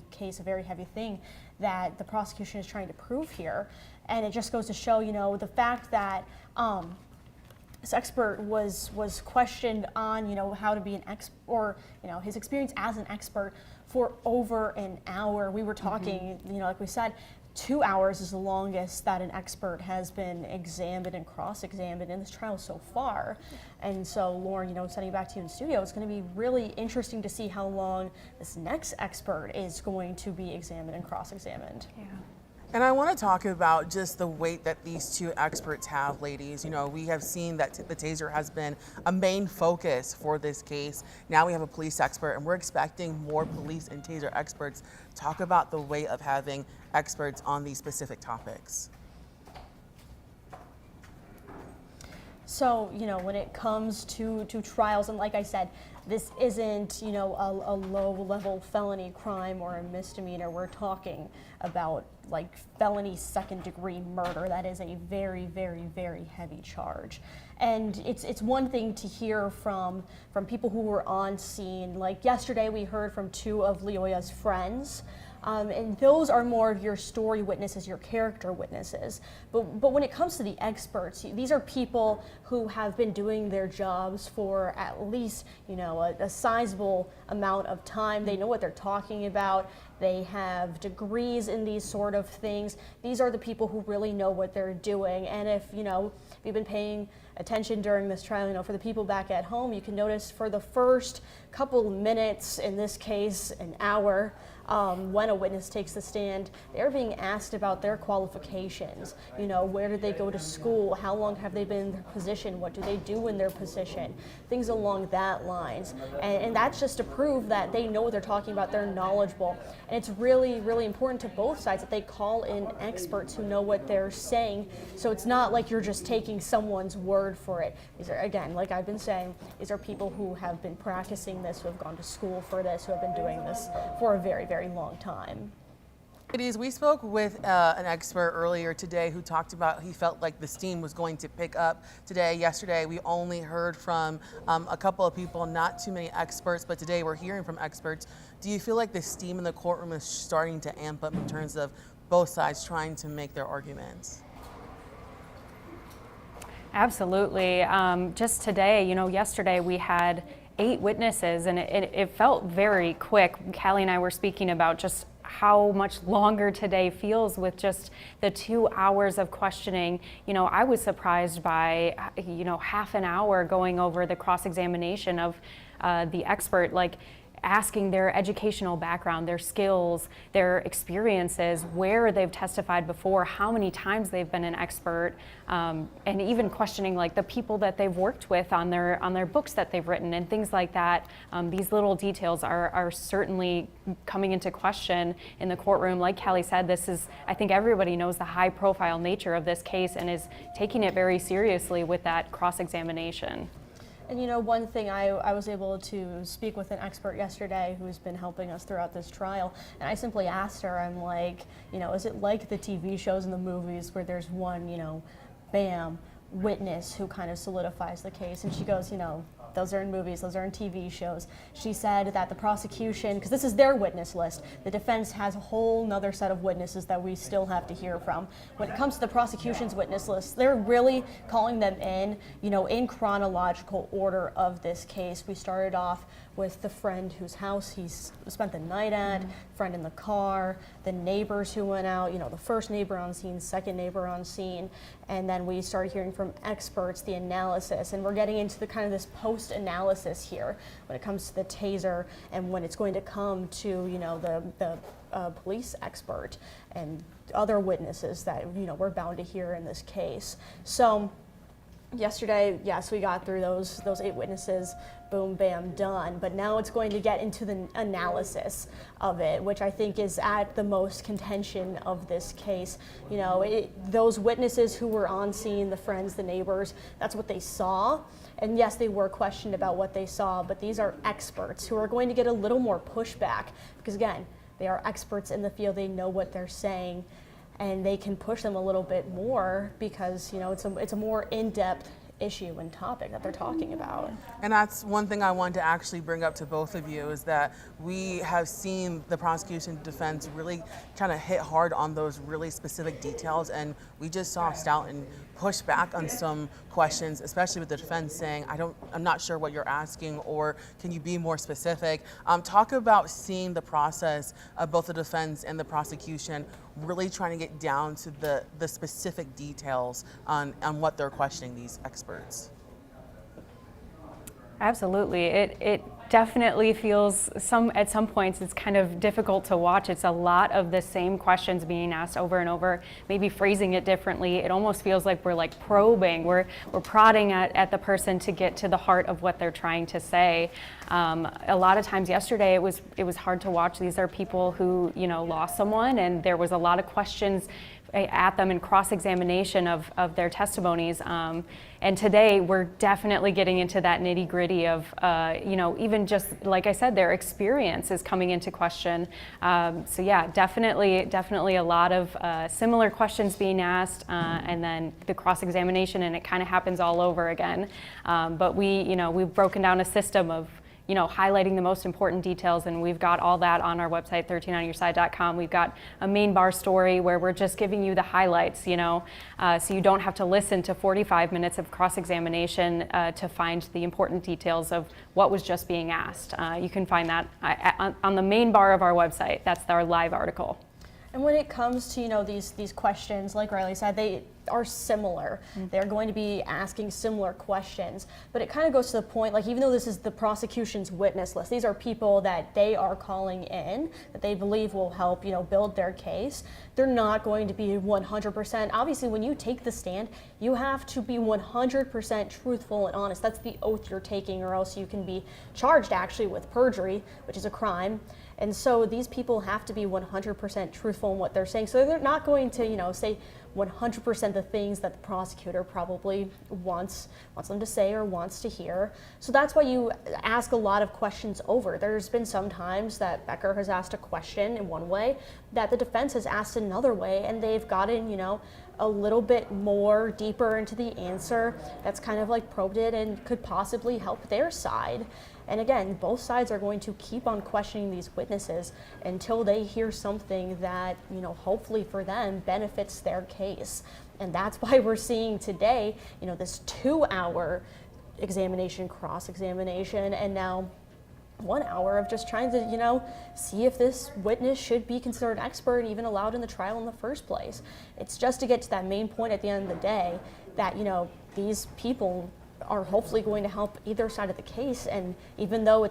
case, a very heavy thing that the prosecution is trying to prove here. And it just goes to show, the fact that this expert was questioned on, how to be an expert, or, his experience as an expert for over an hour. We were talking, like we said, 2 hours is the longest that an expert has been examined and cross-examined in this trial so far. And so, Lauren, sending it back to you in studio, it's going to be really interesting to see how long this next expert is going to be examined and cross-examined. Yeah. And I want to talk about just the weight that these two experts have, ladies. You know, we have seen that the taser has been a main focus for this case. Now we have a police expert, and we're expecting more police and taser experts. Talk about the weight of having experts on these specific topics. So, you know, when it comes to trials, and like I said, this isn't, you know, a low-level felony crime or a misdemeanor. We're talking about like felony second-degree murder. That is a very, very, very heavy charge. And it's one thing to hear from people who were on scene. Like yesterday, we heard from two of Leoya's friends. And those are more of your story witnesses, your character witnesses. But when it comes to the experts, these are people who have been doing their jobs for at least, you know, a sizable amount of time. They know what they're talking about. They have degrees in these sort of things. These are the people who really know what they're doing. And if, you know, if you've been paying attention during this trial, you know, for the people back at home, you can notice for the first couple minutes, in this case, an hour, when a witness takes the stand, they're being asked about their qualifications. You know, where did they go to school? How long have they been in their position? What do they do in their position? Things along that lines. And that's just to prove that they know what they're talking about, they're knowledgeable. And it's really, really important to both sides that they call in experts who know what they're saying. So it's not like you're just taking someone's word for it. These are, again, like I've been saying, these are people who have been practicing this, who have gone to school for this, who have been doing this for a very, very long time. Ladies, we spoke with an expert earlier today who talked about he felt like the steam was going to pick up today. Yesterday, we only heard from a couple of people, not too many experts, but today we're hearing from experts. Do you feel like the steam in the courtroom is starting to amp up in terms of both sides trying to make their arguments? Absolutely. Just today, you know, yesterday we had 8 witnesses, and it felt very quick. Callie and I were speaking about just how much longer today feels with just the 2 hours of questioning. You know, I was surprised by, you know, half an hour going over the cross-examination of the expert, like asking their educational background, their skills, their experiences, where they've testified before, how many times they've been an expert, and even questioning like the people that they've worked with on their books that they've written and things like that. These little details are certainly coming into question in the courtroom. Like Callie said, this is, I think everybody knows the high profile nature of this case and is taking it very seriously with that cross-examination. And you know, one thing, I was able to speak with an expert yesterday who's been helping us throughout this trial, and I simply asked her, I'm like, you know, is it like the TV shows and the movies where there's one, you know, bam, witness who kind of solidifies the case? And she goes, you know, those are in movies, those are in TV shows. She said that the prosecution, because this is their witness list, the defense has a whole nother set of witnesses that we still have to hear from. When it comes to the prosecution's witness list, they're really calling them in, you know, in chronological order of this case. We started off with the friend whose house he spent the night at, friend in the car, the neighbors who went out, you know, the first neighbor on scene, second neighbor on scene, and then we started hearing from experts, the analysis, and we're getting into the kind of this post-analysis here when it comes to the taser and when it's going to come to, you know, the police expert and other witnesses that, you know, we're bound to hear in this case. So yesterday, yes, we got through those 8 witnesses, boom, bam, done. But now it's going to get into the analysis of it, which I think is at the most contention of this case. You know, those witnesses who were on scene, the friends, the neighbors, that's what they saw. And yes, they were questioned about what they saw, but these are experts who are going to get a little more pushback because, again, they are experts in the field. They know what they're saying, and they can push them a little bit more because, you know, it's a more in-depth issue and topic that they're talking about. And that's one thing I wanted to actually bring up to both of you is that we have seen the prosecution defense really kind of hit hard on those really specific details, and we just saw Stoughton push back on some questions, especially with the defense saying, I'm not sure what you're asking, or can you be more specific? Talk about seeing the process of both the defense and the prosecution really trying to get down to the specific details on what they're questioning these experts. Absolutely. It definitely feels at some points it's kind of difficult to watch. It's a lot of the same questions being asked over and over, maybe phrasing it differently. It almost feels like we're like probing, we're prodding at the person to get to the heart of what they're trying to say. A lot of times yesterday it was hard to watch. These are people who, you know, lost someone, and there was a lot of questions at them in cross-examination of their testimonies. And today we're definitely getting into that nitty-gritty of, you know, even just, like I said, their experience is coming into question. So yeah, definitely a lot of similar questions being asked, and then the cross-examination, and it kind of happens all over again. But we've broken down a system of, you know, highlighting the most important details, and we've got all that on our website, 13onyourside.com. We've got a main bar story where we're just giving you the highlights, you know, so you don't have to listen to 45 minutes of cross-examination to find the important details of what was just being asked. You can find that on the main bar of our website. That's our live article. And when it comes to, you know, these questions, like Riley said, they are similar. They're going to be asking similar questions. But it kind of goes to the point, like, even though this is the prosecution's witness list, these are people that they are calling in that they believe will help, you know, build their case. They're not going to be 100%. Obviously, when you take the stand, you have to be 100% truthful and honest. That's the oath you're taking, or else you can be charged actually with perjury, which is a crime. And so these people have to be 100% truthful in what they're saying. So they're not going to, you know, say 100% the things that the prosecutor probably wants them to say or wants to hear. So that's why you ask a lot of questions over. There's been some times that Becker has asked a question in one way that the defense has asked another way, and they've gotten, you know, a little bit more deeper into the answer that's kind of like probed it and could possibly help their side. And again, both sides are going to keep on questioning these witnesses until they hear something that, you know, hopefully for them benefits their case. And that's why we're seeing today, you know, this 2-hour examination, cross-examination, and now 1 hour of just trying to, you know, see if this witness should be considered an expert and even allowed in the trial in the first place. It's just to get to that main point at the end of the day that, you know, these people are hopefully going to help either side of the case. And even though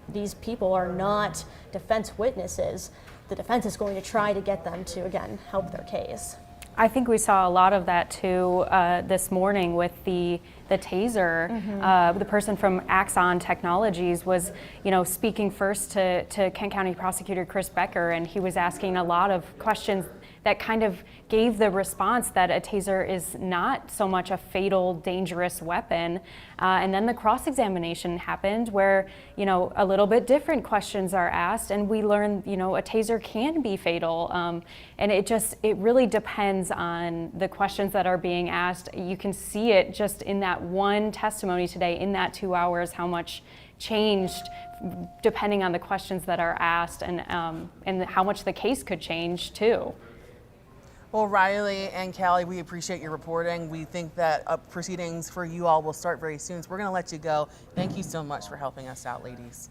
these people are not defense witnesses, the defense is going to try to get them to, again, help their case. I think we saw a lot of that too this morning with the taser. The person from Axon Technologies was, you know, speaking first to Kent County Prosecutor Chris Becker, and he was asking a lot of questions that kind of gave the response that a taser is not so much a fatal, dangerous weapon. And then the cross-examination happened where, you know, a little bit different questions are asked, and we learned, you know, a taser can be fatal. And it really depends on the questions that are being asked. You can see it just in that one testimony today, in that 2 hours, how much changed depending on the questions that are asked, and how much the case could change too. Well, Riley and Callie, we appreciate your reporting. We think that proceedings for you all will start very soon, so we're going to let you go. Thank you so much for helping us out, ladies.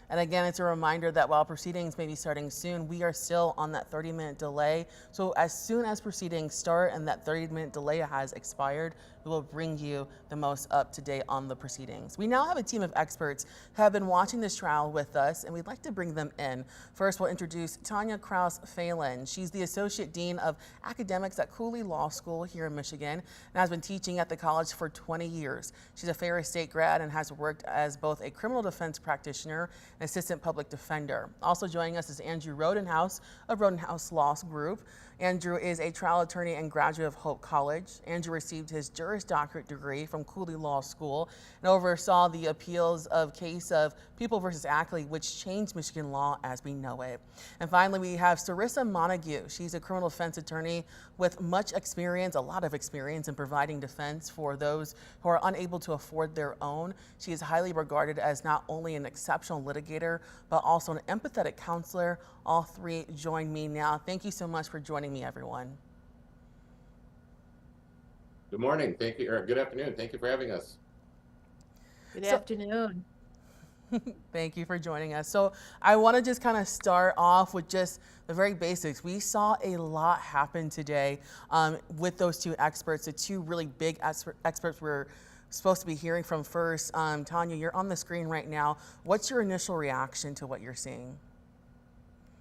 And again, it's a reminder that while proceedings may be starting soon, we are still on that 30-minute delay. So as soon as proceedings start and that 30-minute delay has expired, we will bring you the most up-to-date on the proceedings. We now have a team of experts who have been watching this trial with us, and we'd like to bring them in. First, we'll introduce Tanya Kraus-Phelan. She's the Associate Dean of Academics at Cooley Law School here in Michigan and has been teaching at the college for 20 years. She's a Ferris State grad and has worked as both a criminal defense practitioner and assistant public defender. Also joining us is Andrew Rodenhouse of Rodenhouse Law Group. Andrew is a trial attorney and graduate of Hope College. Andrew received his Juris Doctorate degree from Cooley Law School and oversaw the appeals of case of People versus Ackley, which changed Michigan law as we know it. And finally, we have Sarissa Montague. She's a criminal defense attorney with much experience, a lot of experience in providing defense for those who are unable to afford their own. She is highly regarded as not only an exceptional litigator, but also an empathetic counselor. All three join me now. Thank you so much for joining me, everyone. Good morning. Thank you, or good afternoon. Thank you for having us. Good afternoon. Thank you for joining us. So I want to just kind of start off with just the very basics. We saw a lot happen today with those two experts. The two really big experts were supposed to be hearing from first. Tanya, you're on the screen right now. What's your initial reaction to what you're seeing?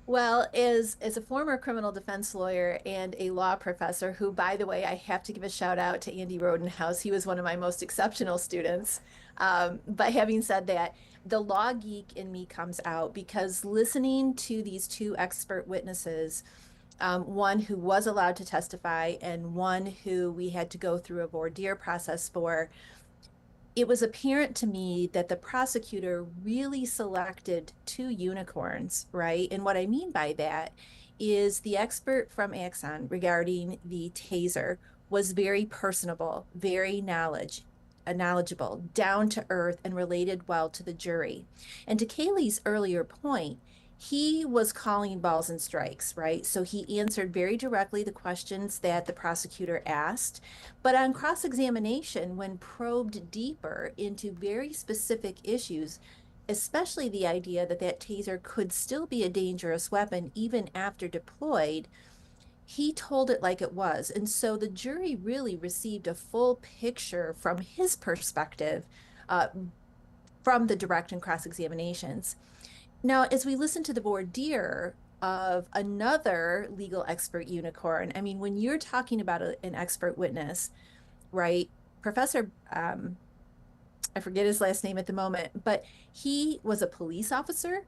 Well, as a former criminal defense lawyer and a law professor, who, by the way, I have to give a shout out to Andy Rodenhouse. He was one of my most exceptional students. But having said that, the law geek in me comes out because listening to these two expert witnesses, one who was allowed to testify and one who we had to go through a voir dire process for, it was apparent to me that the prosecutor really selected two unicorns, right? And what I mean by that is the expert from Axon regarding the taser was very personable, very knowledgeable, down to earth, and related well to the jury. And to Kaylee's earlier point, he was calling balls and strikes, right? So he answered very directly the questions that the prosecutor asked. But on cross-examination, when probed deeper into very specific issues, especially the idea that that taser could still be a dangerous weapon even after deployed, he told it like it was. And so the jury really received a full picture from his perspective from the direct and cross-examinations. Now, as we listen to the voir dire of another legal expert unicorn, I mean, when you're talking about an expert witness, right, Professor, I forget his last name at the moment, but he was a police officer.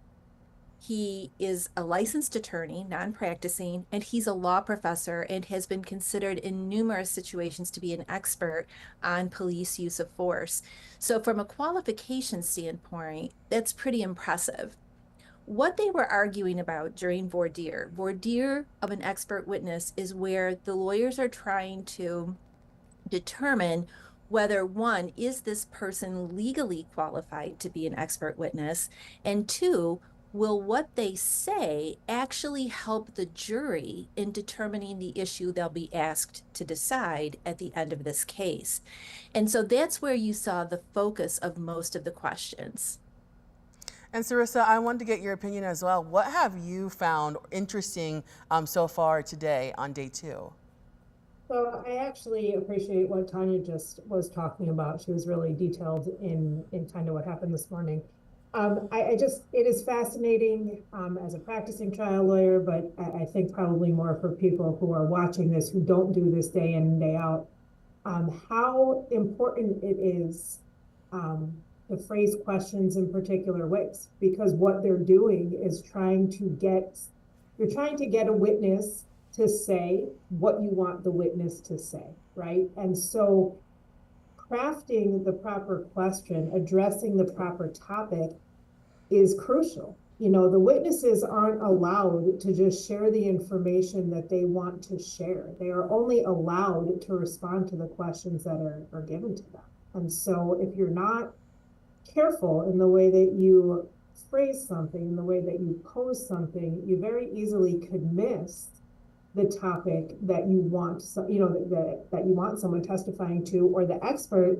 He is a licensed attorney, non-practicing, and he's a law professor and has been considered in numerous situations to be an expert on police use of force. So from a qualification standpoint, that's pretty impressive. What they were arguing about during voir dire of an expert witness is where the lawyers are trying to determine whether, one, is this person legally qualified to be an expert witness, and two, will what they say actually help the jury in determining the issue they'll be asked to decide at the end of this case. And so that's where you saw the focus of most of the questions. And Sarissa, I wanted to get your opinion as well. What have you found interesting so far today on day 2? So I actually appreciate what Tanya just was talking about. She was really detailed in kind of what happened this morning. It is fascinating as a practicing trial lawyer, but I think probably more for people who are watching this who don't do this day in and day out, how important it is to phrase questions in particular ways, because what they're doing is you're trying to get a witness to say what you want the witness to say, right? And so crafting the proper question, addressing the proper topic is crucial. You know, the witnesses aren't allowed to just share the information that they want to share. They are only allowed to respond to the questions that are given to them. And so if you're not careful in the way that you phrase something, in the way that you pose something, you very easily could miss the topic that you want, that you want someone testifying to, or the expert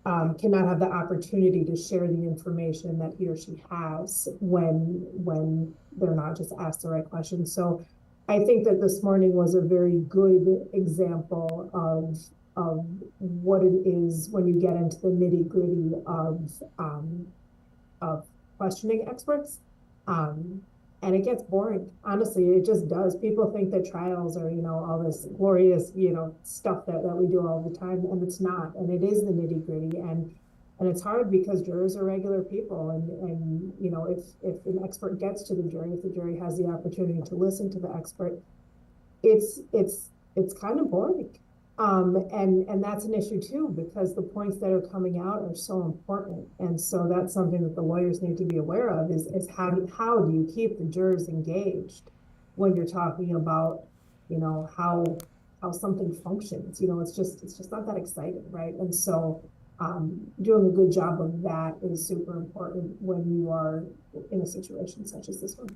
cannot have the opportunity to share the information that he or she has when they're not just asked the right questions. So I think that this morning was a very good example of what it is when you get into the nitty-gritty of questioning experts. And it gets boring. Honestly, it just does. People think that trials are, all this glorious, stuff that we do all the time, and it's not. And it is the nitty-gritty, and it's hard because jurors are regular people, and if an expert gets to the jury, if the jury has the opportunity to listen to the expert, it's kind of boring. And that's an issue too, because the points that are coming out are so important. And so that's something that the lawyers need to be aware of is how do you keep the jurors engaged when you're talking about, how something functions. It's just not that exciting, right? And so doing a good job of that is super important when you are in a situation such as this one.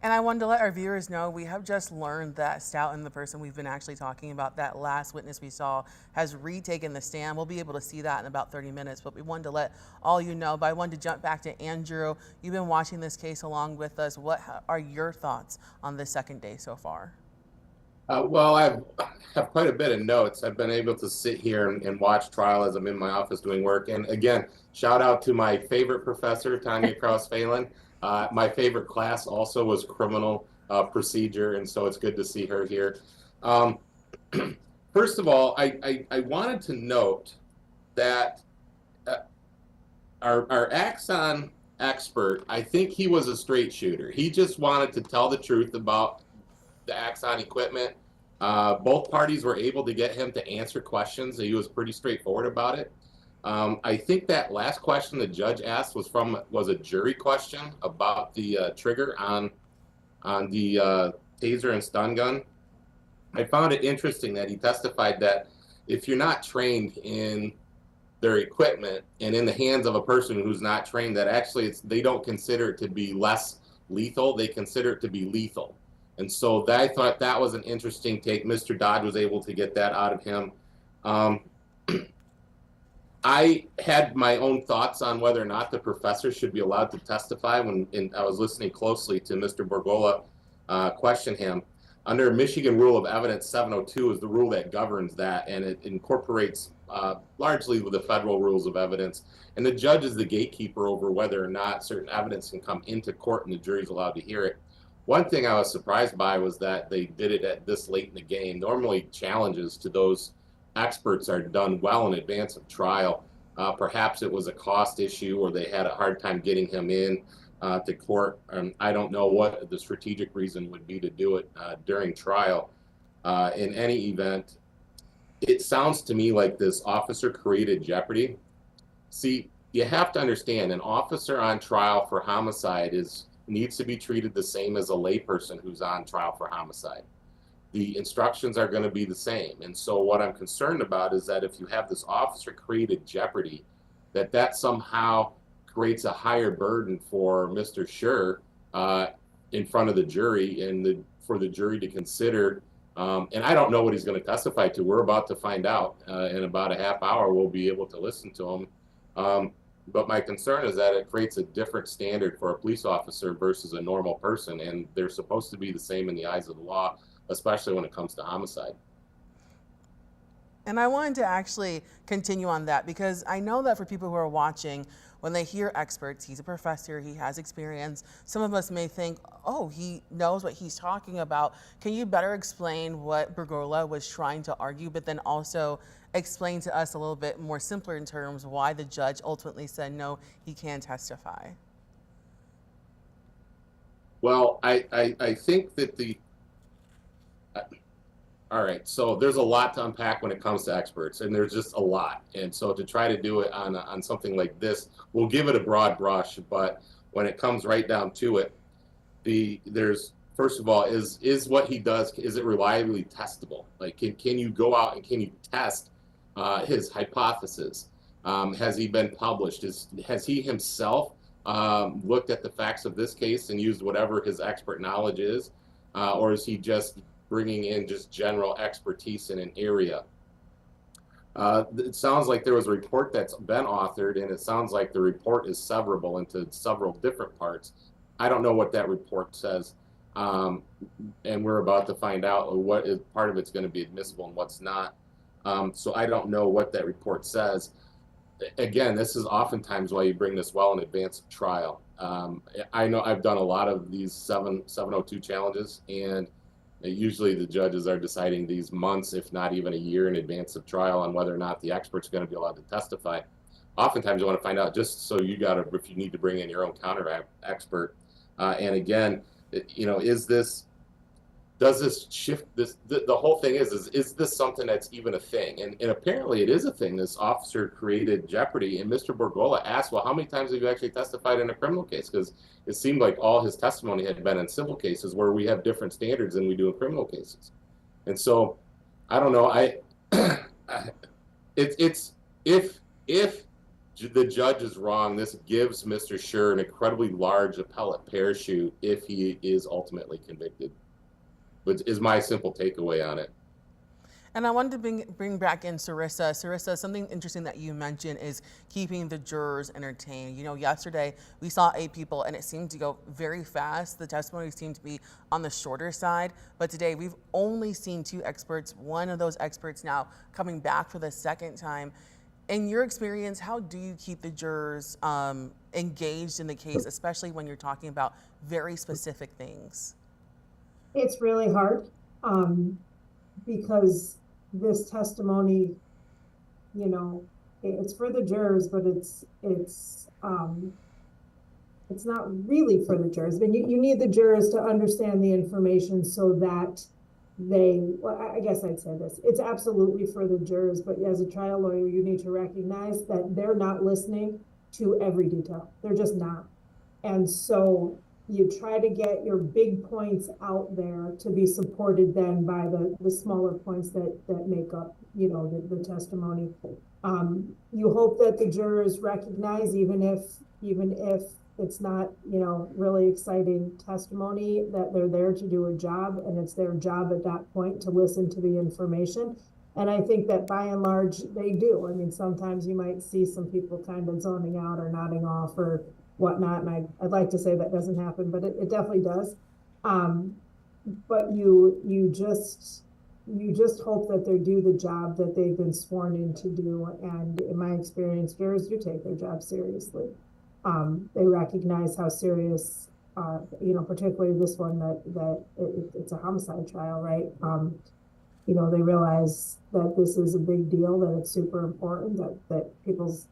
And I wanted to let our viewers know we have just learned that Stoughton, the person we've been actually talking about, that last witness we saw, has retaken the stand. We'll be able to see that in about 30 minutes, but we wanted to let all you know. But I wanted to jump back to Andrew. You've been watching this case along with us. What are your thoughts on the second day so far? Well, I have quite a bit of notes. I've been able to sit here and watch trial as I'm in my office doing work. And again, shout out to my favorite professor, Tanya Kraus-Phelan. My favorite class also was criminal procedure, and so it's good to see her here. First of all, I wanted to note that our Axon expert, I think he was a straight shooter. He just wanted to tell the truth about the Axon equipment. Both parties were able to get him to answer questions. He was pretty straightforward about it. I think that last question the judge asked was a jury question about the trigger on the taser and stun gun. I found it interesting that he testified that if you're not trained in their equipment and in the hands of a person who's not trained, that actually they don't consider it to be less lethal, they consider it to be lethal. And so I thought that was an interesting take. Mr. Dodd was able to get that out of him. I had my own thoughts on whether or not the professor should be allowed to testify when I was listening closely to Mr. Borgola question him. Under Michigan Rule of Evidence 702 is the rule that governs that, and it incorporates largely with the federal rules of evidence. And the judge is the gatekeeper over whether or not certain evidence can come into court and the jury's allowed to hear it. One thing I was surprised by was that they did it at this late in the game. Normally challenges to those experts are done well in advance of trial. Perhaps it was a cost issue or they had a hard time getting him in to court. I don't know what the strategic reason would be to do it during trial. In any event, it sounds to me like this officer created jeopardy. See, you have to understand, an officer on trial for homicide needs to be treated the same as a layperson who's on trial for homicide. The instructions are going to be the same. And so what I'm concerned about is that if you have this officer created jeopardy, that somehow creates a higher burden for Mr. Schurr in front of the jury and for the jury to consider. And I don't know what he's going to testify to. We're about to find out. In about a half hour, we'll be able to listen to him. But my concern is that it creates a different standard for a police officer versus a normal person. And they're supposed to be the same in the eyes of the law, especially when it comes to homicide. And I wanted to actually continue on that because I know that for people who are watching, when they hear experts, he's a professor, he has experience, some of us may think, oh, he knows what he's talking about. Can you better explain what Borgola was trying to argue, but then also explain to us a little bit more simpler in terms why the judge ultimately said, no, he can testify? Well, I think that all right, so there's a lot to unpack when it comes to experts, and there's just a lot. And so to try to do it on something like this, we'll give it a broad brush, but when it comes right down to it, there's first of all, is what he does, is it reliably testable? Like, can you go out and can you test his hypothesis? Has he been published? Has he himself looked at the facts of this case and used whatever his expert knowledge is? Or is he just bringing in just general expertise in an area? It sounds like there was a report that's been authored, and it sounds like the report is severable into several different parts. I don't know what that report says, and we're about to find out what is part of it's going to be admissible and what's not. So I don't know what that report says. Again, this is oftentimes why you bring this well in advance of trial. I know I've done a lot of these 702 challenges, and usually the judges are deciding these months, if not even a year in advance of trial, on whether or not the expert's going to be allowed to testify. Oftentimes you want to find out just so you got to, if you need to bring in your own counter expert. And again, does this shift this? The whole thing is this something that's even a thing? And apparently it is a thing. This officer created jeopardy, and Mr. Borgola asked, well, how many times have you actually testified in a criminal case? Because it seemed like all his testimony had been in civil cases where we have different standards than we do in criminal cases. And so, I don't know. If the judge is wrong, this gives Mr. Schurr an incredibly large appellate parachute if he is ultimately convicted. Which is my simple takeaway on it. And I wanted to bring back in Sarissa. Sarissa, something interesting that you mentioned is keeping the jurors entertained. You know, yesterday we saw 8 people and it seemed to go very fast. The testimony seemed to be on the shorter side. But today we've only seen 2 experts, one of those experts now coming back for the second time. In your experience, how do you keep the jurors engaged in the case, especially when you're talking about very specific things? It's really hard because this testimony, you know, it's for the jurors, but it's not really for the jurors. But you need the jurors to understand the information so that well, I guess I'd say this, it's absolutely for the jurors, but as a trial lawyer, you need to recognize that they're not listening to every detail. They're just not. And so you try to get your big points out there to be supported then by the smaller points that make up, you know, the testimony. You hope that the jurors recognize, even if it's not, you know, really exciting testimony, that they're there to do a job, and it's their job at that point to listen to the information. And I think that by and large they do. I mean, sometimes you might see some people kind of zoning out or nodding off or whatnot, and I'd like to say that doesn't happen, but it definitely does. But you just hope that they do the job that they've been sworn in to do. And in my experience, jurors do take their job seriously. They recognize how serious, you know, particularly this one, that it's a homicide trial, right? You know, they realize that this is a big deal, that it's super important, that people's,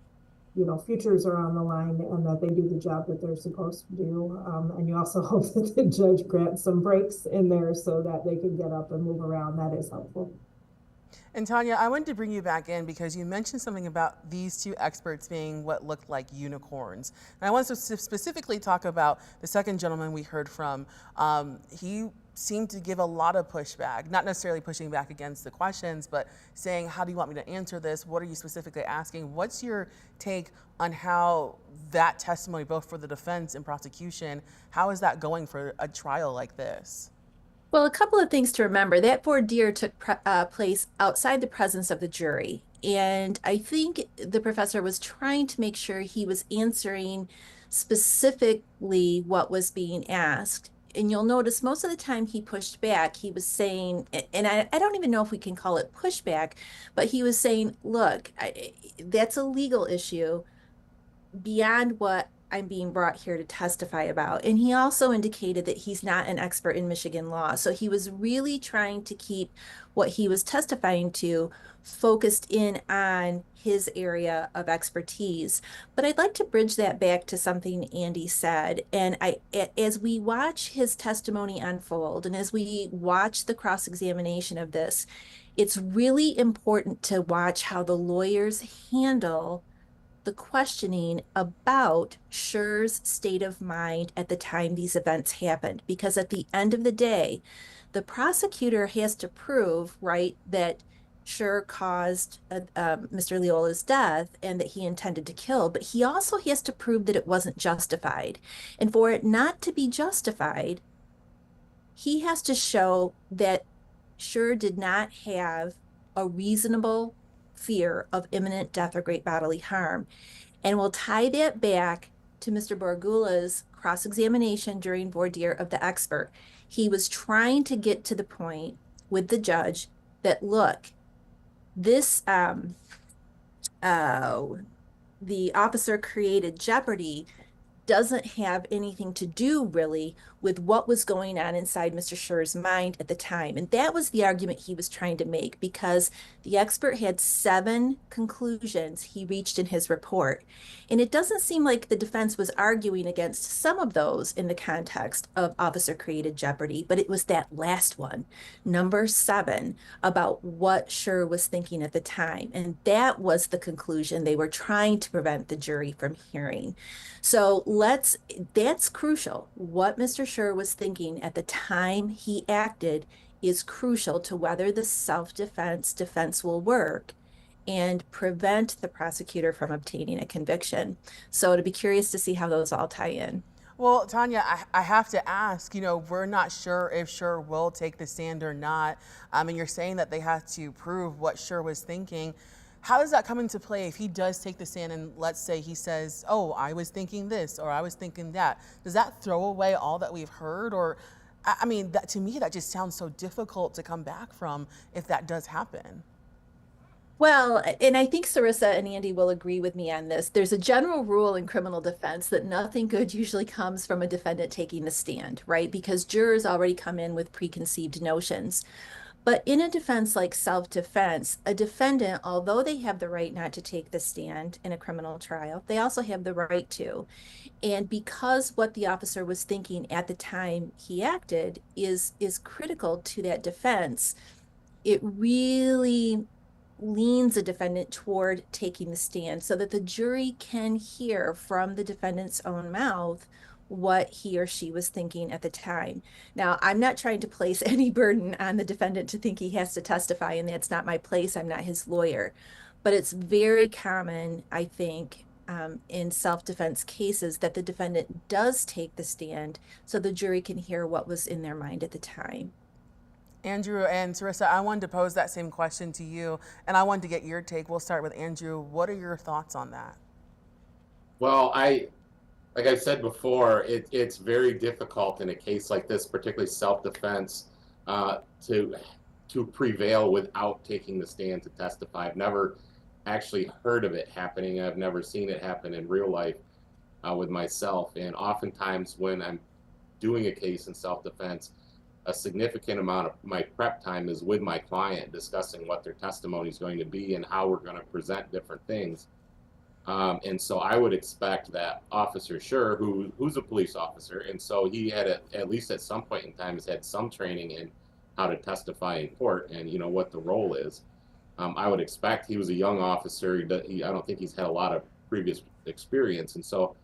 you know, futures are on the line, and that they do the job that they're supposed to do. And you also hope that the judge grants some breaks in there so that they can get up and move around. That is helpful. And Tanya, I wanted to bring you back in because you mentioned something about these 2 experts being what looked like unicorns. And I want to specifically talk about the second gentleman we heard from. He seemed to give a lot of pushback, not necessarily pushing back against the questions, but saying, how do you want me to answer this? What are you specifically asking? What's your take on how that testimony, both for the defense and prosecution, how is that going for a trial like this? Well, a couple of things to remember. That voir dire took place outside the presence of the jury. And I think the professor was trying to make sure he was answering specifically what was being asked. And you'll notice most of the time he pushed back, he was saying, and I don't even know if we can call it pushback, but he was saying, look, that's a legal issue beyond what I'm being brought here to testify about. And he also indicated that he's not an expert in Michigan law. So he was really trying to keep what he was testifying to focused in on his area of expertise. But I'd like to bridge that back to something Andy said. And as we watch his testimony unfold, and as we watch the cross-examination of this, it's really important to watch how the lawyers handle the questioning about Schurr's state of mind at the time these events happened. Because at the end of the day, the prosecutor has to prove, right, that Schurr caused Mr. Leola's death and that he intended to kill, but he also has to prove that it wasn't justified. And for it not to be justified, he has to show that Schurr did not have a reasonable fear of imminent death or great bodily harm. And we'll tie that back to Mr. Borgula's cross-examination during voir dire of the expert. He was trying to get to the point with the judge that, look, this, the officer created jeopardy doesn't have anything to do really with what was going on inside Mr. Schurr's mind at the time. And that was the argument he was trying to make, because the expert had 7 conclusions he reached in his report. And it doesn't seem like the defense was arguing against some of those in the context of officer created jeopardy, but it was that last one, number 7, about what Schurr was thinking at the time. And that was the conclusion they were trying to prevent the jury from hearing. So that's crucial. What Mr. Schurr was thinking at the time he acted is crucial to whether the self-defense defense will work and prevent the prosecutor from obtaining a conviction. So to be curious to see how those all tie in. Well, Tanya, I have to ask, we're not sure if Schurr will take the stand or not. And you're saying that they have to prove what Schurr was thinking. How does that come into play if he does take the stand and let's say he says, oh, I was thinking this or I was thinking that? Does that throw away all that we've heard? Or, I mean, to me, that just sounds so difficult to come back from if that does happen. Well, and I think Sarissa and Andy will agree with me on this. There's a general rule in criminal defense that nothing good usually comes from a defendant taking the stand, right? Because jurors already come in with preconceived notions. But in a defense like self-defense, a defendant, although they have the right not to take the stand in a criminal trial, they also have the right to. And because what the officer was thinking at the time he acted is critical to that defense, it really leans a defendant toward taking the stand so that the jury can hear from the defendant's own mouth what he or she was thinking at the time. Now, I'm not trying to place any burden on the defendant to think he has to testify, and that's not my place. I'm not his lawyer. But it's very common, I think, in self-defense cases that the defendant does take the stand so the jury can hear what was in their mind at the time. Andrew and Sarissa, I wanted to pose that same question to you, and I wanted to get your take. We'll start with Andrew. What are your thoughts on that? Well, like I said before, it's very difficult in a case like this, particularly self-defense, to prevail without taking the stand to testify. I've never actually heard of it happening. I've never seen it happen in real life with myself. And oftentimes when I'm doing a case in self-defense, a significant amount of my prep time is with my client discussing what their testimony is going to be and how we're going to present different things. And so I would expect that Officer Schurr, who's a police officer, and so he had at least at some point in time has had some training in how to testify in court and what the role is. I would expect he was a young officer. I don't think he's had a lot of previous experience, and so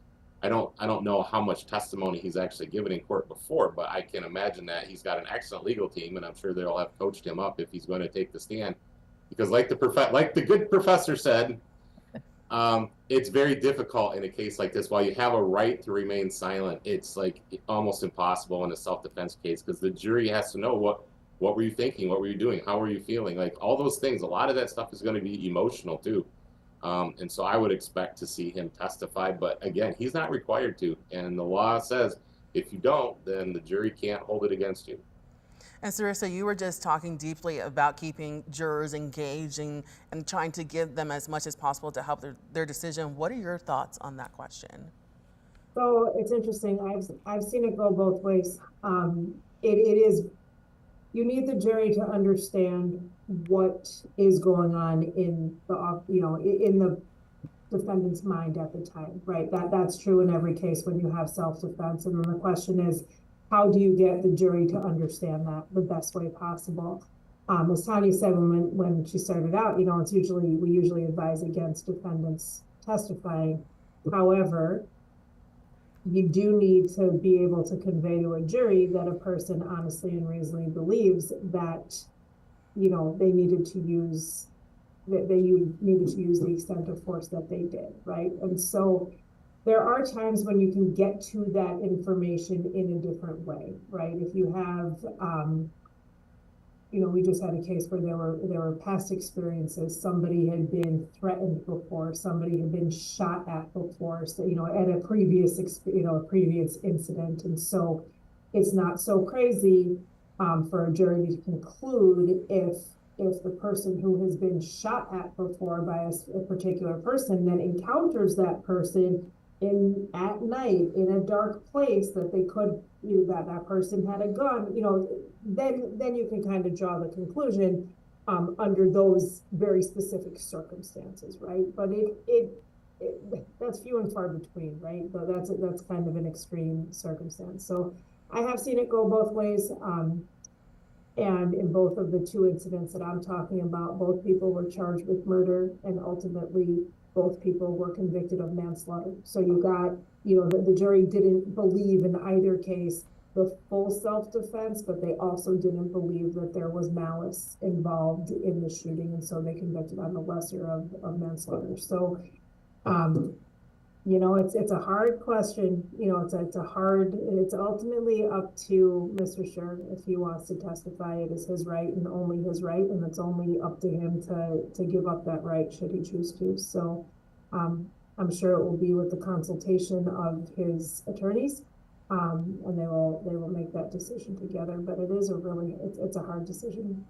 I don't know how much testimony he's actually given in court before, but I can imagine that he's got an excellent legal team, and I'm sure they'll have coached him up if he's going to take the stand. Because like the good professor said, it's very difficult in a case like this. While you have a right to remain silent, it's like almost impossible in a self-defense case because the jury has to know what were you thinking, what were you doing, how were you feeling, like all those things. A lot of that stuff is going to be emotional too. And so I would expect to see him testify, but again, he's not required to. And the law says if you don't, then the jury can't hold it against you. And Sarissa, you were just talking deeply about keeping jurors engaged and trying to give them as much as possible to help their decision. What are your thoughts on that question? So it's interesting. I've seen it go both ways. It is, you need the jury to understand what is going on in the defendant's mind at the time, right? That's true in every case when you have self-defense. And then the question is, how do you get the jury to understand that the best way possible? As Tanya said when she started out, we usually advise against defendants testifying. However, you do need to be able to convey to a jury that a person honestly and reasonably believes that, they needed to use the extent of force that they did, right? And so there are times when you can get to that information in a different way, right? If you have, we just had a case where there were past experiences. Somebody had been threatened before. Somebody had been shot at before. So, at a previous incident, and so it's not so crazy for a jury to conclude if the person who has been shot at before by a particular person then encounters that person at night in a dark place that they could, that person had a gun, then you can kind of draw the conclusion under those very specific circumstances, right? But that's few and far between, right? But that's kind of an extreme circumstance. So I have seen it go both ways. And in both of the two incidents that I'm talking about, both people were charged with murder, and ultimately both people were convicted of manslaughter. So you got, the jury didn't believe in either case the full self-defense, but they also didn't believe that there was malice involved in the shooting, and so they convicted on the lesser of manslaughter. So You know, it's a hard question. You know, it's ultimately up to Mr. Schurr if he wants to testify. It is his right and only his right, and it's only up to him to give up that right should he choose to. So I'm sure it will be with the consultation of his attorneys, and they will make that decision together. But it is it's a hard decision.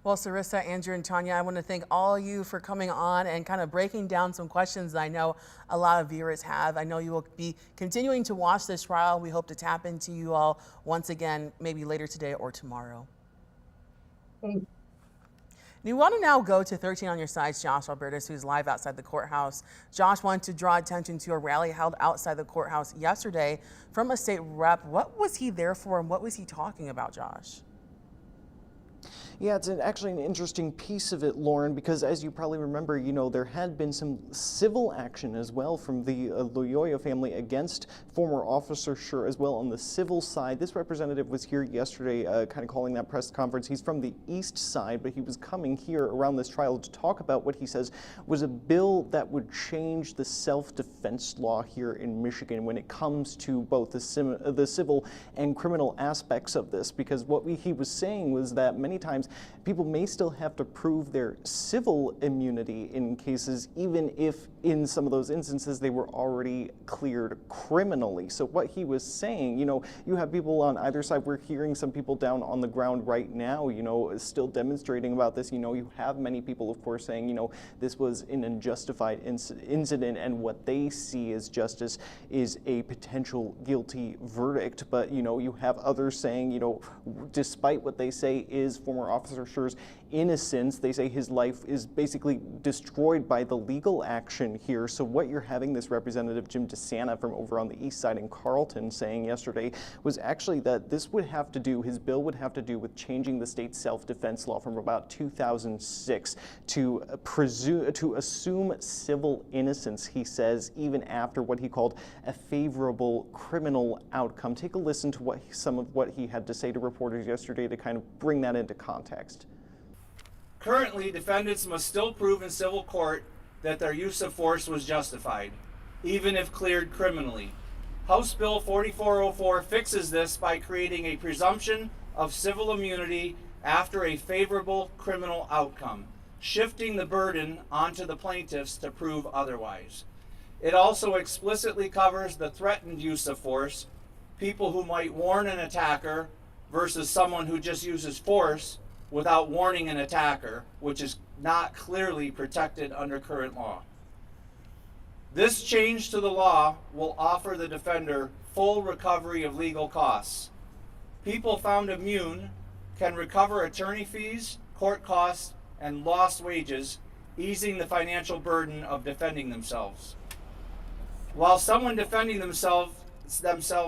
Well, Sarissa, Andrew, and Tanya, I want to thank all of you for coming on and kind of breaking down some questions that I know a lot of viewers have. I know you will be continuing to watch this trial. We hope to tap into you all once again, maybe later today or tomorrow. Thank you. We want to now go to 13 on your sides, Josh Albertus, who's live outside the courthouse. Josh wanted to draw attention to a rally held outside the courthouse yesterday from a state rep. What was he there for and what was he talking about, Josh? Yeah, it's actually an interesting piece of it, Lauren, because as you probably remember, you know, there had been some civil action as well from the Loyola family against former Officer Schurr as well on the civil side. This representative was here yesterday kind of calling that press conference. He's from the east side, but he was coming here around this trial to talk about what he says was a bill that would change the self-defense law here in Michigan when it comes to both the civil and criminal aspects of this, because what he was saying was that many times people may still have to prove their civil immunity in cases, even if in some of those instances they were already cleared criminally. So what he was saying, you know, you have people on either side. We're hearing some people down on the ground right now, you know, still demonstrating about this. You know, you have many people, of course, saying, you know, this was an unjustified incident, and what they see as justice is a potential guilty verdict. But, you know, you have others saying, you know, despite what they say is former Officer Schurr's innocence, they say his life is basically destroyed by the legal action here. So what you're having this Representative Jim DeSanta from over on the east side in Carlton saying yesterday was actually that this would have to do, his bill would have to do with changing the state self-defense law from about 2006 to assume civil innocence, he says, even after what he called a favorable criminal outcome. Take a listen to some of what he had to say to reporters yesterday to kind of bring that into context. Currently, defendants must still prove in civil court that their use of force was justified, even if cleared criminally. House Bill 4404 fixes this by creating a presumption of civil immunity after a favorable criminal outcome, shifting the burden onto the plaintiffs to prove otherwise. It also explicitly covers the threatened use of force, people who might warn an attacker versus someone who just uses force without warning an attacker, which is not clearly protected under current law. This change to the law will offer the defender full recovery of legal costs. People found immune can recover attorney fees, court costs, and lost wages, easing the financial burden of defending themselves. While someone defending themselves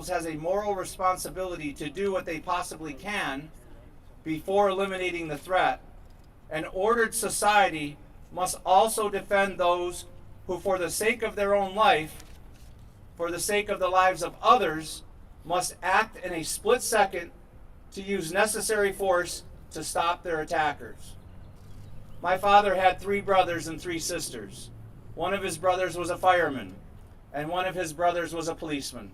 has a moral responsibility to do what they possibly can before eliminating the threat, an ordered society must also defend those who, for the sake of their own life, for the sake of the lives of others, must act in a split second to use necessary force to stop their attackers. My father had 3 brothers and 3 sisters. One of his brothers was a fireman, and one of his brothers was a policeman.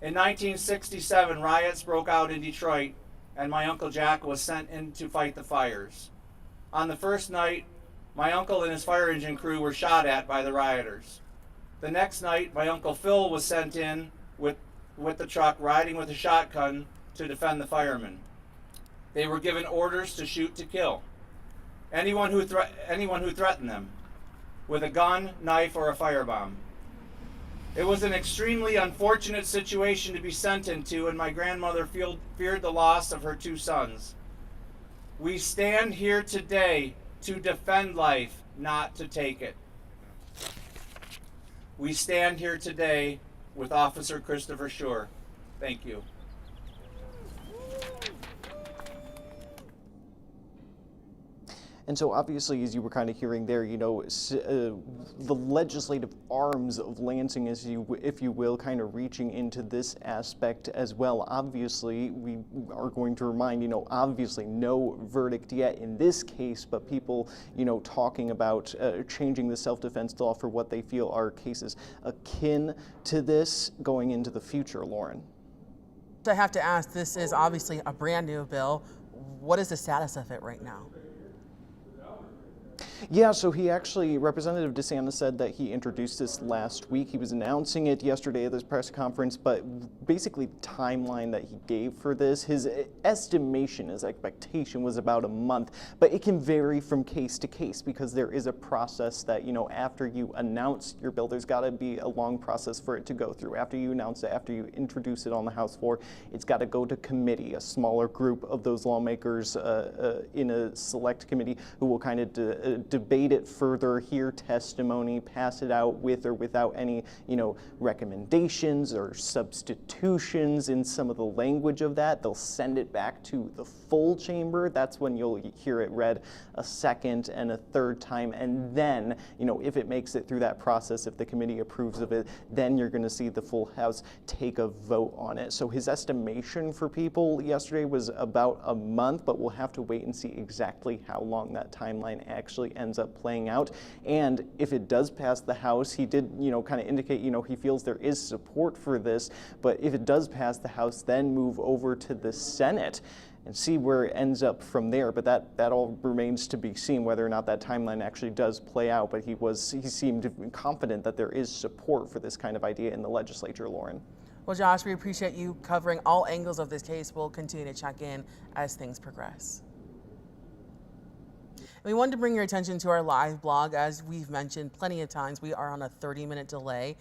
In 1967, riots broke out in Detroit, and my Uncle Jack was sent in to fight the fires. On the first night, my uncle and his fire engine crew were shot at by the rioters. The next night, my Uncle Phil was sent in with the truck, riding with a shotgun to defend the firemen. They were given orders to shoot to kill anyone who threatened them with a gun, knife, or a firebomb. It was an extremely unfortunate situation to be sent into, and my grandmother feared the loss of her 2 sons. We stand here today to defend life, not to take it. We stand here today with Officer Christopher Schurr. Thank you. And so obviously, as you were kind of hearing there, you know, the legislative arms of Lansing, if you will, kind of reaching into this aspect as well. Obviously, we are going to remind, you know, obviously no verdict yet in this case, but people, you know, talking about changing the self-defense law for what they feel are cases akin to this going into the future, Lauren. I have to ask, this is obviously a brand new bill. What is the status of it right now? Yeah, so Representative DeSantis said that he introduced this last week. He was announcing it yesterday at this press conference, but basically the timeline that he gave for this, his estimation, his expectation was about a month, but it can vary from case to case because there is a process that, you know, after you announce your bill, there's got to be a long process for it to go through. After you announce it, after you introduce it on the House floor, it's got to go to committee, a smaller group of those lawmakers in a select committee who will kind of debate it further, hear testimony, pass it out with or without any, you know, recommendations or substitutions in some of the language of that. They'll send it back to the full chamber. That's when you'll hear it read a second and a third time. And then, you know, if it makes it through that process, if the committee approves of it, then you're going to see the full House take a vote on it. So his estimation for people yesterday was about a month, but we'll have to wait and see exactly how long that timeline actually ends up playing out. And if it does pass the House, he did, you know, kind of indicate, you know, he feels there is support for this, but if it does pass the House, then move over to the Senate and see where it ends up from there. But that all remains to be seen, whether or not that timeline actually does play out. But he seemed confident that there is support for this kind of idea in the legislature, Lauren. Well, Josh, we appreciate you covering all angles of this case. We'll continue to check in as things progress. We wanted to bring your attention to our live blog. As we've mentioned plenty of times, we are on a 30-minute delay.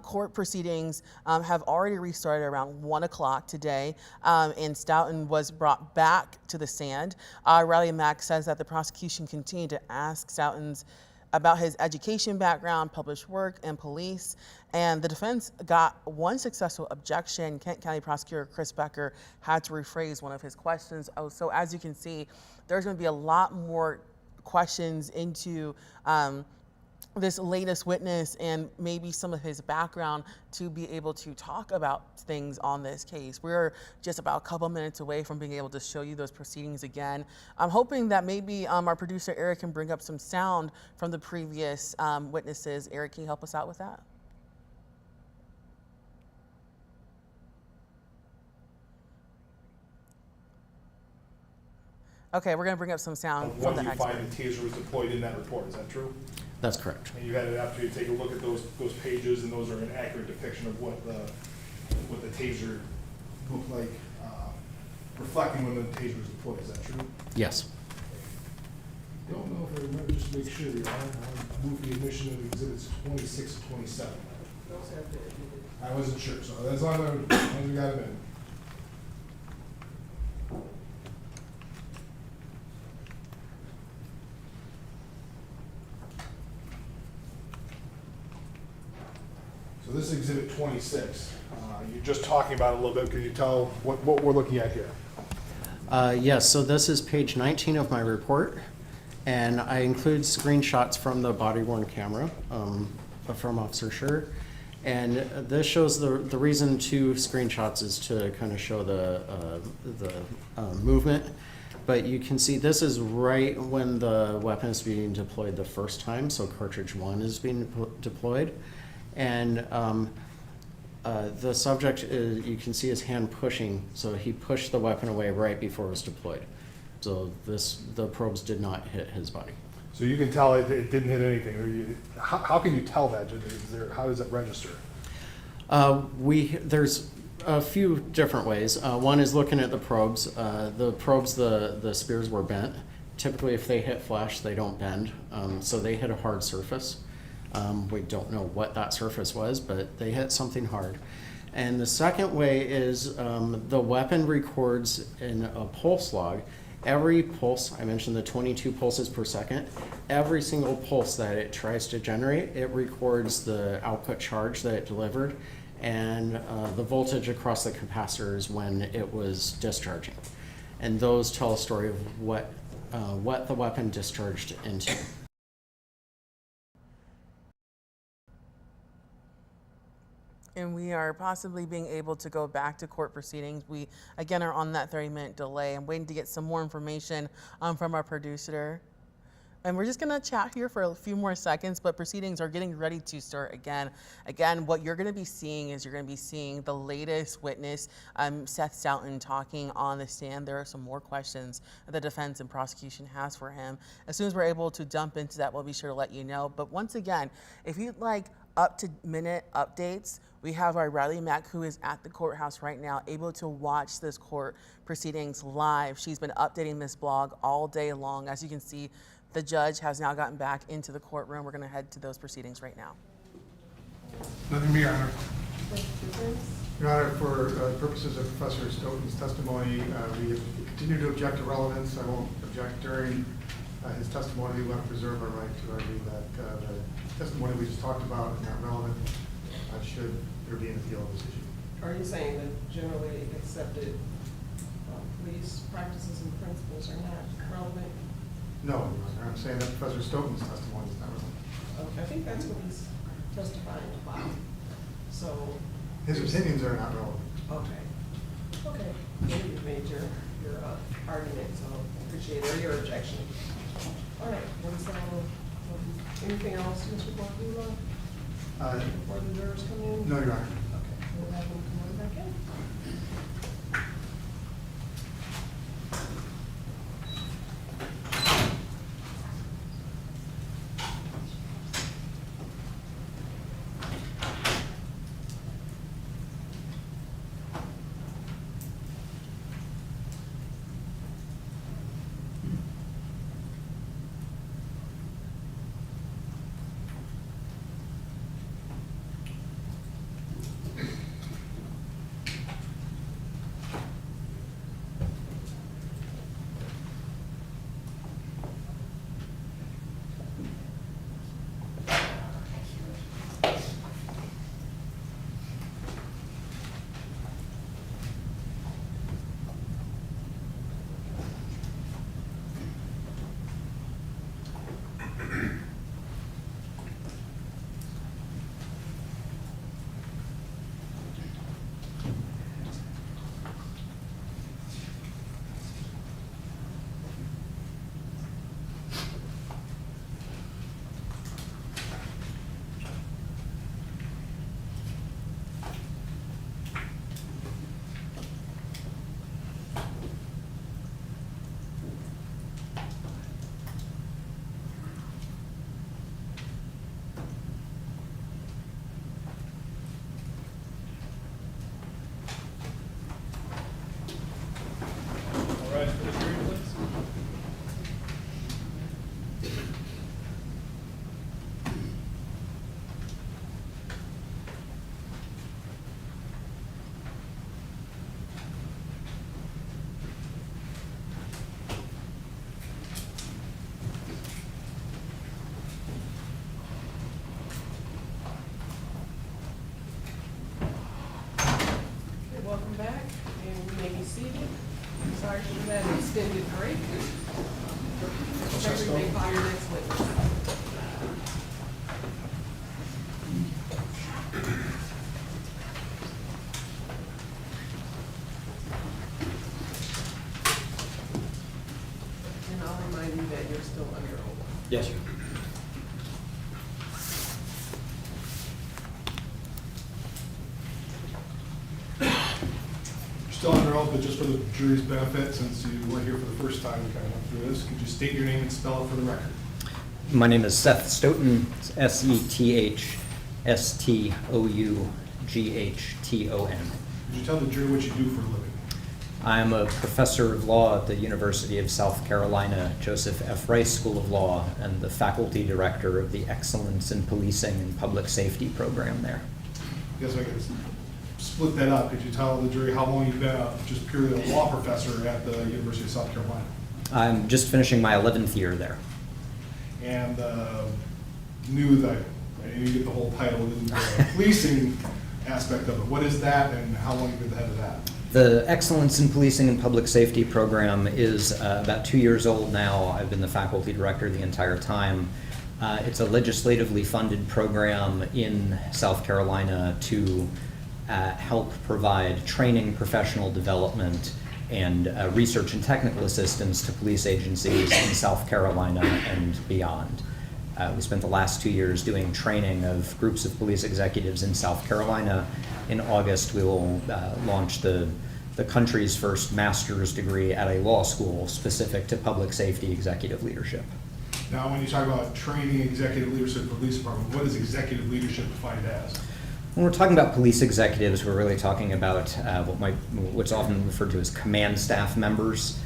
Court proceedings have already restarted around 1 o'clock today, and Stoughton was brought back to the stand. Riley Mack says that the prosecution continued to ask Stoughton's about his education background, published work, and police. And the defense got one successful objection. Kent County Prosecutor Chris Becker had to rephrase one of his questions. So as you can see, there's going to be a lot more questions into this latest witness and maybe some of his background to be able to talk about things on this case. We're just about a couple minutes away from being able to show you those proceedings again. I'm hoping that maybe our producer Eric can bring up some sound from the previous witnesses. Eric, can you help us out with that? Okay, we're going to bring up some sound from the expert. When you find the taser was deployed in that report, is that true? That's correct. And you had an opportunity to take a look at those pages, and those are an accurate depiction of what the taser looked like, reflecting when the taser was deployed. Is that true? Yes. I don't know if I remember, just to make sure, Your Honor, I moved the admission of exhibits 26 and 27. I wasn't sure, so as long as we got them in. So this is exhibit 26. You're just talking about it a little bit. Can you tell what we're looking at here? Yes, so this is page 19 of my report, and I include screenshots from the body-worn camera from Officer Schurr. And this shows the reason to screenshots is to kind of show the movement. But you can see this is right when the weapon is being deployed the first time, so cartridge 1 is being deployed. And the subject, you can see his hand pushing, so he pushed the weapon away right before it was deployed. So the probes did not hit his body. So you can tell it didn't hit anything. How can you tell that? How does it register? There's a few different ways. One is looking at the probes. The spears were bent. Typically, if they hit flesh, they don't bend. So they hit a hard surface. We don't know what that surface was, but they hit something hard. And the second way is the weapon records in a pulse log. Every pulse, I mentioned the 22 pulses per second, every single pulse that it tries to generate, it records the output charge that it delivered and the voltage across the capacitors when it was discharging. And those tell a story of what what the weapon discharged into. And we are possibly being able to go back to court proceedings. We, again, are on that 30-minute delay. I'm waiting to get some more information from our producer. And we're just gonna chat here for a few more seconds, but proceedings are getting ready to start again. Again, what you're gonna be seeing is you're gonna be seeing the latest witness, Seth Stoughton, talking on the stand. There are some more questions that the defense and prosecution has for him. As soon as we're able to jump into that, we'll be sure to let you know. But once again, if you'd like up-to-minute updates, we have our Riley Mack, who is at the courthouse right now, able to watch this court proceedings live. She's been updating this blog all day long. As you can see, the judge has now gotten back into the courtroom. We're going to head to those proceedings right now. Nothing to Your Honor. Your Honor, for purposes of Professor Stoughton's testimony, we continue to object to relevance. I won't object during his testimony. We want to preserve our right to argue that the testimony we just talked about is not relevant should there be an appeal of this issue. Are you saying that generally accepted police practices and principles are not relevant? No, Your Honor. I'm saying that Professor Stoughton's testimony is not relevant. Okay, I think that's what he's testifying about. So His opinions are not relevant. okay. Okay. Maybe you've made your argument, so appreciate it, or your objection. All right. And so, anything else, Mr. Guardiola? Before the jurors come in? No, Your Honor. Okay. We'll have them come on back in. Welcome back, and you may be seated. Sorry for that extended break. You may call your next witness. And I'll remind you that you're still under oath. Yes, sir. Still under oath, but just for the jury's benefit, since you weren't here for the first time, we kind of went through this, could you state your name and spell it for the record? My name is Seth Stoughton, Sethstou Ghton. Could you tell the jury what you do for a living? I'm a professor of law at the University of South Carolina, Joseph F. Rice School of Law, and the faculty director of the Excellence in Policing and Public Safety program there. I guess I could split that up. Could you tell the jury how long you've been just purely a law professor at the University of South Carolina? I'm just finishing my 11th year there. And knew that, I didn't get the whole title, the policing aspect of it. What is that, and how long have you been the head of that? The Excellence in Policing and Public Safety program is about 2 years old now. I've been the faculty director the entire time. It's a legislatively funded program in South Carolina to help provide training, professional development, and research and technical assistance to police agencies in South Carolina and beyond. We spent the last 2 years doing training of groups of police executives in South Carolina. In August, we will launch the country's first master's degree at a law school specific to public safety executive leadership. Now, when you talk about training executive leadership for the police department, what is executive leadership defined as? When we're talking about police executives, we're really talking about what's often referred to as command staff members.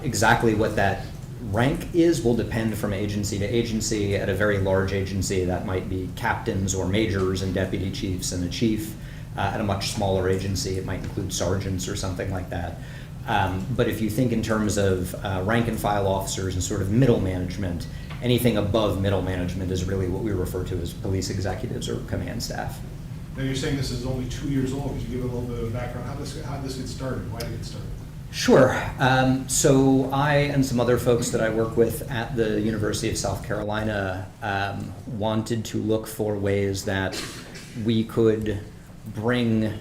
Exactly what that rank is will depend from agency to agency. At a very large agency, that might be captains or majors and deputy chiefs and a chief. At a much smaller agency, it might include sergeants or something like that. But if you think in terms of rank and file officers and sort of middle management, anything above middle management is really what we refer to as police executives or command staff. Now, you're saying this is only 2 years old. Could you give a little bit of background? How did this get started? Why did it get started? Sure. So I and some other folks that I work with at the University of South Carolina wanted to look for ways that we could bring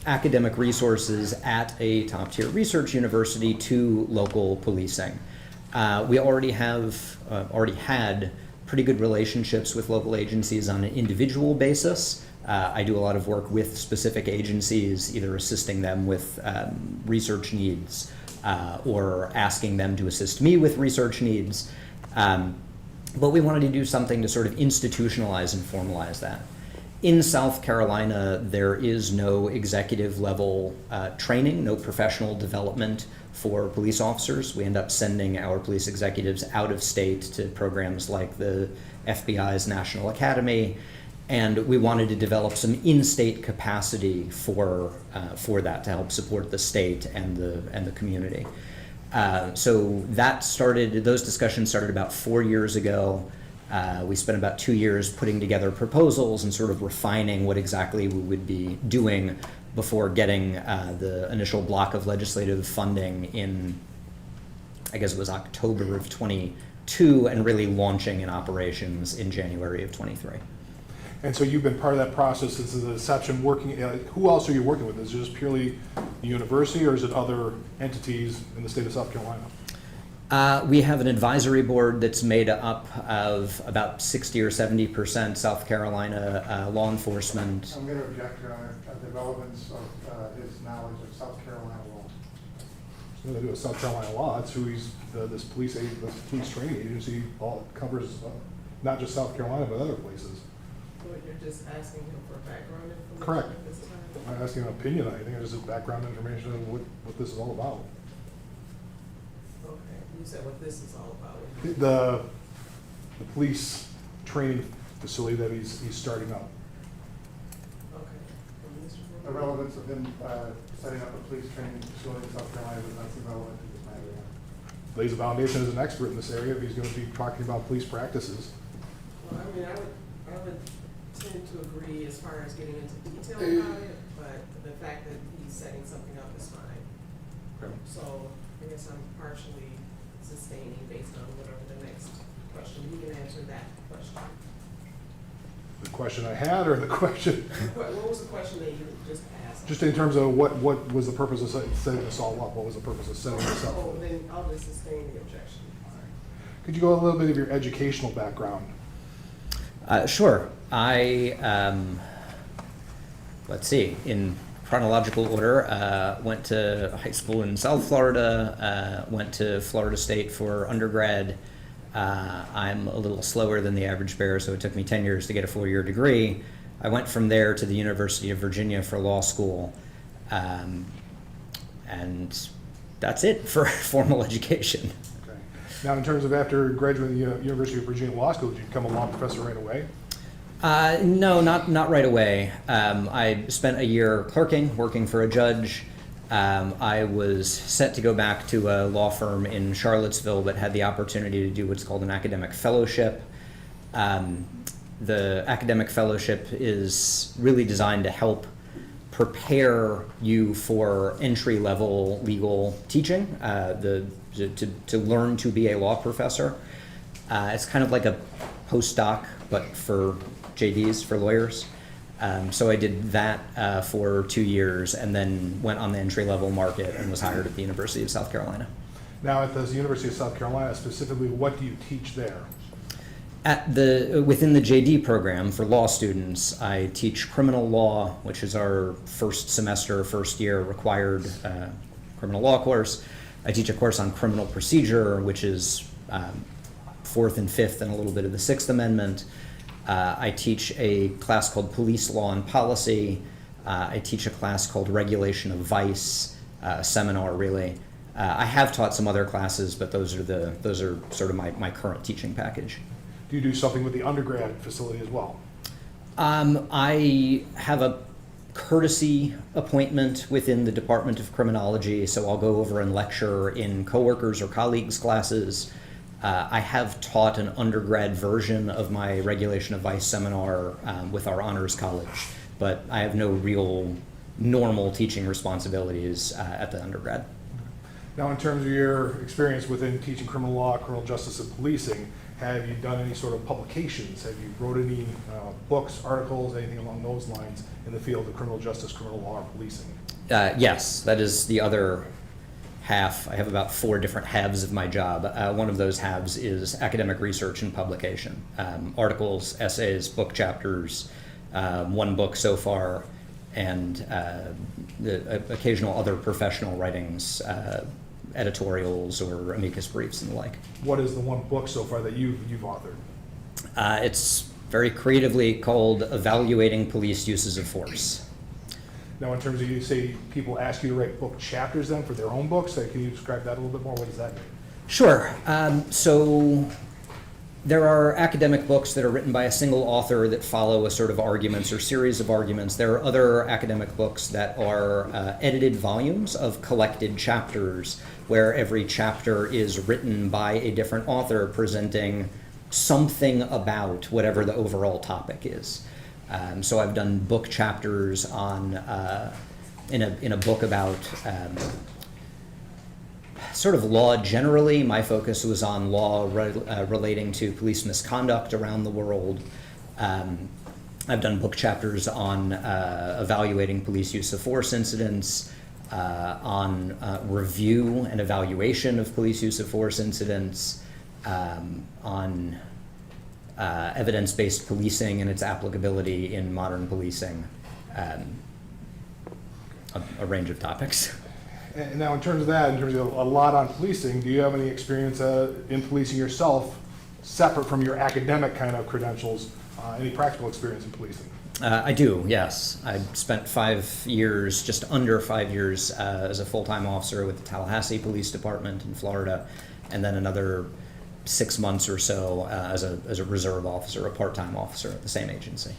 academic resources at a top-tier research university to local policing. We already had pretty good relationships with local agencies on an individual basis. I do a lot of work with specific agencies, either assisting them with research needs or asking them to assist me with research needs. But we wanted to do something to sort of institutionalize and formalize that. In South Carolina, there is no executive level training, no professional development for police officers. We end up sending our police executives out of state to programs like the FBI's National Academy, and we wanted to develop some in-state capacity for that to help support the state and the community. So those discussions started about 4 years ago. We spent about 2 years putting together proposals and sort of refining what exactly we would be doing before getting the initial block of legislative funding in, I guess it was October of 22, and really launching in operations in January of 23. And so you've been part of that process since the inception. Who else are you working with? Is it just purely the university, or is it other entities in the state of South Carolina? We have an advisory board that's made up of about 60 or 70% South Carolina law enforcement. I'm going to object, Your Honor, developments of his knowledge of South Carolina law. It's nothing to do with South Carolina law. It's who this police training agency covers, not just South Carolina, but other places. So you're just asking him for background information? Correct. at this time? I'm not asking an opinion on anything. It's just background information on what this is all about. Okay, you said what this is all about. The police training facility that he's starting up. Okay. The relevance of him setting up a police training facility in South Carolina is not relevant to this matter. Lays a foundation as an expert in this area if he's going to be talking about police practices. Well, I mean, I would tend to agree as far as getting into detail about it, but the fact that he's setting something up is fine. Okay. So I guess I'm partially sustaining based on whatever the next question. You can answer that question. The question I had, or the question? What was the question that you just asked? Just in terms of what was the purpose of setting this all up? What was the purpose of setting this up? Oh, then I'll just sustain the objection. Could you go a little bit of your educational background? Sure. I, let's see, in chronological order, went to high school in South Florida, went to Florida State for undergrad. I'm a little slower than the average bear, so it took me 10 years to get a 4-year degree. I went from there to the University of Virginia for law school, and that's it for formal education. Okay. Now, in terms of after graduating the University of Virginia Law School, did you become a law professor right away? No, not right away. I spent a year clerking, working for a judge. I was set to go back to a law firm in Charlottesville, but had the opportunity to do what's called an academic fellowship. The academic fellowship is really designed to help prepare you for entry-level legal teaching, to learn to be a law professor. It's kind of like a postdoc, but for JDs, for lawyers. So I did that for 2 years and then went on the entry-level market and was hired at the University of South Carolina. Now at the University of South Carolina specifically, what do you teach there? Within the JD program for law students, I teach criminal law, which is our first semester, first year required criminal law course. I teach a course on criminal procedure, which is fourth and fifth and a little bit of the Sixth Amendment. I teach a class called Police Law and Policy. I teach a class called Regulation of Vice, a seminar really. I have taught some other classes, but those are sort of my current teaching package. Do you do something with the undergrad facility as well? I have a courtesy appointment within the Department of Criminology, so I'll go over and lecture in coworkers or colleagues' classes. I have taught an undergrad version of my Regulation of Vice seminar with our honors college, but I have no real normal teaching responsibilities at the undergrad. Now, in terms of your experience within teaching criminal law, criminal justice, and policing, have you done any sort of publications? Have you wrote any books, articles, anything along those lines in the field of criminal justice, criminal law, or policing? Yes, that is the other half. I have about 4 different halves of my job. One of those halves is academic research and publication. Articles, essays, book chapters, 1 book so far, and the occasional other professional writings, editorials or amicus briefs and the like. What is the 1 book so far that you've authored? It's very creatively called Evaluating Police Uses of Force. Now, in terms of, you say people ask you to write book chapters then for their own books, can you describe that a little bit more? What does that mean? Sure. So there are academic books that are written by a single author that follow a sort of arguments or series of arguments. There are other academic books that are edited volumes of collected chapters where every chapter is written by a different author presenting something about whatever the overall topic is. So I've done book chapters on in a book about sort of law generally. My focus was on law relating to police misconduct around the world. I've done book chapters on evaluating police use of force incidents, on review and evaluation of police use of force incidents, on evidence-based policing and its applicability in modern policing, a range of topics. And now, in terms of that, in terms of a lot on policing, do you have any experience in policing yourself, separate from your academic kind of credentials, any practical experience in policing? I do, yes. I spent 5 years, just under 5 years, as a full-time officer with the Tallahassee Police Department in Florida, and then another 6 months or so as a reserve officer, a part-time officer at the same agency.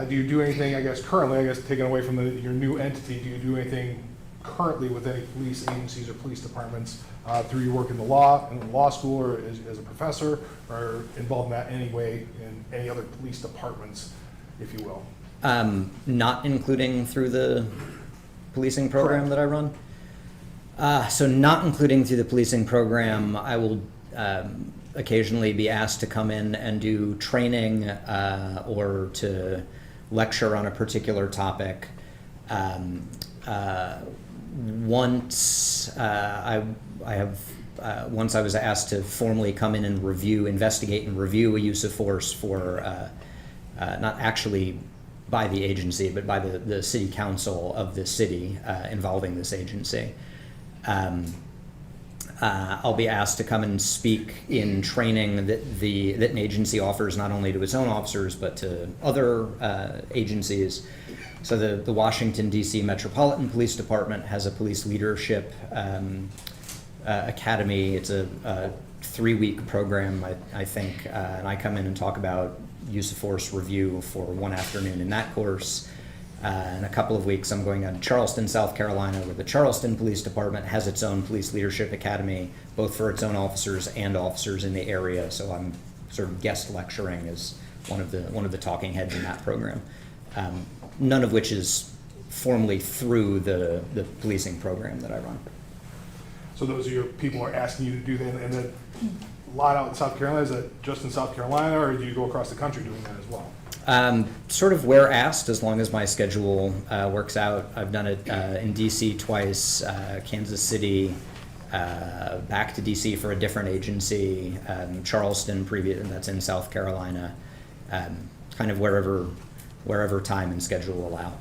Do you do anything, I guess, currently, taken away from your new entity, do you do anything currently with any police agencies or police departments through your work in the law school or as a professor, or involved in that any way in any other police departments, if you will? Not including through the policing program that I run. So not including through the policing program, I will occasionally be asked to come in and do training or to lecture on a particular topic. Once I was asked to formally come in and investigate and review a use of force for not actually by the agency, but by the city council of the city involving this agency. I'll be asked to come and speak in training that an agency offers not only to its own officers but to other agencies. So the Washington, D.C. Metropolitan Police Department has a police leadership academy. It's a 3-week program, I think, and I come in and talk about use of force review for 1 afternoon in that course. In a couple of weeks, I'm going down to Charleston, South Carolina, where the Charleston Police Department has its own police leadership academy, both for its own officers and officers in the area. So I'm sort of guest lecturing as one of the talking heads in that program. None of which is formally through the policing program that I run. So those are your people who are asking you to do that, and then a lot out in South Carolina, is that just in South Carolina, or do you go across the country doing that as well? Sort of where asked, as long as my schedule works out. I've done it in DC twice, Kansas City, back to DC for a different agency, Charleston, that's in South Carolina, kind of wherever time and schedule allow.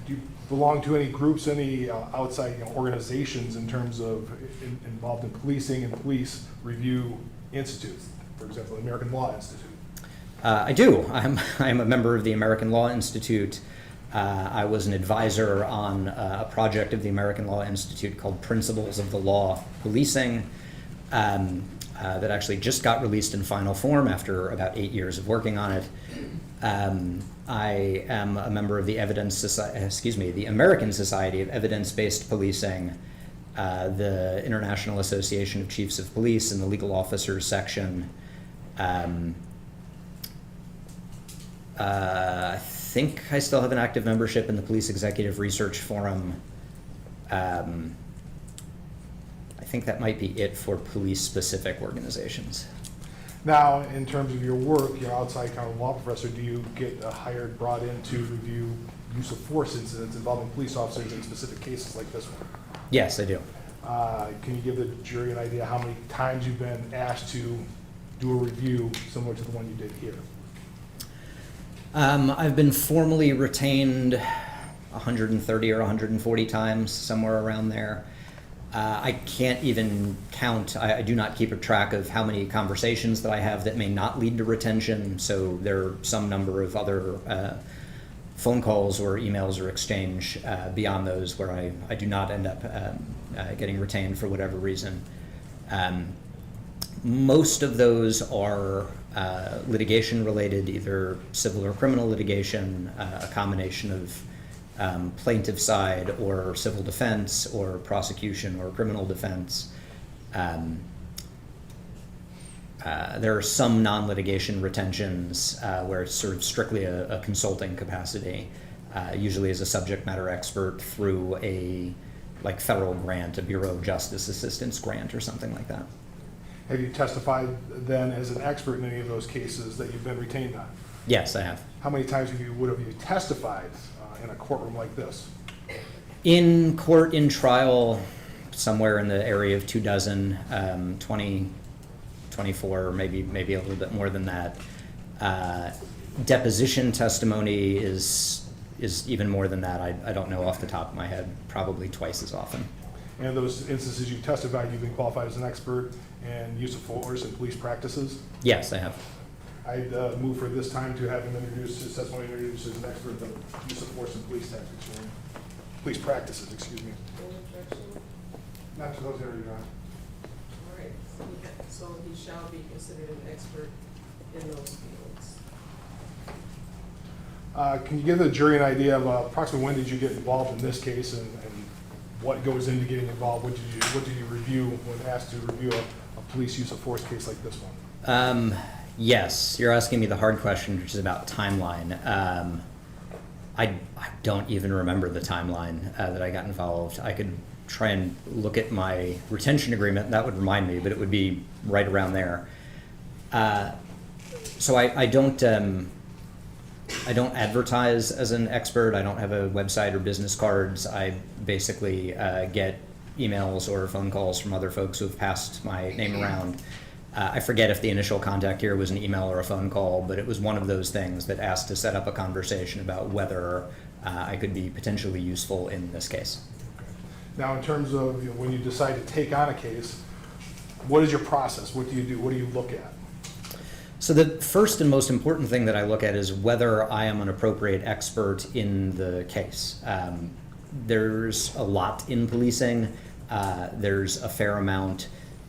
Do you belong to any groups, any outside organizations in terms of involved in policing and police review institutes, for example, the American Law Institute? I do. I'm a member of the American Law Institute. I was an advisor on a project of the American Law Institute called Principles of the Law Policing that actually just got released in final form after about 8 years of working on it. I am a member of the the American Society of Evidence-Based Policing, the International Association of Chiefs of Police, and the Legal Officers section. I think I still have an active membership in the Police Executive Research Forum. I think that might be it for police-specific organizations. Now, in terms of your work, you're outside kind of law professor, do you get brought in to review use of force incidents involving police officers in specific cases like this one? Yes, I do. Can you give the jury an idea how many times you've been asked to do a review similar to the one you did here? I've been formally retained 130 or 140 times, somewhere around there. I can't even count. I do not keep a track of how many conversations that I have that may not lead to retention, so there are some number of other phone calls or emails or exchange beyond those where I do not end up getting retained for whatever reason. Most of those are litigation related, either civil or criminal litigation, a combination of plaintiff side or civil defense or prosecution or criminal defense. There are some non-litigation retentions where it's sort of strictly a consulting capacity, usually as a subject matter expert through a federal grant, a Bureau of Justice Assistance grant or something like that. Have you testified then as an expert in any of those cases that you've been retained on? Yes, I have. How many times have you testified in a courtroom like this? In court, in trial, somewhere in the area of 24, 20, 24, maybe a little bit more than that. Deposition testimony is even more than that. I don't know off the top of my head, probably twice as often. And in those instances you testified, you've been qualified as an expert in use of force and police practices? Yes, I have. I'd move for this time to have him introduce his testimony, introduced as an expert in use of force and police tactics, police practices, excuse me. Not to those areas, Your Honor. All right, so he shall be considered an expert in those fields. Can you give the jury an idea of approximately when did you get involved in this case and what goes into getting involved? What did you review when asked to review a police use of force case like this one? Yes, you're asking me the hard question, which is about timeline. I don't even remember the timeline that I got involved. I could try and look at my retention agreement, that would remind me, but it would be right around there. So I don't advertise as an expert. I don't have a website or business cards. I basically get emails or phone calls from other folks who have passed my name around. I forget if the initial contact here was an email or a phone call, but it was one of those things that asked to set up a conversation about whether I could be potentially useful in this case. Now, in terms of when you decide to take on a case, what is your process? What do you do? What do you look at? So the first and most important thing that I look at is whether I am an appropriate expert in the case. There's a lot in policing. There's a fair amount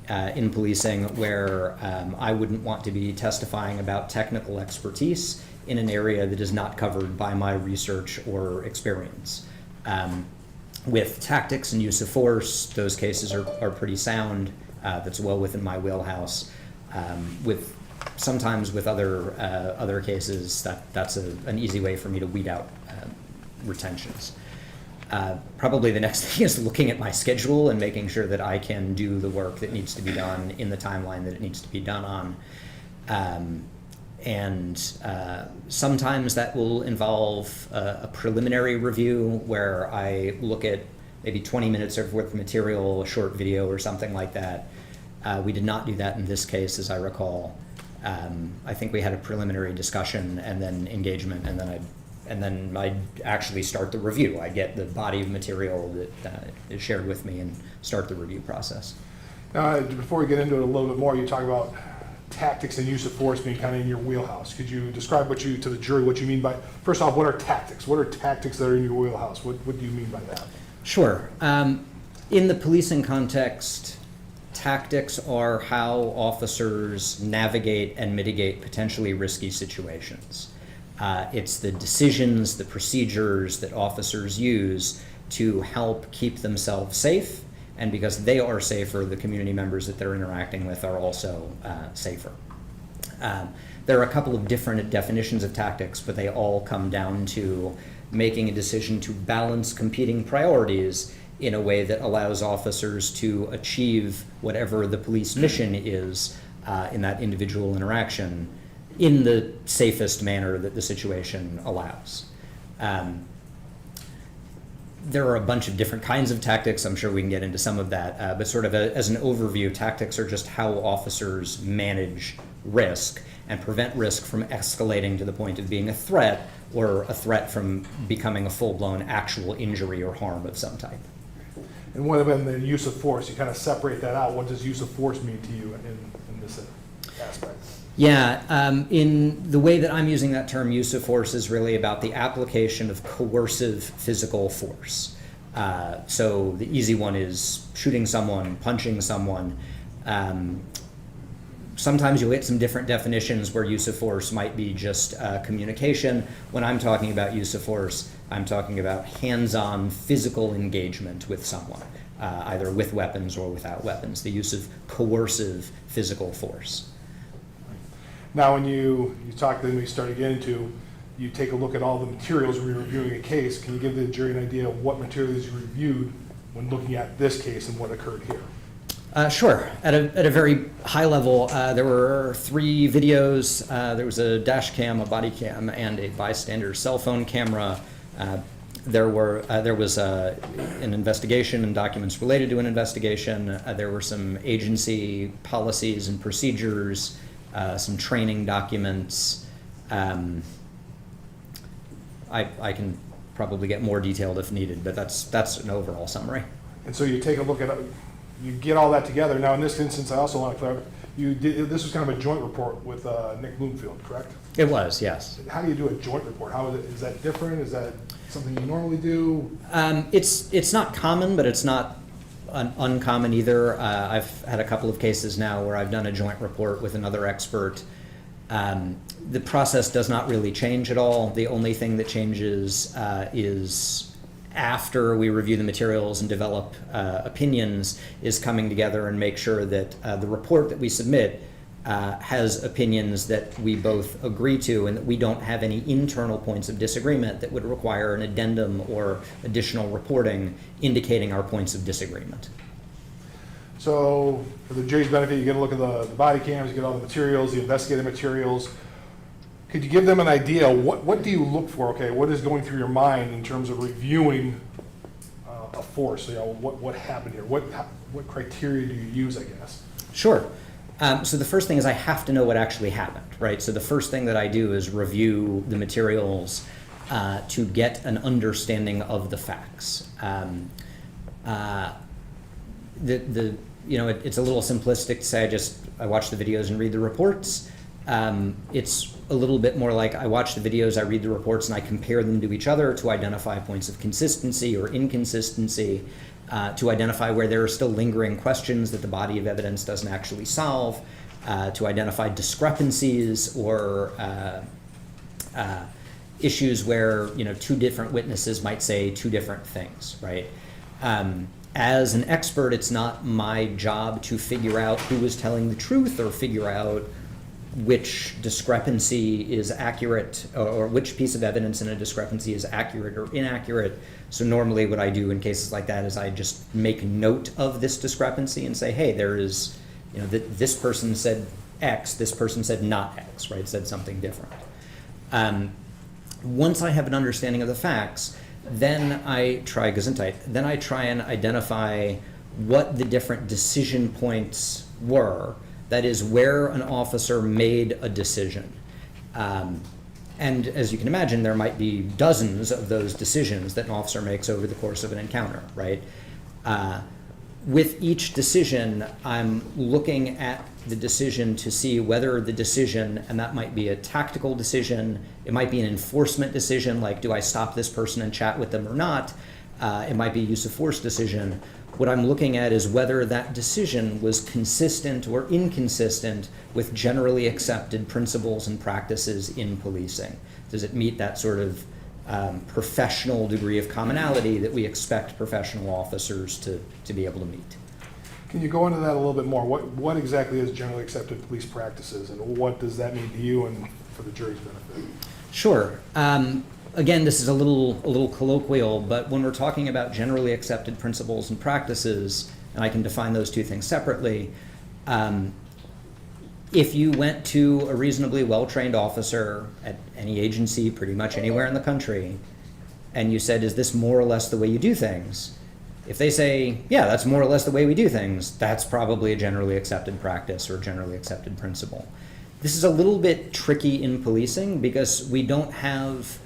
in policing where I wouldn't want to be testifying about technical expertise in an area that is not covered by my research or experience. With tactics and use of force, those cases are pretty sound. That's well within my wheelhouse. Sometimes with other cases, that's an easy way for me to weed out retentions. Probably the next thing is looking at my schedule and making sure that I can do the work that needs to be done in the timeline that it needs to be done on. Sometimes that will involve a preliminary review where I look at maybe 20 minutes of worth of material, a short video or something like that. We did not do that in this case, as I recall. I think we had a preliminary discussion and then engagement, and then I'd actually start the review. I get the body of material that is shared with me and start the review process. Before we get into it a little bit more, you talk about tactics and use of force being kind of in your wheelhouse. Could you describe to the jury what you mean by, first off, what are tactics? What are tactics that are in your wheelhouse? What do you mean by that? Sure. In the policing context, tactics are how officers navigate and mitigate potentially risky situations. It's the decisions, the procedures that officers use to help keep themselves safe, and because they are safer, the community members that they're interacting with are also safer. There are a couple of different definitions of tactics, but they all come down to making a decision to balance competing priorities in a way that allows officers to achieve whatever the police mission is in that individual interaction in the safest manner that the situation allows. There are a bunch of different kinds of tactics. I'm sure we can get into some of that, but sort of as an overview, tactics are just how officers manage risk and prevent risk from escalating to the point of being a threat, or a threat from becoming a full-blown actual injury or harm of some type. And what about the use of force? You kind of separate that out. What does use of force mean to you in this aspect? Yeah, in the way that I'm using that term, use of force is really about the application of coercive physical force. So the easy one is shooting someone, punching someone. Sometimes you'll get some different definitions where use of force might be just communication. When I'm talking about use of force, I'm talking about hands-on physical engagement with someone, either with weapons or without weapons, the use of coercive physical force. Now, when you talk, then we start to get into, you take a look at all the materials when you're reviewing a case. Can you give the jury an idea of what materials you reviewed when looking at this case and what occurred here? Sure. At a very high level, there were 3 videos. There was a dash cam, a body cam, and a bystander cell phone camera. There was an investigation and documents related to an investigation. There were some agency policies and procedures, some training documents. I can probably get more detailed if needed, but that's an overall summary. And so you take a look at it, you get all that together. Now, in this instance, I also want to clarify, this was kind of a joint report with Nick Bloomfield, correct? It was, yes. How do you do a joint report? Is that different? Is that something you normally do? It's not common, but it's not uncommon either. I've had a couple of cases now where I've done a joint report with another expert. The process does not really change at all. The only thing that changes is after we review the materials and develop opinions is coming together and make sure that the report that we submit has opinions that we both agree to and that we don't have any internal points of disagreement that would require an addendum or additional reporting indicating our points of disagreement. So for the jury's benefit, you get a look at the body cams, you get all the materials, the investigative materials. Could you give them an idea, what do you look for? Okay, what is going through your mind in terms of reviewing a force? You know, what happened here? What criteria do you use, I guess? Sure. So the first thing is I have to know what actually happened, right? So the first thing that I do is review the materials to get an understanding of the facts. It's a little simplistic to say I watch the videos and read the reports. It's a little bit more like I watch the videos, I read the reports, and I compare them to each other to identify points of consistency or inconsistency, to identify where there are still lingering questions that the body of evidence doesn't actually solve, to identify discrepancies or issues where 2 different witnesses might say 2 different things, right? As an expert, it's not my job to figure out who is telling the truth or figure out which discrepancy is accurate, or which piece of evidence in a discrepancy is accurate or inaccurate. So normally what I do in cases like that is I just make note of this discrepancy and say, hey, there is, this person said X, this person said not X, right? Said something different. Once I have an understanding of the facts, then I try Gesundheit. Then I try and identify what the different decision points were. That is, where an officer made a decision. And as you can imagine, there might be dozens of those decisions that an officer makes over the course of an encounter, right? With each decision, I'm looking at the decision to see whether the decision, and that might be a tactical decision, it might be an enforcement decision, like do I stop this person and chat with them or not? It might be a use of force decision. What I'm looking at is whether that decision was consistent or inconsistent with generally accepted principles and practices in policing. Does it meet that sort of professional degree of commonality that we expect professional officers to be able to meet? Can you go into that a little bit more? What exactly is generally accepted police practices, and what does that mean to you and for the jury's benefit? Sure. Again, this is a little colloquial, but when we're talking about generally accepted principles and practices, and I can define those two things separately, if you went to a reasonably well-trained officer at any agency, pretty much anywhere in the country, and you said, is this more or less the way you do things? If they say, yeah, that's more or less the way we do things, that's probably a generally accepted practice or generally accepted principle. This is a little bit tricky in policing because we don't have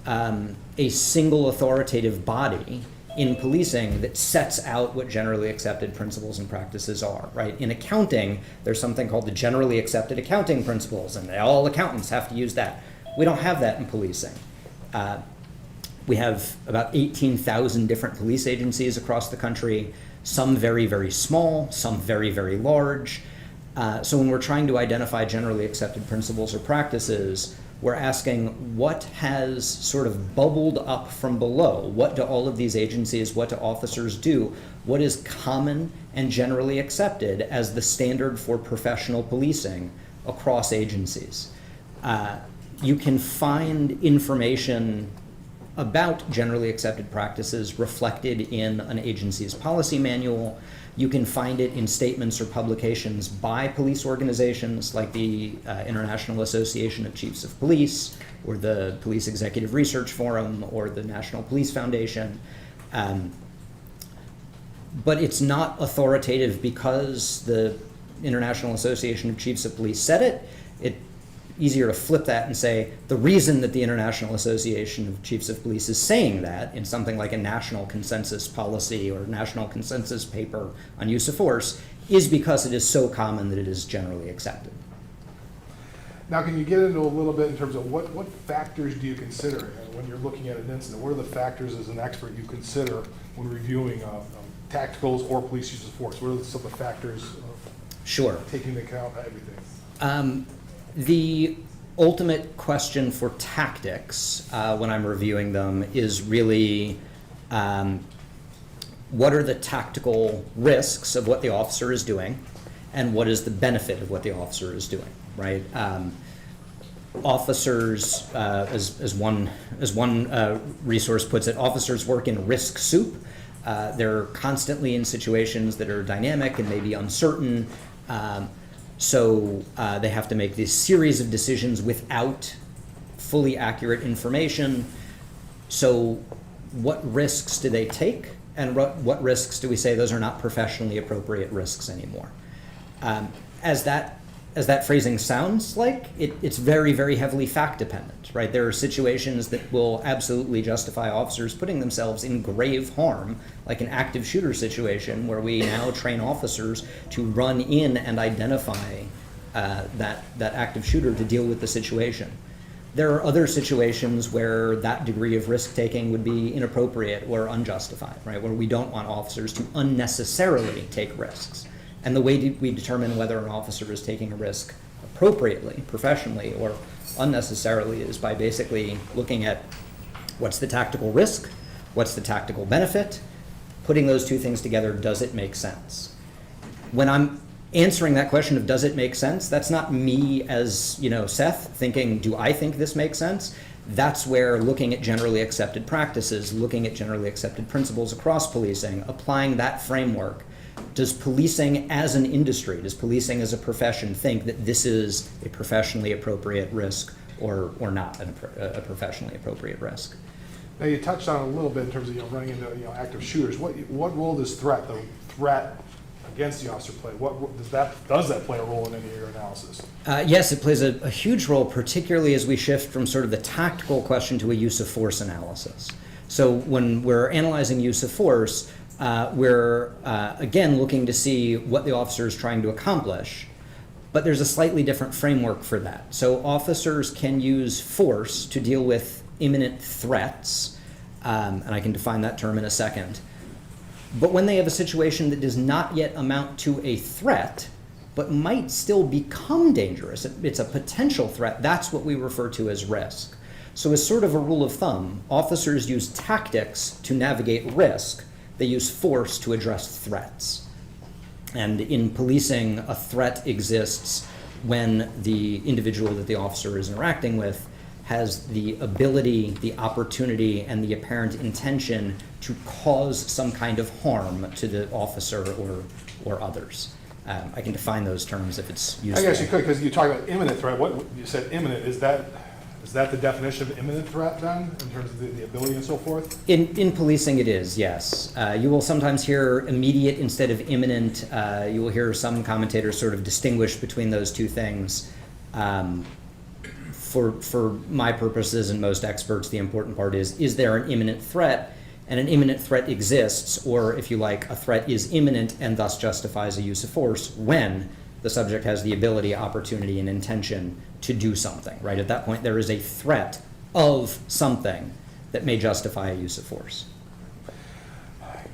a single authoritative body in policing that sets out what generally accepted principles and practices are, right? In accounting, there's something called the generally accepted accounting principles, and all accountants have to use that. We don't have that in policing. We have about 18,000 different police agencies across the country, some very, very small, some very, very large. So when we're trying to identify generally accepted principles or practices, we're asking what has sort of bubbled up from below. What do all of these agencies, what do officers do? What is common and generally accepted as the standard for professional policing across agencies? You can find information about generally accepted practices reflected in an agency's policy manual. You can find it in statements or publications by police organizations like the International Association of Chiefs of Police, or the Police Executive Research Forum, or the National Police Foundation. But it's not authoritative because the International Association of Chiefs of Police said it. It's easier to flip that and say the reason that the International Association of Chiefs of Police is saying that in something like a national consensus policy or national consensus paper on use of force is because it is so common that it is generally accepted. Now, can you get into a little bit in terms of what factors do you consider when you're looking at an incident? What are the factors as an expert you consider when reviewing tacticals or police use of force? What are some of the factors Sure. taking into account everything? The ultimate question for tactics when I'm reviewing them is really what are the tactical risks of what the officer is doing and what is the benefit of what the officer is doing, right? Officers, as one resource puts it, officers work in risk soup. They're constantly in situations that are dynamic and maybe uncertain. So they have to make this series of decisions without fully accurate information. So what risks do they take? And what risks do we say those are not professionally appropriate risks anymore? As that phrasing sounds like, it's very, very heavily fact dependent, right? There are situations that will absolutely justify officers putting themselves in grave harm, like an active shooter situation where we now train officers to run in and identify that active shooter to deal with the situation. There are other situations where that degree of risk-taking would be inappropriate or unjustified, right? Where we don't want officers to unnecessarily take risks. And the way we determine whether an officer is taking a risk appropriately, professionally, or unnecessarily is by basically looking at what's the tactical risk, what's the tactical benefit, putting those two things together, does it make sense? When I'm answering that question of does it make sense, that's not me as, Seth thinking, do I think this makes sense? That's where looking at generally accepted practices, looking at generally accepted principles across policing, applying that framework. Does policing as an industry, does policing as a profession think that this is a professionally appropriate risk or not a professionally appropriate risk? Now you touched on it a little bit in terms of running into active shooters. What role does the threat against the officer play? What does that play a role in any of your analysis? Yes, it plays a huge role, particularly as we shift from sort of the tactical question to a use of force analysis. So when we're analyzing use of force, we're again looking to see what the officer is trying to accomplish, but there's a slightly different framework for that. So officers can use force to deal with imminent threats, and I can define that term in a second. But when they have a situation that does not yet amount to a threat, but might still become dangerous, it's a potential threat, that's what we refer to as risk. So as sort of a rule of thumb, officers use tactics to navigate risk. They use force to address threats. And in policing, a threat exists when the individual that the officer is interacting with has the ability, the opportunity, and the apparent intention to cause some kind of harm to the officer or others. I can define those terms if it's useful. I guess you could, because you talk about imminent threat. What you said imminent, is that the definition of imminent threat then, in terms of the ability and so forth? In policing it is, yes. You will sometimes hear immediate instead of imminent. You will hear some commentators sort of distinguish between those two things. For my purposes and most experts, the important part is there an imminent threat? And an imminent threat exists, or if you like, a threat is imminent and thus justifies a use of force when the subject has the ability, opportunity, and intention to do something, right? At that point, there is a threat of something that may justify a use of force.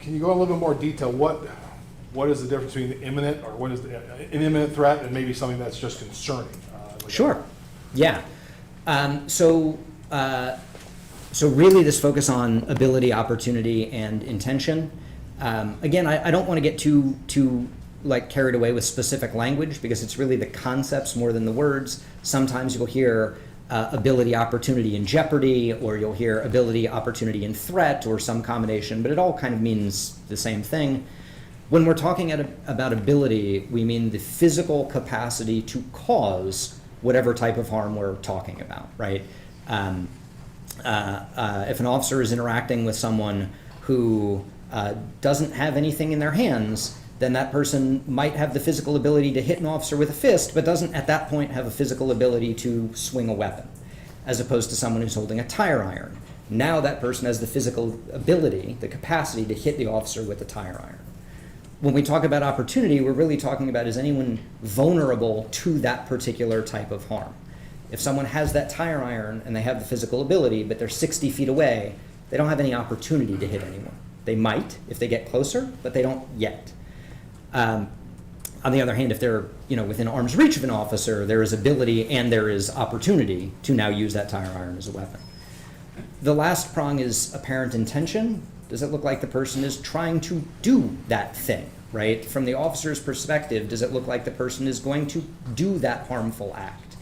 Can you go in a little bit more detail? What is the difference between imminent, or what is an imminent threat, and maybe something that's just concerning? Sure. Yeah. So really this focus on ability, opportunity, and intention. Again, I don't want to get too like carried away with specific language, because it's really the concepts more than the words. Sometimes you'll hear ability, opportunity, and jeopardy, or you'll hear ability, opportunity, and threat, or some combination, but it all kind of means the same thing. When we're talking about ability, we mean the physical capacity to cause whatever type of harm we're talking about, right? If an officer is interacting with someone who doesn't have anything in their hands, then that person might have the physical ability to hit an officer with a fist, but doesn't at that point have a physical ability to swing a weapon, as opposed to someone who's holding a tire iron. Now that person has the physical ability, the capacity to hit the officer with a tire iron. When we talk about opportunity, we're really talking about, is anyone vulnerable to that particular type of harm? If someone has that tire iron and they have the physical ability, but they're 60 feet away, they don't have any opportunity to hit anyone. They might if they get closer, but they don't yet. On the other hand, if they're within arm's reach of an officer, there is ability and there is opportunity to now use that tire iron as a weapon. The last prong is apparent intention. Does it look like the person is trying to do that thing, right? From the officer's perspective, does it look like the person is going to do that harmful act?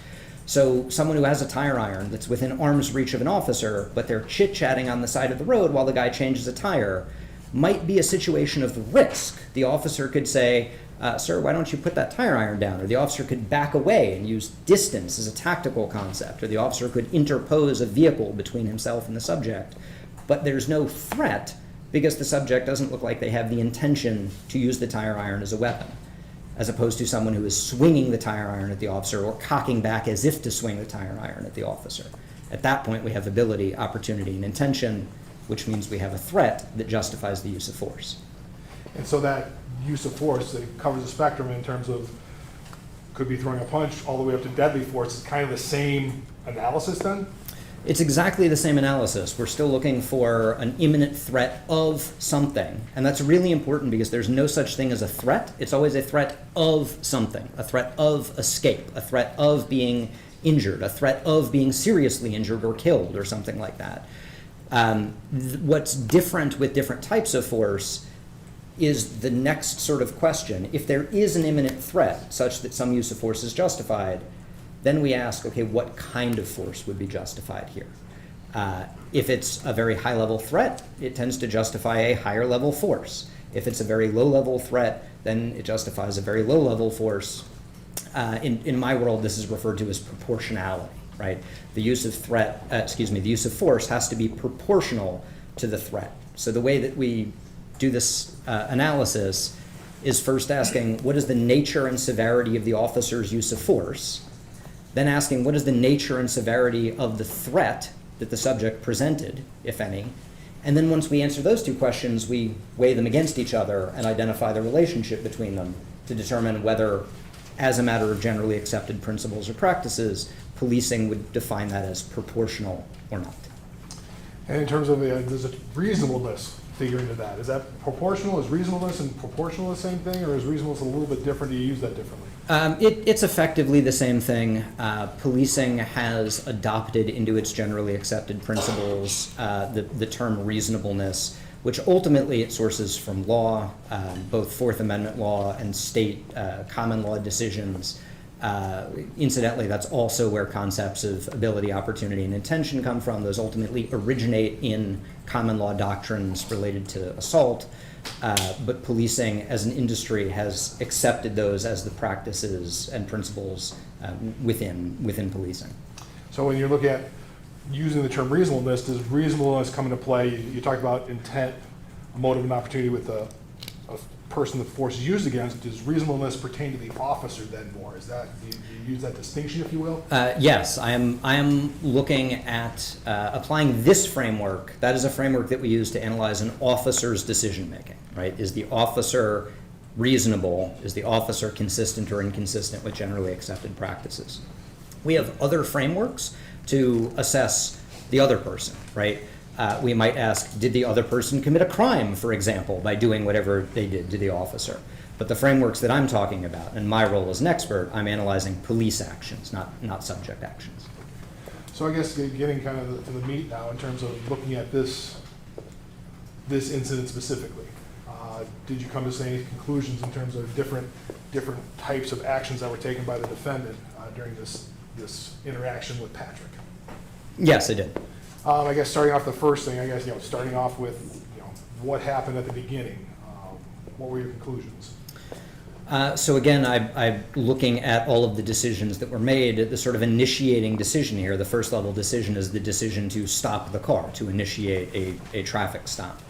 So someone who has a tire iron that's within arm's reach of an officer, but they're chit-chatting on the side of the road while the guy changes a tire, might be a situation of risk. The officer could say, sir, why don't you put that tire iron down? Or the officer could back away and use distance as a tactical concept. Or the officer could interpose a vehicle between himself and the subject. But there's no threat because the subject doesn't look like they have the intention to use the tire iron as a weapon, as opposed to someone who is swinging the tire iron at the officer or cocking back as if to swing the tire iron at the officer. At that point, we have ability, opportunity, and intention, which means we have a threat that justifies the use of force. And so that use of force, it covers the spectrum in terms of, could be throwing a punch all the way up to deadly force. It's kind of the same analysis then? It's exactly the same analysis. We're still looking for an imminent threat of something. And that's really important because there's no such thing as a threat. It's always a threat of something, a threat of escape, a threat of being injured, a threat of being seriously injured or killed or something like that. What's different with different types of force is the next sort of question. If there is an imminent threat such that some use of force is justified, then we ask, okay, what kind of force would be justified here? If it's a very high-level threat, it tends to justify a higher-level force. If it's a very low-level threat, then it justifies a very low-level force. In my world, this is referred to as proportionality, right? The use of the use of force has to be proportional to the threat. So the way that we do this analysis is first asking, what is the nature and severity of the officer's use of force? Then asking, what is the nature and severity of the threat that the subject presented, if any? And then once we answer those two questions, we weigh them against each other and identify the relationship between them to determine whether, as a matter of generally accepted principles or practices, policing would define that as proportional or not. And in terms of does it reasonableness figure into that? Is that proportional? Is reasonableness and proportional the same thing, or is reasonableness a little bit different? Do you use that differently? It's effectively the same thing. Policing has adopted into its generally accepted principles the term reasonableness, which ultimately it sources from law, both Fourth Amendment law and state common law decisions. Incidentally, that's also where concepts of ability, opportunity, and intention come from. Those ultimately originate in common law doctrines related to assault, but policing as an industry has accepted those as the practices and principles within policing. So when you look at using the term reasonableness, does reasonableness come into play? You talk about intent, a motive, and opportunity with a person the force is used against. Does reasonableness pertain to the officer then more? Is that, do you use that distinction, if you will? Yes, I am looking at applying this framework. That is a framework that we use to analyze an officer's decision making, right? Is the officer reasonable? Is the officer consistent or inconsistent with generally accepted practices? We have other frameworks to assess the other person, right? We might ask, did the other person commit a crime, for example, by doing whatever they did to the officer? But the frameworks that I'm talking about, and my role as an expert, I'm analyzing police actions, not subject actions. So I guess getting kind of to the meat now in terms of looking at this incident specifically. Did you come to any conclusions in terms of different types of actions that were taken by the defendant during this interaction with Patrick? Yes, I did. I guess starting off the first thing, I guess, starting off with, what happened at the beginning. What were your conclusions? So again, I'm looking at all of the decisions that were made. The sort of initiating decision here, the first level decision, is the decision to stop the car, to initiate a traffic stop.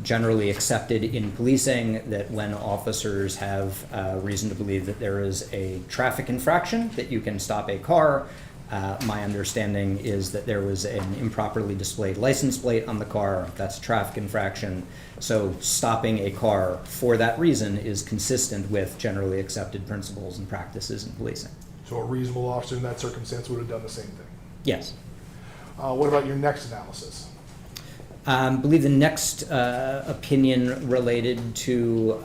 Generally accepted in policing that when officers have reason to believe that there is a traffic infraction, that you can stop a car. My understanding is that there was an improperly displayed license plate on the car. That's a traffic infraction. So stopping a car for that reason is consistent with generally accepted principles and practices in policing. So a reasonable officer in that circumstance would have done the same thing? Yes. What about your next analysis? I believe the next opinion related to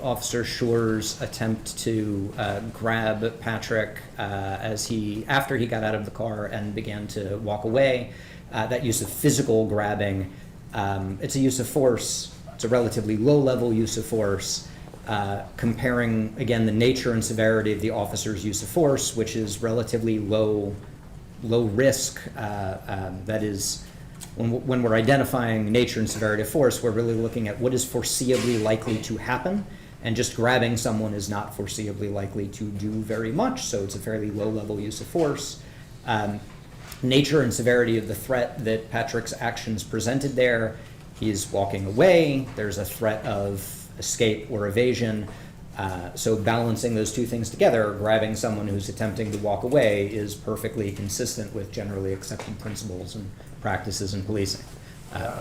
Officer Schurr's attempt to grab Patrick after he got out of the car and began to walk away. That use of physical grabbing, it's a use of force. It's a relatively low-level use of force. Comparing, again, the nature and severity of the officer's use of force, which is relatively low risk. That is, when we're identifying nature and severity of force, we're really looking at what is foreseeably likely to happen, and just grabbing someone is not foreseeably likely to do very much, so it's a fairly low-level use of force. Nature and severity of the threat that Patrick's actions presented there, he's walking away, there's a threat of escape or evasion, so balancing those two things together, grabbing someone who's attempting to walk away is perfectly consistent with generally accepted principles and practices in policing.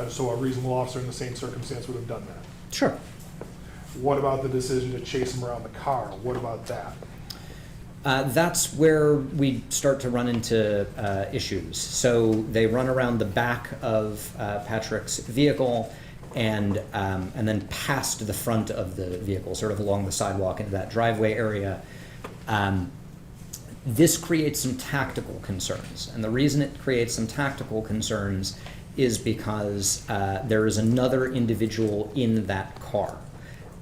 So a reasonable officer in the same circumstance would have done that? Sure. What about the decision to chase him around the car? What about that? That's where we start to run into issues. So they run around the back of Patrick's vehicle and then past the front of the vehicle, sort of along the sidewalk into that driveway area. This creates some tactical concerns, and the reason it creates some tactical concerns is because there is another individual in that car.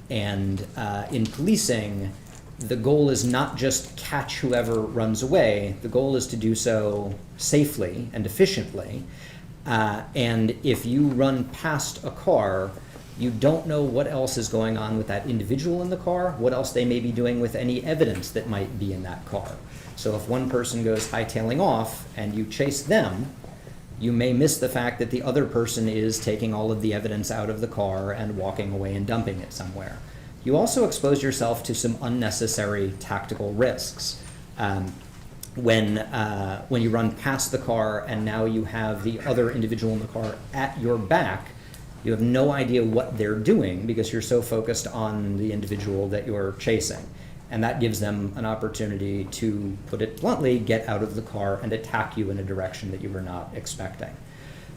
And in policing, the goal is not just catch whoever runs away. The goal is to do so safely and efficiently. And if you run past a car, you don't know what else is going on with that individual in the car, what else they may be doing with any evidence that might be in that car. So if one person goes hightailing off and you chase them, you may miss the fact that the other person is taking all of the evidence out of the car and walking away and dumping it somewhere. You also expose yourself to some unnecessary tactical risks. When you run past the car and now you have the other individual in the car at your back, you have no idea what they're doing because you're so focused on the individual that you're chasing. And that gives them an opportunity to, put it bluntly, get out of the car and attack you in a direction that you were not expecting.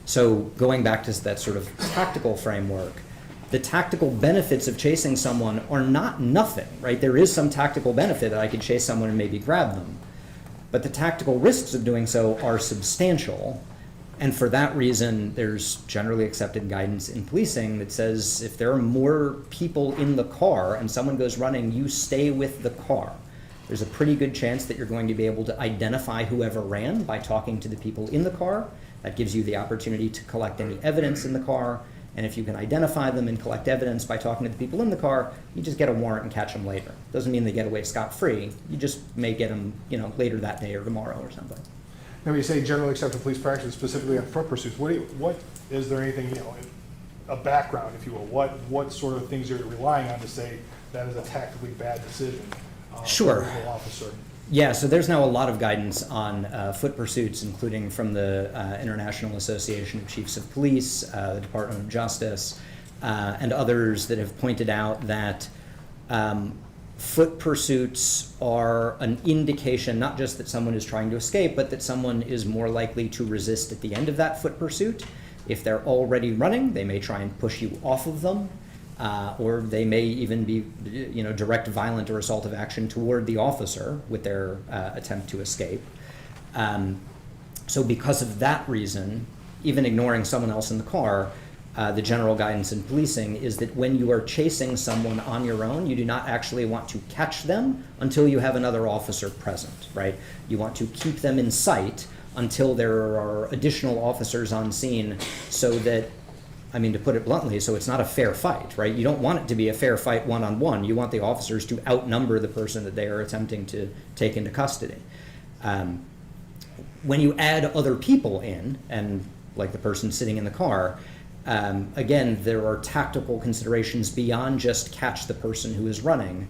So going back to that sort of tactical framework, the tactical benefits of chasing someone are not nothing, right? There is some tactical benefit that I could chase someone and maybe grab them. But the tactical risks of doing so are substantial. And for that reason, there's generally accepted guidance in policing that says if there are more people in the car and someone goes running, you stay with the car. There's a pretty good chance that you're going to be able to identify whoever ran by talking to the people in the car. That gives you the opportunity to collect any evidence in the car. And if you can identify them and collect evidence by talking to the people in the car, you just get a warrant and catch them later. Doesn't mean they get away scot-free. You just may get them, later that day or tomorrow or something. Now, when you say generally accepted police practice, specifically on foot pursuits, what is there anything, a background, if you will? What sort of things are you relying on to say that is a tactically bad decision? Sure. For the officer? Yeah, so there's now a lot of guidance on foot pursuits, including from the International Association of Chiefs of Police, the Department of Justice, and others that have pointed out that foot pursuits are an indication not just that someone is trying to escape, but that someone is more likely to resist at the end of that foot pursuit. If they're already running, they may try and push you off of them, or they may even be, direct violent or assaultive action toward the officer with their attempt to escape. So because of that reason, even ignoring someone else in the car, the general guidance in policing is that when you are chasing someone on your own, you do not actually want to catch them until you have another officer present, right? You want to keep them in sight until there are additional officers on scene so that, to put it bluntly, so it's not a fair fight, right? You don't want it to be a fair fight one-on-one. You want the officers to outnumber the person that they are attempting to take into custody. When you add other people in, and like the person sitting in the car, again, there are tactical considerations beyond just catch the person who is running,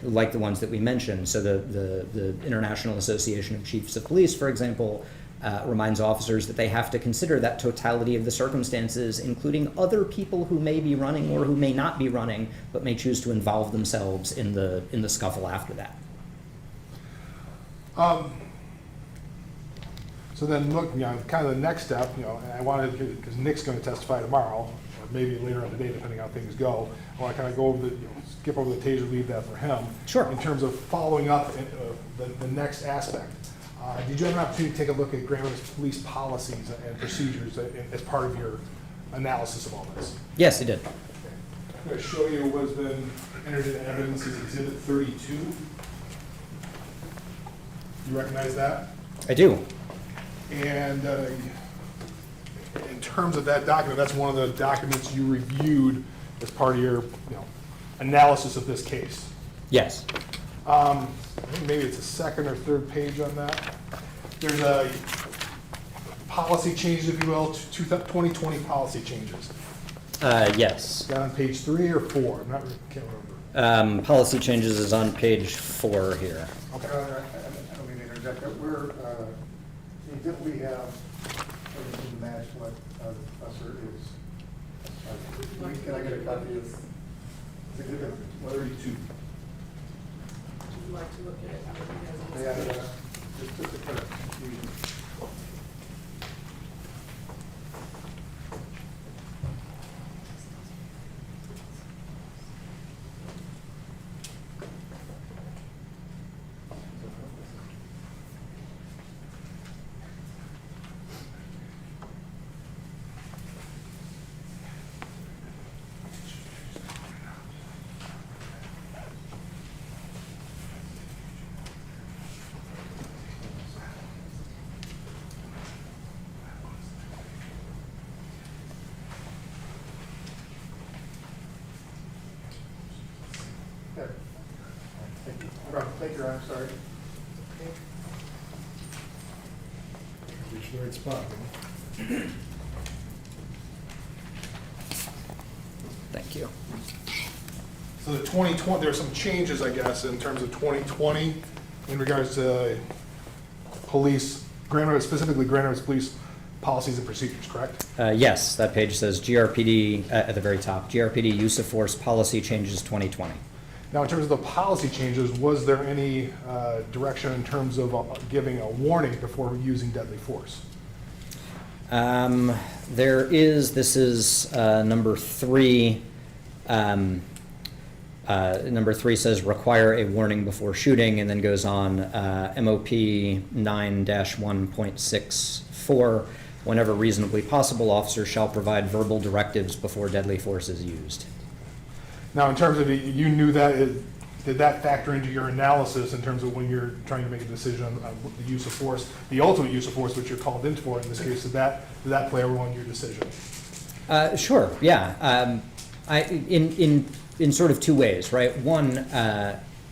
like the ones that we mentioned. So the International Association of Chiefs of Police, for example, reminds officers that they have to consider that totality of the circumstances, including other people who may be running or who may not be running, but may choose to involve themselves in the scuffle after that. So then look, kind of the next step, and I wanted, because Nick's going to testify tomorrow, or maybe later on today, depending on how things go. I want to kind of go over skip over the taser, leave that for him. Sure. In terms of following up the next aspect. Did you have an opportunity to take a look at Grand Rapids police policies and procedures as part of your analysis of all this? Yes, I did. Okay. I'm going to show you what's been entered into evidence as Exhibit 32. You recognize that? I do. And in terms of that document, that's one of the documents you reviewed as part of your analysis of this case. Yes. I think maybe it's a second or third page on that. There's a policy changes, if you will, 2020 policy changes. Yes. Is that on page 3 or 4? Can't remember. Policy changes is on page 4 here. Okay. I don't mean to interject, but didn't we have everything match what the professor is? Can I get a copy of Exhibit 32? Would you like to look at it? Yeah, just to kind of confusion. draft, sorry. Reach the right spot. Thank you. So the 2020, there are some changes, I guess, in terms of 2020 in regards to police, Grand Rapids, specifically Grand Rapids Police policies and procedures, correct? Yes, that page says GRPD at the very top. GRPD use of force policy changes 2020. Now, in terms of the policy changes, was there any direction in terms of giving a warning before using deadly force? There is, this is number 3. Number 3 says require a warning before shooting, and then goes on MOP 9-1.64. Whenever reasonably possible, officers shall provide verbal directives before deadly force is used. Now, in terms of, you knew that, did that factor into your analysis in terms of when you're trying to make a decision on the use of force, the ultimate use of force, which you're called in for in this case, did that play a role in your decision? Sure, yeah. In sort of two ways, right? One,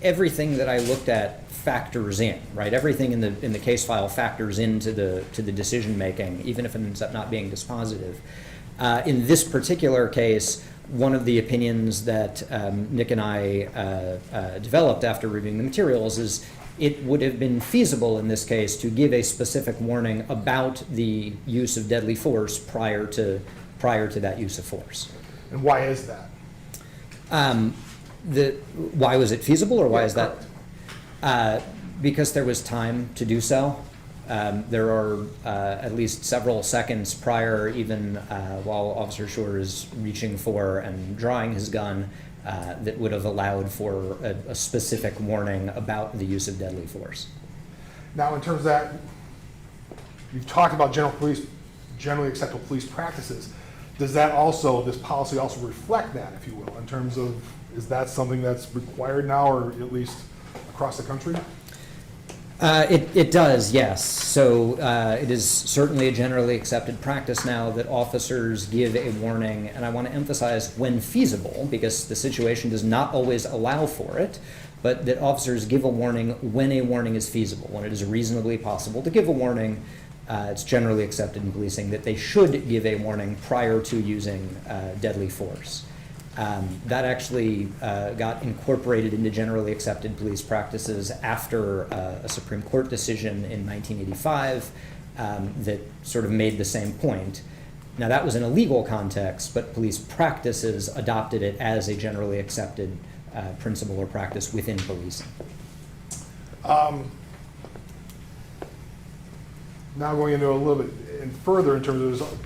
everything that I looked at factors in, right? Everything in the case file factors into the decision making, even if it ends up not being dispositive. In this particular case, one of the opinions that Nick and I developed after reviewing the materials is it would have been feasible in this case to give a specific warning about the use of deadly force prior to that use of force. And why is that? Why was it feasible, or why is that? Because there was time to do so. There are at least several seconds prior, even while Officer Schurr is reaching for and drawing his gun, that would have allowed for a specific warning about the use of deadly force. Now, in terms of that, you've talked about generally acceptable police practices. Does that also, this policy also reflect that, if you will, in terms of, is that something that's required now, or at least across the country? It does, yes. So it is certainly a generally accepted practice now that officers give a warning, and I want to emphasize when feasible, because the situation does not always allow for it, but that officers give a warning when a warning is feasible, when it is reasonably possible to give a warning. It's generally accepted in policing that they should give a warning prior to using deadly force. That actually got incorporated into generally accepted police practices after a Supreme Court decision in 1985 that sort of made the same point. Now, that was in a legal context, but police practices adopted it as a generally accepted principle or practice within policing. Now going into a little bit further in terms of,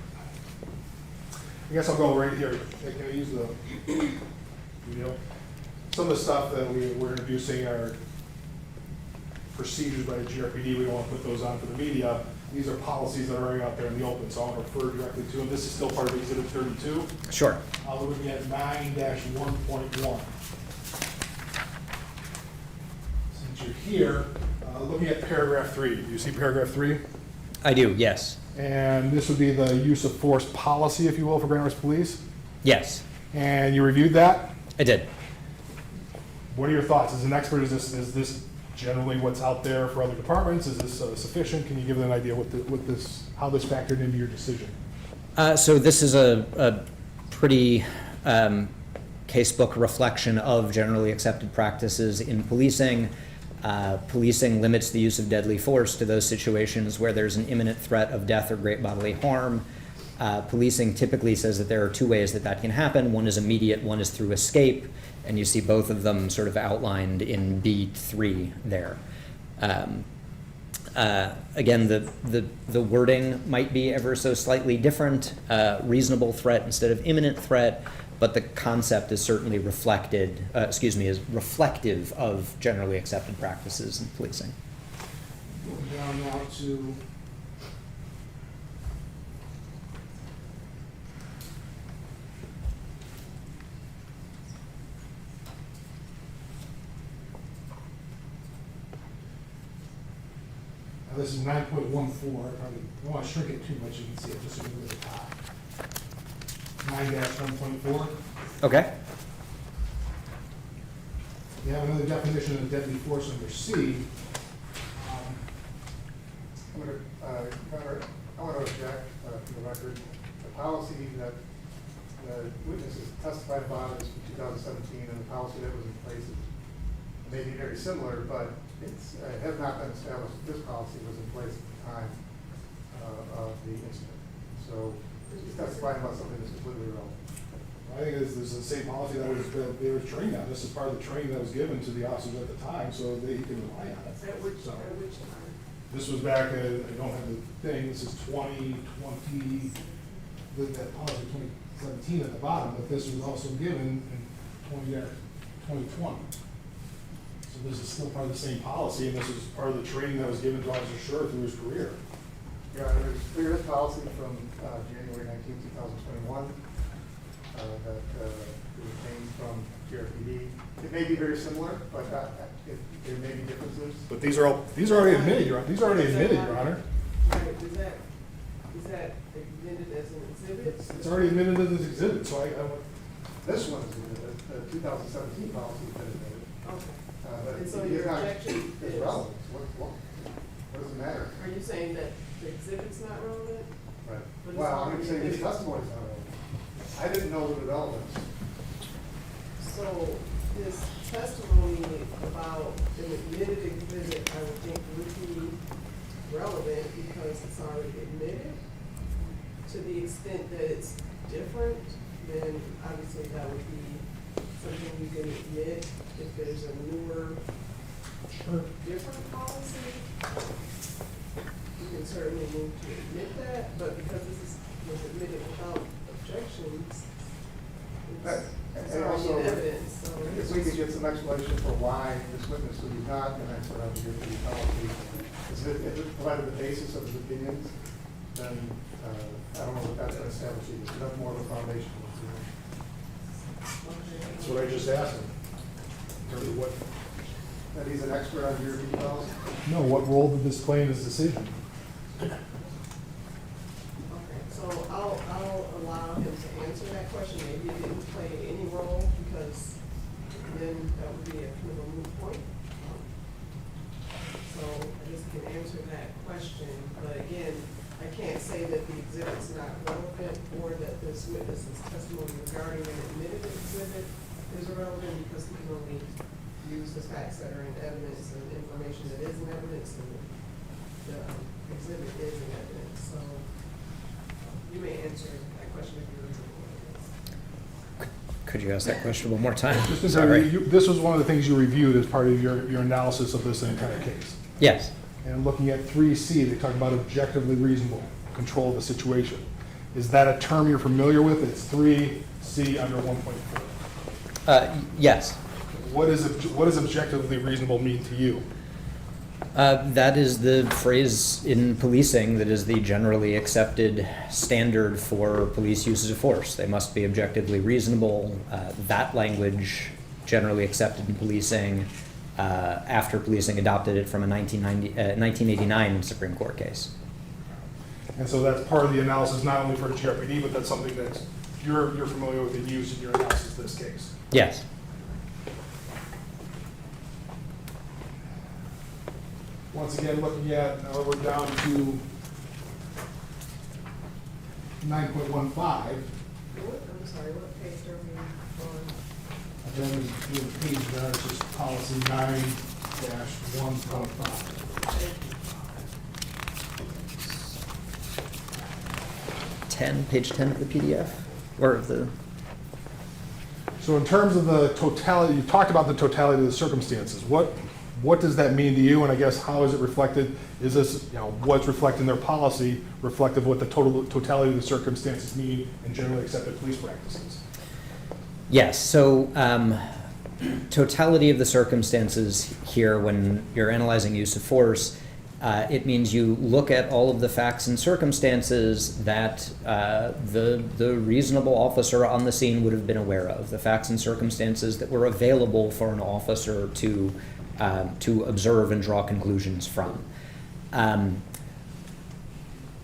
I guess I'll go right here. Can I use the video? Some of the stuff that we're introducing are procedures by the GRPD. We don't want to put those on for the media. These are policies that are already out there in the open, so I'll refer directly to them. This is still part of Exhibit 32. Sure. We're looking at 9-1.1. Since you're here, looking at paragraph 3. Do you see paragraph 3? I do, yes. And this would be the use of force policy, if you will, for Grand Rapids Police? Yes. And you reviewed that? I did. What are your thoughts? As an expert, is this generally what's out there for other departments? Is this sufficient? Can you give an idea how this factored into your decision? So this is a pretty casebook reflection of generally accepted practices in policing. Policing limits the use of deadly force to those situations where there's an imminent threat of death or great bodily harm. Policing typically says that there are two ways that can happen. One is immediate, one is through escape, and you see both of them sort of outlined in B3 there. Again, the wording might be ever so slightly different, reasonable threat instead of imminent threat, but the concept is certainly is reflective of generally accepted practices in policing. Moving down now to this is 9.14. I don't want to shrink it too much. You can see it just so you can look at the top. 9-1.4. Okay. You have another definition of deadly force under C. I want to object to the record. The policy that the witnesses testified about is from 2017, and the policy that was in place may be very similar, but it's has not been established that this policy was in place at the time of the incident. So he's testifying about something that's completely irrelevant. I think this is the same policy that they were trained on. This is part of the training that was given to the officers at the time, so they can rely on it. At which time? This was back, I don't have the thing, this is 2020, that policy 2017 at the bottom, but this was also given in 2020. So this is still part of the same policy, and this is part of the training that was given to Officer Schurr through his career. Yeah, there's clear policy from January 19, 2021 that came from GRPD. It may be very similar, but there may be differences. But these are already admitted, Your Honor. These are already admitted, Your Honor. Right, is that admitted as an exhibit? It's already admitted as an exhibit, so This one is admitted, the 2017 policy has been admitted. Okay. But And so it's your not, objection it's is- relevant. What does it matter? Are you saying that the exhibit's not relevant? Right. But it's Well, I'm already saying his admitted. testimony's not relevant. I didn't know the relevance. So his testimony about an admitted exhibit, I would think would be relevant because it's already admitted. To the extent that it's different, then obviously that would be something you can admit if there's a newer, different policy. You can certainly move to admit that, but because this was admitted without objections, it's And already also, in evidence, so. if we could get some explanation for why this witness who is not an expert on GRPD policy, if it provided the basis of his opinions, then I don't know if that's going to establish either. So that's more of a foundation. that's what I just asked him. In terms of what, That he's an expert on GRPD policy? no, what role did this play in his decision? Okay, so I'll allow him to answer that question. Maybe it didn't play any role because then that would be a kind of a moot point. So I just can answer that question, but again, I can't say that the exhibit's not relevant or that this witness's testimony regarding an admitted exhibit is irrelevant because he can only use the facts that are in evidence and information that is in evidence and the exhibit is in evidence. So you may answer that question if you're interested. Could you ask that question one more time? Sorry. This was one of the things you reviewed as part of your analysis of this entire case. Yes. And looking at 3C, they talk about objectively reasonable control of the situation. Is that a term you're familiar with? It's 3C under 1.4. Yes. What does objectively reasonable mean to you? That is the phrase in policing that is the generally accepted standard for police uses of force. They must be objectively reasonable. That language, generally accepted in policing, after policing adopted it from a 1989 Supreme Court case. And so that's part of the analysis, not only for GRPD, but that's something that you're familiar with and used in your analysis of this case. Yes. Once again, looking at, now we're down to 9.15. I'm sorry, what page are we on? Then the page there is just policy 9-1.5. Page 10 of the PDF, or of the. So in terms of the totality, you talked about the totality of the circumstances. What does that mean to you? And I guess how is it reflected? Is this, what's reflected in their policy reflective of what the totality of the circumstances mean in generally accepted police practices? Yes. So totality of the circumstances here, when you're analyzing use of force, it means you look at all of the facts and circumstances that the reasonable officer on the scene would have been aware of, the facts and circumstances that were available for an officer to observe and draw conclusions from.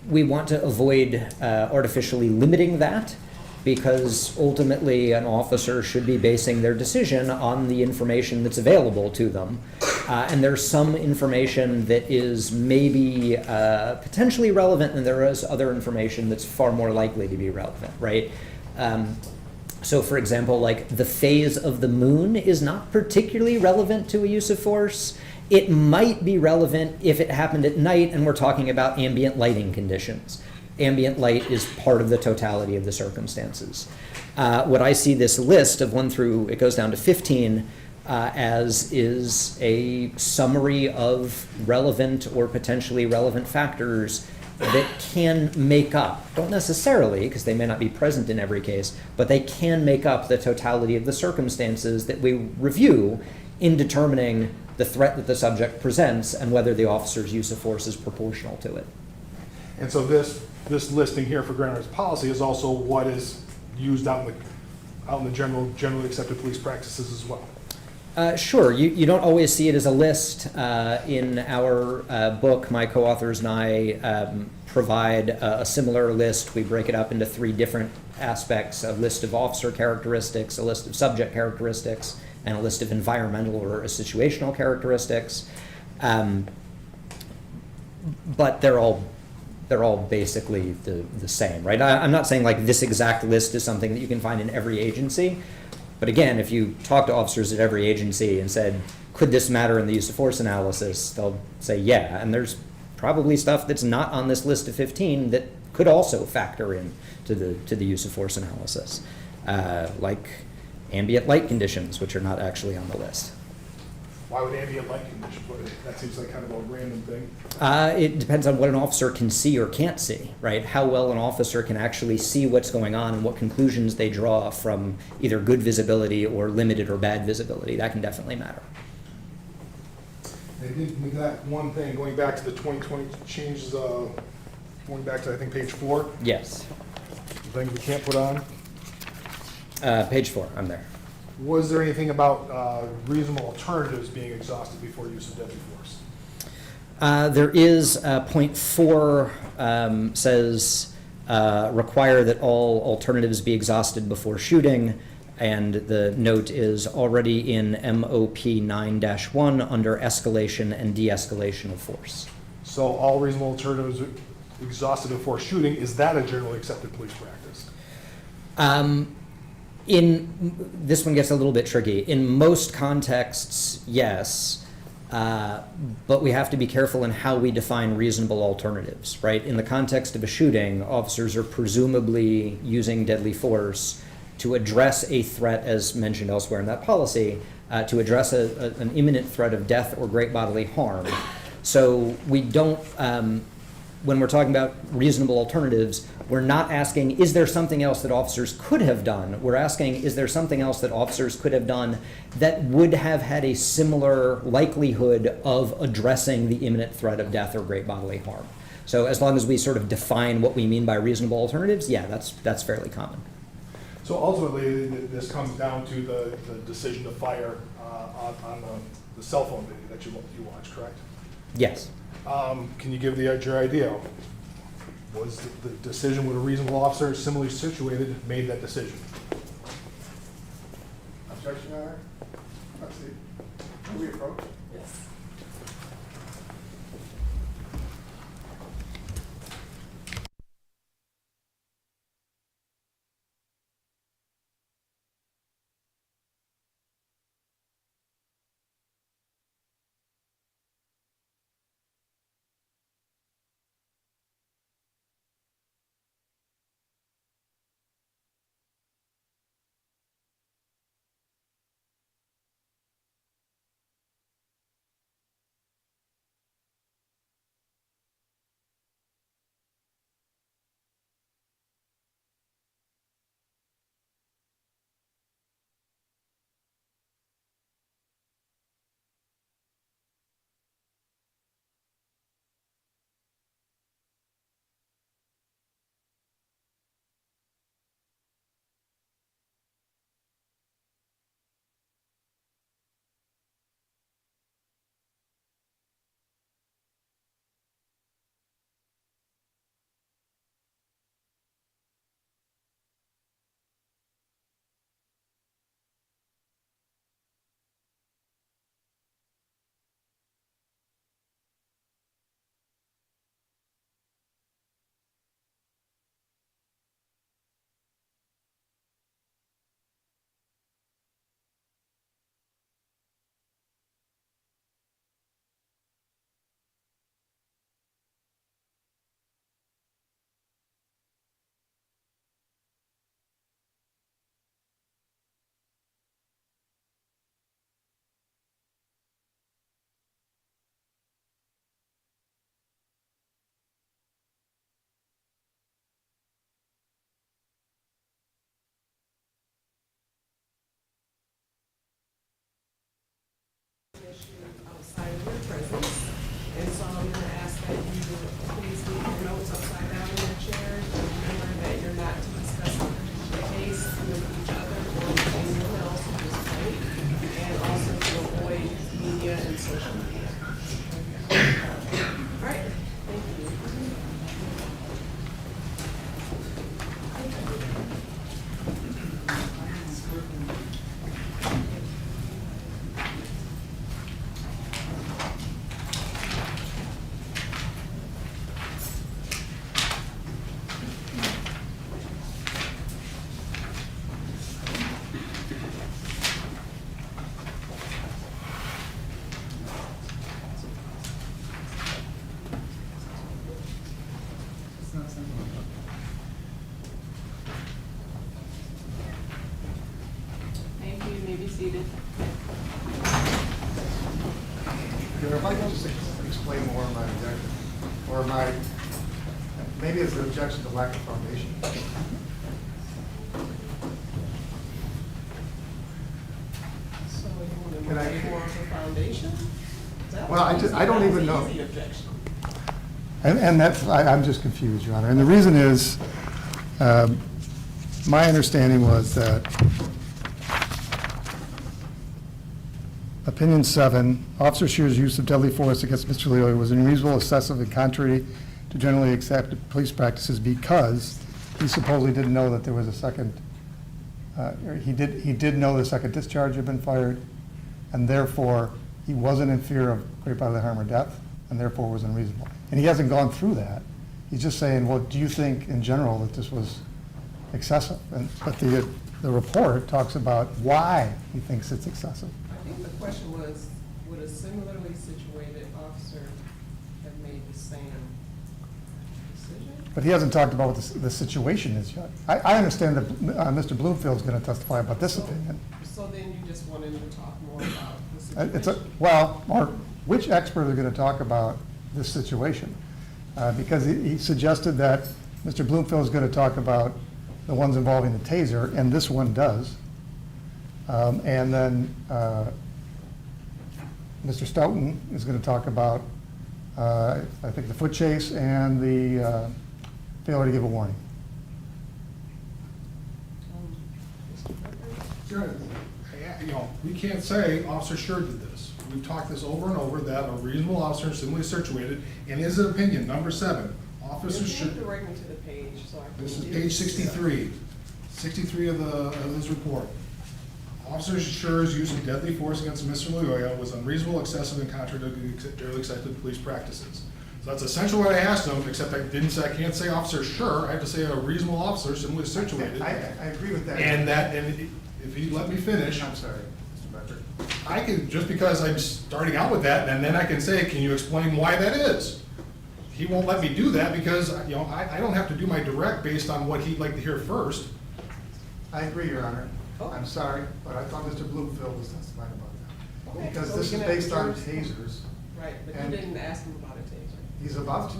We want to avoid artificially limiting that. because ultimately an officer should be basing their decision on the information that's available to them. And there's some information that is maybe potentially relevant, and there is other information that's far more likely to be relevant, right? So for example, like the phase of the moon is not particularly relevant to a use of force. It might be relevant if it happened at night and we're talking about ambient lighting conditions. Ambient light is part of the totality of the circumstances. What I see this list of 1 through, it goes down to 15, as is a summary of relevant or potentially relevant factors that can make up, don't necessarily, because they may not be present in every case, but they can make up the totality of the circumstances that we review in determining the threat that the subject presents and whether the officer's use of force is proportional to it. And so this listing here for Grand Rapids policy is also what is used out in the generally accepted police practices as well. Sure, you don't always see it as a list. In our book, my co-authors and I provide a similar list. We break it up into 3 different aspects: a list of officer characteristics, a list of subject characteristics, and a list of environmental or situational characteristics. But they're all basically the same, right? I'm not saying like this exact list is something that you can find in every agency. But again, if you talk to officers at every agency and said, could this matter in the use of force analysis, they'll say, yeah. And there's probably stuff that's not on this list of 15 that could also factor in to the use of force analysis, like ambient light conditions, which are not actually on the list. Why would ambient light conditions? That seems like kind of a random thing. It depends on what an officer can see or can't see, right? How well an officer can actually see what's going on and what conclusions they draw from either good visibility or limited or bad visibility. That can definitely matter. They did with that one thing, going back to the 2020 changes, going back to, I think, page 4. Yes. Things we can't put on. Page 4, I'm there. Was there anything about reasonable alternatives being exhausted before use of deadly force? There is point 4 says require that all alternatives be exhausted before shooting, and the note is already in MOP 9-1 under escalation and de-escalation of force. So all reasonable alternatives exhausted before shooting, is that a generally accepted police practice? This one gets a little bit tricky. In most contexts, yes, but we have to be careful in how we define reasonable alternatives, right? In the context of a shooting, officers are presumably using deadly force to address a threat, as mentioned elsewhere in that policy, to address an imminent threat of death or great bodily harm. So we don't, when we're talking about reasonable alternatives, we're not asking, is there something else that officers could have done? We're asking, is there something else that officers could have done that would have had a similar likelihood of addressing the imminent threat of death or great bodily harm? So as long as we sort of define what we mean by reasonable alternatives, yeah, that's fairly common. So ultimately, this comes down to the decision to fire on the cell phone video that you watched, correct? Yes. Can you give your idea? Was the decision with a reasonable officer similarly situated made that decision? Objection, Your Honor? Let's see. Can we approach? Yes. I'm gonna ask that you please leave your notes upside down in your chairs. And remember that you're not to discuss the case with each other or with anyone else at this point. And also to avoid media and social media. All right, thank you. Thank you. You may be seated. If I can just explain more my objection, or maybe it's an objection to lack of foundation. So you want Can I- to make more of a foundation? Well, I don't even know. Easy objection. And that's, I'm just confused, Your Honor. And the reason is, my understanding was that Opinion 7, Officer Schurr's use of deadly force against Mr. Loyola was unreasonable, excessive, and contrary to generally accepted police practices because he supposedly didn't know that there was a second, or he did know the second discharge had been fired, and therefore he wasn't in fear of great bodily harm or death, and therefore was unreasonable. And he hasn't gone through that. He's just saying, well, do you think in general that this was excessive? But the report talks about why he thinks it's excessive. I think the question was, would a similarly situated officer have made the same decision? But he hasn't talked about what the situation is yet. I understand that Mr. Bloomfield's going to testify about this opinion. So then you just wanted to talk more about the situation? Or which expert is going to talk about this situation? Because he suggested that Mr. Bloomfield is going to talk about the ones involving the taser, and this one does. And then Mr. Stoughton is going to talk about, I think, the foot chase and the failure to give a warning. We can't say Officer Schurr did this. We've talked this over and over, that a reasonable officer similarly situated, in his opinion, number 7, Officer Schurr. Direct me to the page, so I can. This is page 63, 63 of this report. Officer Schurr's use of deadly force against Mr. Loyola was unreasonable, excessive, and contrary to generally accepted police practices. So that's essentially what I asked him, except I can't say Officer Schurr, I have to say a reasonable officer similarly situated. I agree with that. And if you let me finish. I'm sorry, Mr. Becker. I can, just because I'm starting out with that, and then I can say, can you explain why that is? He won't let me do that because, I don't have to do my direct based on what he'd like to hear first. I agree, Your Honor. I'm sorry, but I thought Mr. Bloomfield was testifying about that. Okay, Because so this we is can have based on jurors- tasers. Right, but and you didn't ask him about a taser. He's about to.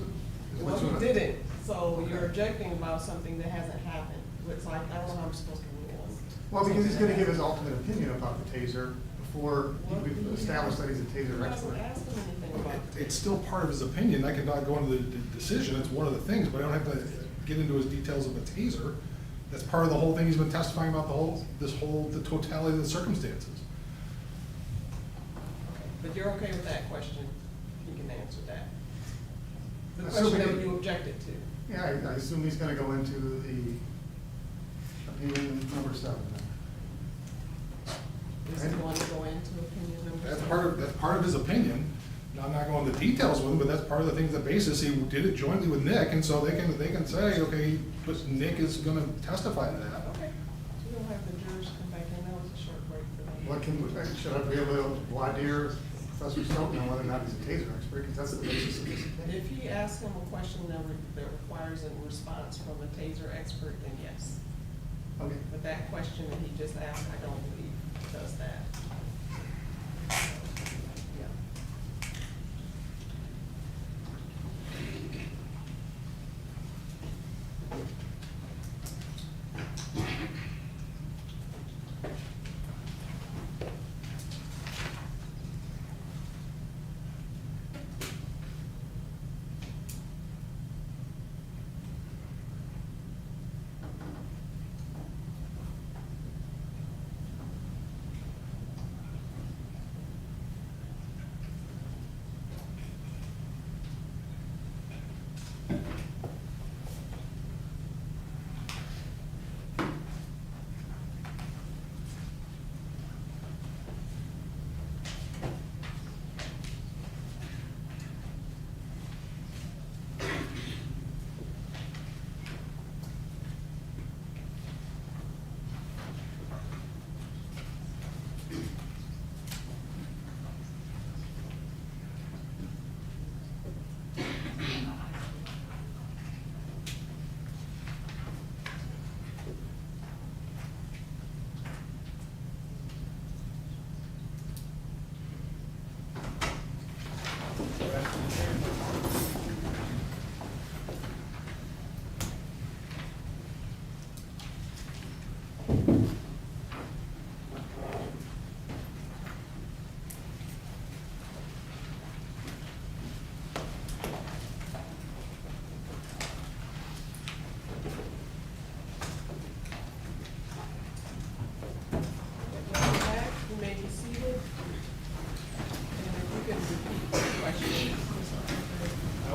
Well, you didn't, so you're objecting about something that hasn't happened. It's like, I don't know how I'm supposed to rule on. Well, because he's gonna give his ultimate opinion about the taser before we've established that he's a taser I expert. wasn't asking anything about. It's still part of his opinion. I cannot go into the decision. It's one of the things, but I don't have to get into his details of a taser. That's part of the whole thing. He's been testifying about the totality of the circumstances. But you're okay with that question? You can answer that. The Assuming question that that- you objected to. Yeah, I assume he's gonna go into the opinion number 7 then. Is he going to go into opinion number That's 7? that's part of his opinion. Now, I'm not going into details with him, but that's part of the things, the basis. He did it jointly with Nick, and so they can say, okay, but Nick is gonna testify to that. Okay. So you don't have the jurors come back in. That was a short break for them. What should I be able to voir dire Professor Stoughton on whether or not he's a taser expert, because that's the basis of this opinion. If he asks him a question that requires a response from a taser expert, then yes. Okay. But that question that he just asked, I don't believe does that. Yeah.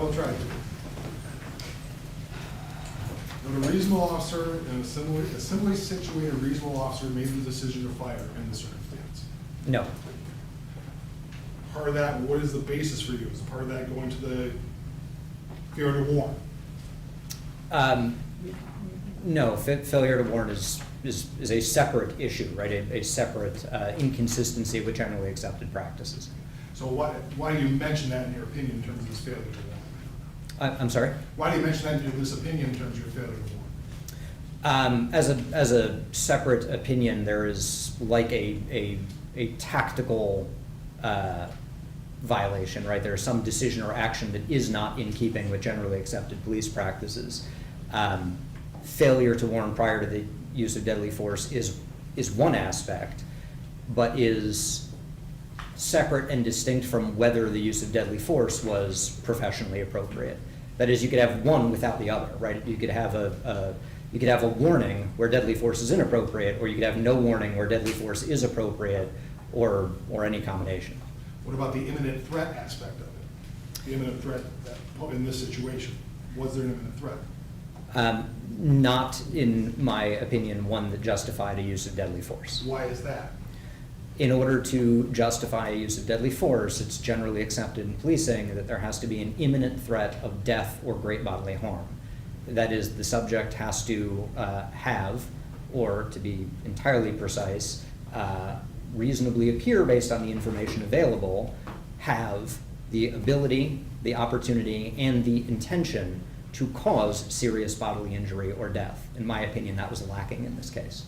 Don't try to. Would a reasonable officer and a similarly situated reasonable officer made the decision to fire in this circumstance? No. Part of that, what is the basis for you? Is part of that going to the failure to warn? No, failure to warn is a separate issue, right? A separate inconsistency with generally accepted practices. So why do you mention that in your opinion in terms of this failure to warn? I'm sorry? Why do you mention that in this opinion in terms of your failure to warn? As a separate opinion, there is like a tactical violation, right? There is some decision or action that is not in keeping with generally accepted police practices. Failure to warn prior to the use of deadly force is one aspect, but is separate and distinct from whether the use of deadly force was professionally appropriate. That is, you could have one without the other, right? You could have a warning where deadly force is inappropriate, or you could have no warning where deadly force is appropriate, or any combination. What about the imminent threat aspect of it? The imminent threat in this situation, was there an imminent threat? Not, in my opinion, one that justified a use of deadly force. Why is that? In order to justify a use of deadly force, it's generally accepted in policing that there has to be an imminent threat of death or great bodily harm. That is, the subject has to have, or to be entirely precise, reasonably appear based on the information available, have the ability, the opportunity, and the intention to cause serious bodily injury or death. In my opinion, that was lacking in this case.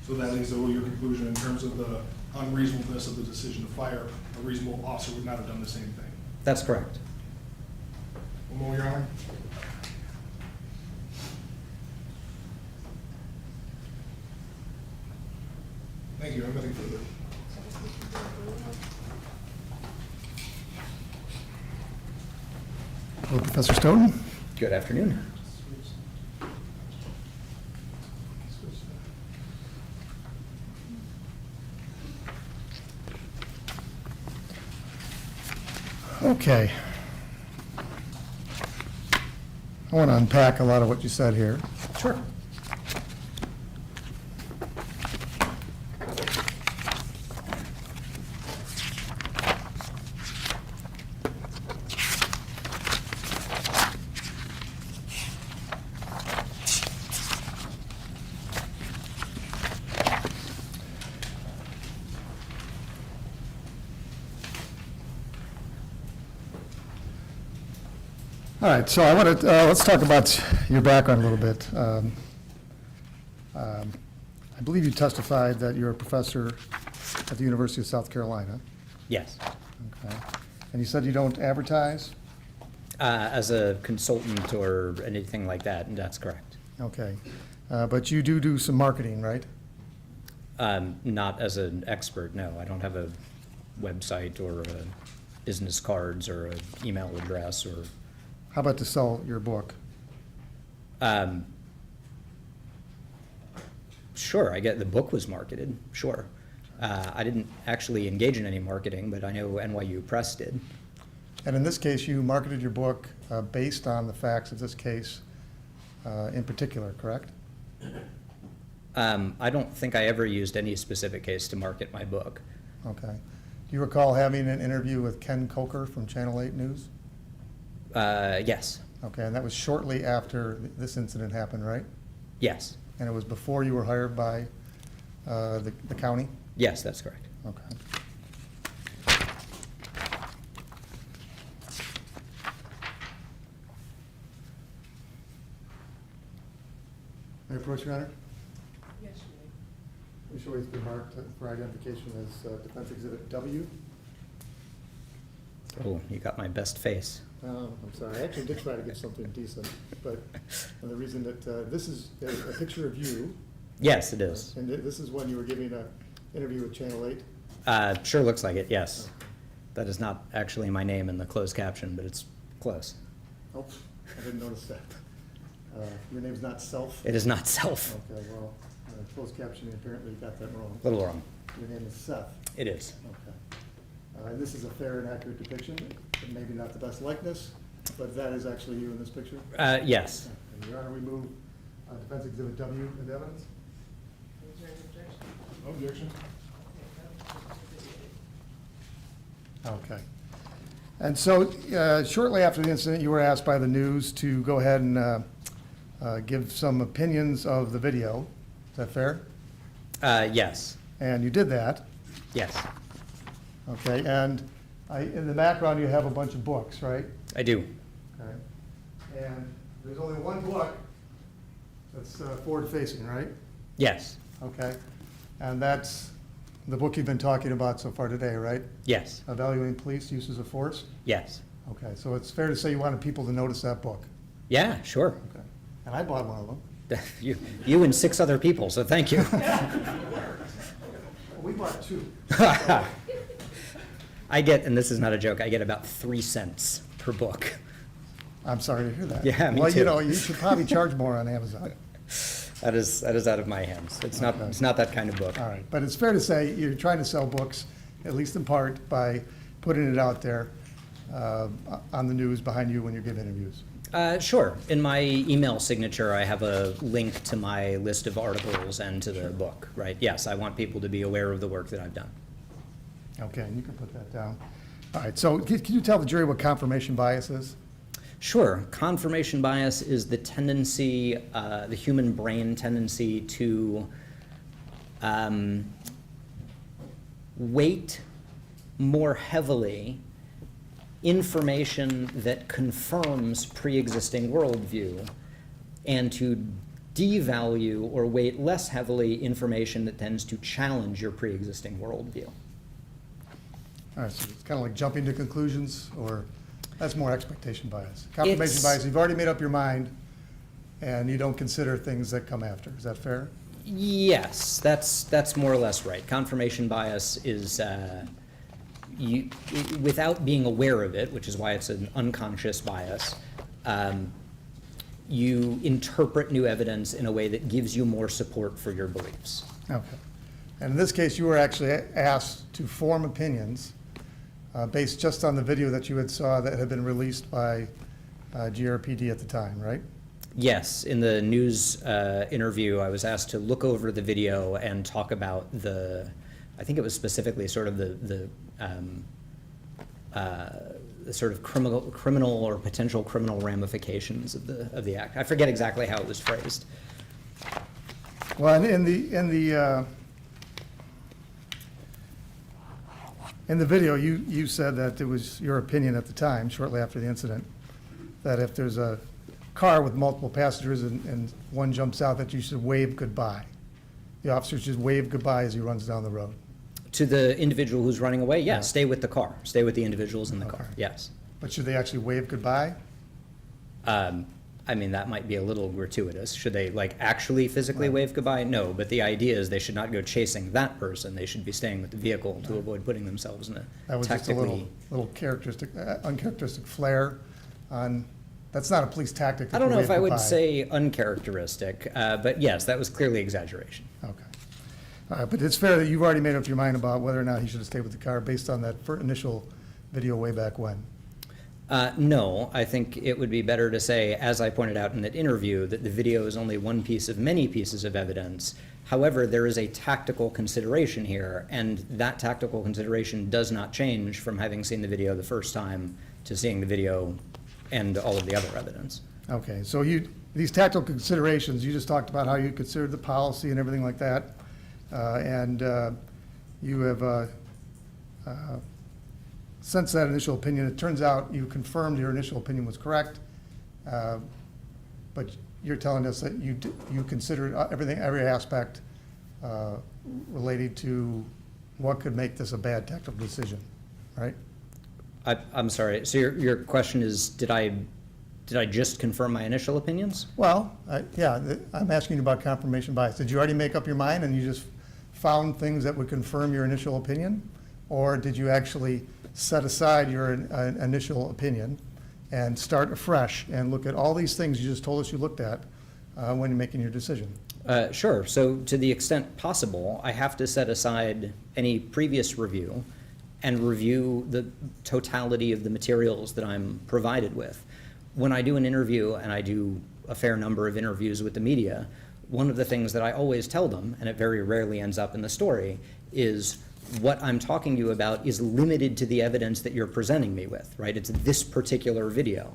So that leads to your conclusion in terms of the unreasonableness of the decision to fire. A reasonable officer would not have done the same thing. That's correct. One more, Your Honor. Thank you. I have nothing further. Hello, Professor Stoughton. Good afternoon. Okay. I want to unpack a lot of what you said here. Sure. All right, so I want to, let's talk about your background a little bit. I believe you testified that you're a professor at the University of South Carolina. Yes. Okay. And you said you don't advertise? As a consultant or anything like that, and that's correct. Okay. But you do some marketing, right? Not as an expert, no. I don't have a website or business cards or an email address or... How about to sell your book? Sure, I get the book was marketed, sure. I didn't actually engage in any marketing, but I know NYU Press did. And in this case, you marketed your book based on the facts of this case in particular, correct? I don't think I ever used any specific case to market my book. Okay. Do you recall having an interview with Ken Coker from Channel 8 News? Yes. Okay, and that was shortly after this incident happened, right? Yes. And it was before you were hired by the county? Yes, that's correct. Okay. May I approach, Your Honor? Yes, Let me show you it's been marked for identification as Defense Exhibit W. Oh, you got my best face. I'm sorry, I actually did try to get something decent, but the reason that this is a picture of you. Yes, it is. And this is when you were giving an interview with Channel 8? Sure looks like it, yes. That is not actually my name in the closed caption, but it's close. Oh, I didn't notice that. Your name's not Self? It is not Self. Okay, well, closed captioning apparently got that wrong. A little wrong. Your name is Seth? It is. Okay. And this is a fair and accurate depiction, but maybe not the best likeness. But that is actually you in this picture? Yes. And Your Honor, we move Defense Exhibit W into evidence. Is there an objection? No objection. Okay. And so shortly after the incident, you were asked by the news to go ahead and give some opinions of the video. Is that fair? Yes. And you did that. Yes. Okay, and in the background, you have a bunch of books, right? I do. Okay. And there's only one book that's forward-facing, right? Yes. Okay. And that's the book you've been talking about so far today, right? Yes. Evaluating Police Uses of Force? Yes. Okay, so it's fair to say you wanted people to notice that book? Yeah, sure. Okay. And I bought one of them. You and 6 other people, so thank you. We bought 2. I get, and this is not a joke, I get about 3 cents per book. I'm sorry to hear that. Yeah, me well, too. You know, you should probably charge more on Amazon. That is out of my hands. It's not that kind of book. All right, but it's fair to say you're trying to sell books, at least in part, by putting it out there on the news behind you when you give interviews. Sure. In my email signature, I have a link to my list of articles and to the book, right? Yes, I want people to be aware of the work that I've done. Okay, and you can put that down. All right, so can you tell the jury what confirmation bias is? Sure. Confirmation bias is the tendency, the human brain tendency to weight more heavily information that confirms pre-existing worldview and to devalue or weight less heavily information that tends to challenge your pre-existing worldview. All right, so it's kind of like jumping to conclusions, or that's more expectation bias. Confirmation bias, you've already made up your mind and you don't consider things that come after. Is that fair? Yes, that's more or less right. Confirmation bias is without being aware of it, which is why it's an unconscious bias, you interpret new evidence in a way that gives you more support for your beliefs. Okay. And in this case, you were actually asked to form opinions based just on the video that you had saw that had been released by GRPD at the time, right? Yes, in the news interview, I was asked to look over the video and talk about I think it was specifically sort of the sort of criminal or potential criminal ramifications of the act. I forget exactly how it was phrased. Well, in the video, you said that it was your opinion at the time, shortly after the incident, that if there's a car with multiple passengers and one jumps out, that you should wave goodbye. The officers just wave goodbye as he runs down the road. To the individual who's running away, yeah, stay with the car. Stay with the individuals in the car, yes. But should they actually wave goodbye? I mean, that might be a little gratuitous. Should they actually physically wave goodbye? No, but the idea is they should not go chasing that person. They should be staying with the vehicle to avoid putting themselves in a That was just a little uncharacteristic flair on, that's not a police tactic. I don't know if I would say uncharacteristic, but yes, that was clearly exaggeration. Okay. But it's fair that you've already made up your mind about whether or not he should have stayed with the car based on that initial video way back when. No, I think it would be better to say, as I pointed out in that interview, that the video is only one piece of many pieces of evidence. However, there is a tactical consideration here, and that tactical consideration does not change from having seen the video the first time to seeing the video and all of the other evidence. Okay, so these tactical considerations, you just talked about how you considered the policy and everything like that, and you have since that initial opinion, it turns out you confirmed your initial opinion was correct, but you're telling us that you considered every aspect related to what could make this a bad tactical decision, right? I'm sorry. So your question is, did I just confirm my initial opinions? Well, yeah, I'm asking you about confirmation bias. Did you already make up your mind and you just found things that would confirm your initial opinion? Or did you actually set aside your initial opinion and start afresh and look at all these things you just told us you looked at when you're making your decision? Sure. So to the extent possible, I have to set aside any previous review and review the totality of the materials that I'm provided with. when I do an interview, and I do a fair number of interviews with the media, one of the things that I always tell them, and it very rarely ends up in the story, is what I'm talking to you about is limited to the evidence that you're presenting me with, right? It's this particular video.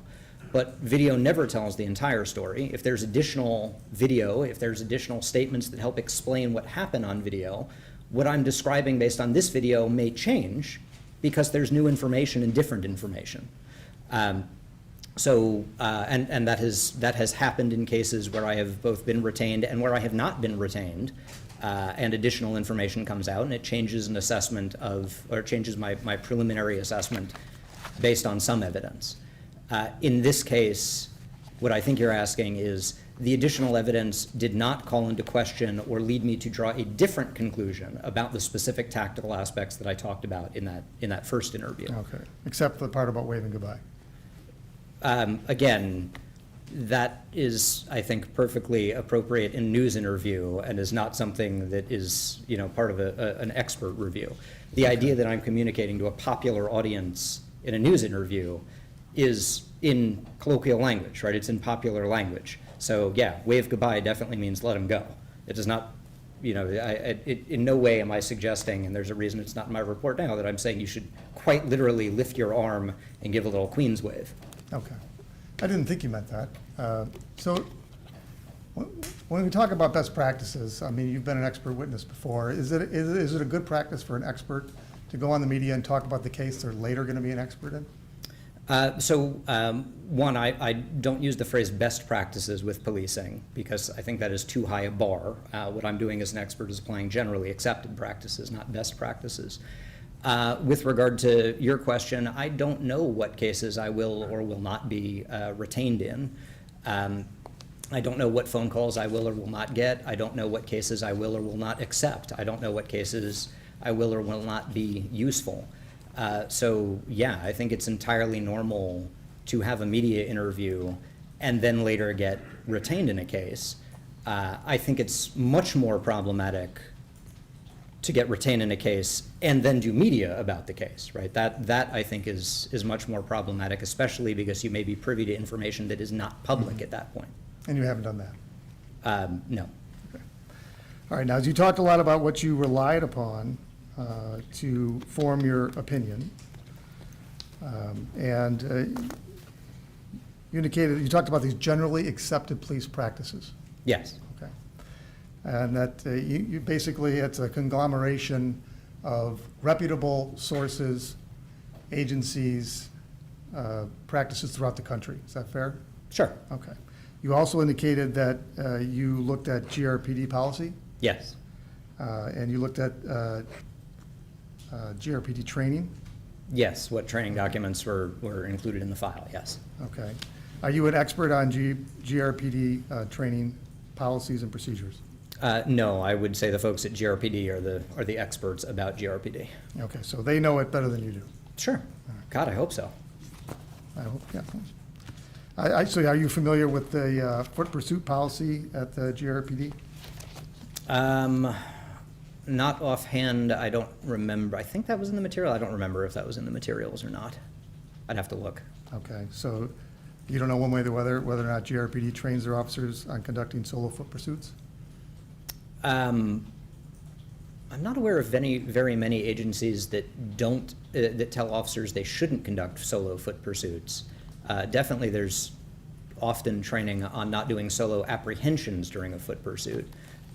But video never tells the entire story. If there's additional video, if there's additional statements that help explain what happened on video, what I'm describing based on this video may change because there's new information and different information. And that has happened in cases where I have both been retained and where I have not been retained, and additional information comes out and it changes an assessment of, or changes my preliminary assessment based on some evidence. In this case, what I think you're asking is, the additional evidence did not call into question or lead me to draw a different conclusion about the specific tactical aspects that I talked about in that first interview. Okay, except the part about waving goodbye. Again, that is, I think, perfectly appropriate in a news interview and is not something that is, part of an expert review. The idea that I'm communicating to a popular audience in a news interview is in colloquial language, right? It's in popular language. So yeah, wave goodbye definitely means let him go. It does not, in no way am I suggesting, and there's a reason it's not in my report now, that I'm saying you should quite literally lift your arm and give a little Queen's wave. Okay. I didn't think you meant that. So when we talk about best practices, I mean, you've been an expert witness before. Is it a good practice for an expert to go on the media and talk about the case they're later going to be an expert in? One, I don't use the phrase best practices with policing because I think that is too high a bar. What I'm doing as an expert is applying generally accepted practices, not best practices. With regard to your question, I don't know what cases I will or will not be retained in. I don't know what phone calls I will or will not get. I don't know what cases I will or will not accept. I don't know what cases I will or will not be useful. So yeah, I think it's entirely normal to have a media interview and then later get retained in a case. I think it's much more problematic to get retained in a case and then do media about the case, right? That I think is much more problematic, especially because you may be privy to information that is not public at that point. And you haven't done that? No. Okay. All right, now as you talked a lot about what you relied upon to form your opinion, you talked about these generally accepted police practices. Yes. Okay. And that you basically, it's a conglomeration of reputable sources, agencies, practices throughout the country. Is that fair? Sure. Okay. You also indicated that you looked at GRPD policy? Yes. And you looked at GRPD training? Yes, what training documents were included in the file, yes. Okay. Are you an expert on GRPD training policies and procedures? No, I would say the folks at GRPD are the experts about GRPD. Okay, so they know it better than you do? Sure. God, I hope so. I hope, yeah. Actually, are you familiar with the foot pursuit policy at the GRPD? Not offhand, I don't remember. I think that was in the material. I don't remember if that was in the materials or not. I'd have to look. Okay, so you don't know one way or the other whether or not GRPD trains their officers on conducting solo foot pursuits? I'm not aware of very many agencies that don't that tell officers they shouldn't conduct solo foot pursuits. Definitely, there's often training on not doing solo apprehensions during a foot pursuit.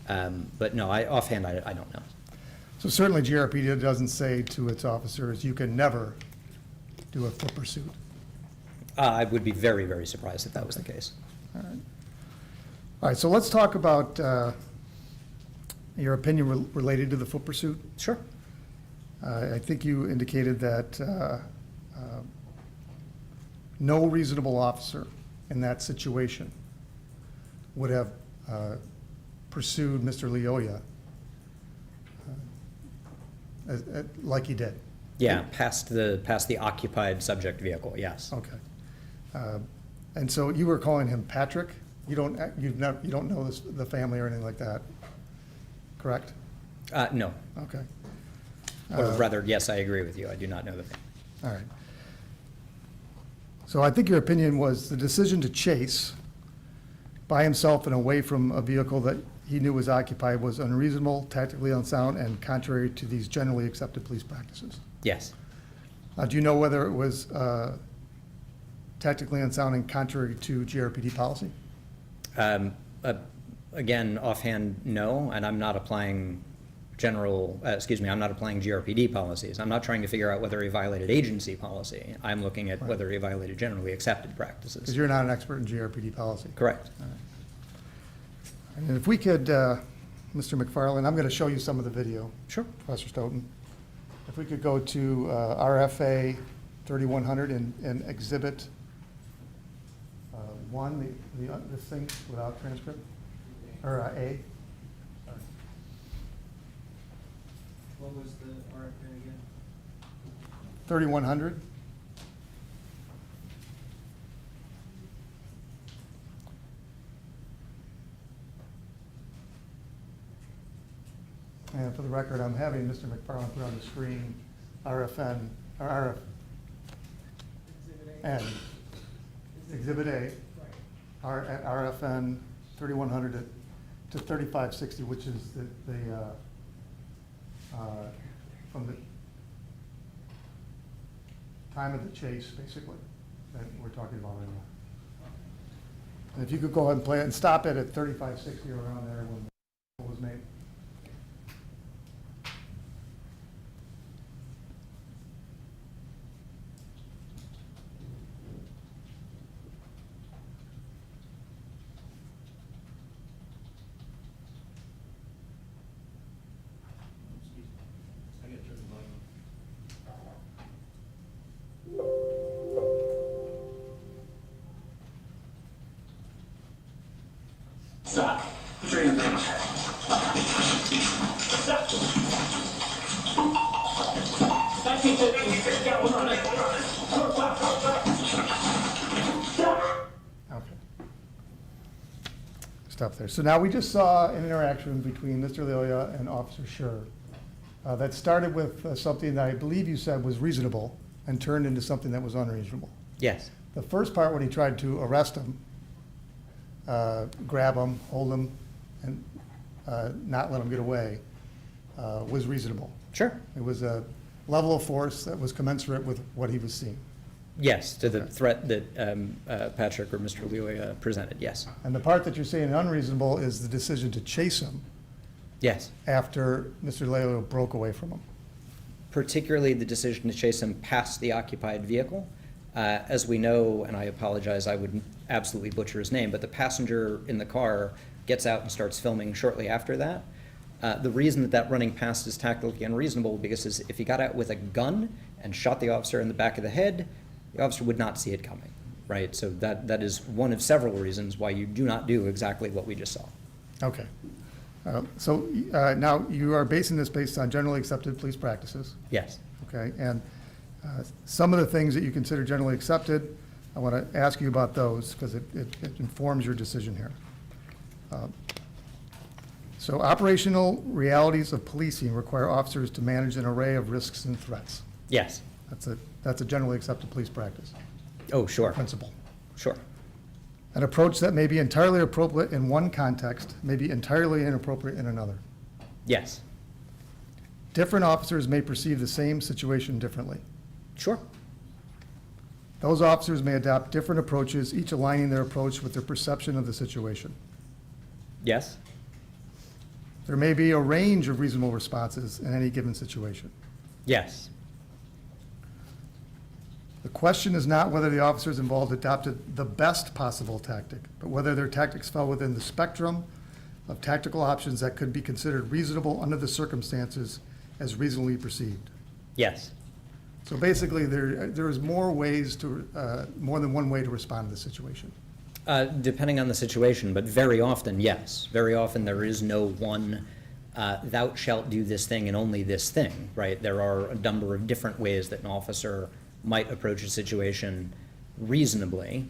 But no, offhand, I don't know. So certainly GRPD doesn't say to its officers, you can never do a foot pursuit. I would be very, very surprised if that was the case. All right. All right, so let's talk about your opinion related to the foot pursuit. Sure. I think you indicated that no reasonable officer in that situation would have pursued Mr. Loyola like he did. Yeah, past the occupied subject vehicle. Yes. Okay. And so you were calling him Patrick. You don't know the family or anything like that, correct? No. Okay. Or rather, yes, I agree with you. I do not know the family. All right. So I think your opinion was the decision to chase by himself and away from a vehicle that he knew was occupied was unreasonable, tactically unsound, and contrary to these generally accepted police practices. Yes. Do you know whether it was tactically unsound and contrary to GRPD policy? Again, offhand, no, and I'm not applying I'm not applying GRPD policies. I'm not trying to figure out whether he violated agency policy. I'm looking at whether he violated generally accepted practices. Because you're not an expert in GRPD policy. Correct. And if we could, Mr. McFarland, I'm going to show you some of the video. Sure. Professor Stoughton. If we could go to RFA 3100 and exhibit 1, this thing without transcript, or A. What was the RFA again? 3100. And for the record, I'm having Mr. McFarland put on the screen RFN, or RFN, Exhibit A, at RFN 3100 to 3560, which is from the time of the chase, basically, that we're talking about right now. And if you could go ahead and play it and stop it at 3560 or around there when it was made. Stop. Put your hands down. Stop. Stop. Keep it down. Run it. Okay. Stop there. So now we just saw an interaction between Mr. Lelia and Officer Schurr that started with something that I believe you said was reasonable and turned into something that was unreasonable. Yes. The first part, when he tried to arrest him, grab him, hold him, and not let him get away, was reasonable. Sure. It was a level of force that was commensurate with what he was seeing. Yes, to the threat that Patrick or Mr. Leoya presented, yes. And the part that you're saying unreasonable is the decision to chase him. Yes. After Mr. Leoya broke away from him. Particularly the decision to chase him past the occupied vehicle. As we know, and I apologize, I would absolutely butcher his name, but the passenger in the car gets out and starts filming shortly after that. The reason that running past is tactically unreasonable because if he got out with a gun and shot the officer in the back of the head, the officer would not see it coming, right? So that is one of several reasons why you do not do exactly what we just saw. Okay. So now you are basing this based on generally accepted police practices. Yes. Okay, and some of the things that you consider generally accepted, I want to ask you about those because it informs your decision here. So operational realities of policing require officers to manage an array of risks and threats. Yes. That's a generally accepted police practice. Oh, sure. Principle. Sure. An approach that may be entirely appropriate in one context may be entirely inappropriate in another. Yes. Different officers may perceive the same situation differently. Sure. Those officers may adopt different approaches, each aligning their approach with their perception of the situation. Yes. There may be a range of reasonable responses in any given situation. Yes. The question is not whether the officers involved adopted the best possible tactic, but whether their tactics fell within the spectrum of tactical options that could be considered reasonable under the circumstances as reasonably perceived. Yes. So basically, there is more than one way to respond to the situation. Depending on the situation, but very often, yes. Very often there is no one, thou shalt do this thing and only this thing, right? There are a number of different ways that an officer might approach a situation reasonably,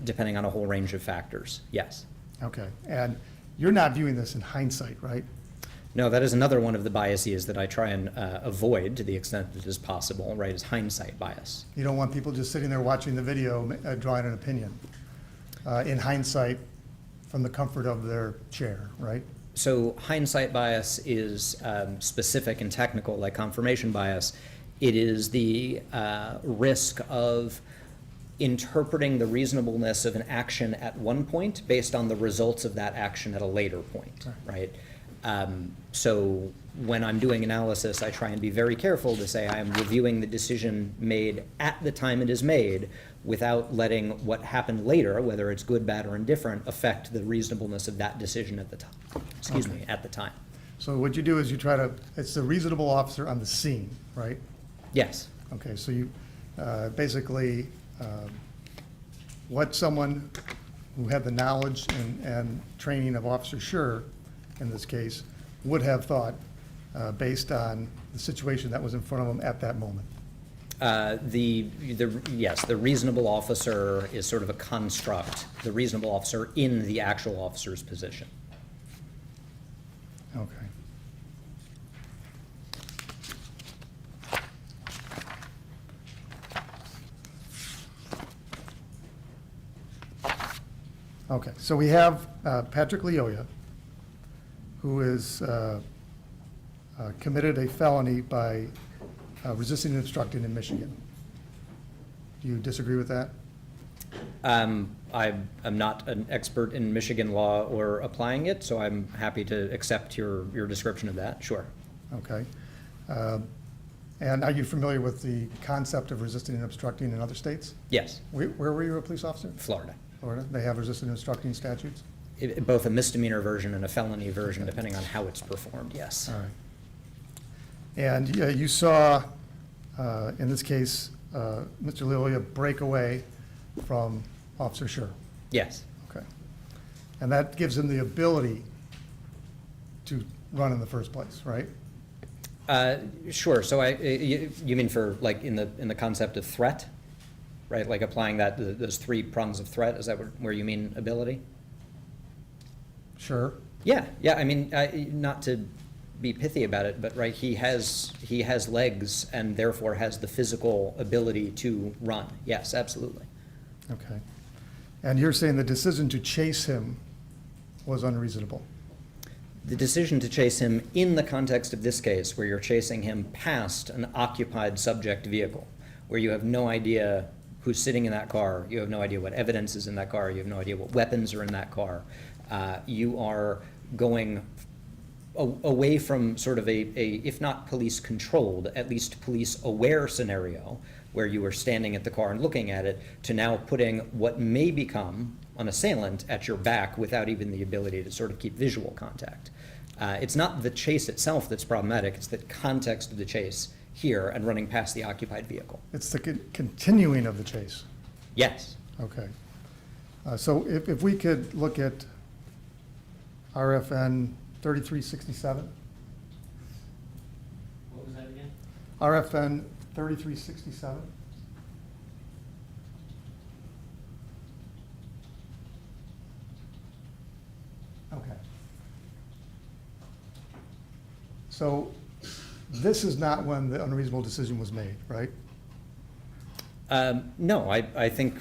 depending on a whole range of factors, yes. Okay, and you're not viewing this in hindsight, right? No, that is another one of the biases that I try and avoid to the extent that it is possible, right, is hindsight bias. You don't want people just sitting there watching the video, drawing an opinion in hindsight from the comfort of their chair, right? So hindsight bias is specific and technical, like confirmation bias. It is the risk of interpreting the reasonableness of an action at one point based on the results of that action at a later point, right? So when I'm doing analysis, I try and be very careful to say I am reviewing the decision made at the time it is made without letting what happened later, whether it's good, bad, or indifferent, affect the reasonableness of that decision at the time. Excuse me, at the time. So what you do is you try to, it's the reasonable officer on the scene, right? Yes. Okay, so you basically, what someone who had the knowledge and training of Officer Schurr, in this case, would have thought based on the situation that was in front of them at that moment. Yes, the reasonable officer is sort of a construct, the reasonable officer in the actual officer's position. Okay. Okay, so we have Patrick Leoya, who is committed a felony by resisting and obstructing in Michigan. Do you disagree with that? I'm not an expert in Michigan law or applying it, so I'm happy to accept your description of that, sure. Okay. And are you familiar with the concept of resisting and obstructing in other states? Yes. Where were you a police officer? Florida. Florida? They have resisting and obstructing statutes? Both a misdemeanor version and a felony version, depending on how it's performed, yes. All right. And you saw, in this case, Mr. Leoya break away from Officer Schurr? Yes. Okay. And that gives him the ability to run in the first place, right? Sure. So you mean for like in the concept of threat, right? Like applying that those three prongs of threat. Is that where you mean ability? Sure. Yeah. Yeah. I mean, not to be pithy about it, but right, he has legs and therefore has the physical ability to run. Yes, absolutely. Okay. And you're saying the decision to chase him was unreasonable? The decision to chase him in the context of this case, where you're chasing him past an occupied subject vehicle, where you have no idea who's sitting in that car, you have no idea what evidence is in that car, you have no idea what weapons are in that car. You are going away from sort of a, if not police controlled, at least police aware scenario, where you were standing at the car and looking at it, to now putting what may become an assailant at your back without even the ability to sort of keep visual contact. It's not the chase itself that's problematic, it's the context of the chase here and running past the occupied vehicle. It's the continuing of the chase? Yes. Okay. So if we could look at RFN 3367. What was that again? RFN 3367. Okay. So this is not when the unreasonable decision was made, right? No, I think,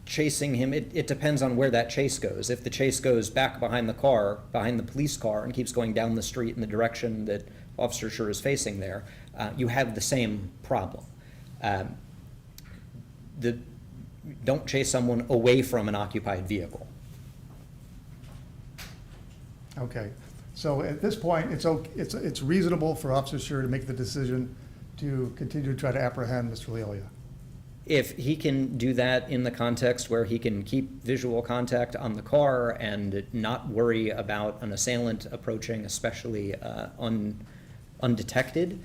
chasing him, it depends on where that chase goes. If the chase goes back behind the car, behind the police car, and keeps going down the street in the direction that Officer Schurr is facing there, you have the same problem. Don't chase someone away from an occupied vehicle. Okay. So at this point, it's reasonable for Officer Schurr to make the decision to continue to try to apprehend Mr. Leoya? If he can do that in the context where he can keep visual contact on the car and not worry about an assailant approaching, especially undetected,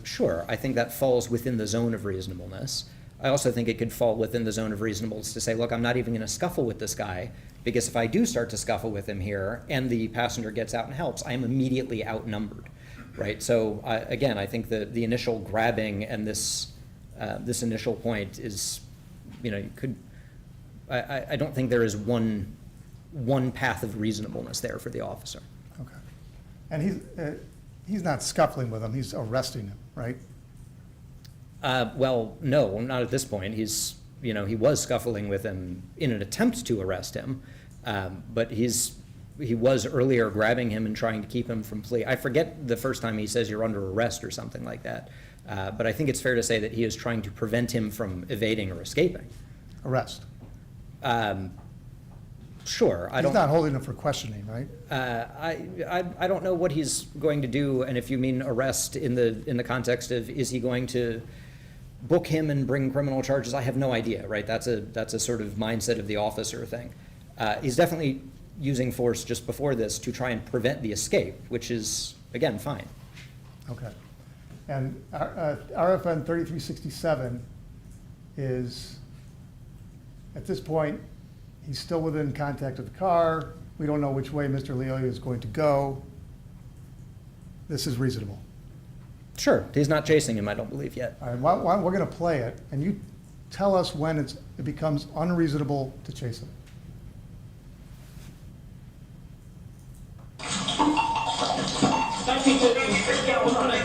sure, I think that falls within the zone of reasonableness. I also think it could fall within the zone of reasonableness to say, look, I'm not even going to scuffle with this guy, because if I do start to scuffle with him here and the passenger gets out and helps, I am immediately outnumbered, right? So again, I think the initial grabbing and this initial point is, you could, I don't think there is one path of reasonableness there for the officer. Okay. And he's not scuffling with him, he's arresting him, right? Well, no, not at this point. He was scuffling with him in an attempt to arrest him, but he was earlier grabbing him and trying to keep him from flee. I forget the first time he says you're under arrest or something like that, but I think it's fair to say that he is trying to prevent him from evading or escaping. Arrest. Sure. He's not holding him for questioning, right? I don't know what he's going to do, and if you mean arrest in the context of is he going to book him and bring criminal charges, I have no idea, right? That's a sort of mindset of the officer thing. He's definitely using force just before this to try and prevent the escape, which is, again, fine. Okay. And RFN 3367 is, at this point, he's still within contact of the car. We don't know which way Mr. Leolia is going to go. This is reasonable. Sure. He's not chasing him, I don't believe yet. All right, we're going to play it, and you tell us when it becomes unreasonable to chase him.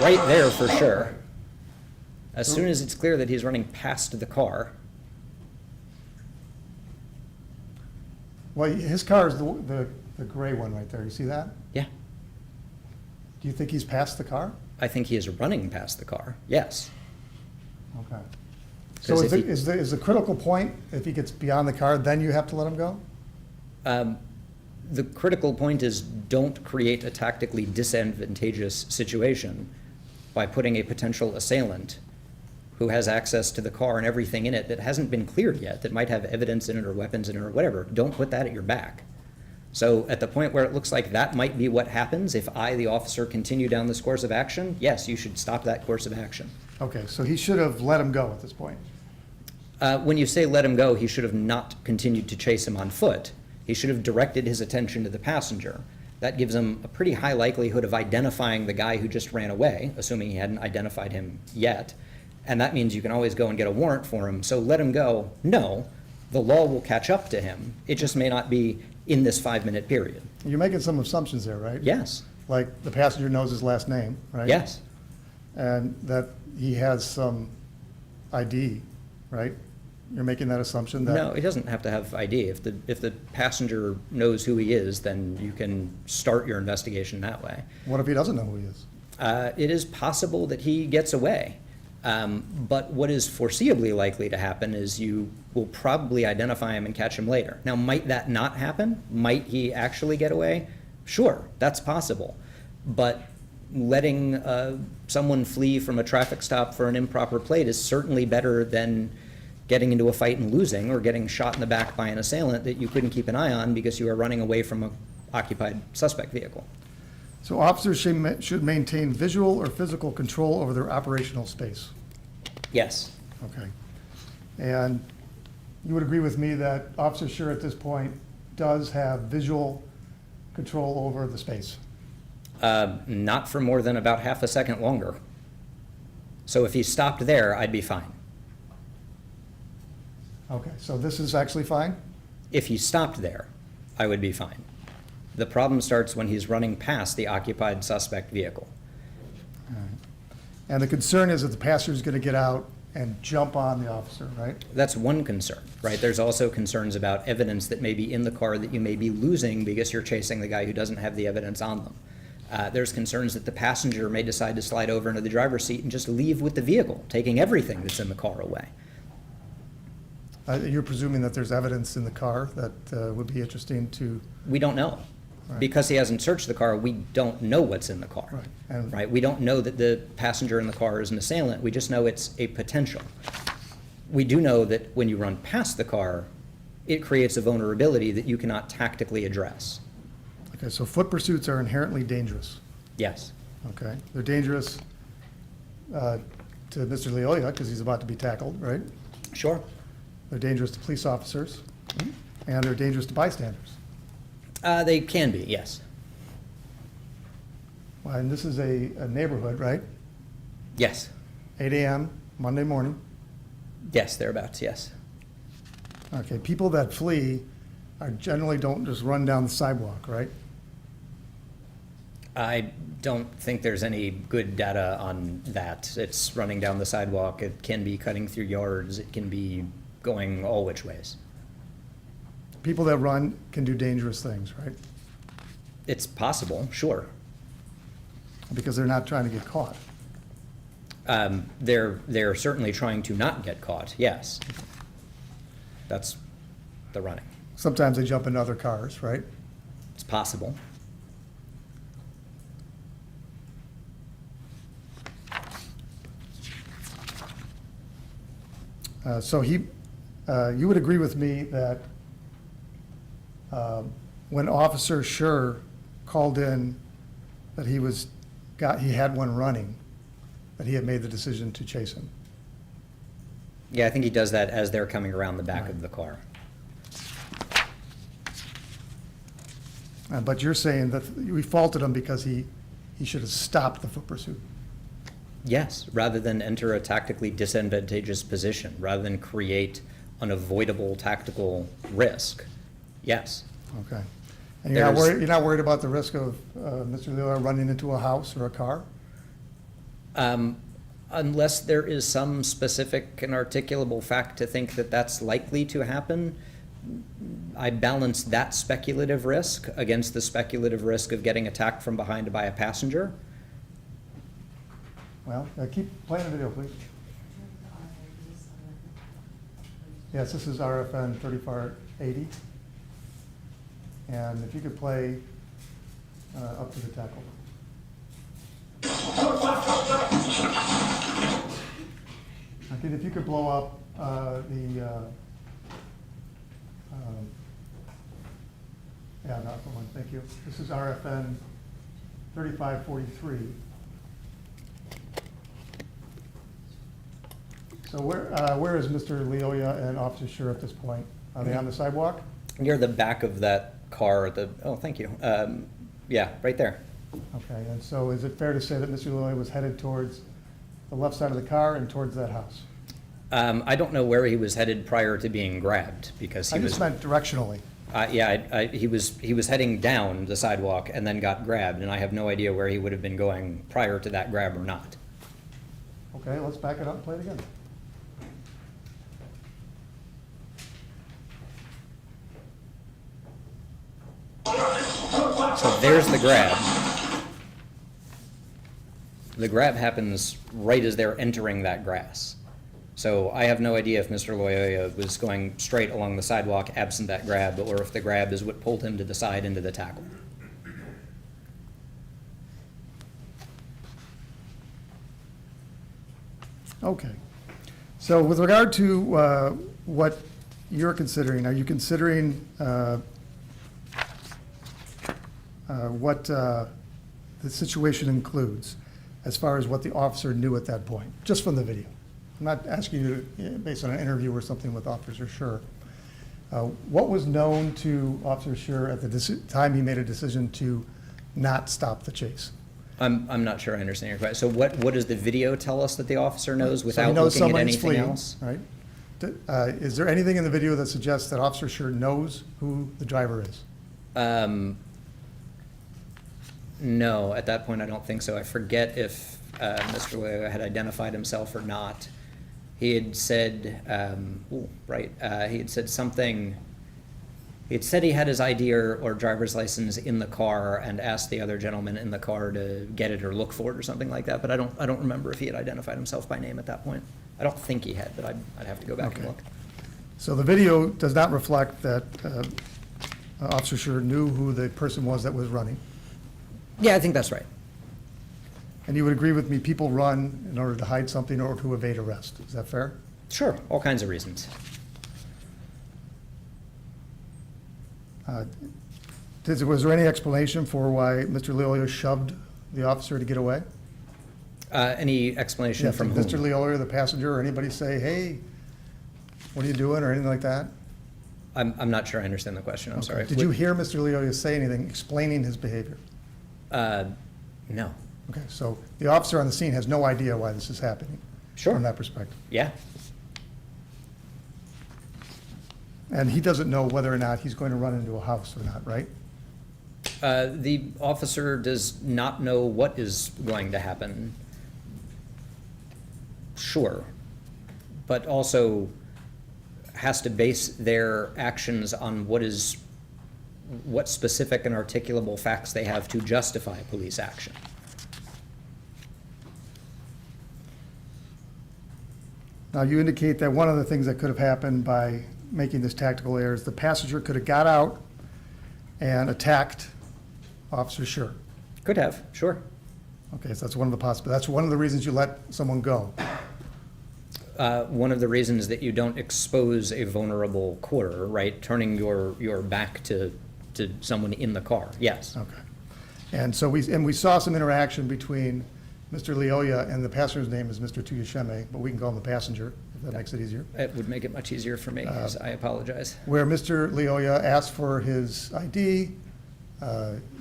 Right there for sure. As soon as it's clear that he's running past the car. Well, his car is the gray one right there. You see that? Yeah. Do you think he's past the car? I think he is running past the car, yes. Okay. So is the critical point, if he gets beyond the car, then you have to let him go? The critical point is don't create a tactically disadvantageous situation by putting a potential assailant who has access to the car and everything in it that hasn't been cleared yet, that might have evidence in it or weapons in it or whatever. Don't put that at your back. So at the point where it looks like that might be what happens, if I, the officer, continue down this course of action, yes, you should stop that course of action. Okay, so he should have let him go at this point. When you say let him go, he should have not continued to chase him on foot. He should have directed his attention to the passenger. That gives him a pretty high likelihood of identifying the guy who just ran away, assuming he hadn't identified him yet. And that means you can always go and get a warrant for him. So let him go. No, the law will catch up to him. It just may not be in this 5-minute period. You're making some assumptions there, right? Yes. Like the passenger knows his last name, right? Yes. And that he has some ID, right? You're making that assumption that... No, he doesn't have to have ID. If the passenger knows who he is, then you can start your investigation that way. What if he doesn't know who he is? It is possible that he gets away. But what is foreseeably likely to happen is you will probably identify him and catch him later. Now, might that not happen? Might he actually get away? Sure, that's possible. But letting someone flee from a traffic stop for an improper plate is certainly better than getting into a fight and losing, or getting shot in the back by an assailant that you couldn't keep an eye on because you were running away from an occupied suspect vehicle. So officers should maintain visual or physical control over their operational space? Yes. Okay. And you would agree with me that Officer Schurr at this point does have visual control over the space? Not for more than about half a second longer. So if he stopped there, I'd be fine. Okay, so this is actually fine? If he stopped there, I would be fine. The problem starts when he's running past the occupied suspect vehicle. All right. And the concern is that the passenger is going to get out and jump on the officer, right? That's one concern, right? There's also concerns about evidence that may be in the car that you may be losing because you're chasing the guy who doesn't have the evidence on them. There's concerns that the passenger may decide to slide over into the driver's seat and just leave with the vehicle, taking everything that's in the car away. You're presuming that there's evidence in the car that would be interesting to... We don't know. Right. Because he hasn't searched the car, we don't know what's in the car. Right. Right? We don't know that the passenger in the car is an assailant. We just know it's a potential. We do know that when you run past the car, it creates a vulnerability that you cannot tactically address. Okay, so foot pursuits are inherently dangerous. Yes. Okay, they're dangerous to Mr. Leolia because he's about to be tackled, right? Sure. They're dangerous to police officers, and they're dangerous to bystanders. They can be, yes. Well, and this is a neighborhood, right? Yes. 8 a.m. Monday morning. Yes, thereabouts, yes. Okay, people that flee generally don't just run down the sidewalk, right? I don't think there's any good data on that. It's running down the sidewalk. It can be cutting through yards. It can be going all which ways. People that run can do dangerous things, right? It's possible, sure. Because they're not trying to get caught. They're certainly trying to not get caught, yes. That's the running. Sometimes they jump into other cars, right? It's possible. So you would agree with me that when Officer Schurr called in that he had one running, that he had made the decision to chase him? Yeah, I think he does that as they're coming around the back of the car. But you're saying that we faulted him because he should have stopped the foot pursuit. Yes, rather than enter a tactically disadvantageous position, rather than create unavoidable tactical risk. Yes. Okay. And you're not worried about the risk of Mr. Lila running into a house or a car? Unless there is some specific and articulable fact to think that that's likely to happen, I balance that speculative risk against the speculative risk of getting attacked from behind by a passenger. Well, keep playing the video, please. Yes, this is RFN 3480. And if you could play up to the tackle. Okay, if you could blow up yeah, not the one, thank you. This is RFN 3543. So where is Mr. Leoya and Officer Schurr at this point? Are they on the sidewalk? Near the back of that car, oh, thank you. Yeah, right there. Okay, and so is it fair to say that Mr. Leoya was headed towards the left side of the car and towards that house? I don't know where he was headed prior to being grabbed because he I just meant directionally. Yeah, he was heading down the sidewalk and then got grabbed, and I have no idea where he would have been going prior to that grab or not. Okay, let's back it up and play it again. So there's the grab. The grab happens right as they're entering that grass. So I have no idea if Mr. Loyola was going straight along the sidewalk absent that grab, or if the grab is what pulled him to the side into the tackle. Okay. So with regard to what you're considering, are you considering what the situation includes as far as what the officer knew at that point, just from the video? I'm not asking you to, based on an interview or something with Officer Schurr. What was known to Officer Schurr at the time he made a decision to not stop the chase? I'm not sure I understand your question. So what does the video tell us that the officer knows without So he knows looking at someone's anything fleeing, else? right? Is there anything in the video that suggests that Officer Schurr knows who the driver is? No, at that point I don't think so. I forget if Mr. Loyola had identified himself or not. He had said, he had said something. He had said he had his ID or driver's license in the car and asked the other gentleman in the car to get it or look for it or something like that. But I don't remember if he had identified himself by name at that point. I don't think he had, but I'd have to go back and look. So the video does not reflect that Officer Schurr knew who the person was that was running. Yeah, I think that's right. And you would agree with me, people run in order to hide something or to evade arrest. Is that fair? Sure, all kinds of reasons. Was there any explanation for why Mr. Leola shoved the officer to get away? Any explanation from whom? Mr. Leola, the passenger, or anybody say, hey, what are you doing, or anything like that? I'm not sure I understand the question, I'm sorry. Did you hear Mr. Leola say anything explaining his behavior? No. Okay, so the officer on the scene has no idea why this is happening. Sure. From that perspective. Yeah. And he doesn't know whether or not he's going to run into a house or not, right? The officer does not know what is going to happen. Sure. But also has to base their actions on what specific and articulable facts they have to justify police action. Now, you indicate that one of the things that could have happened by making this tactical error is the passenger could have got out and attacked Officer Schurr. Could have, sure. Okay, so that's one of the possibilities. That's one of the reasons you let someone go. One of the reasons that you don't expose a vulnerable quarter, right? Turning your back to someone in the car, yes. Okay. And so we saw some interaction between Mr. Leoya and the passenger's name is Mr. Tuyasheme, but we can call him the passenger, if that makes it easier. It would make it much easier for me, I apologize. Where Mr. Leoya asked for his ID,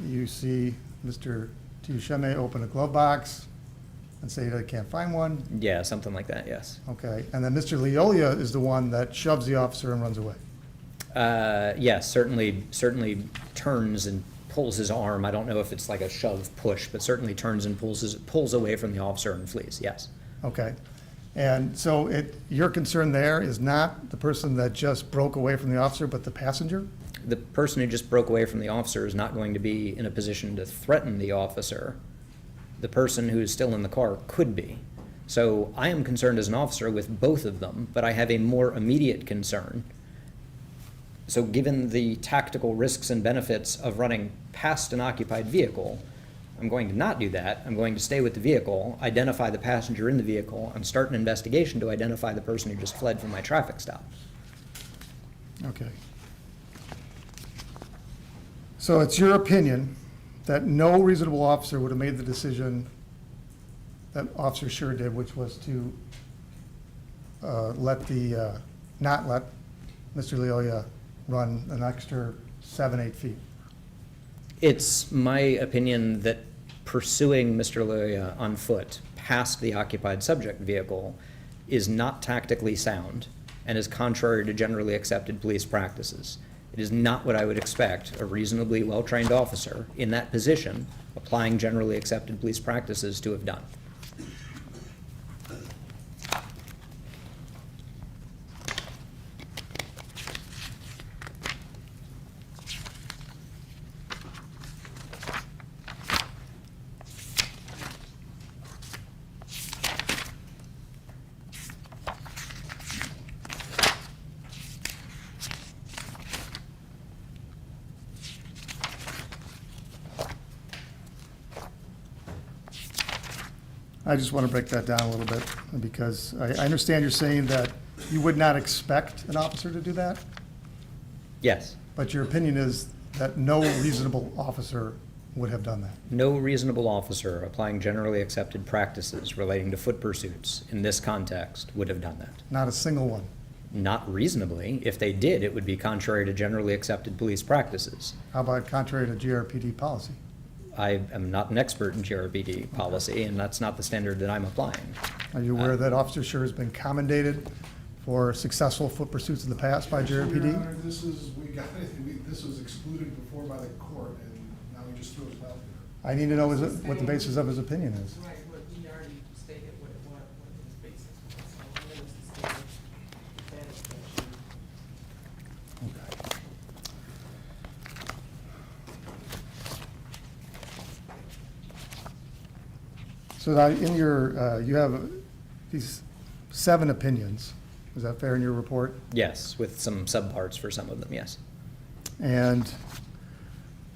you see Mr. Tuyasheme open a glove box and say that he can't find one. Yeah, something like that, yes. Okay, and then Mr. Leoya is the one that shoves the officer and runs away. Yes, certainly turns and pulls his arm. I don't know if it's like a shove push, but certainly turns and pulls away from the officer and flees, yes. Okay, and so your concern there is not the person that just broke away from the officer, but the passenger? The person who just broke away from the officer is not going to be in a position to threaten the officer. The person who is still in the car could be. So I am concerned as an officer with both of them, but I have a more immediate concern. So given the tactical risks and benefits of running past an occupied vehicle, I'm going to not do that. I'm going to stay with the vehicle, identify the passenger in the vehicle, and start an investigation to identify the person who just fled from my traffic stop. Okay. So it's your opinion that no reasonable officer would have made the decision that Officer Schurr did, which was to not let Mr. Leoya run an extra 7-8 feet. It's my opinion that pursuing Mr. Leoya on foot past the occupied subject vehicle is not tactically sound and is contrary to generally accepted police practices. It is not what I would expect a reasonably well-trained officer in that position, applying generally accepted police practices, to have done. I just want to break that down a little bit, because I understand you're saying that you would not expect an officer to do that, Yes. but your opinion is that no reasonable officer would have done that. No reasonable officer applying generally accepted practices relating to foot pursuits in this context would have done that. Not a single one. Not reasonably. If they did, it would be contrary to generally accepted police practices. How about contrary to GRPD policy? I am not an expert in GRPD policy, and that's not the standard that I'm applying. Are you aware that Officer Schurr has been commendated for successful foot pursuits in the past by Your GRPD? Honor, this was excluded before by the court, and now he just throws it out there. I need to know what the basis of his opinion is. Right, but he already stated what his basis was, so I'm gonna state that expression. Okay. So now in your, you have these 7 opinions. Is that fair in your report? Yes, with some subparts for some of them, yes. And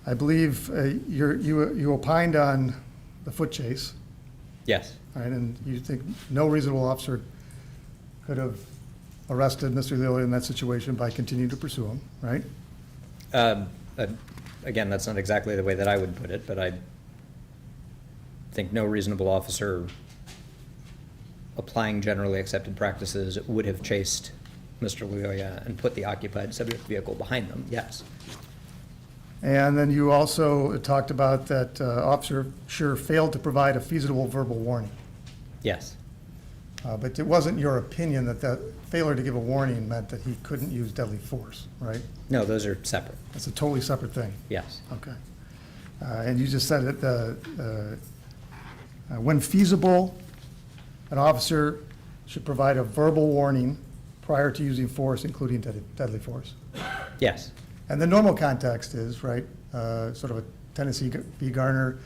I believe you opined on the foot chase, Yes. right? And you think no reasonable officer could have arrested Mr. Leoya in that situation by continuing to pursue him, right? Again, that's not exactly the way that I would put it, but I think no reasonable officer applying generally accepted practices would have chased Mr. Leoya and put the occupied subject vehicle behind them, yes. And then you also talked about that Officer Schurr failed to provide a feasible verbal warning. Yes. But it wasn't your opinion that that failure to give a warning meant that he couldn't use deadly force, right? No, those are separate. That's a totally separate thing. Yes. Okay. And you just said that when feasible, an officer should provide a verbal warning prior to using force, including deadly force. Yes. And the normal context is, right, sort of a Tennessee v. Garner,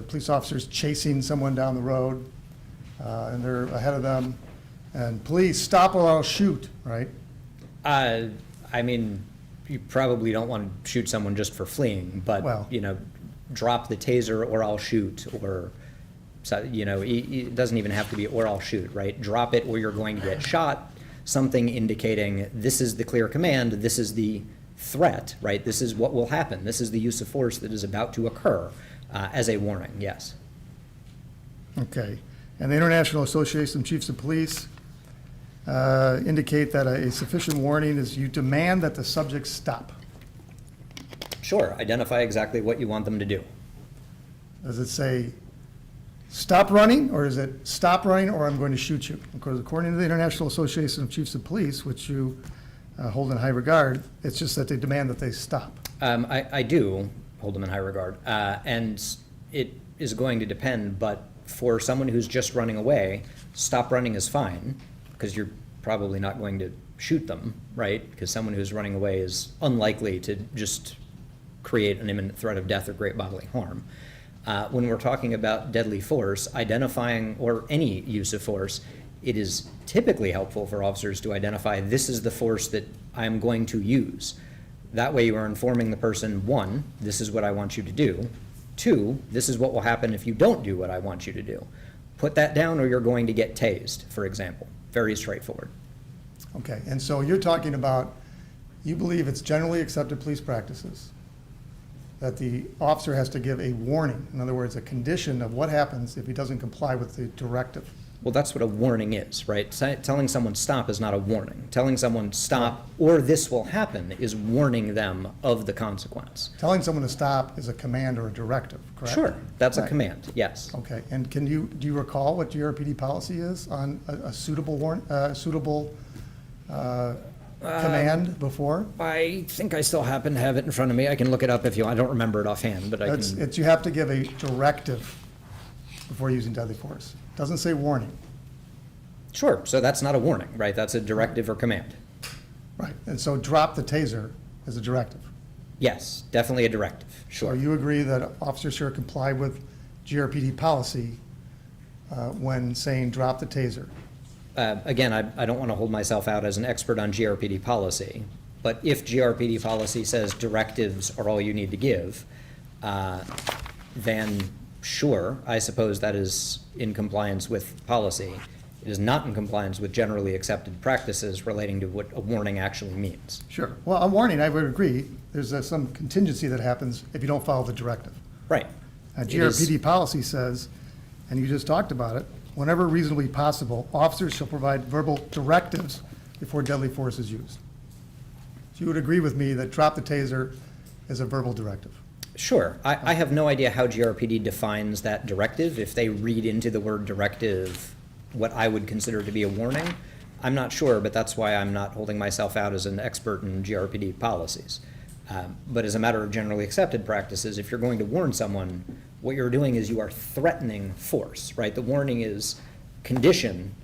police officers chasing someone down the road, and they're ahead of them, and police, stop or I'll shoot, right? I mean, you probably don't want to shoot someone just for fleeing, but, Well, you know, drop the taser or I'll shoot, or, so, you know, it doesn't even have to be or I'll shoot, right? Drop it or you're going to get shot, something indicating this is the clear command, this is the threat, right? This is what will happen. This is the use of force that is about to occur, as a warning, yes. Okay. And the International Association of Chiefs of Police indicate that a sufficient warning is you demand that the subject stop. Sure, identify exactly what you want them to do. Does it say stop running, or is it stop running or I'm going to shoot you? Because according to the International Association of Chiefs of Police, which you hold in high regard, it's just that they demand that they stop. I do hold them in high regard, and it is going to depend, but for someone who's just running away, stop running is fine, because you're probably not going to shoot them, right? Because someone who's running away is unlikely to just create an imminent threat of death or great bodily harm. When we're talking about deadly force, identifying, or any use of force, it is typically helpful for officers to identify this is the force that I'm going to use. That way you are informing the person, one, this is what I want you to do. Two, this is what will happen if you don't do what I want you to do. Put that down or you're going to get tased, for example. Very straightforward. Okay, and so you're talking about, you believe it's generally accepted police practices that the officer has to give a warning, in other words, a condition of what happens if he doesn't comply with the directive. Well, that's what a warning is, right? Telling someone stop is not a warning. Telling someone stop or this will happen is warning them of the consequence. Telling someone to stop is a command or a directive, correct? Sure, that's a Right. command, yes. Okay, and do you recall what GRPD policy is on a suitable command before? I think I still happen to have it in front of me. I can look it up if you want. I don't remember it offhand, but I can. It's you have to give a directive before using deadly force. Doesn't say warning. Sure, so that's not a warning, right? That's a directive or command. Right, and so drop the taser is a directive. Yes, definitely a directive, So sure. you agree that Officer Schurr complied with GRPD policy when saying drop the taser? Again, I don't want to hold myself out as an expert on GRPD policy, but if GRPD policy says directives are all you need to give, then sure, I suppose that is in compliance with policy. It is not in compliance with generally accepted practices relating to what a warning actually means. Sure. Well, a warning, I would agree. There's some contingency that happens if you don't follow the directive. Right. GRPD policy says, and you just talked about it, whenever reasonably possible, officers shall provide verbal directives before deadly force is used. So you would agree with me that drop the taser is a verbal directive? Sure. I have no idea how GRPD defines that directive. If they read into the word directive what I would consider to be a warning, I'm not sure, but that's why I'm not holding myself out as an expert in GRPD policies. But as a matter of generally accepted practices, if you're going to warn someone, what you're doing is you are threatening force, right? The warning is condition,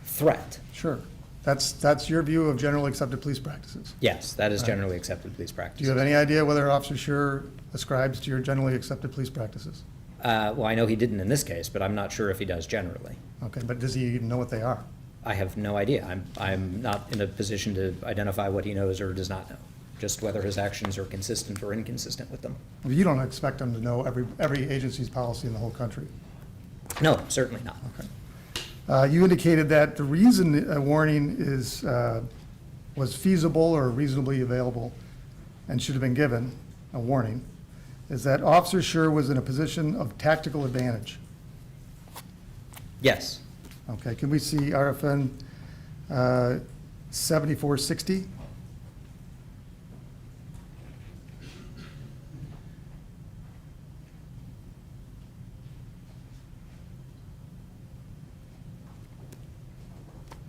threat. Sure. That's your view of generally accepted police practices? Yes, that is generally accepted police practices. Do you have any idea whether Officer Schurr ascribes to your generally accepted police practices? Well, I know he didn't in this case, but I'm not sure if he does generally. Okay, but does he even know what they are? I have no idea. I'm not in a position to identify what he knows or does not know, just whether his actions are consistent or inconsistent with them. You don't expect him to know every agency's policy in the whole country? No, certainly not. Okay. You indicated that the reason a warning was feasible or reasonably available and should have been given, a warning, is that Officer Schurr was in a position of tactical advantage. Yes. Okay, can we see RFN 7460?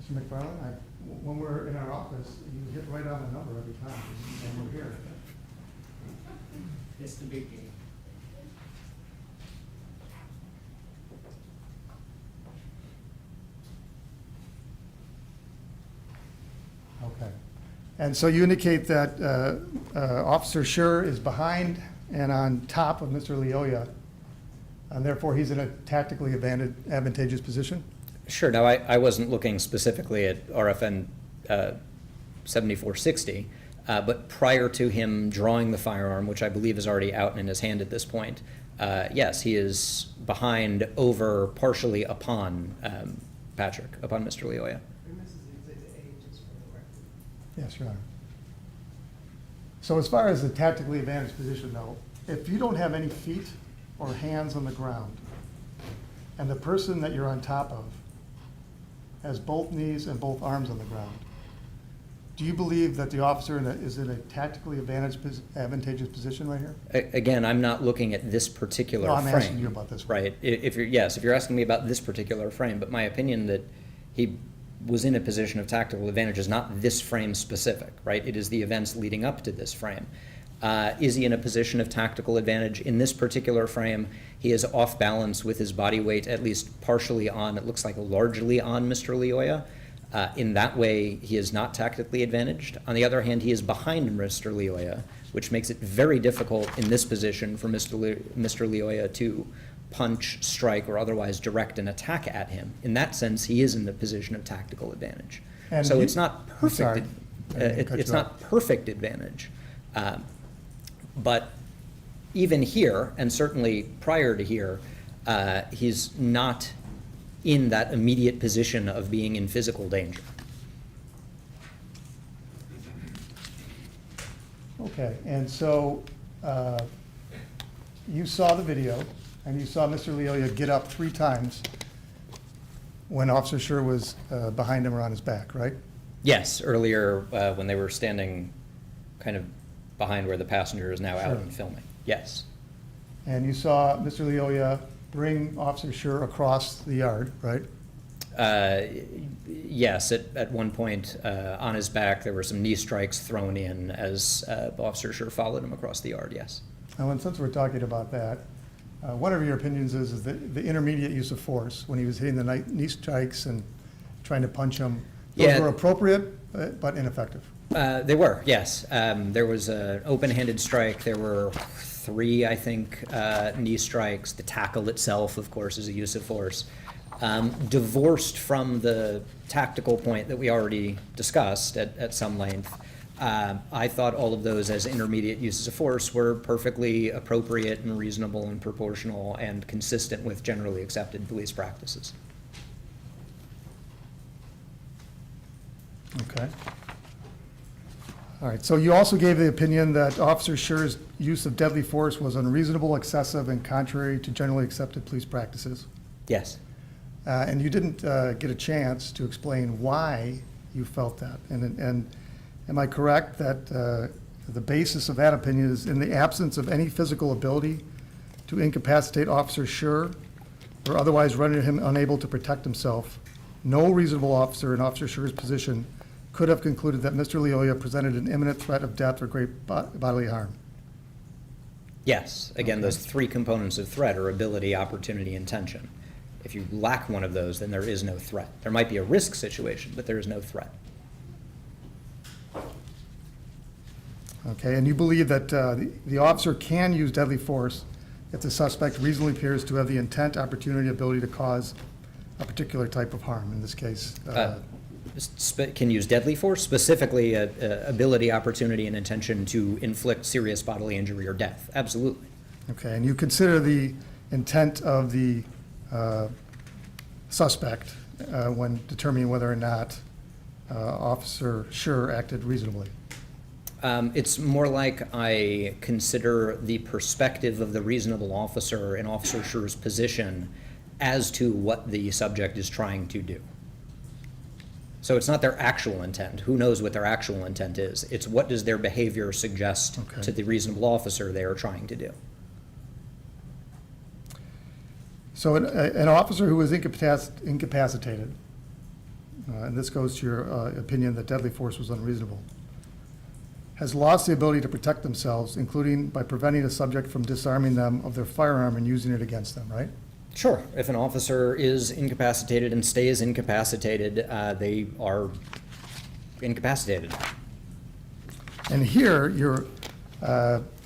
Mr. McFarland, when we're in our office, you hit right on the number every time, and we're here. It's the big game. And so you indicate that Officer Schurr is behind and on top of Mr. Leoya, and therefore he's in a tactically advantageous position? Sure. Now, I wasn't looking specifically at RFN 7460, but prior to him drawing the firearm, which I believe is already out in his hand at this point, yes, he is behind, over, partially upon Patrick, upon Mr. Leoya. Yes, Your Honor. So as far as the tactically advantaged position, though, if you don't have any feet or hands on the ground, and the person that you're on top of has both knees and both arms on the ground, do you believe that the officer is in a tactically advantageous position right here? Again, I'm not looking at this particular frame. I'm asking you about this one. Right. If you're asking me about this particular frame, but my opinion that he was in a position of tactical advantage is not this frame specific, right? It is the events leading up to this frame. Is he in a position of tactical advantage? In this particular frame, he is off balance with his body weight, at least partially on, it looks like largely on Mr. Leoya. In that way, he is not tactically advantaged. On the other hand, he is behind Mr. Leoya, which makes it very difficult in this position for Mr. Leoya to punch, strike, or otherwise direct an attack at him. In that sense, he is in the position of tactical advantage. And so it's not perfect. It's not off. perfect advantage. But even here, and certainly prior to here, he's not in that immediate position of being in physical danger. Okay, and so you saw the video, and you saw Mr. Leoya get up 3 times when Officer Schurr was behind him or on his back, right? Yes, earlier when they were standing kind of behind where the passenger is now out and filming. Yes. And you saw Mr. Leoya bring Officer Schurr across the yard, right? Yes, at one point on his back there were some knee strikes thrown in as Officer Schurr followed him across the yard, yes. Now, and since we're talking about that, one of your opinions is that the intermediate use of force, when he was hitting the knee strikes and trying to punch him, those were appropriate but ineffective. They were, yes. There was an open-handed strike. There were 3, I think, knee strikes. The tackle itself, of course, is a use of force. Divorced from the tactical point that we already discussed at some length, I thought all of those as intermediate uses of force were perfectly appropriate and reasonable and proportional and consistent with generally accepted police practices. Okay. All right, so you also gave the opinion that Officer Schurr's use of deadly force was unreasonable, excessive, and contrary to generally accepted police practices. Yes. And you didn't get a chance to explain why you felt that. And am I correct that the basis of that opinion is in the absence of any physical ability to incapacitate Officer Schurr or otherwise render him unable to protect himself, no reasonable officer in Officer Schurr's position could have concluded that Mr. Leoya presented an imminent threat of death or great bodily harm? Yes. Again, those 3 components of threat are ability, opportunity, intention. If you lack one of those, then there is no threat. There might be a risk situation, but there is no threat. Okay, and you believe that the officer can use deadly force if the suspect reasonably appears to have the intent, opportunity, ability to cause a particular type of harm, in this case? Can use deadly force, specifically ability, opportunity, and intention to inflict serious bodily injury or death. Absolutely. Okay, and you consider the intent of the suspect when determining whether or not Officer Schurr acted reasonably? It's more like I consider the perspective of the reasonable officer in Officer Schurr's position as to what the subject is trying to do. So it's not their actual intent. Who knows what their actual intent is? It's what does their behavior suggest to the reasonable officer they are trying to do. So an officer who is incapacitated, and this goes to your opinion that deadly force was unreasonable, has lost the ability to protect themselves, including by preventing a subject from disarming them of their firearm and using it against them, right? Sure. If an officer is incapacitated and stays incapacitated, they are incapacitated. And here, you're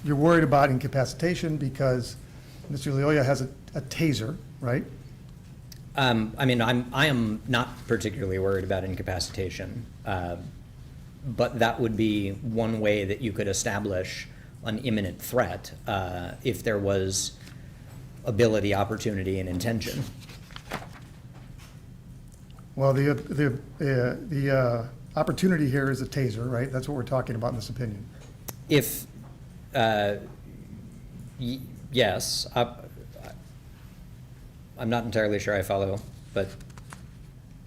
worried about incapacitation because Mr. Loyola has a taser, right? I mean, I am not particularly worried about incapacitation, but that would be one way that you could establish an imminent threat if there was ability, opportunity, and intention. Well, the opportunity here is a taser, right? That's what we're talking about in this opinion. If, yes, I'm not entirely sure I follow, but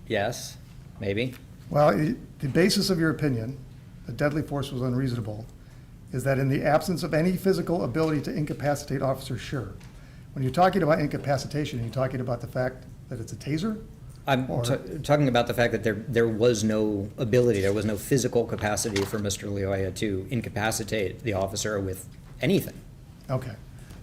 yes, maybe. Well, the basis of your opinion, that deadly force was unreasonable, is that in the absence of any physical ability to incapacitate Officer Schurr. When you're talking about incapacitation, are you talking about the fact that it's a taser? I'm talking about the fact that there was no ability, there was no physical capacity for Mr. Loyola to incapacitate the officer with anything. Okay,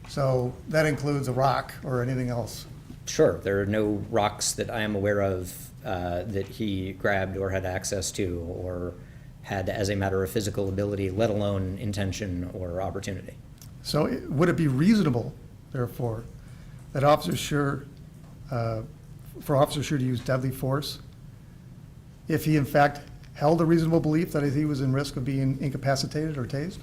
so that includes a rock or anything else? Sure, there are no rocks that I am aware of that he grabbed or had access to or had as a matter of physical ability, let alone intention or opportunity. So would it be reasonable, therefore, that Officer Schurr, for Officer Schurr to use deadly force if he in fact held a reasonable belief that he was in risk of being incapacitated or tased?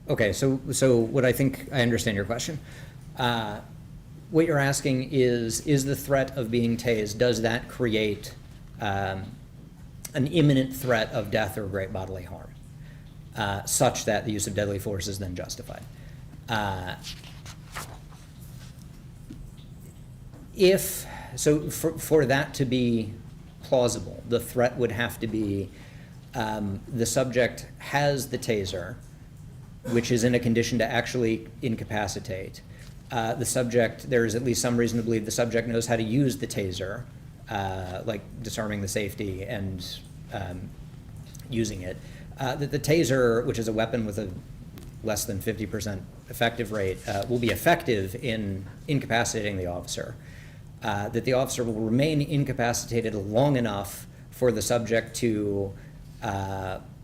Okay, so what I think I understand your question. What you're asking is the threat of being tased, does that create an imminent threat of death or great bodily harm, such that the use of deadly force is then justified? For that to be plausible, the threat would have to be the subject has the taser, which is in a condition to actually incapacitate. The subject, there is at least some reason to believe the subject knows how to use the taser, like disarming the safety and using it. That the taser, which is a weapon with a less than 50% effective rate, will be effective in incapacitating the officer. That the officer will remain incapacitated long enough for the subject to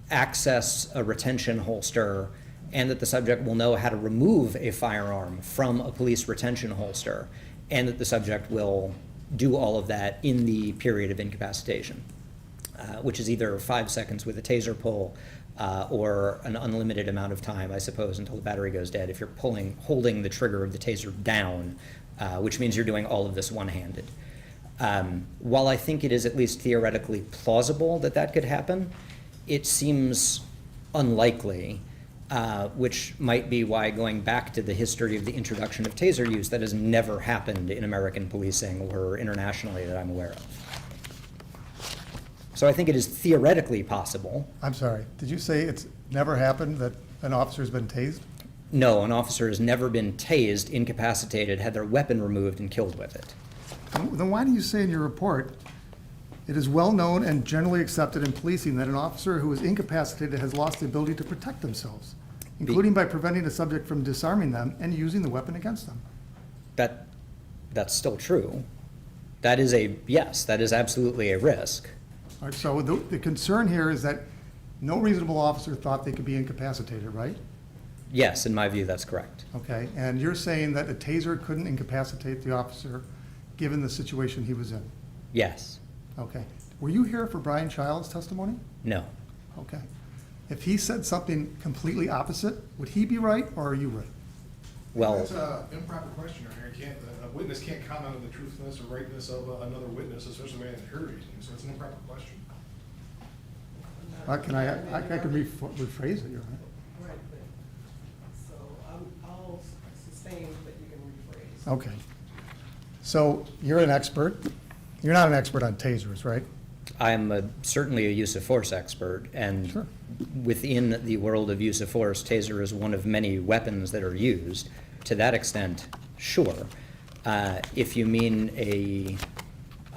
access a retention holster, and that the subject will know how to remove a firearm from a police retention holster, and that the subject will do all of that in the period of incapacitation, which is either 5 seconds with a taser pull or an unlimited amount of time, I suppose, until the battery goes dead if you're holding the trigger of the taser down, which means you're doing all of this one-handed. While I think it is at least theoretically plausible that that could happen, it seems unlikely, which might be why, going back to the history of the introduction of taser use, that has never happened in American policing or internationally that I'm aware of. So I think it is theoretically possible. I'm sorry, did you say it's never happened that an officer's been tased? No, an officer has never been tased, incapacitated, had their weapon removed, and killed with it. Then why do you say in your report, it is well known and generally accepted in policing that an officer who is incapacitated has lost the ability to protect themselves, including by preventing the subject from disarming them and using the weapon against them? That's still true. That is yes, that is absolutely a risk. All right, so the concern here is that no reasonable officer thought they could be incapacitated, right? Yes, in my view, that's correct. Okay, and you're saying that a taser couldn't incapacitate the officer given the situation he was in? Yes. Okay. Were you here for Brian Child's testimony? No. Okay. If he said something completely opposite, would he be right or are you right? Well, That's an improper question, Your Honor. A witness can't comment on the truthfulness or rightness of another witness, especially when it heard anything, so it's an improper question. I can rephrase it, Your Honor. Right, so I'll sustain, but you can rephrase. Okay. So you're an expert. You're not an expert on tasers, right? I'm certainly a use of force expert, and Sure. Within the world of use of force, taser is one of many weapons that are used. To that extent, sure. If you mean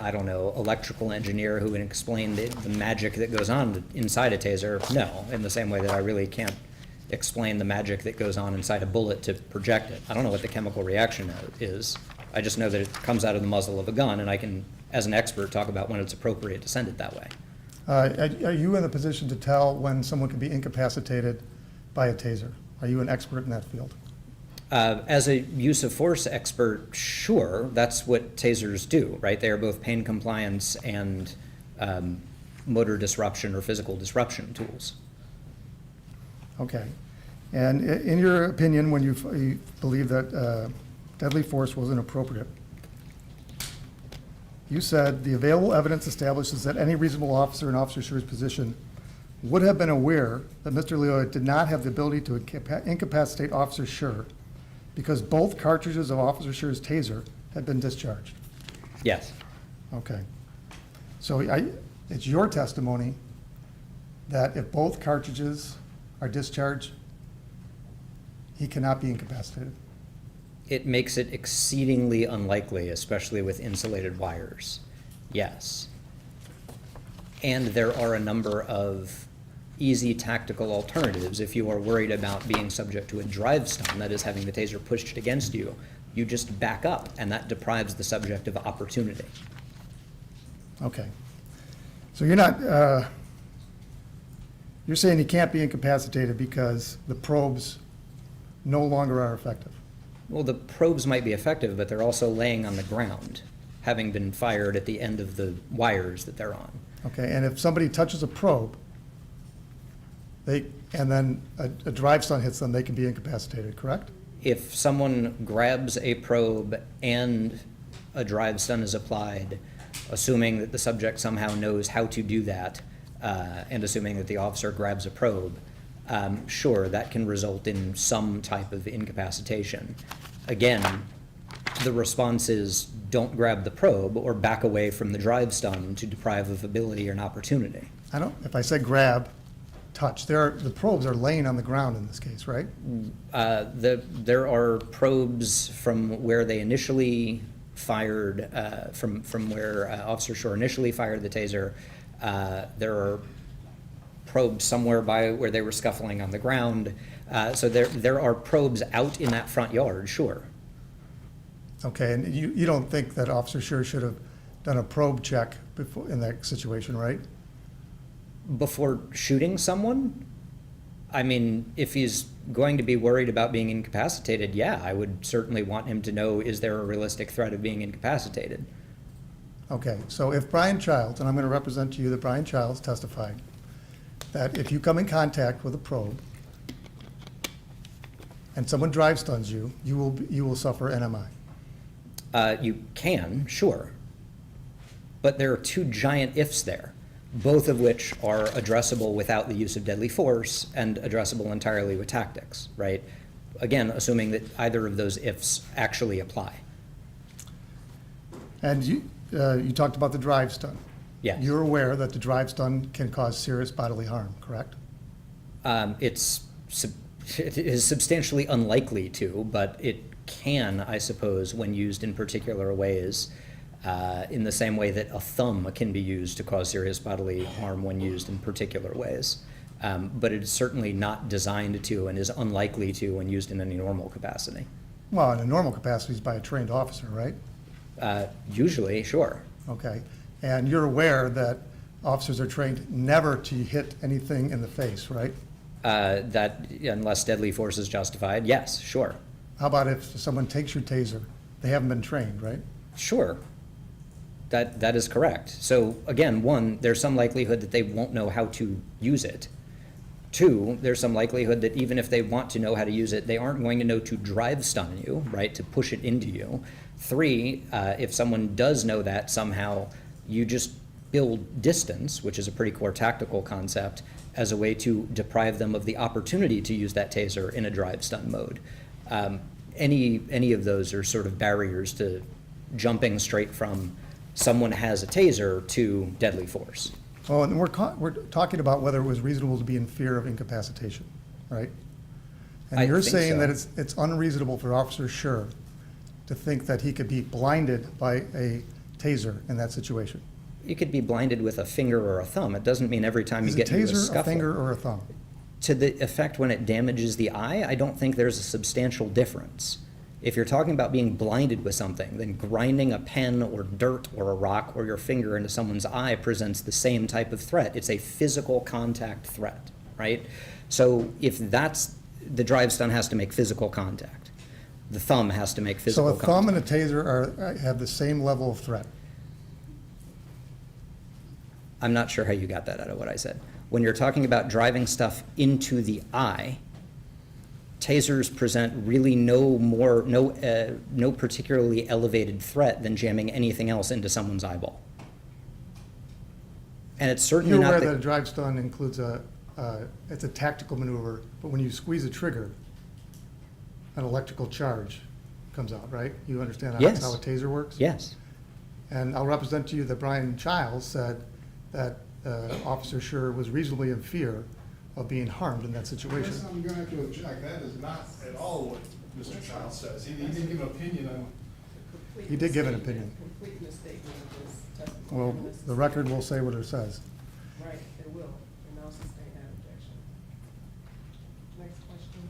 I don't know, electrical engineer who can explain the magic that goes on inside a taser, no, in the same way that I really can't explain the magic that goes on inside a bullet to project it. I don't know what the chemical reaction is. I just know that it comes out of the muzzle of a gun, and I can, as an expert, talk about when it's appropriate to send it that way. Are you in a position to tell when someone can be incapacitated by a taser? Are you an expert in that field? As a use of force expert, sure, that's what tasers do, right? They are both pain compliance and motor disruption or physical disruption tools. Okay. And in your opinion, when you believe that deadly force was inappropriate, you said the available evidence establishes that any reasonable officer in Officer Schurr's position would have been aware that Mr. Loyola did not have the ability to incapacitate Officer Schurr because both cartridges of Officer Schurr's taser had been discharged. Yes. Okay. So it's your testimony that if both cartridges are discharged, he cannot be incapacitated. It makes it exceedingly unlikely, especially with insulated wires. Yes. And there are a number of easy tactical alternatives. If you are worried about being subject to a drive stun, that is having the taser pushed against you, you just back up, and that deprives the subject of opportunity. Okay. So you're not, you're saying he can't be incapacitated because the probes no longer are effective? Well, the probes might be effective, but they're also laying on the ground, having been fired at the end of the wires that they're on. Okay, and if somebody touches a probe, and then a drive stun hits them, they can be incapacitated, correct? If someone grabs a probe and a drive stun is applied, assuming that the subject somehow knows how to do that, and assuming that the officer grabs a probe, sure, that can result in some type of incapacitation. Again, the response is don't grab the probe or back away from the drive stun to deprive of ability or an opportunity. If I said grab, touch, the probes are laying on the ground in this case, right? There are probes from where they initially fired, from where Officer Schurr initially fired the taser. There are probes somewhere by where they were scuffling on the ground. So there are probes out in that front yard, sure. Okay, and you don't think that Officer Schurr should have done a probe check before in that situation, right? Before shooting someone? I mean, if he's going to be worried about being incapacitated, yeah, I would certainly want him to know, is there a realistic threat of being incapacitated? Okay, so if Brian Childs, and I'm going to represent to you that Brian Childs testified, that if you come in contact with a probe and someone drive stuns you, you will suffer NMI. You can, sure. But there are two giant ifs there, both of which are addressable without the use of deadly force and addressable entirely with tactics, right? Again, assuming that either of those ifs actually apply. And you talked about the drive stun. Yes. You're aware that the drive stun can cause serious bodily harm, correct? It is substantially unlikely to, but it can, I suppose, when used in particular ways, in the same way that a thumb can be used to cause serious bodily harm when used in particular ways. But it is certainly not designed to and is unlikely to when used in any normal capacity. Well, in a normal capacity is by a trained officer, right? Usually, sure. Okay. And you're aware that officers are trained never to hit anything in the face, right? That, unless deadly force is justified, yes, sure. How about if someone takes your taser? They haven't been trained, right? Sure. That is correct. So again, one, there's some likelihood that they won't know how to use it. Two, there's some likelihood that even if they want to know how to use it, they aren't going to know to drive stun you, right, to push it into you. Three, if someone does know that somehow, you just build distance, which is a pretty core tactical concept, as a way to deprive them of the opportunity to use that taser in a drive stun mode. Any of those are sort of barriers to jumping straight from someone has a taser to deadly force. Oh, and we're talking about whether it was reasonable to be in fear of incapacitation, right? And you're saying that it's unreasonable for Officer Schurr to think that he could be blinded by a taser in that situation. You could be blinded with a finger or a thumb. It doesn't mean every time you get into a scuffle. Is a taser a finger or a thumb? To the effect when it damages the eye, I don't think there's a substantial difference. If you're talking about being blinded with something, then grinding a pen or dirt or a rock or your finger into someone's eye presents the same type of threat. It's a physical contact threat, right? So if that's, the drive stun has to make physical contact. The thumb has to make physical contact. So a thumb and a taser have the same level of threat? I'm not sure how you got that out of what I said. When you're talking about driving stuff into the eye, tasers present really no particularly elevated threat than jamming anything else into someone's eyeball. And it's certainly You're not aware that a drive stun includes it's a tactical maneuver, but when you squeeze a trigger, an electrical charge comes out, right? You understand Yes. how a taser works? Yes. And I'll represent to you that Brian Childs said that Officer Schurr was reasonably in fear of being harmed in that situation. Yes, I'm going to have to object. That is not at all what Mr. Childs says. He didn't give an opinion on. He did give an opinion. Complete misstatement of his testimony. Well, the record will say what it says. Right, it will, and I'll sustain that objection. Next question.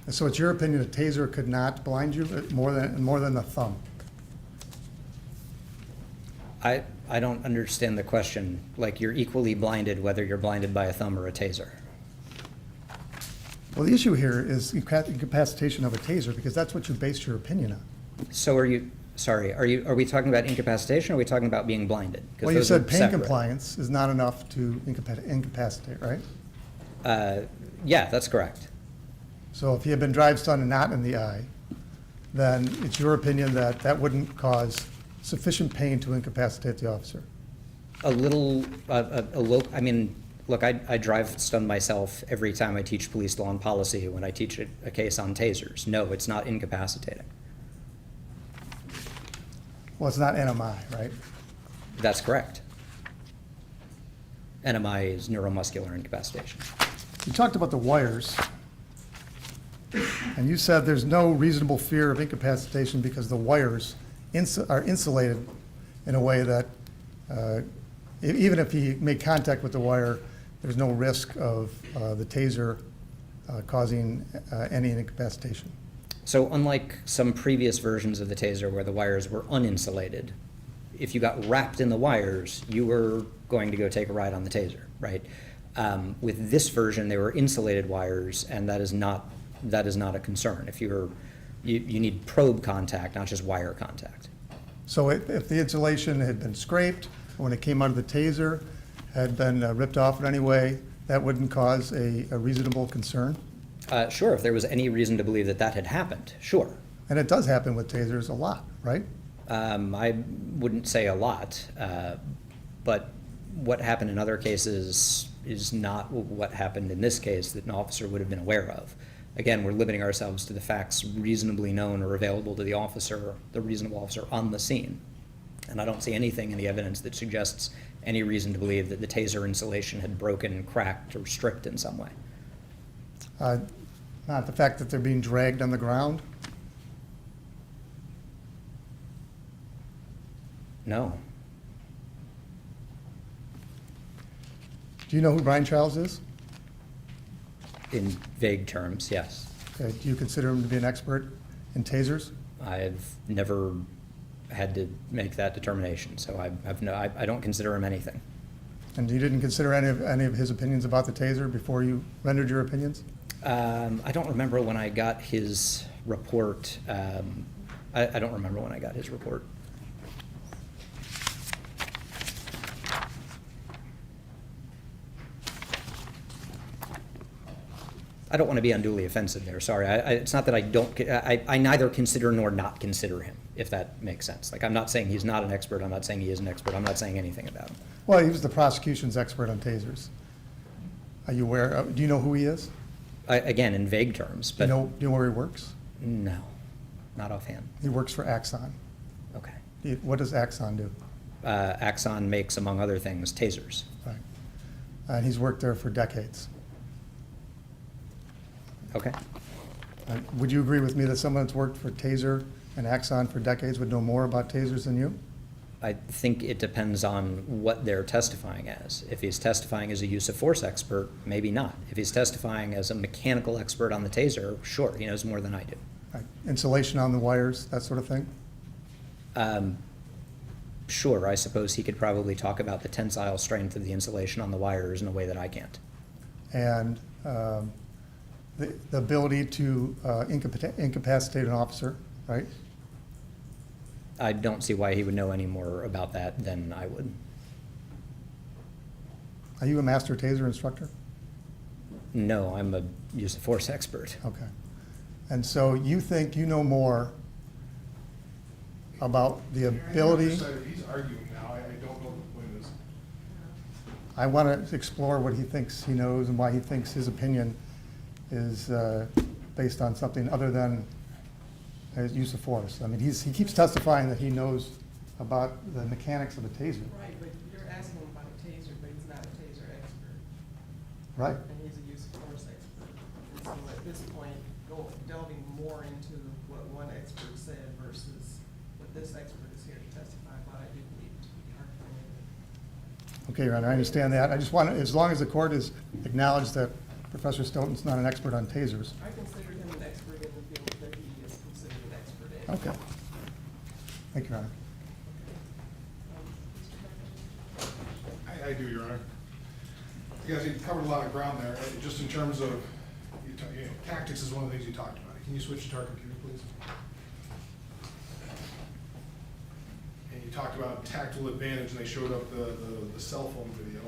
And so it's your opinion a taser could not blind you more than a thumb? I don't understand the question. Like, you're equally blinded whether you're blinded by a thumb or a taser. Well, the issue here is incapacitation of a taser, because that's what you base your opinion on. So are we talking about incapacitation, or are we talking about being blinded? 'Cause Well, you those are said pain separate. compliance is not enough to incapacitate, right? Yeah, that's correct. So if he had been drive stunned and not in the eye, then it's your opinion that that wouldn't cause sufficient pain to incapacitate the officer? I mean, look, I drive stun myself every time I teach police law and policy when I teach a case on tasers. No, it's not incapacitating. Well, it's not NMI, right? That's correct. NMI is neuromuscular incapacitation. You talked about the wires, and you said there's no reasonable fear of incapacitation because the wires are insulated in a way that even if he made contact with the wire, there's no risk of the taser causing any incapacitation. So unlike some previous versions of the taser where the wires were uninsulated, if you got wrapped in the wires, you were going to go take a ride on the taser, right? With this version, they were insulated wires, and that is not a concern. If you need probe contact, not just wire contact. So if the insulation had been scraped, or when it came out of the taser, had been ripped off in any way, that wouldn't cause a reasonable concern? Sure, if there was any reason to believe that had happened, sure. And it does happen with tasers a lot, right? I wouldn't say a lot, but what happened in other cases is not what happened in this case that an officer would have been aware of. Again, we're limiting ourselves to the facts reasonably known or available to the officer, the reasonable officer on the scene. And I don't see anything in the evidence that suggests any reason to believe that the taser insulation had broken, cracked, or stripped in some way. Not the fact that they're being dragged on the ground? No. Do you know who Brian Childs is? In vague terms, yes. Okay. Do you consider him to be an expert in tasers? I've never had to make that determination, so I don't consider him anything. And you didn't consider any of his opinions about the taser before you rendered your opinions? I don't remember when I got his report. I don't remember when I got his report. I don't want to be unduly offensive there, sorry. It's not that I neither consider nor not consider him, if that makes sense. Like, I'm not saying he's not an expert, I'm not saying he is an expert, I'm not saying anything about him. Well, he was the prosecution's expert on tasers. Are you aware, do you know who he is? Again, in vague terms, but. Do you know where he works? No, not offhand. He works for Axon. Okay. What does Axon do? Axon makes, among other things, tasers. Right. And he's worked there for decades. Okay. Would you agree with me that someone that's worked for Taser and Axon for decades would know more about tasers than you? I think it depends on what they're testifying as. If he's testifying as a use of force expert, maybe not. If he's testifying as a mechanical expert on the taser, sure, he knows more than I do. Right. insulation on the wires, that sort of thing? Sure, I suppose he could probably talk about the tensile strength of the insulation on the wires in a way that I can't. And the ability to incapacitate an officer, right? I don't see why he would know any more about that than I would. Are you a master taser instructor? No, I'm a use of force expert. Okay. And so you think you know more about the ability? He's arguing now. I don't know what the point is. I want to explore what he thinks he knows and why he thinks his opinion is based on something other than his use of force. I mean, he keeps testifying that he knows about the mechanics of a taser. Right, but you're asking him about a taser, but he's not a taser expert. Right. And he's a use of force expert. And so at this point, delving more into what one expert said versus what this expert is here to testify about, I do believe to be argumentative. Okay, Your Honor, I understand that. I just want to, as long as the court has acknowledged that Professor Stoughton's not an expert on tasers. I consider him an expert in the field that he is considered an expert in. Okay. Thank you, Your Honor. I do, Your Honor. You guys, you covered a lot of ground there, just in terms of, tactics is one of the things you talked about. Can you switch to our computer, please? And you talked about tactical advantage, and they showed up the cell phone video.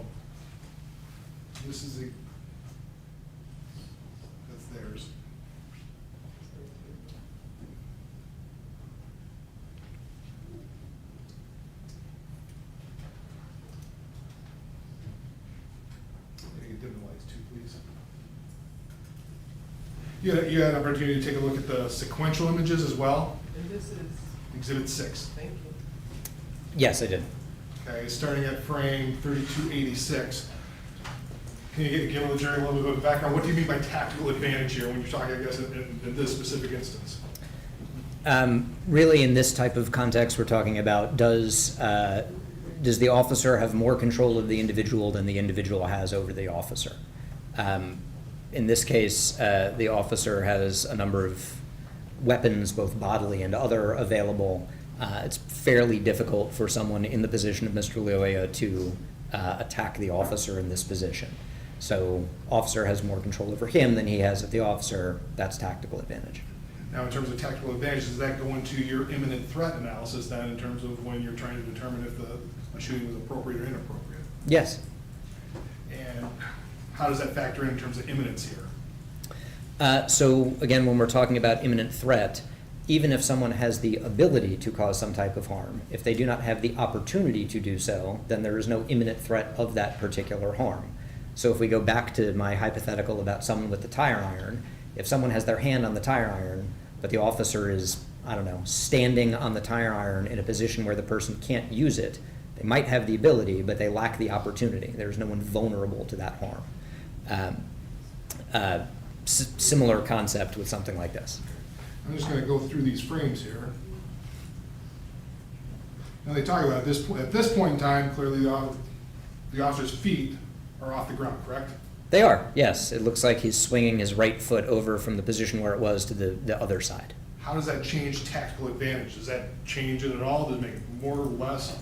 This is that's theirs. Maybe dim the lights too, please. You had an opportunity to take a look at the sequential images as well. And this is? Exhibit 6. Thank you. Yes, I did. Okay, starting at frame 3286. Can you give the jury a little bit of background? What do you mean by tactical advantage here when you're talking, I guess, in this specific instance? Really, in this type of context, we're talking about does the officer have more control of the individual than the individual has over the officer? In this case, the officer has a number of weapons, both bodily and other, available. It's fairly difficult for someone in the position of Mr. Loya to attack the officer in this position. So, officer has more control over him than he has of the officer. That's tactical advantage. Now, in terms of tactical advantage, does that go into your imminent threat analysis then, in terms of when you're trying to determine if the shooting was appropriate or inappropriate? Yes. And how does that factor in terms of imminence here? So, again, when we're talking about imminent threat, even if someone has the ability to cause some type of harm, if they do not have the opportunity to do so, then there is no imminent threat of that particular harm. So if we go back to my hypothetical about someone with the tire iron, if someone has their hand on the tire iron, but the officer is, I don't know, standing on the tire iron in a position where the person can't use it, they might have the ability, but they lack the opportunity. There's no one vulnerable to that harm. Similar concept with something like this. I'm just going to go through these frames here. Now they talk about at this point in time, clearly the officer's feet are off the ground, correct? They are, yes. It looks like he's swinging his right foot over from the position where it was to the other side. How does that change tactical advantage? Does that change it at all? Does it make it more or less?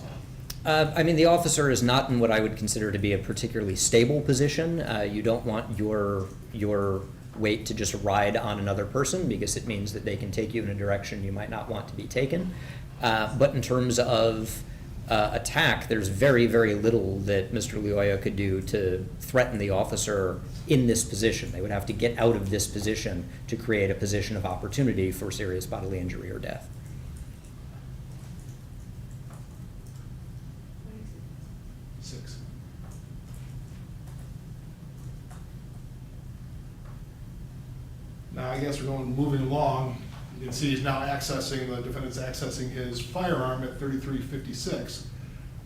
I mean, the officer is not in what I would consider to be a particularly stable position. You don't want your weight to just ride on another person because it means that they can take you in a direction you might not want to be taken. But in terms of attack, there's very, very little that Mr. Loya could do to threaten the officer in this position. They would have to get out of this position to create a position of opportunity for serious bodily injury or death. Now, I guess we're moving along. You can see the defendant's accessing his firearm at 3356.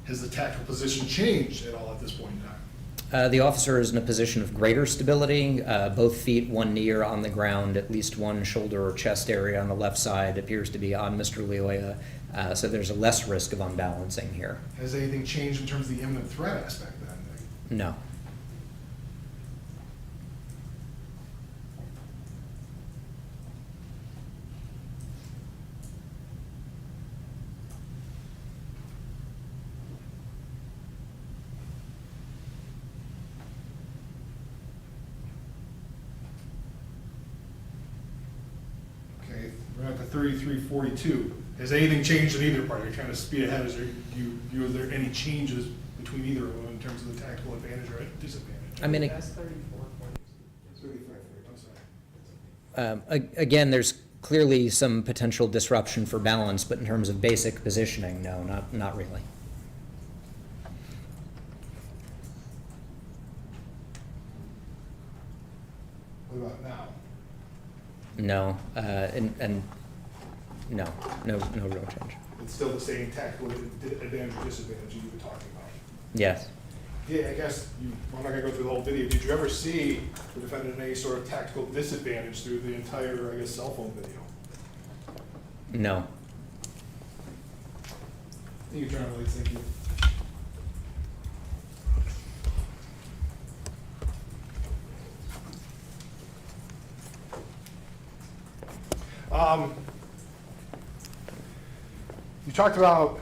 Has the tactical position changed at all at this point in time? The officer is in a position of greater stability. Both feet, one knee are on the ground, at least one shoulder or chest area on the left side appears to be on Mr. Loya, so there's a less risk of unbalancing here. Has anything changed in terms of the imminent threat aspect then? No. 3342. Has anything changed in either part? Are you trying to speed ahead? Is there any changes between either of them in terms of the tactical advantage or disadvantage? I mean, That's 34. I'm sorry. again, there's clearly some potential disruption for balance, but in terms of basic positioning, no, not really. What about now? No, and no real change. It's still the same tactical advantage or disadvantage you were talking about. Yes. Yeah, I guess I'm not going to go through the whole video. Did you ever see the defendant in any sort of tactical disadvantage through the entire, I guess, cell phone video? No. You can turn on the lights, thank you. You talked about,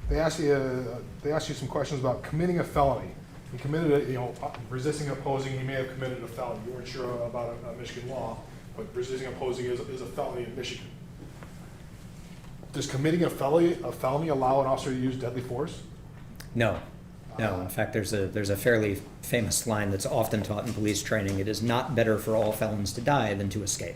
they asked you some questions about committing a felony. He committed resisting opposing, he may have committed a felony. You weren't sure about a Michigan law, but resisting opposing is a felony in Michigan. Does committing a felony allow an officer to use deadly force? No. In fact, there's a fairly famous line that's often taught in police training. It is not better for all felons to die than to escape.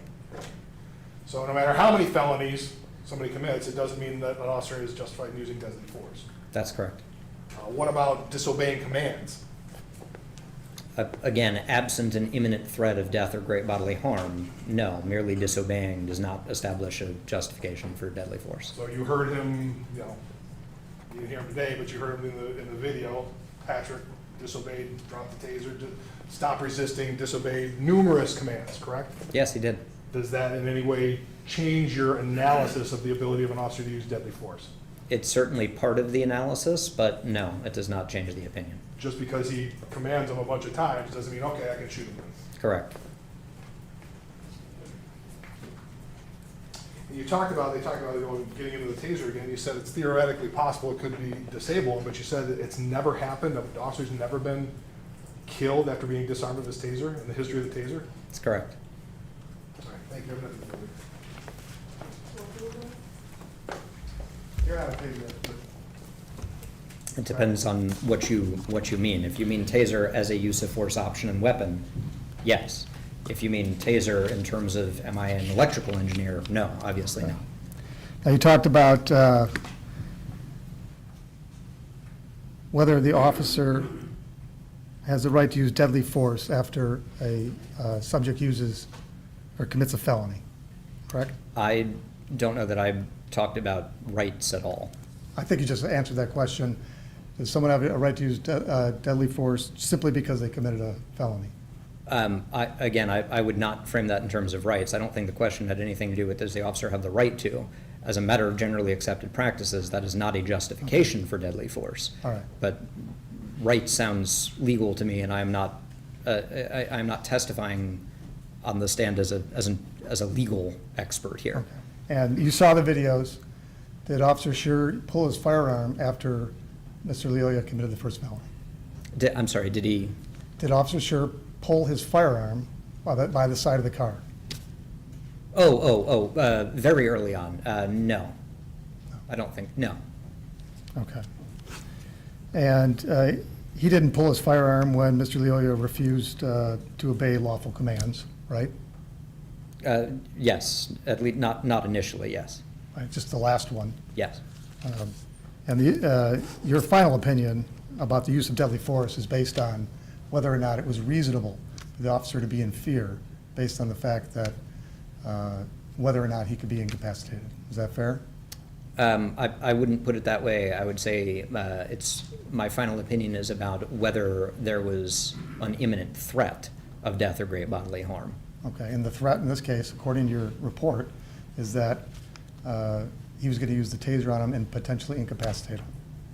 So no matter how many felonies somebody commits, it doesn't mean that an officer is justified in using deadly force. That's correct. What about disobeying commands? Again, absent an imminent threat of death or great bodily harm, no. Merely disobeying does not establish a justification for deadly force. So you heard him, you didn't hear him today, but you heard him in the video. Patrick disobeyed, dropped the taser, stopped resisting, disobeyed numerous commands, correct? Yes, he did. Does that in any way change your analysis of the ability of an officer to use deadly force? It's certainly part of the analysis, but no, it does not change the opinion. Just because he commands them a bunch of times doesn't mean, okay, I can shoot him. Correct. They talked about getting into the taser again. You said it's theoretically possible it could be disabled, but you said that it's never happened. The officer's never been killed after being disarmed of his taser in the history of the taser? That's correct. All right, thank you. I have nothing further. You're out of taser. It depends on what you mean. If you mean taser as a use of force option and weapon, yes. If you mean taser in terms of am I an electrical engineer, no, obviously no. Now you talked about whether the officer has the right to use deadly force after a subject uses or commits a felony, correct? I don't know that I talked about rights at all. I think you just answered that question. Does someone have a right to use deadly force simply because they committed a felony? I would not frame that in terms of rights. I don't think the question had anything to do with does the officer have the right to. As a matter of generally accepted practices, that is not a justification for deadly force. All right. But right sounds legal to me, and I'm not testifying on the stand as a legal expert here. Okay. And you saw the videos. Did Officer Schurr pull his firearm after Mr. Leoya committed the first felony? I'm sorry, did he? Did Officer Schurr pull his firearm by the side of the car? Very early on. No. I don't think, no. Okay. And he didn't pull his firearm when Mr. Leoya refused to obey lawful commands, right? Yes, at least not initially, yes. Right, just the last one. Yes. And your final opinion about the use of deadly force is based on whether or not it was reasonable for the officer to be in fear based on the fact that whether or not he could be incapacitated. Is that fair? I wouldn't put it that way. I would say my final opinion is about whether there was an imminent threat of death or great bodily harm. Okay, and the threat in this case, according to your report, is that he was going to use the taser on him and potentially incapacitate him.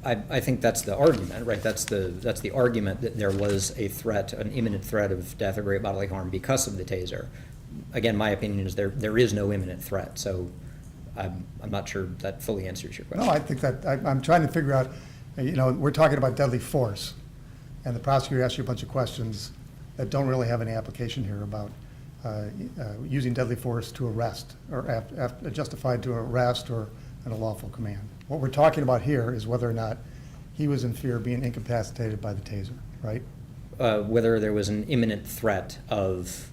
I think that's the argument, right? That's the argument that there was a threat, an imminent threat of death or great bodily harm because of the taser. Again, my opinion is there is no imminent threat, so I'm not sure that fully answers your question. No, I think that I'm trying to figure out, we're talking about deadly force, and the prosecutor asked you a bunch of questions that don't really have any application here about using deadly force to arrest, or justified to arrest or an unlawful command. What we're talking about here is whether or not he was in fear of being incapacitated by the taser, right? Whether there was an imminent threat of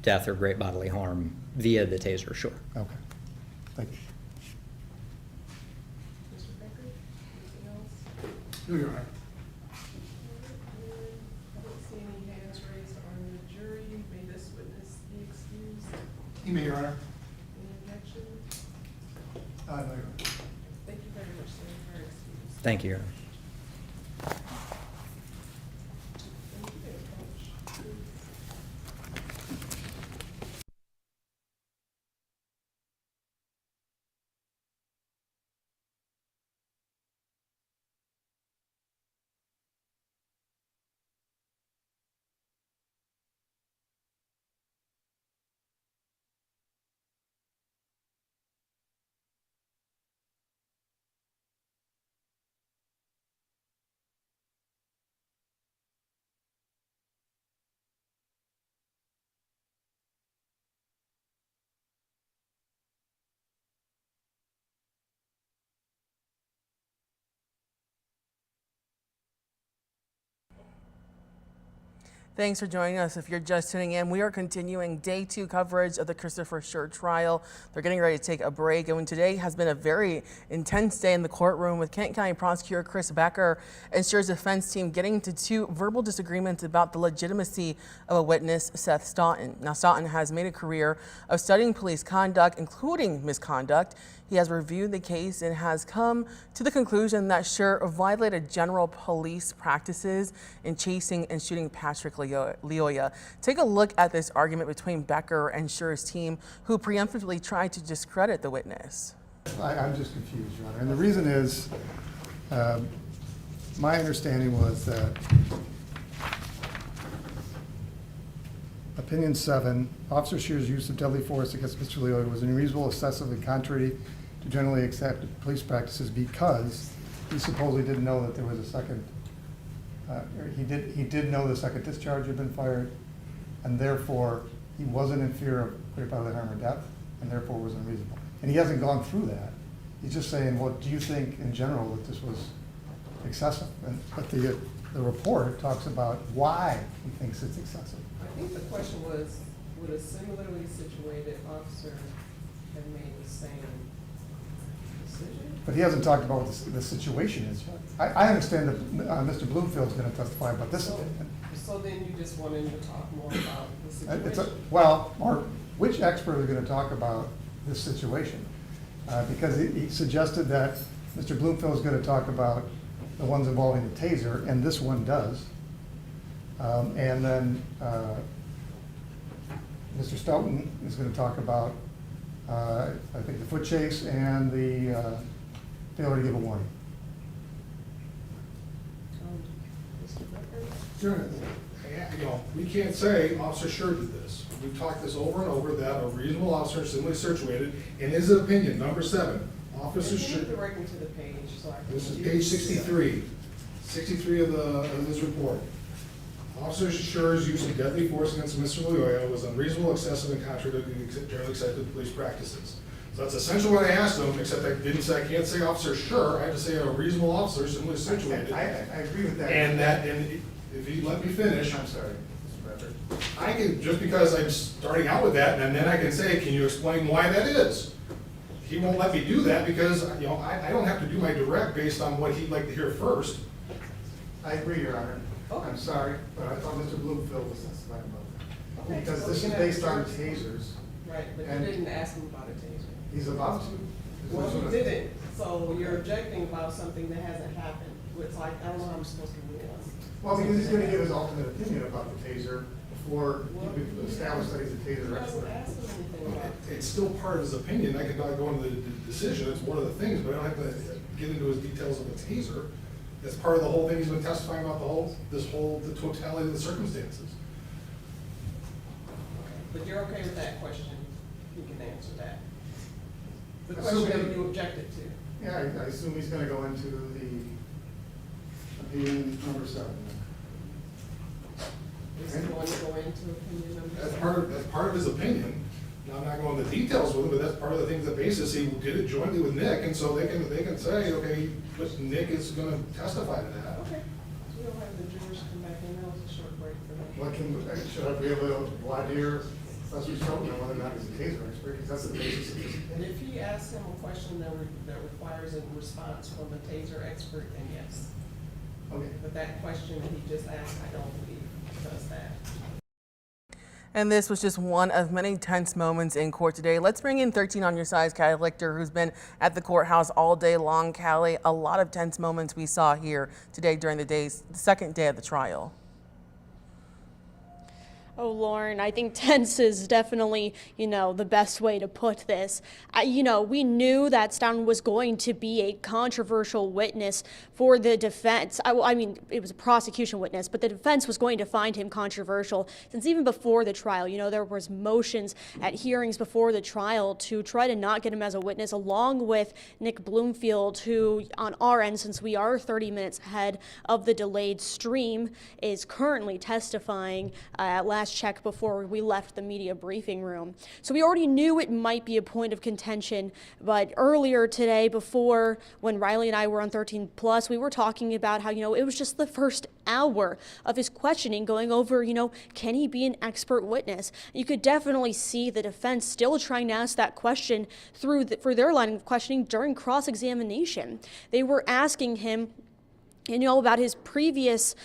death or great bodily harm via the taser, sure. Okay, thank you. Mr. Baker, anything else? No, Your Honor. I don't see any hands raised on the jury. May this witness be excused? You may, Your Honor. Any objection? No, Your Honor. Thank you very much, sir. You are excused. Thank you, Your Honor. Thanks for joining us. If you're just tuning in, we are continuing day 2 coverage of the Christopher Schurr trial. They're getting ready to take a break, and today has been a very intense day in the courtroom with Kent County Prosecutor Chris Becker and Schurr's defense team getting into 2 verbal disagreements about the legitimacy of a witness, Seth Stoughton. Now, Stoughton has made a career of studying police conduct, including misconduct. He has reviewed the case and has come to the conclusion that Schurr violated general police practices in chasing and shooting Patrick Lyoya. Take a look at this argument between Becker and Schurr's team, who preemptively tried to discredit the witness. I'm just confused, Your Honor. And the reason is, my understanding was that Opinion 7, Officer Schurr's use of deadly force against Mr. Lyoya was unreasonable, excessive, and contrary to generally accepted police practices because he supposedly didn't know that there was a second, he did know the second discharge had been fired, and therefore he wasn't in fear of great bodily harm or death, and therefore was unreasonable. And he hasn't gone through that. He's just saying, well, do you think in general that this was excessive? But the report talks about why he thinks it's excessive. I think the question was, would a similarly situated officer have made the same decision? But he hasn't talked about what the situation is yet. I understand that Mr. Bloomfield's going to testify about this opinion. So then you just want him to talk more about the situation? Or which expert is going to talk about this situation? Because he suggested that Mr. Bloomfield is going to talk about the ones involving the taser, and this one does. And then Mr. Stoughton is going to talk about, I think, the foot chase and the failure to give a warning. Sure. You know, we can't say Officer Schurr did this. We've talked this over and over that a reasonable officer similarly situated, in his opinion, number 7, Officer Schurr. Can you direct me to the page so I can? This is page 63. 63 of this report. Officer Schurr's use of deadly force against Mr. Lyoya was unreasonable, excessive, and contrary to generally accepted police practices. So that's essentially what I asked him, except I didn't say, I can't say Officer Schurr, I have to say a reasonable officer similarly situated. I agree with that. And if you let me finish. I'm sorry, Mr. Becker. I can, just because I'm starting out with that, and then I can say, can you explain why that is? He won't let me do that because, you know, I don't have to do my direct based on what he'd like to hear first. I agree, Your Honor. I'm sorry, but I thought Mr. Bloomfield was testifying about that. Okay, Because so this we is can based have on the tasers. Right, but you And didn't ask him about a taser. He's about to. Well, you didn't, so you're objecting about something that hasn't happened. It's like, I don't know how I'm supposed to read this. Well, because he's gonna give his ultimate opinion about the taser before we establish that he's a taser He expert. hasn't asked him anything about it. It's still part of his opinion. I could not go into the decision. It's one of the things, but I don't have to get into his details of a taser. That's part of the whole thing. He's been testifying about the totality of the circumstances. But you're okay with that question? You can answer that. The Assuming- question that you objected to. Yeah, I assume he's gonna go into the opinion number 7. Is he going to go into opinion numbers? That's part of his opinion. Now, I'm not going into details with him, but that's part of the things, the basis. He did it jointly with Nick, and so they can say, okay, but Nick is gonna testify to that. Okay. We don't have the jurors come back in. That was a short break for them. What should I be able to lie to your Professor Schurr whether or not he's a taser expert, because that's the basis of this. And if he asks him a question that requires a response from the taser expert, then yes. Okay. But that question that he just asked, I don't believe does that. And this was just one of many tense moments in court today. Let's bring in 13 on your side, Callie Lichter, who's been at the courthouse all day long. Callie, a lot of tense moments we saw here today during the second day of the trial. Oh, Lauren, I think tense is definitely, the best way to put this. We knew that Stoughton was going to be a controversial witness for the defense. I mean, it was a prosecution witness, but the defense was going to find him controversial since even before the trial. There was motions at hearings before the trial to try to not get him as a witness, along with Nick Bloomfield, who on our end, since we are 30 minutes ahead of the delayed stream, is currently testifying at last check before we left the media briefing room. So we already knew it might be a point of contention, but earlier today, before when Riley and I were on 13 Plus, we were talking about how, it was just the first hour of his questioning going over, can he be an expert witness? You could definitely see the defense still trying to ask that question for their line of questioning during cross-examination. They were asking him, about his previous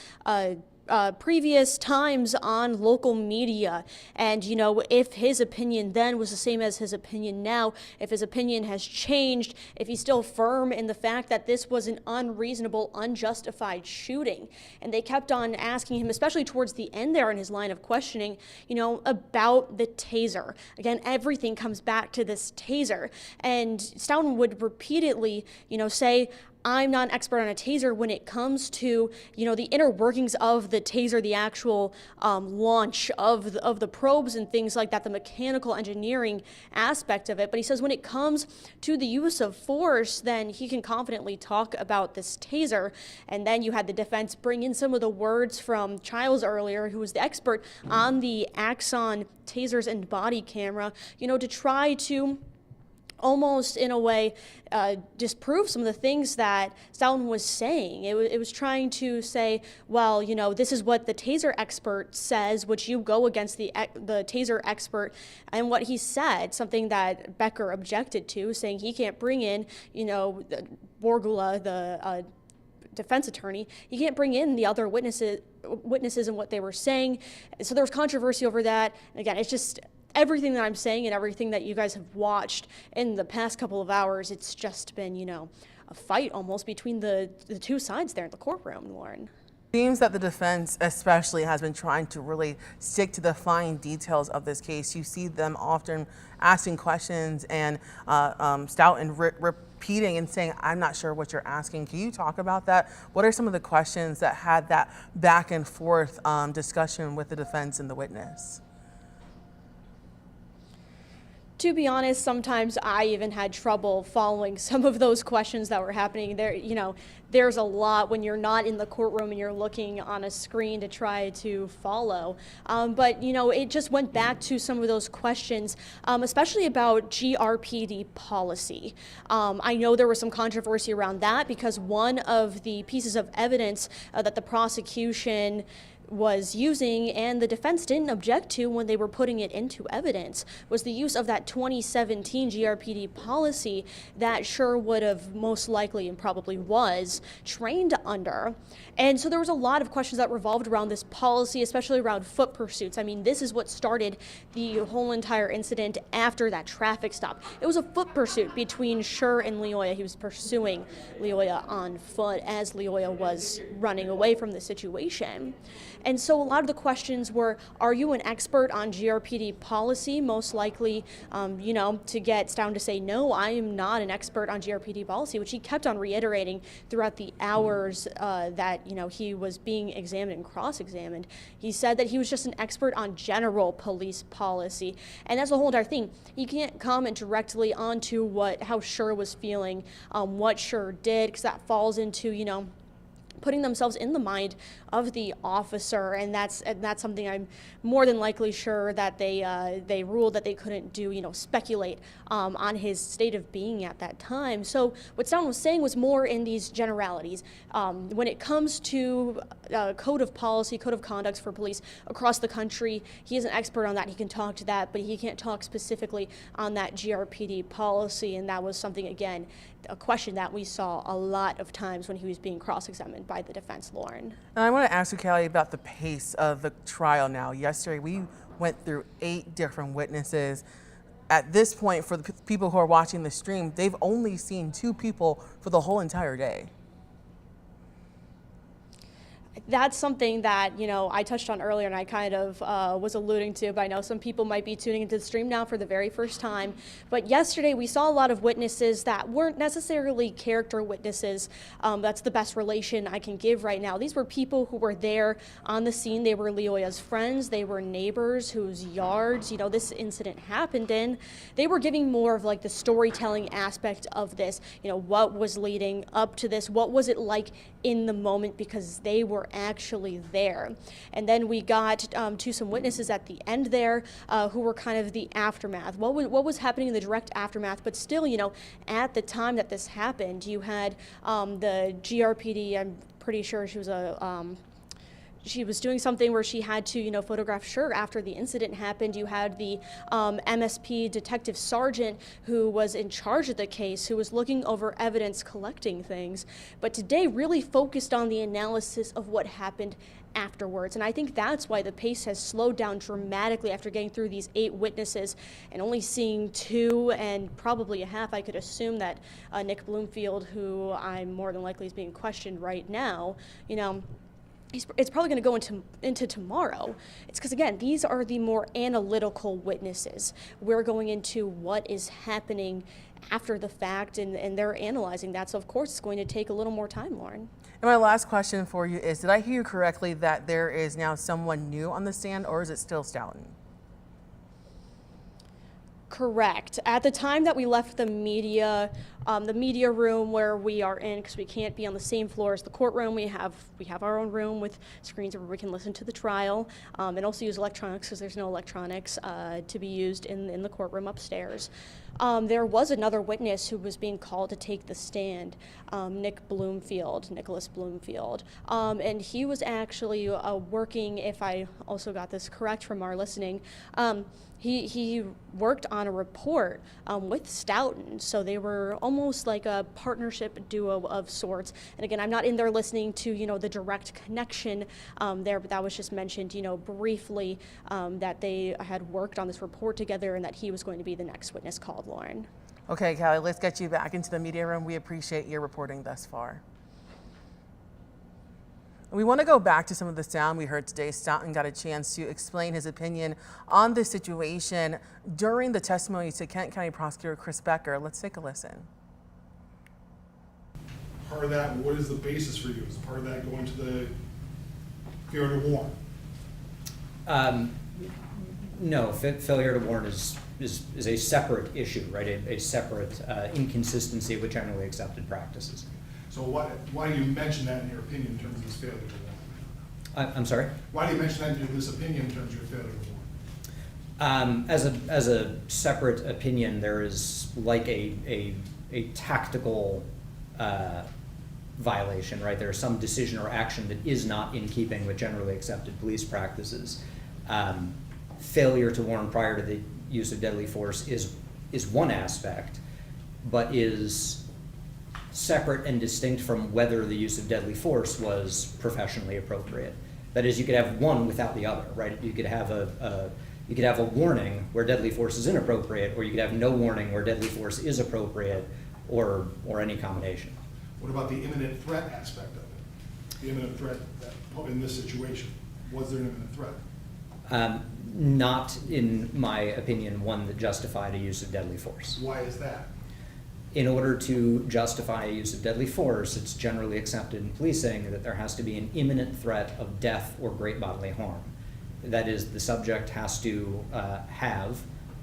times on local media, and if his opinion then was the same as his opinion now, if his opinion has changed, if he's still firm in the fact that this was an unreasonable, unjustified shooting. And they kept on asking him, especially towards the end there in his line of questioning, about the taser. Again, everything comes back to this taser, and Stoughton would repeatedly say, I'm not an expert on a taser when it comes to, the inner workings of the taser, the actual launch of the probes and things like that, the mechanical engineering aspect of it. But he says when it comes to the use of force, then he can confidently talk about this taser. And then you had the defense bring in some of the words from Childs earlier, who was the expert on the Axon tasers and body camera, to try to almost in a way disprove some of the things that Stoughton was saying. It was trying to say, well, this is what the taser expert says, which you go against the taser expert and what he said, something that Becker objected to, saying he can't bring in, Borgula, the defense attorney, he can't bring in the other witnesses and what they were saying. So there was controversy over that. And again, it's just everything that I'm saying and everything that you guys have watched in the past couple of hours, it's just been, a fight almost between the two sides there in the courtroom, Lauren. Seems that the defense especially has been trying to really stick to the fine details of this case. You see them often asking questions and Stoughton repeating and saying, I'm not sure what you're asking. Can you talk about that? What are some of the questions that had that back and forth discussion with the defense and the witness? To be honest, sometimes I even had trouble following some of those questions that were happening there. There's a lot when you're not in the courtroom and you're looking on a screen to try to follow. But it just went back to some of those questions, especially about GRPD policy. I know there was some controversy around that because one of the pieces of evidence that the prosecution was using and the defense didn't object to when they were putting it into evidence was the use of that 2017 GRPD policy that Schurr would have most likely and probably was trained under. And so there was a lot of questions that revolved around this policy, especially around foot pursuits. I mean, this is what started the whole entire incident after that traffic stop. It was a foot pursuit between Schurr and Leoya. He was pursuing Leoya on foot as Leoya was running away from the situation. And so a lot of the questions were, are you an expert on GRPD policy? Most likely, to get Stoughton to say, no, I am not an expert on GRPD policy, which he kept on reiterating throughout the hours that, he was being examined and cross-examined. He said that he was just an expert on general police policy. And that's the whole entire thing. He can't comment directly onto how Schurr was feeling, what Schurr did, because that falls into, putting themselves in the mind of the officer, and that's something I'm more than likely sure that they ruled that they couldn't do, speculate on his state of being at that time. So what Stoughton was saying was more in these generalities. When it comes to code of policy, code of conducts for police across the country, he is an expert on that. He can talk to that, but he can't talk specifically on that GRPD policy, and that was something, again, a question that we saw a lot of times when he was being cross-examined by the defense, Lauren. And I want to ask you, Callie, about the pace of the trial now. Yesterday, we went through 8 different witnesses. At this point, for the people who are watching the stream, they've only seen 2 people for the whole entire day. That's something that, I touched on earlier and I kind of was alluding to, but I know some people might be tuning into the stream now for the very first time. But yesterday we saw a lot of witnesses that weren't necessarily character witnesses. That's the best relation I can give right now. These were people who were there on the scene. They were Leoya's friends. They were neighbors whose yards, this incident happened in. They were giving more of like the storytelling aspect of this, what was leading up to this, what was it like in the moment, because they were actually there. And then we got to some witnesses at the end there who were kind of the aftermath. What was happening in the direct aftermath, but still, at the time that this happened, you had the GRPD, I'm pretty sure she was doing something where she had to, photograph Schurr after the incident happened. You had the MSP detective sergeant who was in charge of the case, who was looking over evidence, collecting things. But today really focused on the analysis of what happened afterwards. And I think that's why the pace has slowed down dramatically after getting through these 8 witnesses and only seeing 2 and probably a half. I could assume that Nick Bloomfield, who I'm more than likely is being questioned right now, it's probably going to go into tomorrow. It's because, again, these are the more analytical witnesses. We're going into what is happening after the fact, and they're analyzing that. So, of course, it's going to take a little more time, Lauren. And my last question for you is, did I hear you correctly that there is now someone new on the stand, or is it still Stoughton? Correct. At the time that we left the media room where we are in, because we can't be on the same floor as the courtroom, we have our own room with screens where we can listen to the trial and also use electronics, because there's no electronics to be used in the courtroom upstairs. There was another witness who was being called to take the stand, Nicholas Bloomfield, and he was actually working, if I also got this correct from our listening, he worked on a report with Stoughton, so they were almost like a partnership duo of sorts. And again, I'm not in there listening to the direct connection there, but that was just mentioned briefly that they had worked on this report together and that he was going to be the next witness called, Lauren. Okay, Callie, let's get you back into the media room. We appreciate your reporting thus far. We want to go back to some of the sound we heard today. Stoughton got a chance to explain his opinion on this situation during the testimony to Kent County Prosecutor Chris Becker. Let's take a listen. Part of that, what is the basis for you? Is part of that going to the failure to warn? No, failure to warn is a separate issue, right? A separate inconsistency with generally accepted practices. So why do you mention that in your opinion in terms of this failure to warn? I'm sorry? Why do you mention that in this opinion in terms of your failure to warn? As a separate opinion, there is like a tactical violation, right? There is some decision or action that is not in keeping with generally accepted police practices. Failure to warn prior to the use of deadly force is one aspect, but is separate and distinct from whether the use of deadly force was professionally appropriate. That is, you could have one without the other, right? You could have a warning where deadly force is inappropriate, or you could have no warning where deadly force is appropriate, or any combination. What about the imminent threat aspect of it? The imminent threat in this situation, was there an imminent threat? Not, in my opinion, one that justified a use of deadly force. Why is that? In order to justify a use of deadly force, it's generally accepted in policing that there has to be an imminent threat of death or great bodily harm. That is, the subject has to have,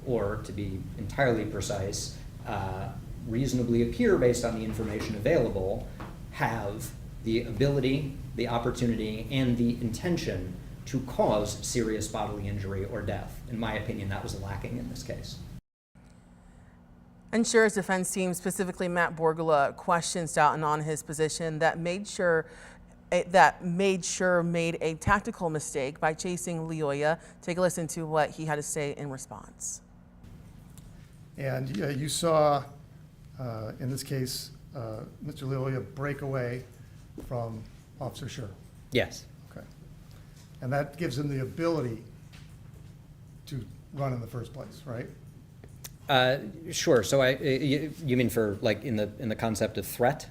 or to be entirely precise, reasonably appear based on the information available, have the ability, the opportunity, and the intention to cause serious bodily injury or death. In my opinion, that was lacking in this case. And Schurr's defense team, specifically Matt Borgula, questioned Stoughton on his position that made Schurr made a tactical mistake by chasing Loyola. Take a listen to what he had to say in response. And you saw, in this case, Mr. Loyola break away from Officer Schurr. Yes. Okay. And that gives him the ability to run in the first place, right? Sure. So you mean for like in the concept of threat,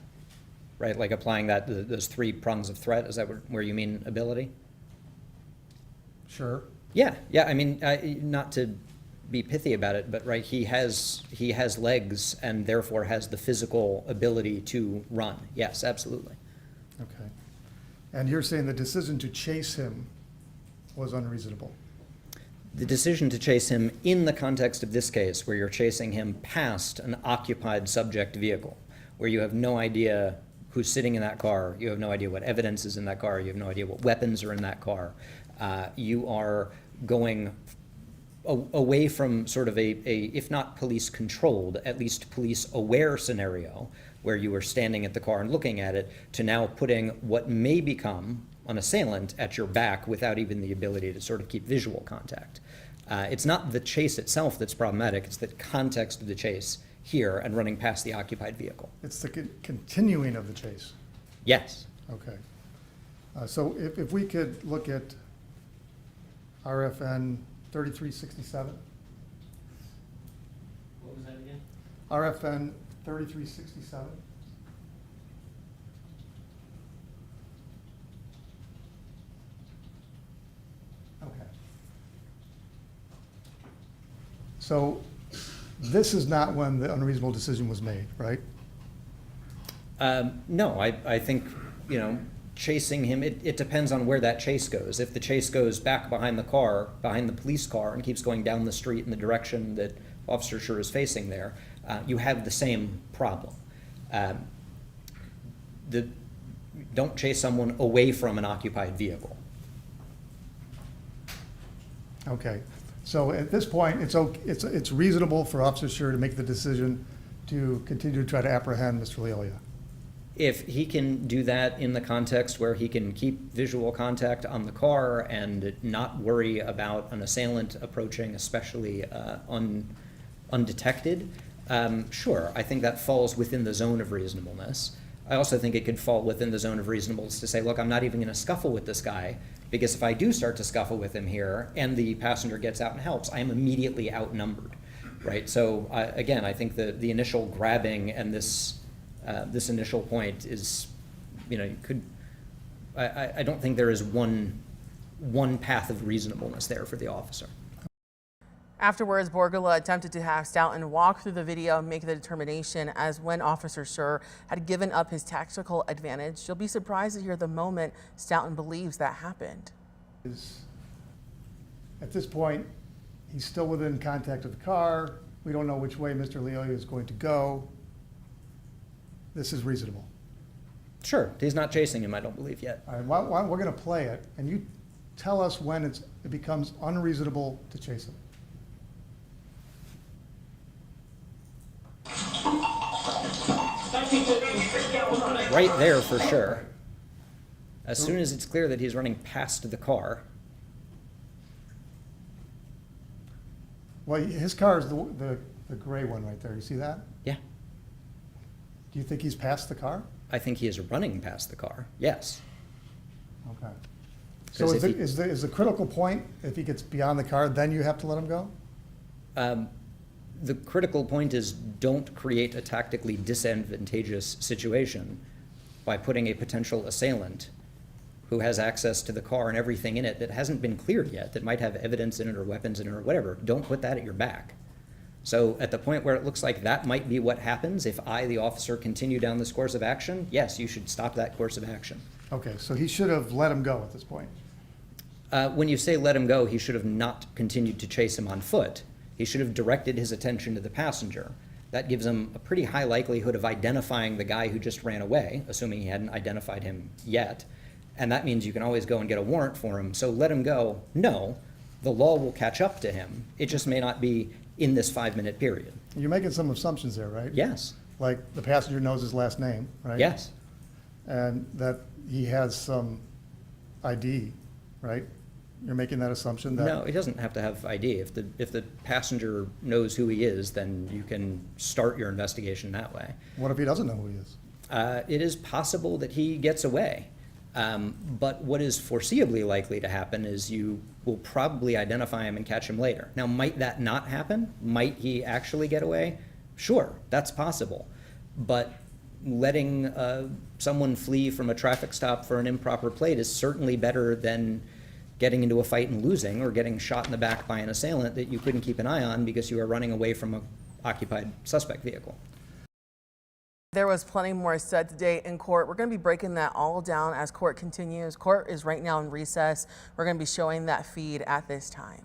right? Like applying those three prongs of threat. Is that where you mean ability? Sure. Yeah. Yeah. I mean, not to be pithy about it, but right, he has legs and therefore has the physical ability to run. Yes, absolutely. Okay. And you're saying the decision to chase him was unreasonable? The decision to chase him in the context of this case, where you're chasing him past an occupied subject vehicle, where you have no idea who's sitting in that car, you have no idea what evidence is in that car, you have no idea what weapons are in that car. You are going away from sort of a, if not police controlled, at least police aware scenario, where you were standing at the car and looking at it, to now putting what may become an assailant at your back without even the ability to sort of keep visual contact. It's not the chase itself that's problematic, it's the context of the chase here and running past the occupied vehicle. It's the continuing of the chase? Yes. Okay. So if we could look at RFN 3367. What was that again? RFN 3367. Okay. So this is not when the unreasonable decision was made, right? No, I think, chasing him, it depends on where that chase goes. If the chase goes back behind the car, behind the police car, and keeps going down the street in the direction that Officer Schurr is facing there, you have the same problem. Don't chase someone away from an occupied vehicle. Okay. So at this point, it's reasonable for Officer Schurr to make the decision to continue to try to apprehend Mr. Loyola. If he can do that in the context where he can keep visual contact on the car and not worry about an assailant approaching, especially undetected, sure, I think that falls within the zone of reasonableness. I also think it could fall within the zone of reasonableness to say, look, I'm not even going to scuffle with this guy, because if I do start to scuffle with him here and the passenger gets out and helps, I am immediately outnumbered, right? So again, I think the initial grabbing and this initial point is, I don't think there is one path of reasonableness there for the officer. Afterwards, Borgula attempted to have Stoughton walk through the video and make the determination as when Officer Schurr had given up his tactical advantage. You'll be surprised to hear the moment Stoughton believes that happened. At this point, he's still within contact of the car. We don't know which way Mr. Loyola is going to go. This is reasonable. Sure, he's not chasing him, I don't believe yet. All right, we're going to play it, and you tell us when it becomes unreasonable to chase him. Right there for sure. As soon as it's clear that he's running past the car. Well, his car is the gray one right there. You see that? Yeah. Do you think he's past the car? I think he is running past the car, yes. Okay. So is the critical point, if he gets beyond the car, then you have to let him go? The critical point is don't create a tactically disadvantageous situation by putting a potential assailant who has access to the car and everything in it that hasn't been cleared yet, that might have evidence in it or weapons in it or whatever. Don't put that at your back. So at the point where it looks like that might be what happens, if I, the officer, continue down this course of action, yes, you should stop that course of action. Okay, so he should have let him go at this point. When you say let him go, he should have not continued to chase him on foot. He should have directed his attention to the passenger. That gives him a pretty high likelihood of identifying the guy who just ran away, assuming he hadn't identified him yet. And that means you can always go and get a warrant for him. So let him go. No, the law will catch up to him. It just may not be in this 5-minute period. You're making some assumptions there, right? Yes. Like the passenger knows his last name, right? Yes. And that he has some ID, right? You're making that assumption that... No, he doesn't have to have ID. If the passenger knows who he is, then you can start your investigation that way. What if he doesn't know who he is? It is possible that he gets away. But what is foreseeably likely to happen is you will probably identify him and catch him later. Now, might that not happen? Might he actually get away? Sure, that's possible. But letting someone flee from a traffic stop for an improper plate is certainly better than getting into a fight and losing, or getting shot in the back by an assailant that you couldn't keep an eye on because you were running away from an occupied suspect vehicle. There was plenty more said today in court. We're going to be breaking that all down as court continues. Court is right now in recess. We're going to be showing that feed at this time.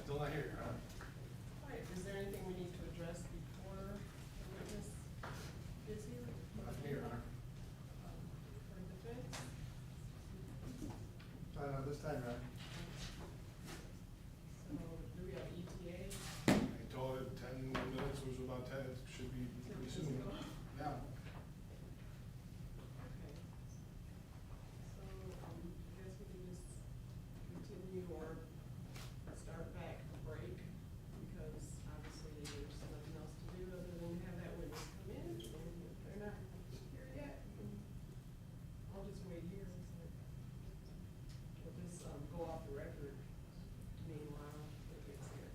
Still not here, huh? All right, is there anything we need to address before the witness is here? Not here, huh? For defense? This time, right? So, do we have ETA? I told it 10 minutes, which was about 10, it should be pretty soon. Yeah. Okay. So, I guess we can just continue or start back a break, because obviously there's nothing else to do other than have that witness come in, and if they're not here yet, I'll just wait here. We'll just go off the record meanwhile it gets here.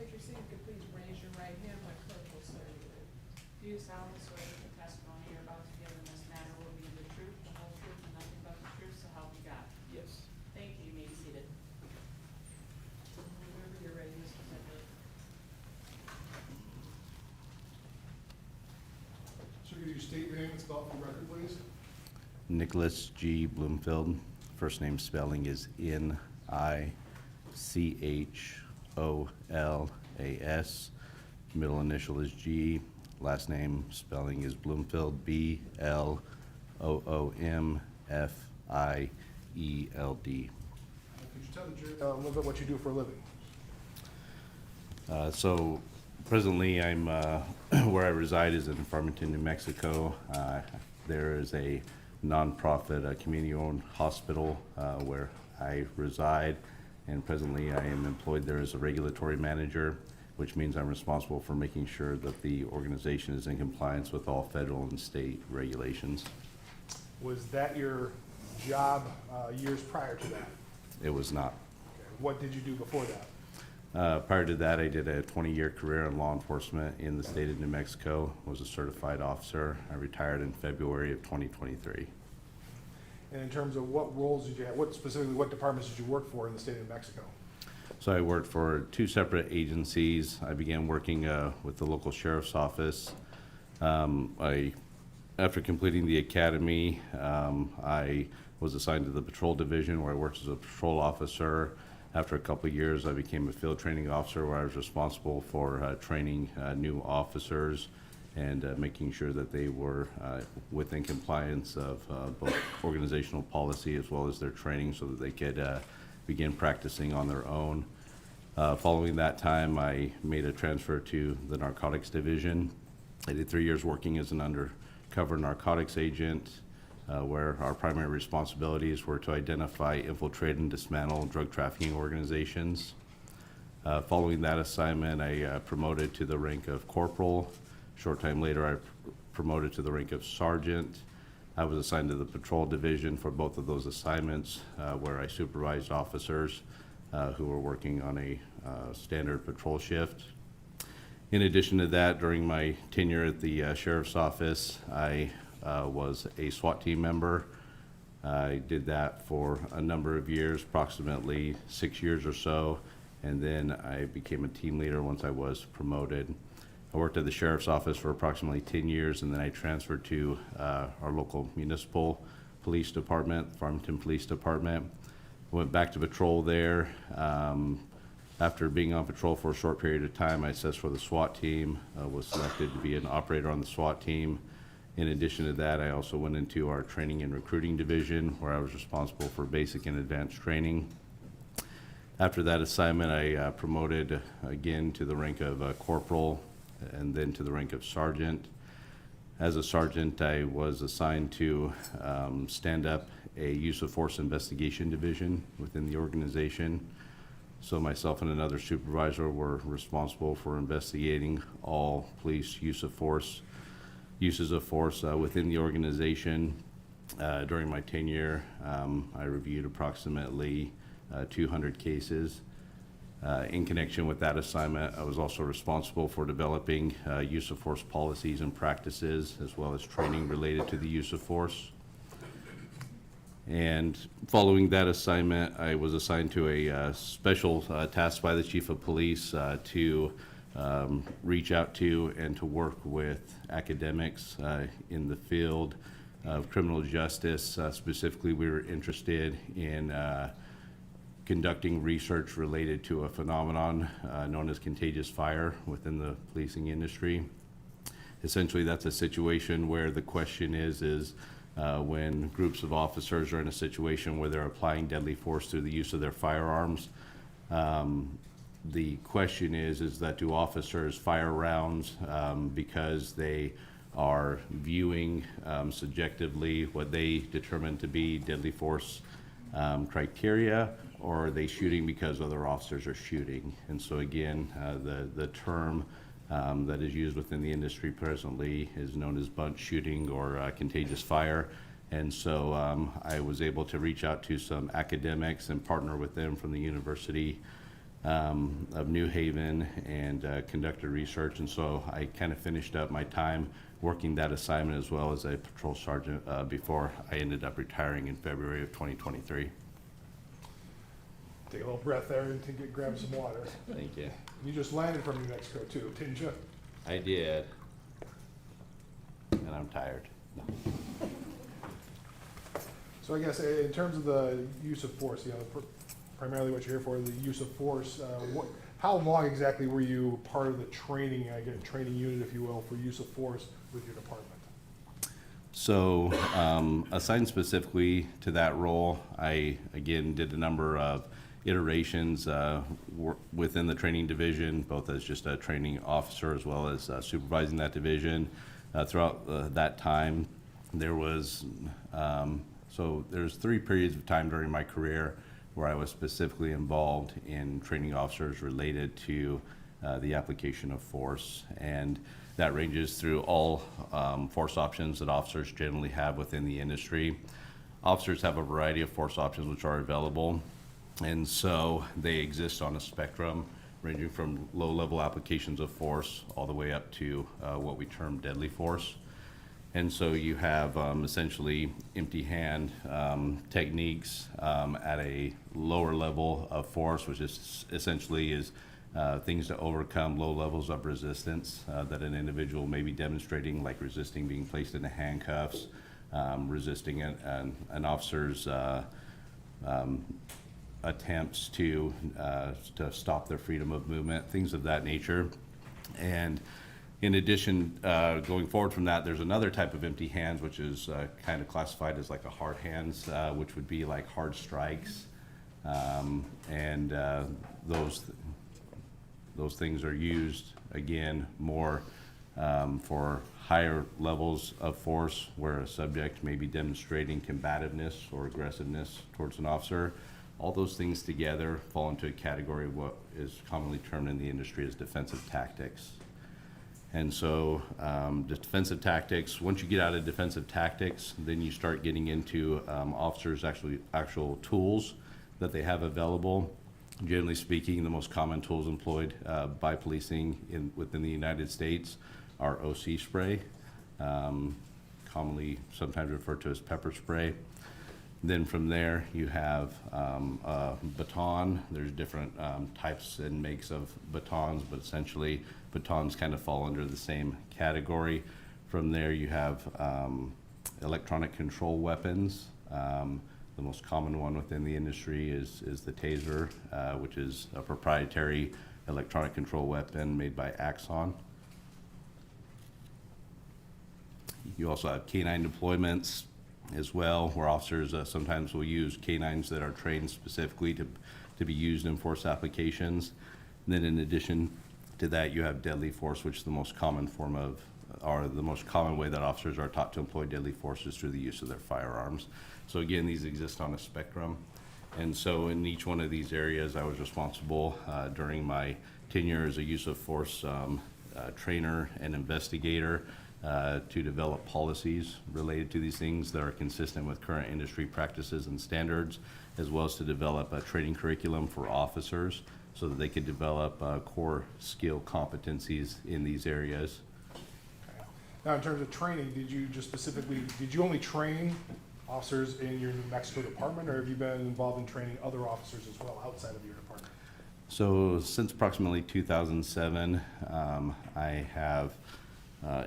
take your seat, you could please raise your right hand, my clerk will swear you in. Do you solemnly swear that the testimony you're about to give in this matter will be the truth, the whole truth, and nothing but the truth, so help you God? Yes. Thank you. You may be seated. Whenever you're ready, Mr. Bentley. Sir, could you state your name and spell it for the record, please? Nicholas G. Bloomfield. First name spelling is Nicholas. Middle initial is G. Last name spelling is Bloomfield, BLOOMFIELD. Could you tell the jury a little bit what you do for a living? So presently I'm, where I reside is in Farmington, New Mexico. There is a nonprofit, community-owned hospital where I reside, and presently I am employed there as a regulatory manager, which means I'm responsible for making sure that the organization is in compliance with all federal and state regulations. Was that your job years prior to that? It was not. Okay. What did you do before that? Prior to that, I did a 20-year career in law enforcement in the state of New Mexico, was a certified officer. I retired in February of 2023. And in terms of what roles did you have, what departments did you work for in the state of New Mexico? So I worked for 2 separate agencies. I began working with the local sheriff's office. After completing the academy, I was assigned to the patrol division where I worked as a patrol officer. After a couple of years, I became a field training officer where I was responsible for training new officers and making sure that they were within compliance of both organizational policy as well as their training so that they could begin practicing on their own. Following that time, I made a transfer to the narcotics division. I did 3 years working as an undercover narcotics agent, where our primary responsibilities were to identify, infiltrate, and dismantle drug trafficking organizations. Following that assignment, I promoted to the rank of corporal. Short time later, I promoted to the rank of sergeant. I was assigned to the patrol division for both of those assignments, where I supervised officers who were working on a standard patrol shift. In addition to that, during my tenure at the sheriff's office, I was a SWAT team member. I did that for a number of years, approximately 6 years or so, and then I became a team leader once I was promoted. I worked at the sheriff's office for approximately 10 years, and then I transferred to our local municipal police department, Farmington Police Department. I went back to patrol there. After being on patrol for a short period of time, I assessed for the SWAT team, was selected to be an operator on the SWAT team. In addition to that, I also went into our training and recruiting division where I was responsible for basic and advanced training. After that assignment, I promoted again to the rank of corporal and then to the rank of sergeant. As a sergeant, I was assigned to stand up a use of force investigation division within the organization. So myself and another supervisor were responsible for investigating all police uses of force within the organization. During my tenure, I reviewed approximately 200 cases. In connection with that assignment, I was also responsible for developing use of force policies and practices, as well as training related to the use of force. And following that assignment, I was assigned to a special task by the Chief of Police to reach out to and to work with academics in the field of criminal justice. Specifically, we were interested in conducting research related to a phenomenon known as contagious fire within the policing industry. Essentially, that's a situation where the question is when groups of officers are in a situation where they're applying deadly force through the use of their firearms. The question is that do officers fire rounds because they are viewing subjectively what they determine to be deadly force criteria, or are they shooting because other officers are shooting? And so again, the term that is used within the industry presently is known as bunt shooting or contagious fire. And so I was able to reach out to some academics and partner with them from the University of New Haven and conducted research. And so I kind of finished up my time working that assignment as well as a patrol sergeant before I ended up retiring in February of 2023. Take a little breath there and grab some water. Thank you. You just landed from New Mexico too, didn't you? I did. And I'm tired. So I guess in terms of the use of force, primarily what you're here for, the use of force, how long exactly were you part of the training, training unit, if you will, for use of force with your department? So assigned specifically to that role, I again did a number of iterations within the training division, both as just a training officer as well as supervising that division. Throughout that time, there was, so there's 3 periods of time during my career where I was specifically involved in training officers related to the application of force. And that ranges through all force options that officers generally have within the industry. Officers have a variety of force options which are available. And so they exist on a spectrum ranging from low-level applications of force all the way up to what we term deadly force. And so you have essentially empty hand techniques at a lower level of force, which is essentially is things to overcome low levels of resistance that an individual may be demonstrating, like resisting being placed in the handcuffs, resisting an officer's attempts to stop their freedom of movement, things of that nature. And in addition, going forward from that, there's another type of empty hands, which is kind of classified as like a hard hands, which would be like hard strikes. And those things are used, again, more for higher levels of force, where a subject may be demonstrating combativeness or aggressiveness towards an officer. All those things together fall into a category of what is commonly termed in the industry as defensive tactics. And so defensive tactics, once you get out of defensive tactics, then you start getting into officers' actual tools that they have available. Generally speaking, the most common tools employed by policing within the United States are OC spray, commonly sometimes referred to as pepper spray. Then from there, you have a baton. There's different types and makes of batons, but essentially batons kind of fall under the same category. From there, you have electronic control weapons. The most common one within the industry is the taser, which is a proprietary electronic control weapon made by Axon. You also have canine deployments as well, where officers sometimes will use canines that are trained specifically to be used in force applications. And then in addition to that, you have deadly force, which is the most common form of, or the most common way that officers are taught to employ deadly force is through the use of their firearms. So again, these exist on a spectrum. And so in each one of these areas, I was responsible during my tenure as a use of force trainer and investigator to develop policies related to these things that are consistent with current industry practices and standards, as well as to develop a training curriculum for officers so that they could develop core skill competencies in these areas. Now, in terms of training, did you only train officers in your New Mexico department, or have you been involved in training other officers as well outside of your department? So since approximately 2007, I have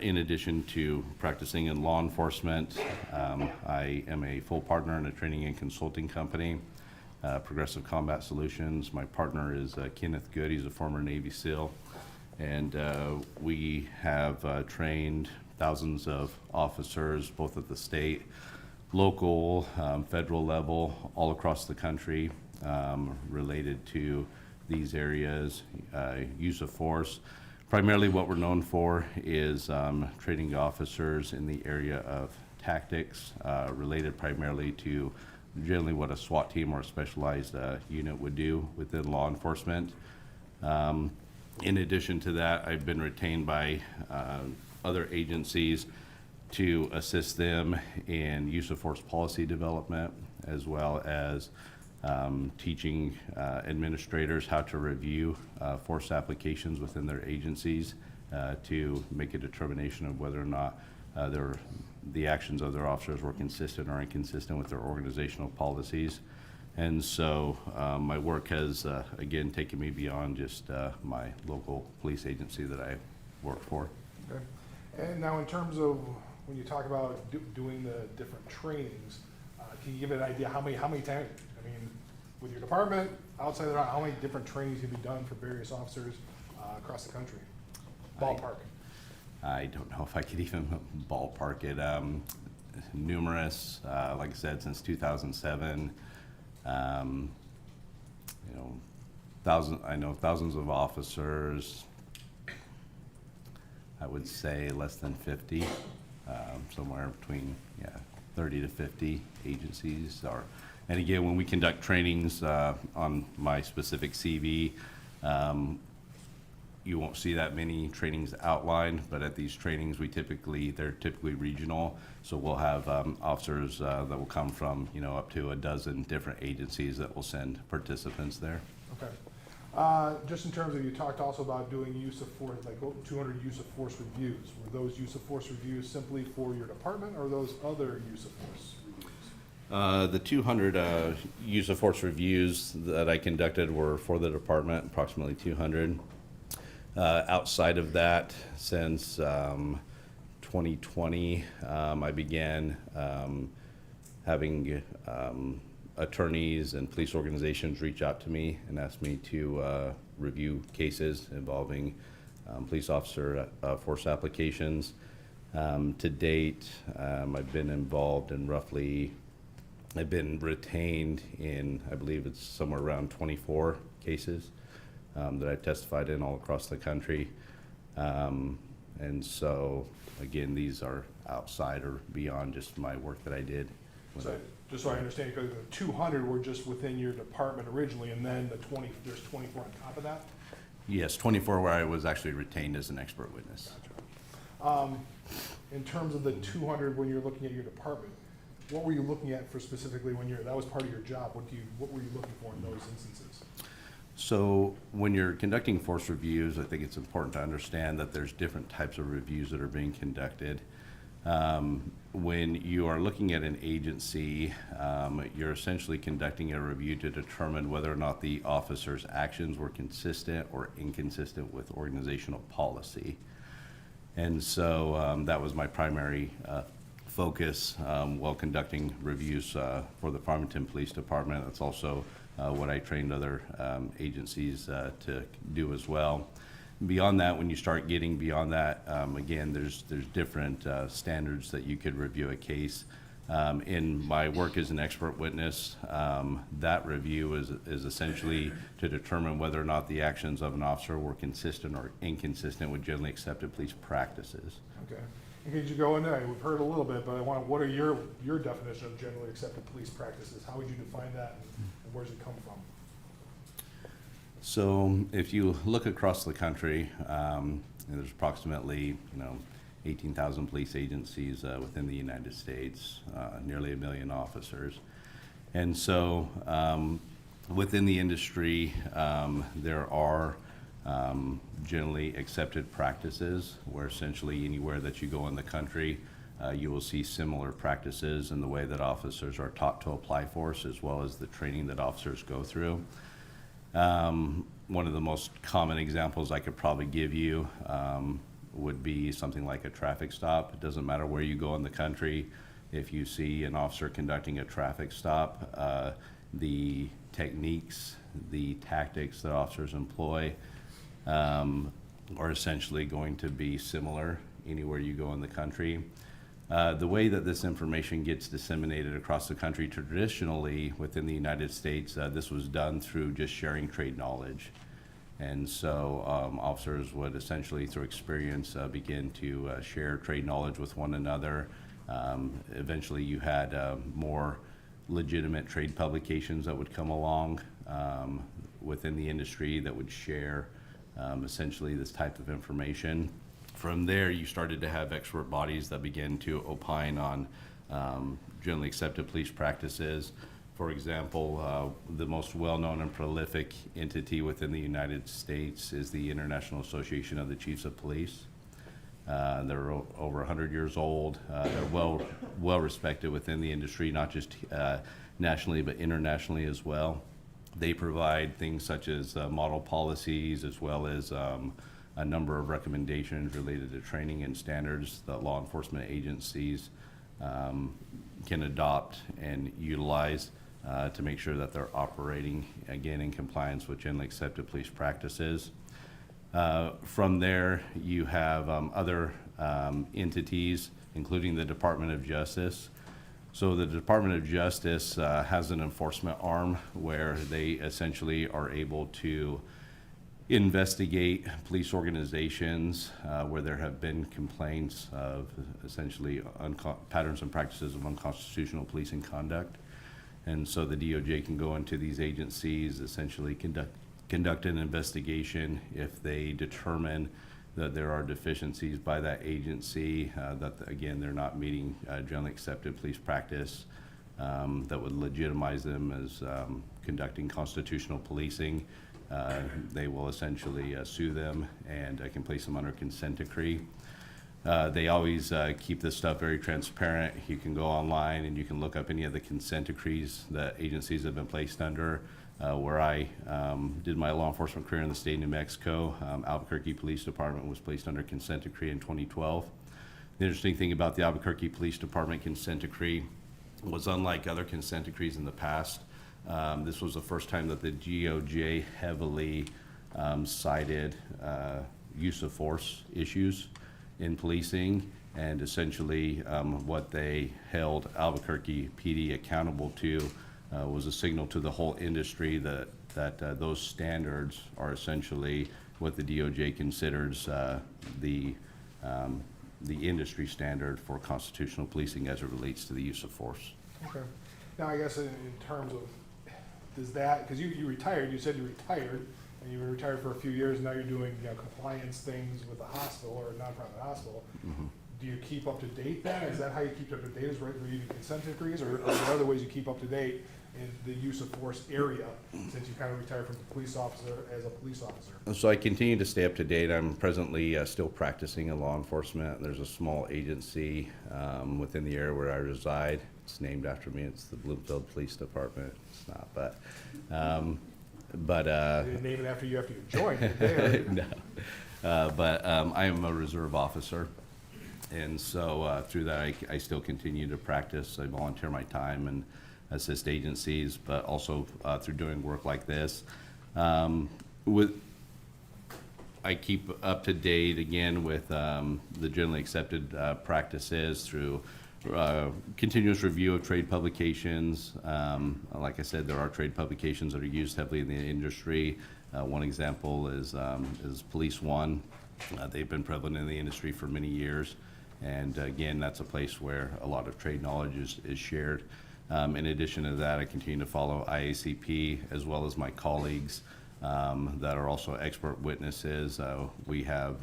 in addition to practicing in law enforcement, I am a full partner in a training and consulting company, Progressive Combat Solutions. My partner is Kenneth Good. He's a former Navy SEAL. And we have trained thousands of officers, both at the state, local, federal level, all across the country, related to these areas, use of force. Primarily what we're known for is training officers in the area of tactics related primarily to generally what a SWAT team or a specialized unit would do within law enforcement. In addition to that, I've been retained by other agencies to assist them in use of force policy development, as well as teaching administrators how to review force applications within their agencies to make a determination of whether or not the actions of their officers were consistent or inconsistent with their organizational policies. And so my work has, again, taken me beyond just my local police agency that I work for. Okay. And now in terms of when you talk about doing the different trainings, can you give an idea how many times, I mean, with your department, outside of that, how many different trainings have you done for various officers across the country? Ballpark. I don't know if I could even ballpark it. Numerous, like I said, since 2007. You know, I know thousands of officers. I would say less than 50, somewhere between 30 to 50 agencies. And again, when we conduct trainings on my specific CV, you won't see that many trainings outlined, but at these trainings, they're typically regional. So we'll have officers that will come from, up to a dozen different agencies that will send participants there. Okay. Just in terms of, you talked also about doing use of force, like 200 use of force reviews. Were those use of force reviews simply for your department, or those other use of force reviews? The 200 use of force reviews that I conducted were for the department, approximately 200. Outside of that, since 2020, I began having attorneys and police organizations reach out to me and ask me to review cases involving police officer force applications. To date, I've been involved in I've been retained in, I believe it's somewhere around 24 cases that I've testified in all across the country. And so, again, these are outside or beyond just my work that I did. So, just so I understand, because the 200 were just within your department originally, and then there's 24 on top of that? Yes, 24 where I was actually retained as an expert witness. Gotcha. In terms of the 200, when you're looking at your department, what were you looking at for specifically that was part of your job? What were you looking for in those instances? So when you're conducting force reviews, I think it's important to understand that there's different types of reviews that are being conducted. When you are looking at an agency, you're essentially conducting a review to determine whether or not the officer's actions were consistent or inconsistent with organizational policy. And so that was my primary focus while conducting reviews for the Farmington Police Department. That's also what I trained other agencies to do as well. Beyond that, when you start getting beyond that, again, there's different standards that you could review a case. In my work as an expert witness, that review is essentially to determine whether or not the actions of an officer were consistent or inconsistent with generally accepted police practices. Okay. And could you go into that? We've heard a little bit, but what are your definition of generally accepted police practices? How would you define that, and where does it come from? So if you look across the country, there's approximately 18,000 police agencies within the United States, nearly 1 million officers. And so within the industry, there are generally accepted practices where essentially anywhere that you go in the country, you will see similar practices in the way that officers are taught to apply force, as well as the training that officers go through. One of the most common examples I could probably give you would be something like a traffic stop. It doesn't matter where you go in the country. If you see an officer conducting a traffic stop, the techniques, the tactics that officers employ are essentially going to be similar anywhere you go in the country. The way that this information gets disseminated across the country traditionally within the United States, this was done through just sharing trade knowledge. And so officers would essentially, through experience, begin to share trade knowledge with one another. Eventually you had more legitimate trade publications that would come along within the industry that would share essentially this type of information. From there, you started to have expert bodies that began to opine on generally accepted police practices. For example, the most well-known and prolific entity within the United States is the International Association of the Chiefs of Police. They're over 100 years old. They're well respected within the industry, not just nationally, but internationally as well. They provide things such as model policies, as well as a number of recommendations related to training and standards that law enforcement agencies can adopt and utilize to make sure that they're operating, again, in compliance with generally accepted police practices. From there, you have other entities, including the Department of Justice. So the Department of Justice has an enforcement arm where they essentially are able to investigate police organizations where there have been complaints of essentially patterns and practices of unconstitutional policing conduct. And so the DOJ can go into these agencies, essentially conduct an investigation. If they determine that there are deficiencies by that agency, that again, they're not meeting generally accepted police practice, that would legitimize them as conducting constitutional policing, they will essentially sue them and can place them under consent decree. They always keep this stuff very transparent. You can go online and you can look up any of the consent decrees that agencies have been placed under. Where I did my law enforcement career in the state of New Mexico, Albuquerque Police Department was placed under consent decree in 2012. The interesting thing about the Albuquerque Police Department consent decree was, unlike other consent decrees in the past, this was the first time that the DOJ heavily cited use of force issues in policing, and essentially what they held Albuquerque PD accountable to was a signal to the whole industry that those standards are essentially what the DOJ considers the industry standard for constitutional policing as it relates to the use of force. Okay. Now, I guess in terms of, does that, because you retired, you said you retired, and you were retired for a few years, and now you're doing compliance things with a hospital or a nonprofit hospital. Mm-hmm. Do you keep up to date then? Is that how you keep up to date, is right where you do consent decrees, or are there other ways you keep up to date in the use of force area since you kind of retired from the police officer as a police officer? So I continue to stay up to date. I'm presently still practicing in law enforcement. There's a small agency within the area where I reside. It's named after me. It's the Bloomfield Police Department. It's not, but they didn't name it after you joined, did they? No. But I am a reserve officer. And so through that, I still continue to practice. I volunteer my time and assist agencies, but also through doing work like this. I keep up to date again with the generally accepted practices through continuous review of trade publications. Like I said, there are trade publications that are used heavily in the industry. One example is Police One. They've been prevalent in the industry for many years. And again, that's a place where a lot of trade knowledge is shared. In addition to that, I continue to follow IACP as well as my colleagues that are also expert witnesses. We have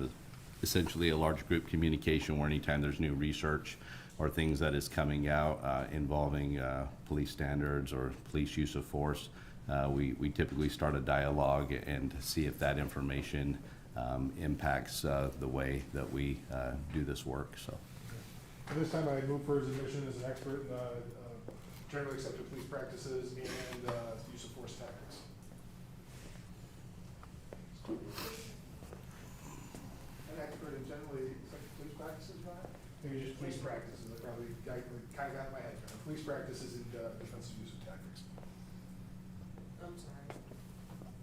essentially a large group communication where anytime there's new research or things that is coming out involving police standards or police use of force, we typically start a dialogue and see if that information impacts the way that we do this work. So. At this time, I move for his admission as an expert in generally accepted police practices and use of force tactics. An expert in generally accepted police practices, Brian? Maybe just police practices. I probably kind of got in my head. Police practices and defensive use of tactics. I'm sorry.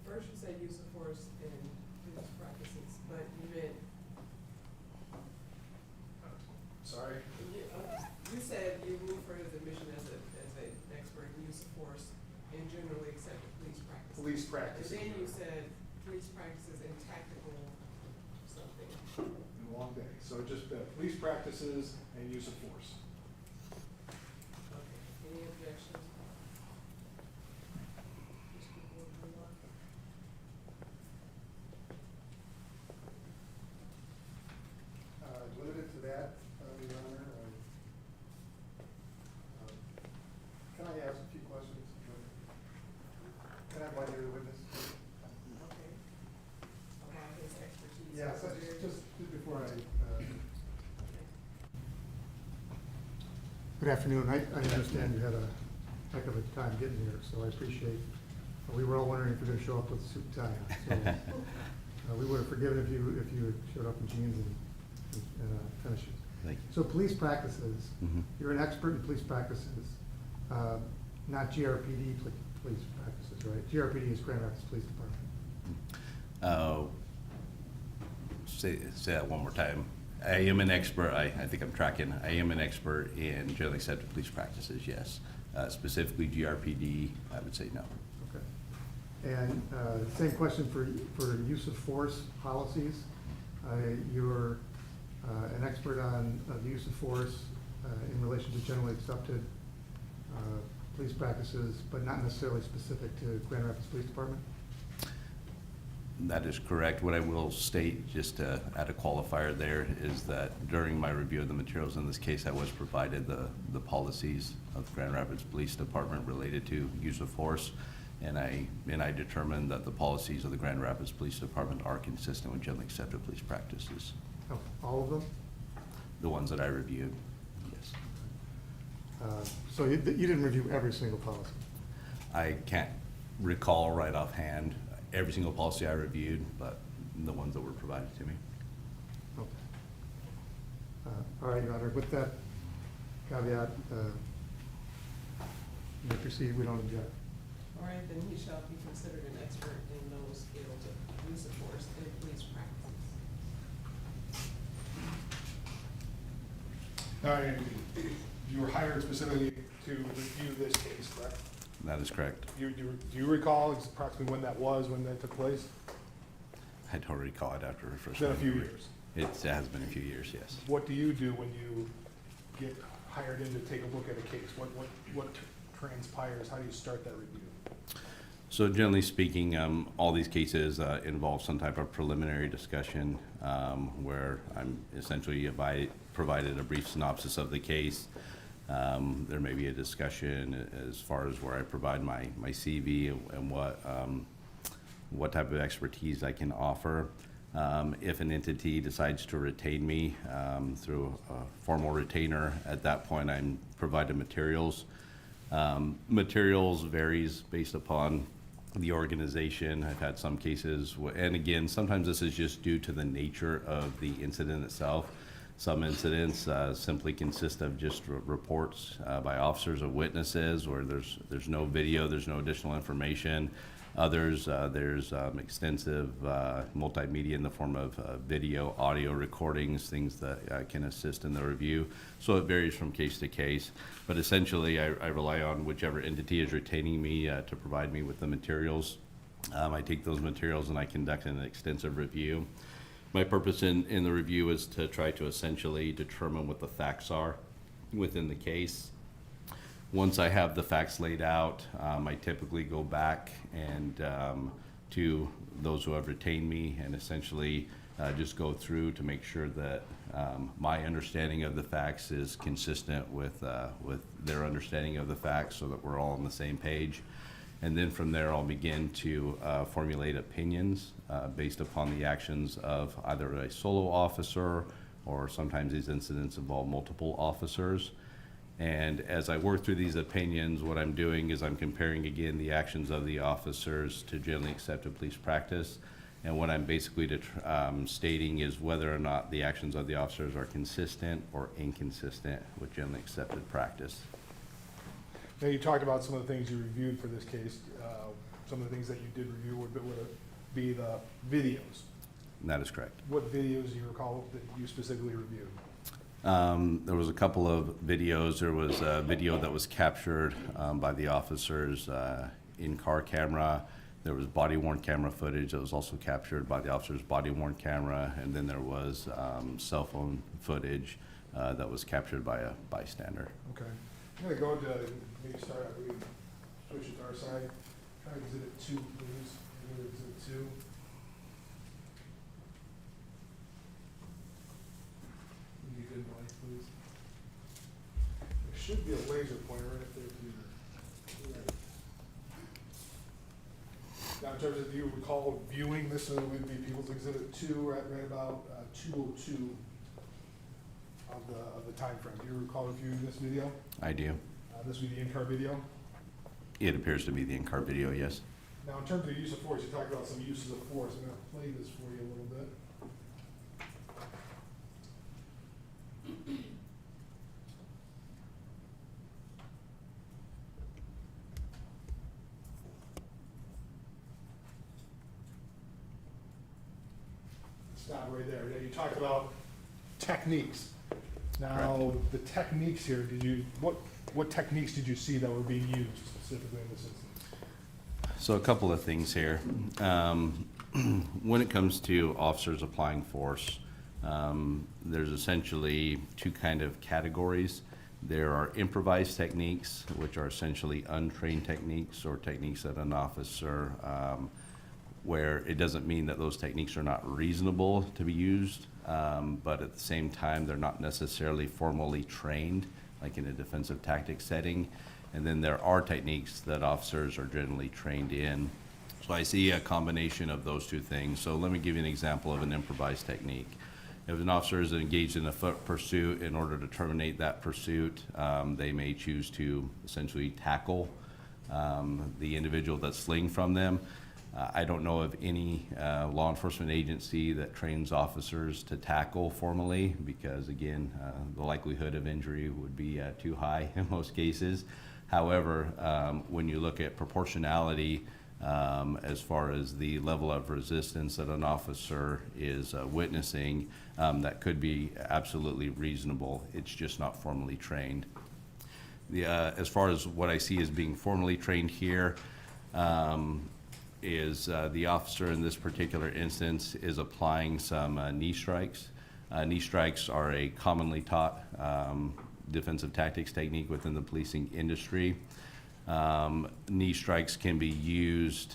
First you said use of force and police practices, but you meant. Sorry? You said you moved for his admission as an expert in use of force in generally accepted police practices. Police practices. And then you said police practices and tactical something. In a long day. So just police practices and use of force. Okay. Any objections? Limited to that, Your Honor. Can I ask a few questions? just before I, Good afternoon. I understand you had a heck of a time getting here, so I appreciate, we were all wondering if you're gonna show up with a suit and tie on. So, we would have forgiven if you had showed up in jeans and tennis shoes. Thank you. So police practices, you're an expert in police practices, not GRPD police practices, right? GRPD is Grand Rapids Police Department. Say that one more time. I am an expert, I think I'm tracking, I am an expert in generally accepted police practices, yes. Specifically GRPD, I would say no. Okay. And same question for use of force policies. You're an expert on the use of force in relation to generally accepted police practices, but not necessarily specific to Grand Rapids Police Department? That is correct. What I will state, just to add a qualifier there, is that during my review of the materials in this case, I was provided the policies of the Grand Rapids Police Department related to use of force, and I determined that the policies of the Grand Rapids Police Department are consistent with generally accepted police practices. Oh, all of them? The ones that I reviewed, yes. So you didn't review every single policy? I can't recall right offhand every single policy I reviewed, but the ones that were provided to me. Okay. All right, Your Honor, with that caveat, you may proceed, we don't object. All right, then he shall be considered an expert in those fields of use of force and police practices. all right, you were hired specifically to review this case, correct? That is correct. Do you recall approximately when that was, when that took place? I don't recall it after refreshing. It's been a few years. It has been a few years, yes. What do you do when you get hired in to take a look at a case? What transpires? How do you start that review? So generally speaking, all these cases involve some type of preliminary discussion where I'm essentially provided a brief synopsis of the case. There may be a discussion as far as where I provide my CV and what type of expertise I can offer. If an entity decides to retain me through a formal retainer, at that point I'm provided materials. Materials varies based upon the organization. I've had some cases, and again, sometimes this is just due to the nature of the incident itself. Some incidents simply consist of just reports by officers of witnesses, where there's no video, there's no additional information. Others, there's extensive multimedia in the form of video, audio recordings, things that can assist in the review. So it varies from case to case, but essentially I rely on whichever entity is retaining me to provide me with the materials. I take those materials and I conduct an extensive review. My purpose in the review is to try to essentially determine what the facts are within the case. Once I have the facts laid out, I typically go back and to those who have retained me and essentially just go through to make sure that my understanding of the facts is consistent with their understanding of the facts, so that we're all on the same page. And then from there, I'll begin to formulate opinions based upon the actions of either a solo officer, or sometimes these incidents involve multiple officers. And as I work through these opinions, what I'm doing is I'm comparing again the actions of the officers to generally accepted police practice. And what I'm basically stating is whether or not the actions of the officers are consistent or inconsistent with generally accepted practice. Now, you talked about some of the things you reviewed for this case. Some of the things that you did review would be the videos. That is correct. What videos do you recall that you specifically reviewed? There was a couple of videos. There was a video that was captured by the officers in-car camera. There was body-worn camera footage that was also captured by the officer's body-worn camera. And then there was cell phone footage that was captured by a bystander. Okay. I'm going to go to maybe start out. We can switch it to our side. Try exhibit 2, please. Exhibit 2. You good, Mike, please. There should be a laser pointer right up there. Now, in terms of, do you recall viewing this would be People's Exhibit 2 at right about 2:02 of the time frame? Do you recall viewing this video? I do. This would be the in-car video. It appears to be the in-car video, yes. Now, in terms of the use of force, you talked about some uses of force. I'm going to play this for you a little bit. Stop right there. Yeah, you talked about techniques. Now, the techniques here, what techniques did you see that were being used specifically in this instance? So a couple of things here. When it comes to officers applying force, there's essentially two kind of categories. There are improvised techniques, which are essentially untrained techniques or techniques that an officer, where it doesn't mean that those techniques are not reasonable to be used, but at the same time, they're not necessarily formally trained, like in a defensive tactics setting. And then there are techniques that officers are generally trained in. So I see a combination of those two things. So let me give you an example of an improvised technique. If an officer is engaged in a foot pursuit, in order to terminate that pursuit, they may choose to essentially tackle the individual that's fleeing from them. I don't know of any law enforcement agency that trains officers to tackle formally because, again, the likelihood of injury would be too high in most cases. However, when you look at proportionality as far as the level of resistance that an officer is witnessing, that could be absolutely reasonable. It's just not formally trained. As far as what I see as being formally trained here, is the officer in this particular instance is applying some knee strikes. Knee strikes are a commonly taught defensive tactics technique within the policing industry. Knee strikes can be used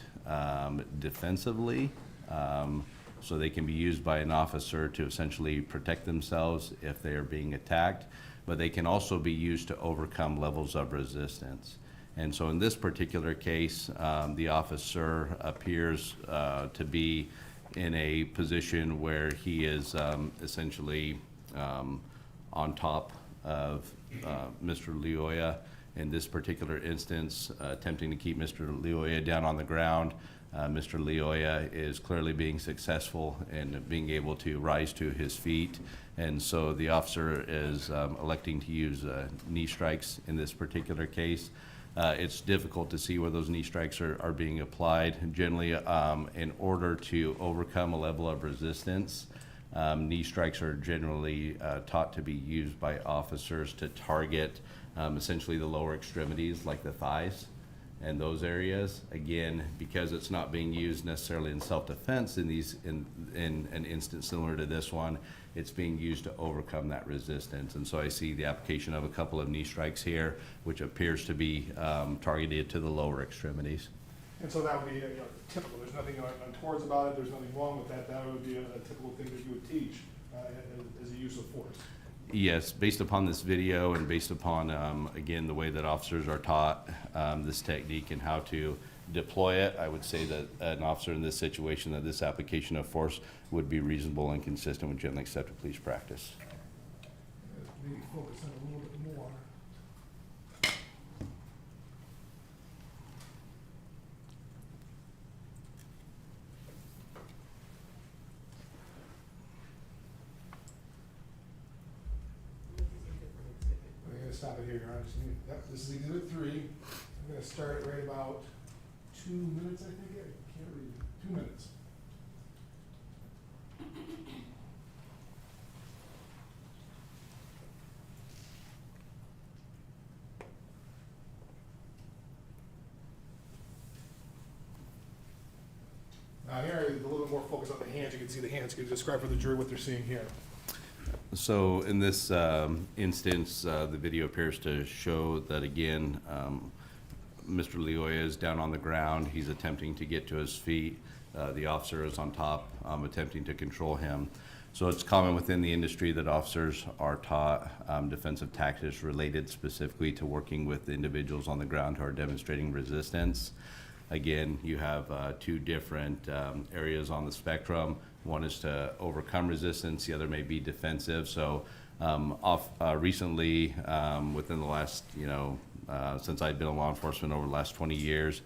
defensively, so they can be used by an officer to essentially protect themselves if they are being attacked, but they can also be used to overcome levels of resistance. And so in this particular case, the officer appears to be in a position where he is essentially on top of Mr. Lioya. In this particular instance, attempting to keep Mr. Lioya down on the ground. Mr. Lioya is clearly being successful in being able to rise to his feet. And so the officer is electing to use knee strikes in this particular case. It's difficult to see where those knee strikes are being applied. Generally, in order to overcome a level of resistance, knee strikes are generally taught to be used by officers to target essentially the lower extremities, like the thighs and those areas. Again, because it's not being used necessarily in self-defense in an instance similar to this one, it's being used to overcome that resistance. And so I see the application of a couple of knee strikes here, which appears to be targeted to the lower extremities. And so that would be typical. There's nothing untoward about it. There's nothing wrong with that. That would be a typical thing that you would teach as a use of force. Yes, based upon this video and based upon, again, the way that officers are taught this technique and how to deploy it, I would say that an officer in this situation, that this application of force would be reasonable and consistent with generally accepted police practice. Maybe focus on a little bit more. I'm going to stop it here, Your Honor. Yep, this is Exhibit 3. I'm going to start it right about 2 minutes, I think. I can't read. 2 minutes. Now here, a little bit more focus on the hands. You can see the hands. Can you describe for the jury what they're seeing here? So in this instance, the video appears to show that, again, Mr. Lioya is down on the ground. He's attempting to get to his feet. The officer is on top, attempting to control him. So it's common within the industry that officers are taught defensive tactics related specifically to working with individuals on the ground who are demonstrating resistance. Again, you have two different areas on the spectrum. One is to overcome resistance, the other may be defensive. So recently, within the last, since I've been in law enforcement over the last 20 years,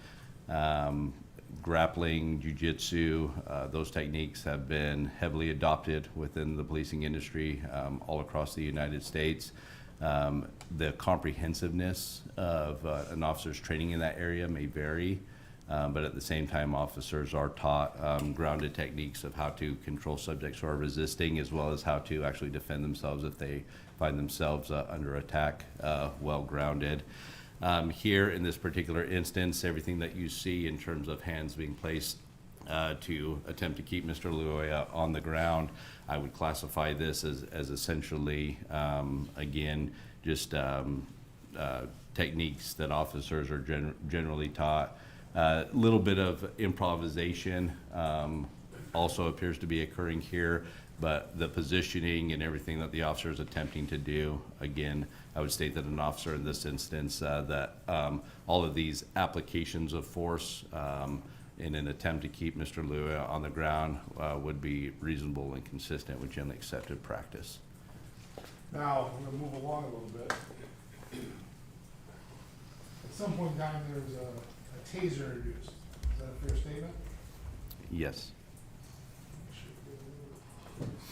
grappling, jiu-jitsu, those techniques have been heavily adopted within the policing industry all across the United States. The comprehensiveness of an officer's training in that area may vary, but at the same time, officers are taught grounded techniques of how to control subjects who are resisting, as well as how to actually defend themselves if they find themselves under attack, well grounded. Here in this particular instance, everything that you see in terms of hands being placed to attempt to keep Mr. Loyola on the ground, I would classify this as essentially, again, just techniques that officers are generally taught. A little bit of improvisation also appears to be occurring here, but the positioning and everything that the officer is attempting to do, again, I would state that an officer in this instance, that all of these applications of force in an attempt to keep Mr. Loyola on the ground would be reasonable and consistent with generally accepted practice. Now, we're gonna move along a little bit. At some point in time, there was a taser introduced. Is that a fair statement? Yes. I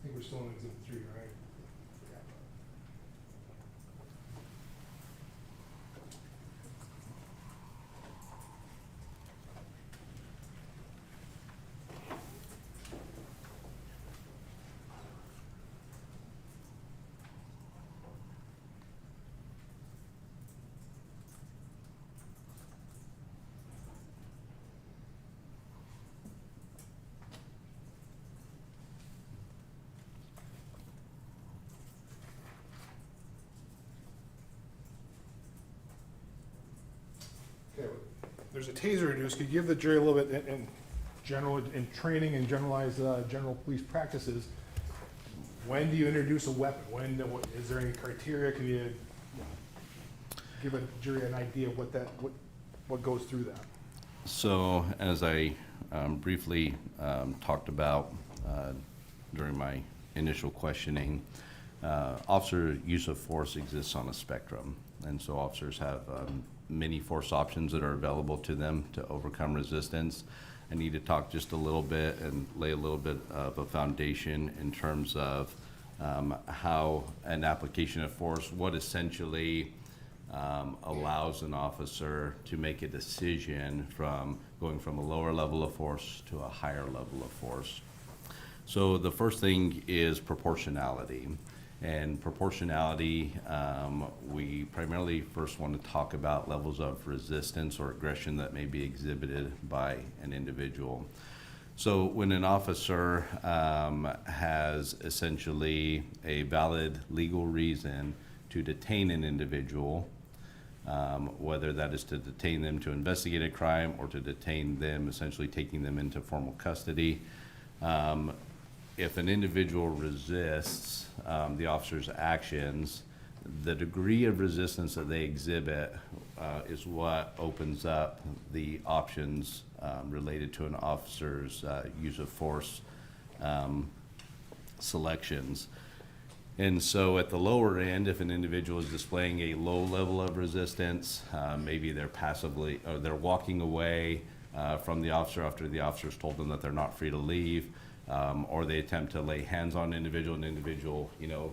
think we're still in Exhibit 3, right? Okay, there's a taser introduced. Could you give the jury a little bit in general, in training and generalized general police practices? When do you introduce a weapon? Is there any criteria? Can you give a jury an idea of what goes through that? So, as I briefly talked about during my initial questioning, officer use of force exists on a spectrum, and so officers have many force options that are available to them to overcome resistance. I need to talk just a little bit and lay a little bit of a foundation in terms of how an application of force, what essentially allows an officer to make a decision from going from a lower level of force to a higher level of force. So the first thing is proportionality. And proportionality, we primarily first want to talk about levels of resistance or aggression that may be exhibited by an individual. So when an officer has essentially a valid legal reason to detain an individual, whether that is to detain them to investigate a crime or to detain them, essentially taking them into formal custody, if an individual resists the officer's actions, the degree of resistance that they exhibit is what opens up the options related to an officer's use of force selections. And so at the lower end, if an individual is displaying a low level of resistance, maybe they're passively, or they're walking away from the officer after the officer's told them that they're not free to leave, or they attempt to lay hands on an individual,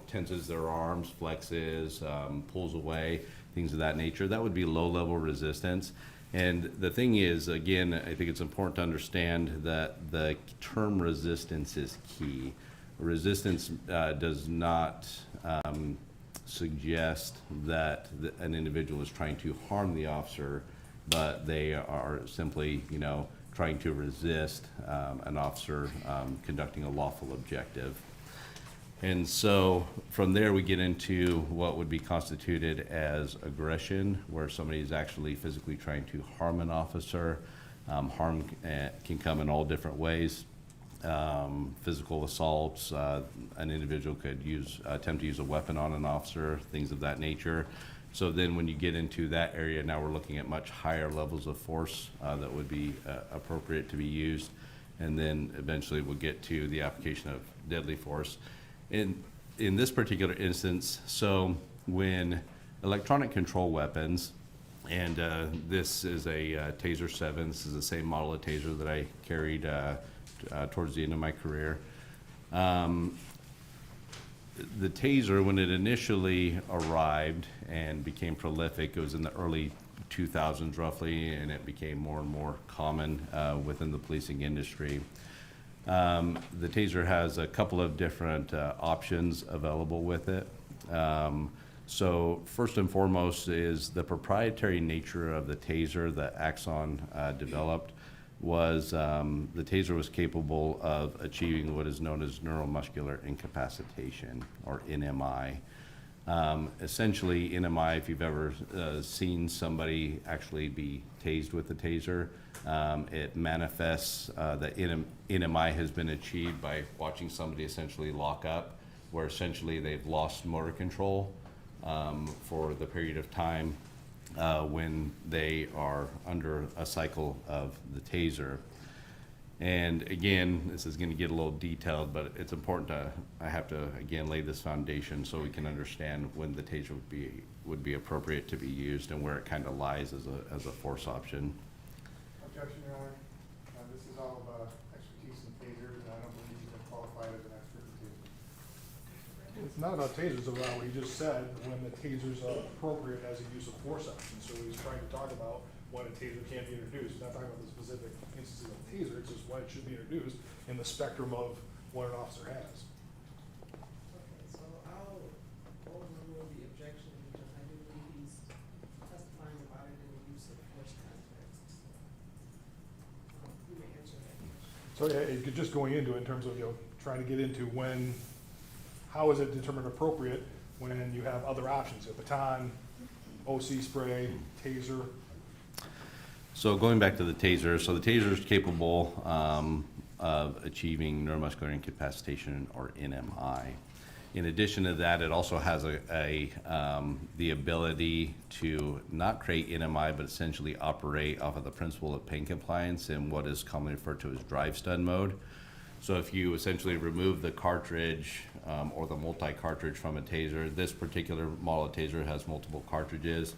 tenses their arms, flexes, pulls away, things of that nature. That would be low level resistance. And the thing is, again, I think it's important to understand that the term resistance is key. Resistance does not suggest that an individual is trying to harm the officer, but they are simply, trying to resist an officer conducting a lawful objective. And so from there, we get into what would be constituted as aggression, where somebody is actually physically trying to harm an officer. Harm can come in all different ways. Physical assaults, an individual could attempt to use a weapon on an officer, things of that nature. So then when you get into that area, now we're looking at much higher levels of force that would be appropriate to be used. And then eventually we'll get to the application of deadly force. In this particular instance, so when electronic control weapons, and this is a Taser 7, this is the same model of Taser that I carried towards the end of my career. The Taser, when it initially arrived and became prolific, it was in the early 2000s roughly, and it became more and more common within the policing industry. The Taser has a couple of different options available with it. So first and foremost is the proprietary nature of the Taser that Axon developed was the Taser was capable of achieving what is known as neuromuscular incapacitation, or NMI. Essentially, NMI, if you've ever seen somebody actually be tased with the Taser, it manifests that NMI has been achieved by watching somebody essentially lock up, where essentially they've lost motor control for the period of time when they are under a cycle of the Taser. And again, this is going to get a little detailed, but it's important I have to again lay this foundation so we can understand when the Taser would be appropriate to be used and where it kind of lies as a force option. Objection, Your Honor. This is all about expertise in tasers, and I don't believe you've been qualified as an expert in tasers. It's not about tasers, it's about what he just said, when the tasers are appropriate as a use of force option. So he's trying to talk about when a taser can be introduced. He's not talking about the specific instances of a taser, it's just when it should be introduced in the spectrum of what an officer has. Okay, so I'll overrule the objection because I do believe he's testifying about it in the use of force context. You may answer that question. So yeah, just going into it in terms of, trying to get into how is it determined appropriate when you have other options, a baton, OC spray, taser. So going back to the Taser, so the Taser is capable of achieving neuromuscular incapacitation, or NMI. In addition to that, it also has the ability to not create NMI, but essentially operate off of the principle of pain compliance in what is commonly referred to as drive stun mode. So if you essentially remove the cartridge or the multi-cartridge from a Taser, this particular model of Taser has multiple cartridges.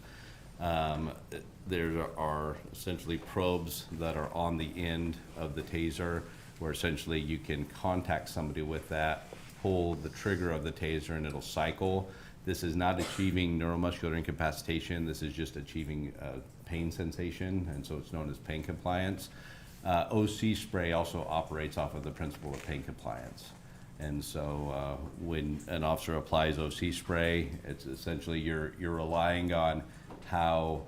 There are essentially probes that are on the end of the Taser, where essentially you can contact somebody with that, pull the trigger of the Taser, and it'll cycle. This is not achieving neuromuscular incapacitation. This is just achieving pain sensation, and so it's known as pain compliance. OC spray also operates off of the principle of pain compliance. And so when an officer applies OC spray, it's essentially you're relying on how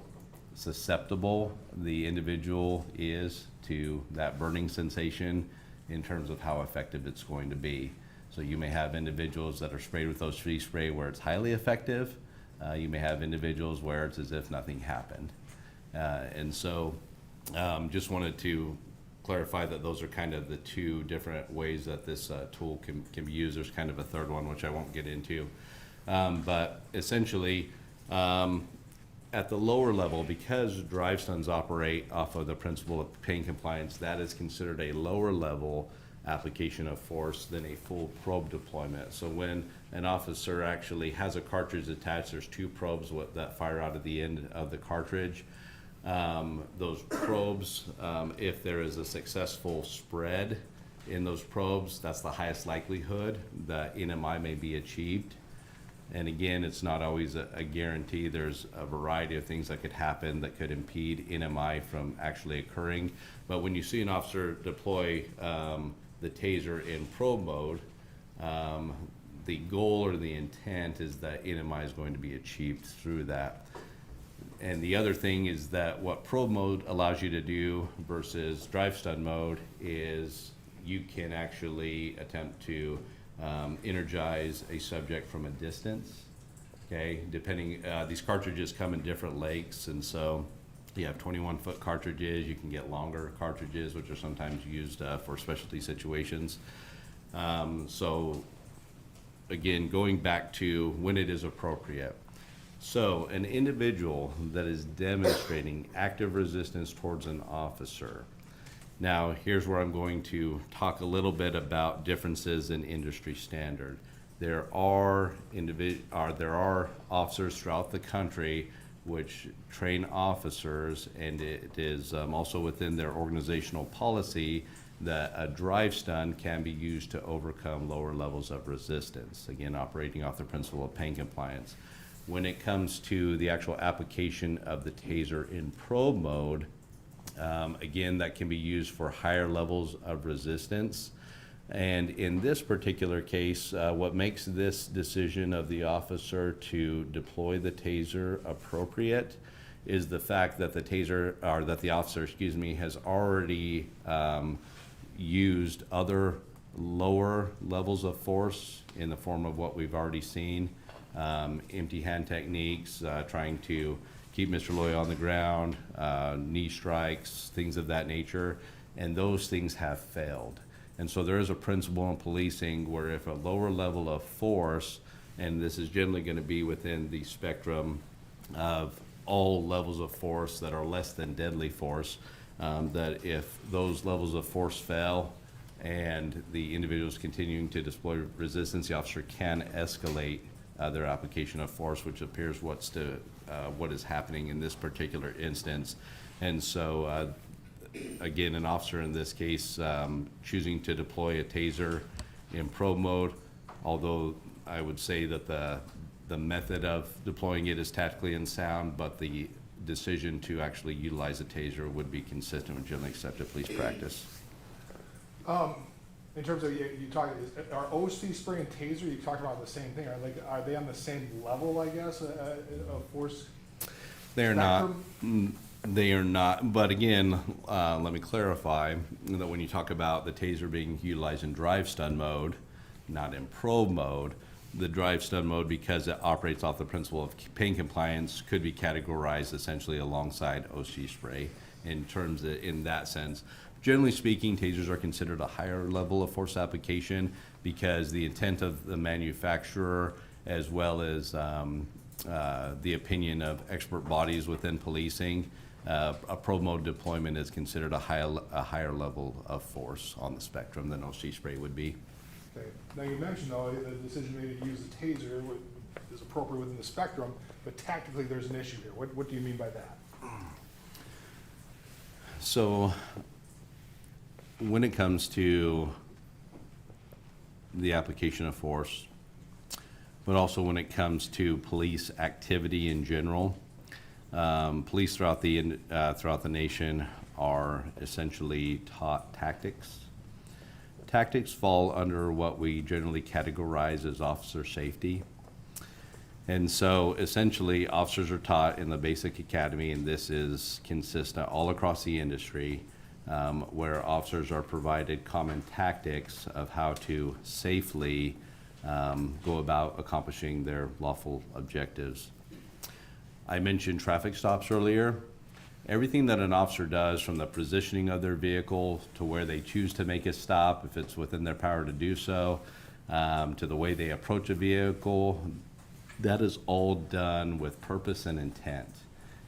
susceptible the individual is to that burning sensation in terms of how effective it's going to be. So you may have individuals that are sprayed with OC spray where it's highly effective. You may have individuals where it's as if nothing happened. And so just wanted to clarify that those are kind of the two different ways that this tool can be used. There's kind of a third one, which I won't get into. But essentially, at the lower level, because drive stuns operate off of the principle of pain compliance, that is considered a lower level application of force than a full probe deployment. So when an officer actually has a cartridge attached, there's two probes that fire out of the end of the cartridge. Those probes, if there is a successful spread in those probes, that's the highest likelihood that NMI may be achieved. And again, it's not always a guarantee. There's a variety of things that could happen that could impede NMI from actually occurring. But when you see an officer deploy the Taser in probe mode, the goal or the intent is that NMI is going to be achieved through that. And the other thing is that what probe mode allows you to do versus drive stun mode is you can actually attempt to energize a subject from a distance. Okay, depending, these cartridges come in different lengths, and so you have 21-foot cartridges. You can get longer cartridges, which are sometimes used for specialty situations. So again, going back to when it is appropriate. So an individual that is demonstrating active resistance towards an officer. Now, here's where I'm going to talk a little bit about differences in industry standard. There are officers throughout the country which train officers, and it is also within their organizational policy that a drive stun can be used to overcome lower levels of resistance, again, operating off the principle of pain compliance. When it comes to the actual application of the taser in probe mode, again, that can be used for higher levels of resistance. And in this particular case, what makes this decision of the officer to deploy the taser appropriate is the fact that the officer, has already used other lower levels of force in the form of what we've already seen, empty hand techniques, trying to keep Mr. Loy on the ground, knee strikes, things of that nature, and those things have failed. And so there is a principle in policing where if a lower level of force, and this is generally going to be within the spectrum of all levels of force that are less than deadly force, that if those levels of force fail and the individual is continuing to display resistance, the officer can escalate their application of force, which appears what is happening in this particular instance. And so again, an officer in this case choosing to deploy a taser in probe mode, although I would say that the method of deploying it is tactically unsound, but the decision to actually utilize a taser would be consistent with generally accepted police practice. In terms of you talking, are OC spray and taser, you talked about the same thing. Are they on the same level, I guess, of force? They are not. They are not. But again, let me clarify that when you talk about the taser being utilized in drive stun mode, not in probe mode, the drive stun mode, because it operates off the principle of pain compliance, could be categorized essentially alongside OC spray in that sense. Generally speaking, tasers are considered a higher level of force application because the intent of the manufacturer, as well as the opinion of expert bodies within policing, a probe mode deployment is considered a higher level of force on the spectrum than OC spray would be. Okay. Now you mentioned though the decision made to use the taser is appropriate within the spectrum, but tactically there's an issue here. What do you mean by that? So when it comes to the application of force, but also when it comes to police activity in general, police throughout the nation are essentially taught tactics. Tactics fall under what we generally categorize as officer safety. And so essentially officers are taught in the basic academy, and this is consistent all across the industry, where officers are provided common tactics of how to safely go about accomplishing their lawful objectives. I mentioned traffic stops earlier. Everything that an officer does, from the positioning of their vehicle to where they choose to make a stop, if it's within their power to do so, to the way they approach a vehicle, that is all done with purpose and intent.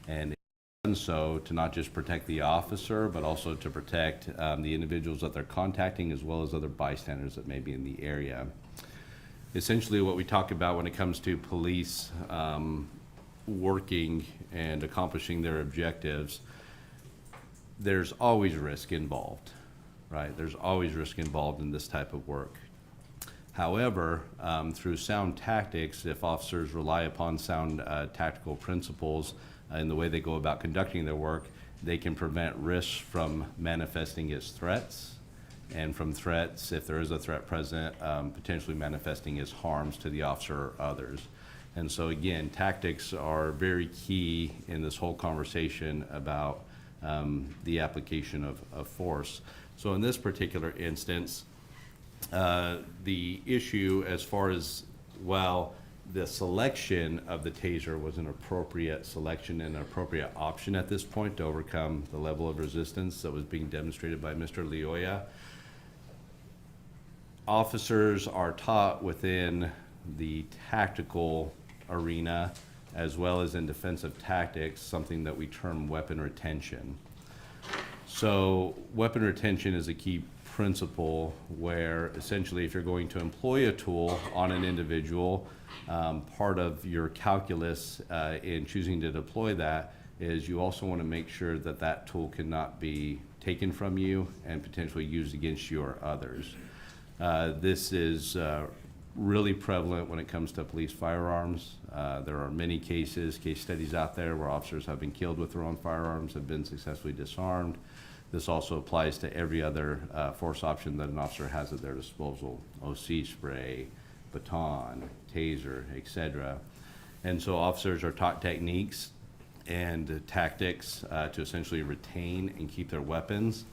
And it's done so to not just protect the officer, but also to protect the individuals that they're contacting, as well as other bystanders that may be in the area. Essentially what we talk about when it comes to police working and accomplishing their objectives, there's always risk involved, right? There's always risk involved in this type of work. However, through sound tactics, if officers rely upon sound tactical principles in the way they go about conducting their work, they can prevent risks from manifesting as threats, and from threats, if there is a threat present, potentially manifesting as harms to the officer or others. And so again, tactics are very key in this whole conversation about the application of force. So in this particular instance, The issue as far as, well, the selection of the taser was an appropriate selection and an appropriate option at this point to overcome the level of resistance that was being demonstrated by Mr. Loyola. Officers are taught within the tactical arena as well as in defensive tactics something that we term weapon retention. So weapon retention is a key principle where essentially if you're going to employ a tool on an individual, part of your calculus in choosing to deploy that is you also want to make sure that that tool cannot be taken from you and potentially used against you or others. This is really prevalent when it comes to police firearms. There are many case studies out there where officers have been killed with their own firearms, have been successfully disarmed. This also applies to every other force option that an officer has at their disposal: OC spray, baton, taser, etc. And so officers are taught techniques and tactics to essentially retain and keep their weapons.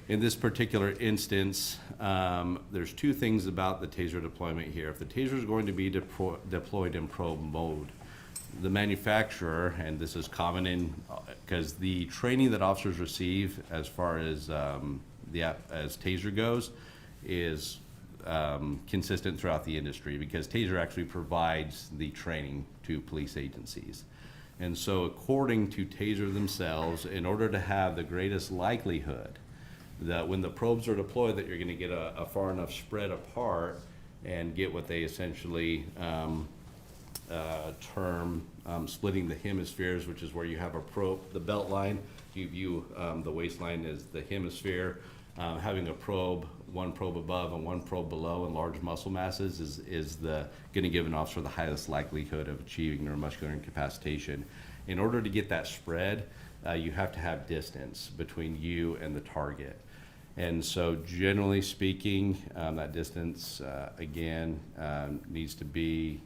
In this particular instance, there's two things about the taser deployment here. If the taser is going to be deployed in probe mode, the manufacturer, and this is common in, because the training that officers receive as far as as taser goes is consistent throughout the industry, because taser actually provides the training to police agencies. And so according to taser themselves, in order to have the greatest likelihood that when the probes are deployed that you're going to get a far enough spread apart and get what they essentially term splitting the hemispheres, which is where you have a probe, the belt line, you view the waistline as the hemisphere. Having a probe, one probe above and one probe below in large muscle masses is going to give an officer the highest likelihood of achieving neuromuscular incapacitation. In order to get that spread, you have to have distance between you and the target. And so generally speaking, that distance, again, needs to be,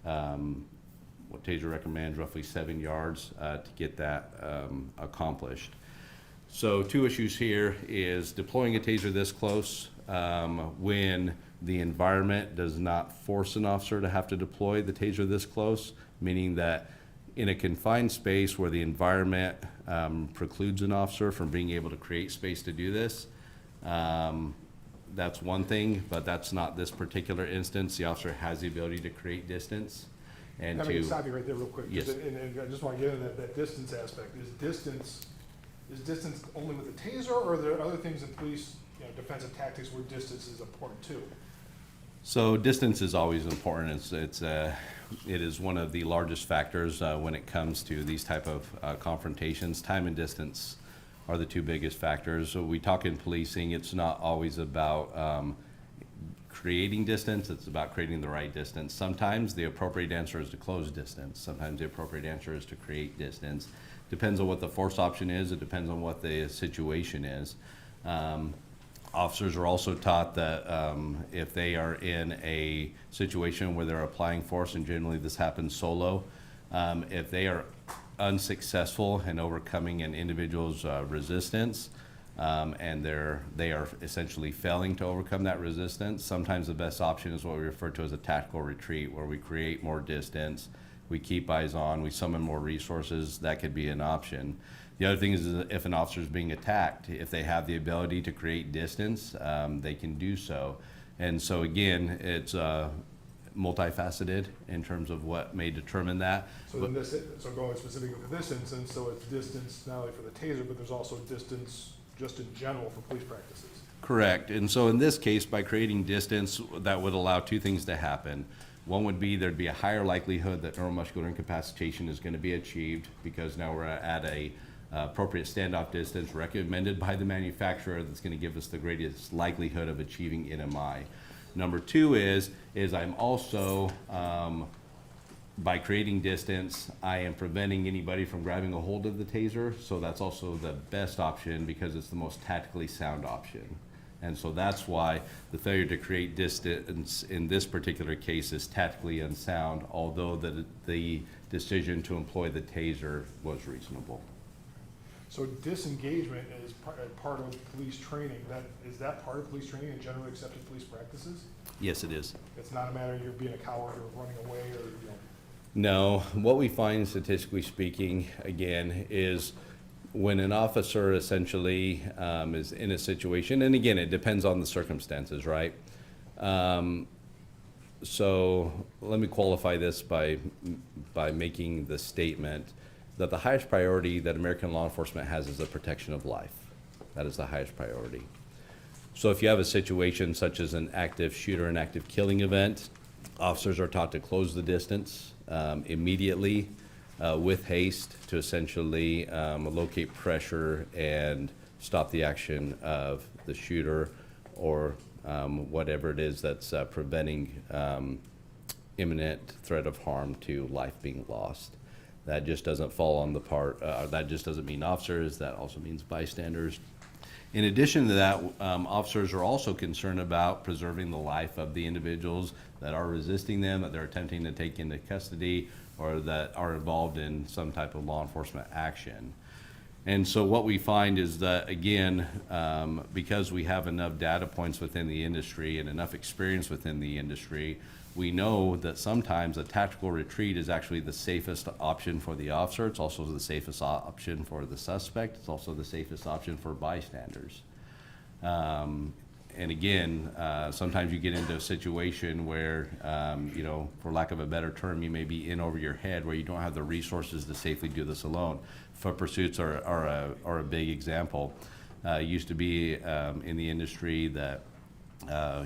what taser recommends, roughly 7 yards to get that accomplished. So two issues here is deploying a taser this close when the environment does not force an officer to have to deploy the taser this close, meaning that in a confined space where the environment precludes an officer from being able to create space to do this, that's one thing, but that's not this particular instance. The officer has the ability to create distance. And Let me stop you right there real quick. Yes. And I just want to get into that distance aspect. Is distance only with the taser, or are there other things in police, defensive tactics where distance is important too? So distance is always important. It is one of the largest factors when it comes to these type of confrontations. Time and distance are the two biggest factors. So we talk in policing, it's not always about creating distance, it's about creating the right distance. Sometimes the appropriate answer is to close distance. Sometimes the appropriate answer is to create distance. Depends on what the force option is, it depends on what the situation is. Officers are also taught that if they are in a situation where they're applying force, and generally this happens solo, if they are unsuccessful in overcoming an individual's resistance, and they are essentially failing to overcome that resistance, sometimes the best option is what we refer to as a tactical retreat, where we create more distance, we keep eyes on, we summon more resources. That could be an option. The other thing is if an officer is being attacked, if they have the ability to create distance, they can do so. And so again, it's multifaceted in terms of what may determine that. So so going specifically for this instance, so it's distance not only for the taser, but there's also distance just in general for police practices. Correct. And so in this case, by creating distance, that would allow two things to happen. One would be there'd be a higher likelihood that neuromuscular incapacitation is going to be achieved, because now we're at a appropriate standoff distance recommended by the manufacturer that's going to give us the greatest likelihood of achieving NMI. Number two is I'm also, by creating distance, I am preventing anybody from grabbing a hold of the taser, so that's also the best option because it's the most tactically sound option. And so that's why the failure to create distance in this particular case is tactically unsound, although the decision to employ the taser was reasonable. So disengagement is part of police training. Is that part of police training and generally accepted police practices? Yes, it is. It's not a matter of you being a coward or running away or, No, what we find statistically speaking, again, is when an officer essentially is in a situation, and again, it depends on the circumstances, right? So let me qualify this by making the statement that the highest priority that American law enforcement has is the protection of life. That is the highest priority. So if you have a situation such as an active shooter, an active killing event, officers are taught to close the distance immediately with haste to essentially locate pressure and stop the action of the shooter or whatever it is that's preventing imminent threat of harm to life being lost. That just doesn't fall on the part, that just doesn't mean officers, that also means bystanders. In addition to that, officers are also concerned about preserving the life of the individuals that are resisting them, that they're attempting to take into custody, or that are involved in some type of law enforcement action. And so what we find is that, again, because we have enough data points within the industry and enough experience within the industry, we know that sometimes a tactical retreat is actually the safest option for the officer. It's also the safest option for the suspect. It's also the safest option for bystanders. And again, sometimes you get into a situation where, you know, for lack of a better term, you may be in over your head where you don't have the resources to safely do this alone. Foot pursuits are a big example. Used to be in the industry that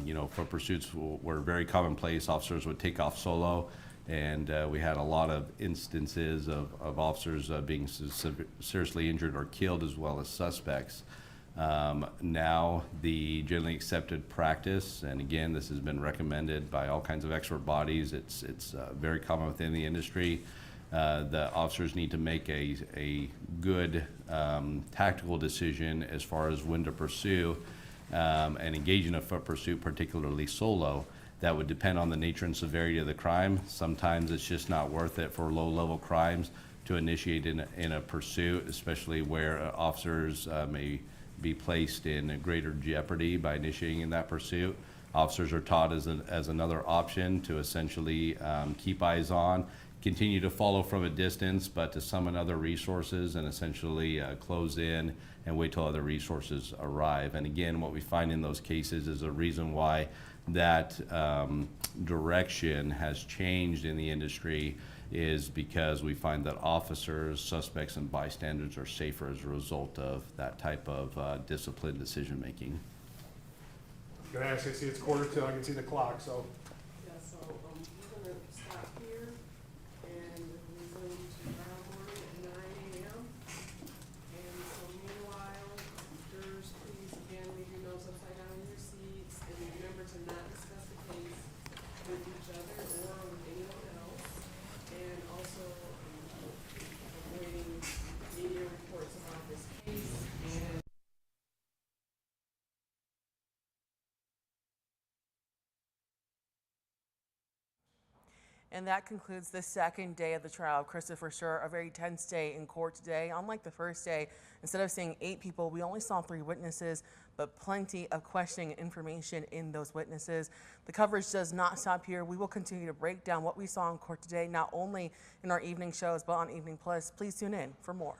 you know, foot pursuits were very commonplace. Officers would take off solo, and we had a lot of instances of officers being seriously injured or killed, as well as suspects. Now, the generally accepted practice, and again, this has been recommended by all kinds of expert bodies, it's very common within the industry, that officers need to make a good tactical decision as far as when to pursue and engage in a foot pursuit, particularly solo. That would depend on the nature and severity of the crime. Sometimes it's just not worth it for low-level crimes to initiate in a pursuit, especially where officers may be placed in greater jeopardy by initiating in that pursuit. Officers are taught as another option to essentially keep eyes on, continue to follow from a distance, but to summon other resources and essentially close in and wait till other resources arrive. And again, what we find in those cases is a reason why that direction has changed in the industry is because we find that officers, suspects, and bystanders are safer as a result of that type of disciplined decision-making. I'm gonna ask, I see it's 1:45, I can see the clock, so. yeah, so we're gonna stop here and resume to trial morning at 9 a.m. And so meanwhile, jurors, please again leave your nose upside down in your seats and remember to not discuss the case with each other or with anyone else. And also avoiding media reports about this case and And that concludes the second day of the trial of Christopher Schurr, a very tense day in court today. Unlike the first day, instead of seeing 8 people, we only saw 3 witnesses, but plenty of questioning information in those witnesses. The coverage does not stop here. We will continue to break down what we saw in court today, not only in our evening shows, but on Evening Plus. Please tune in for more.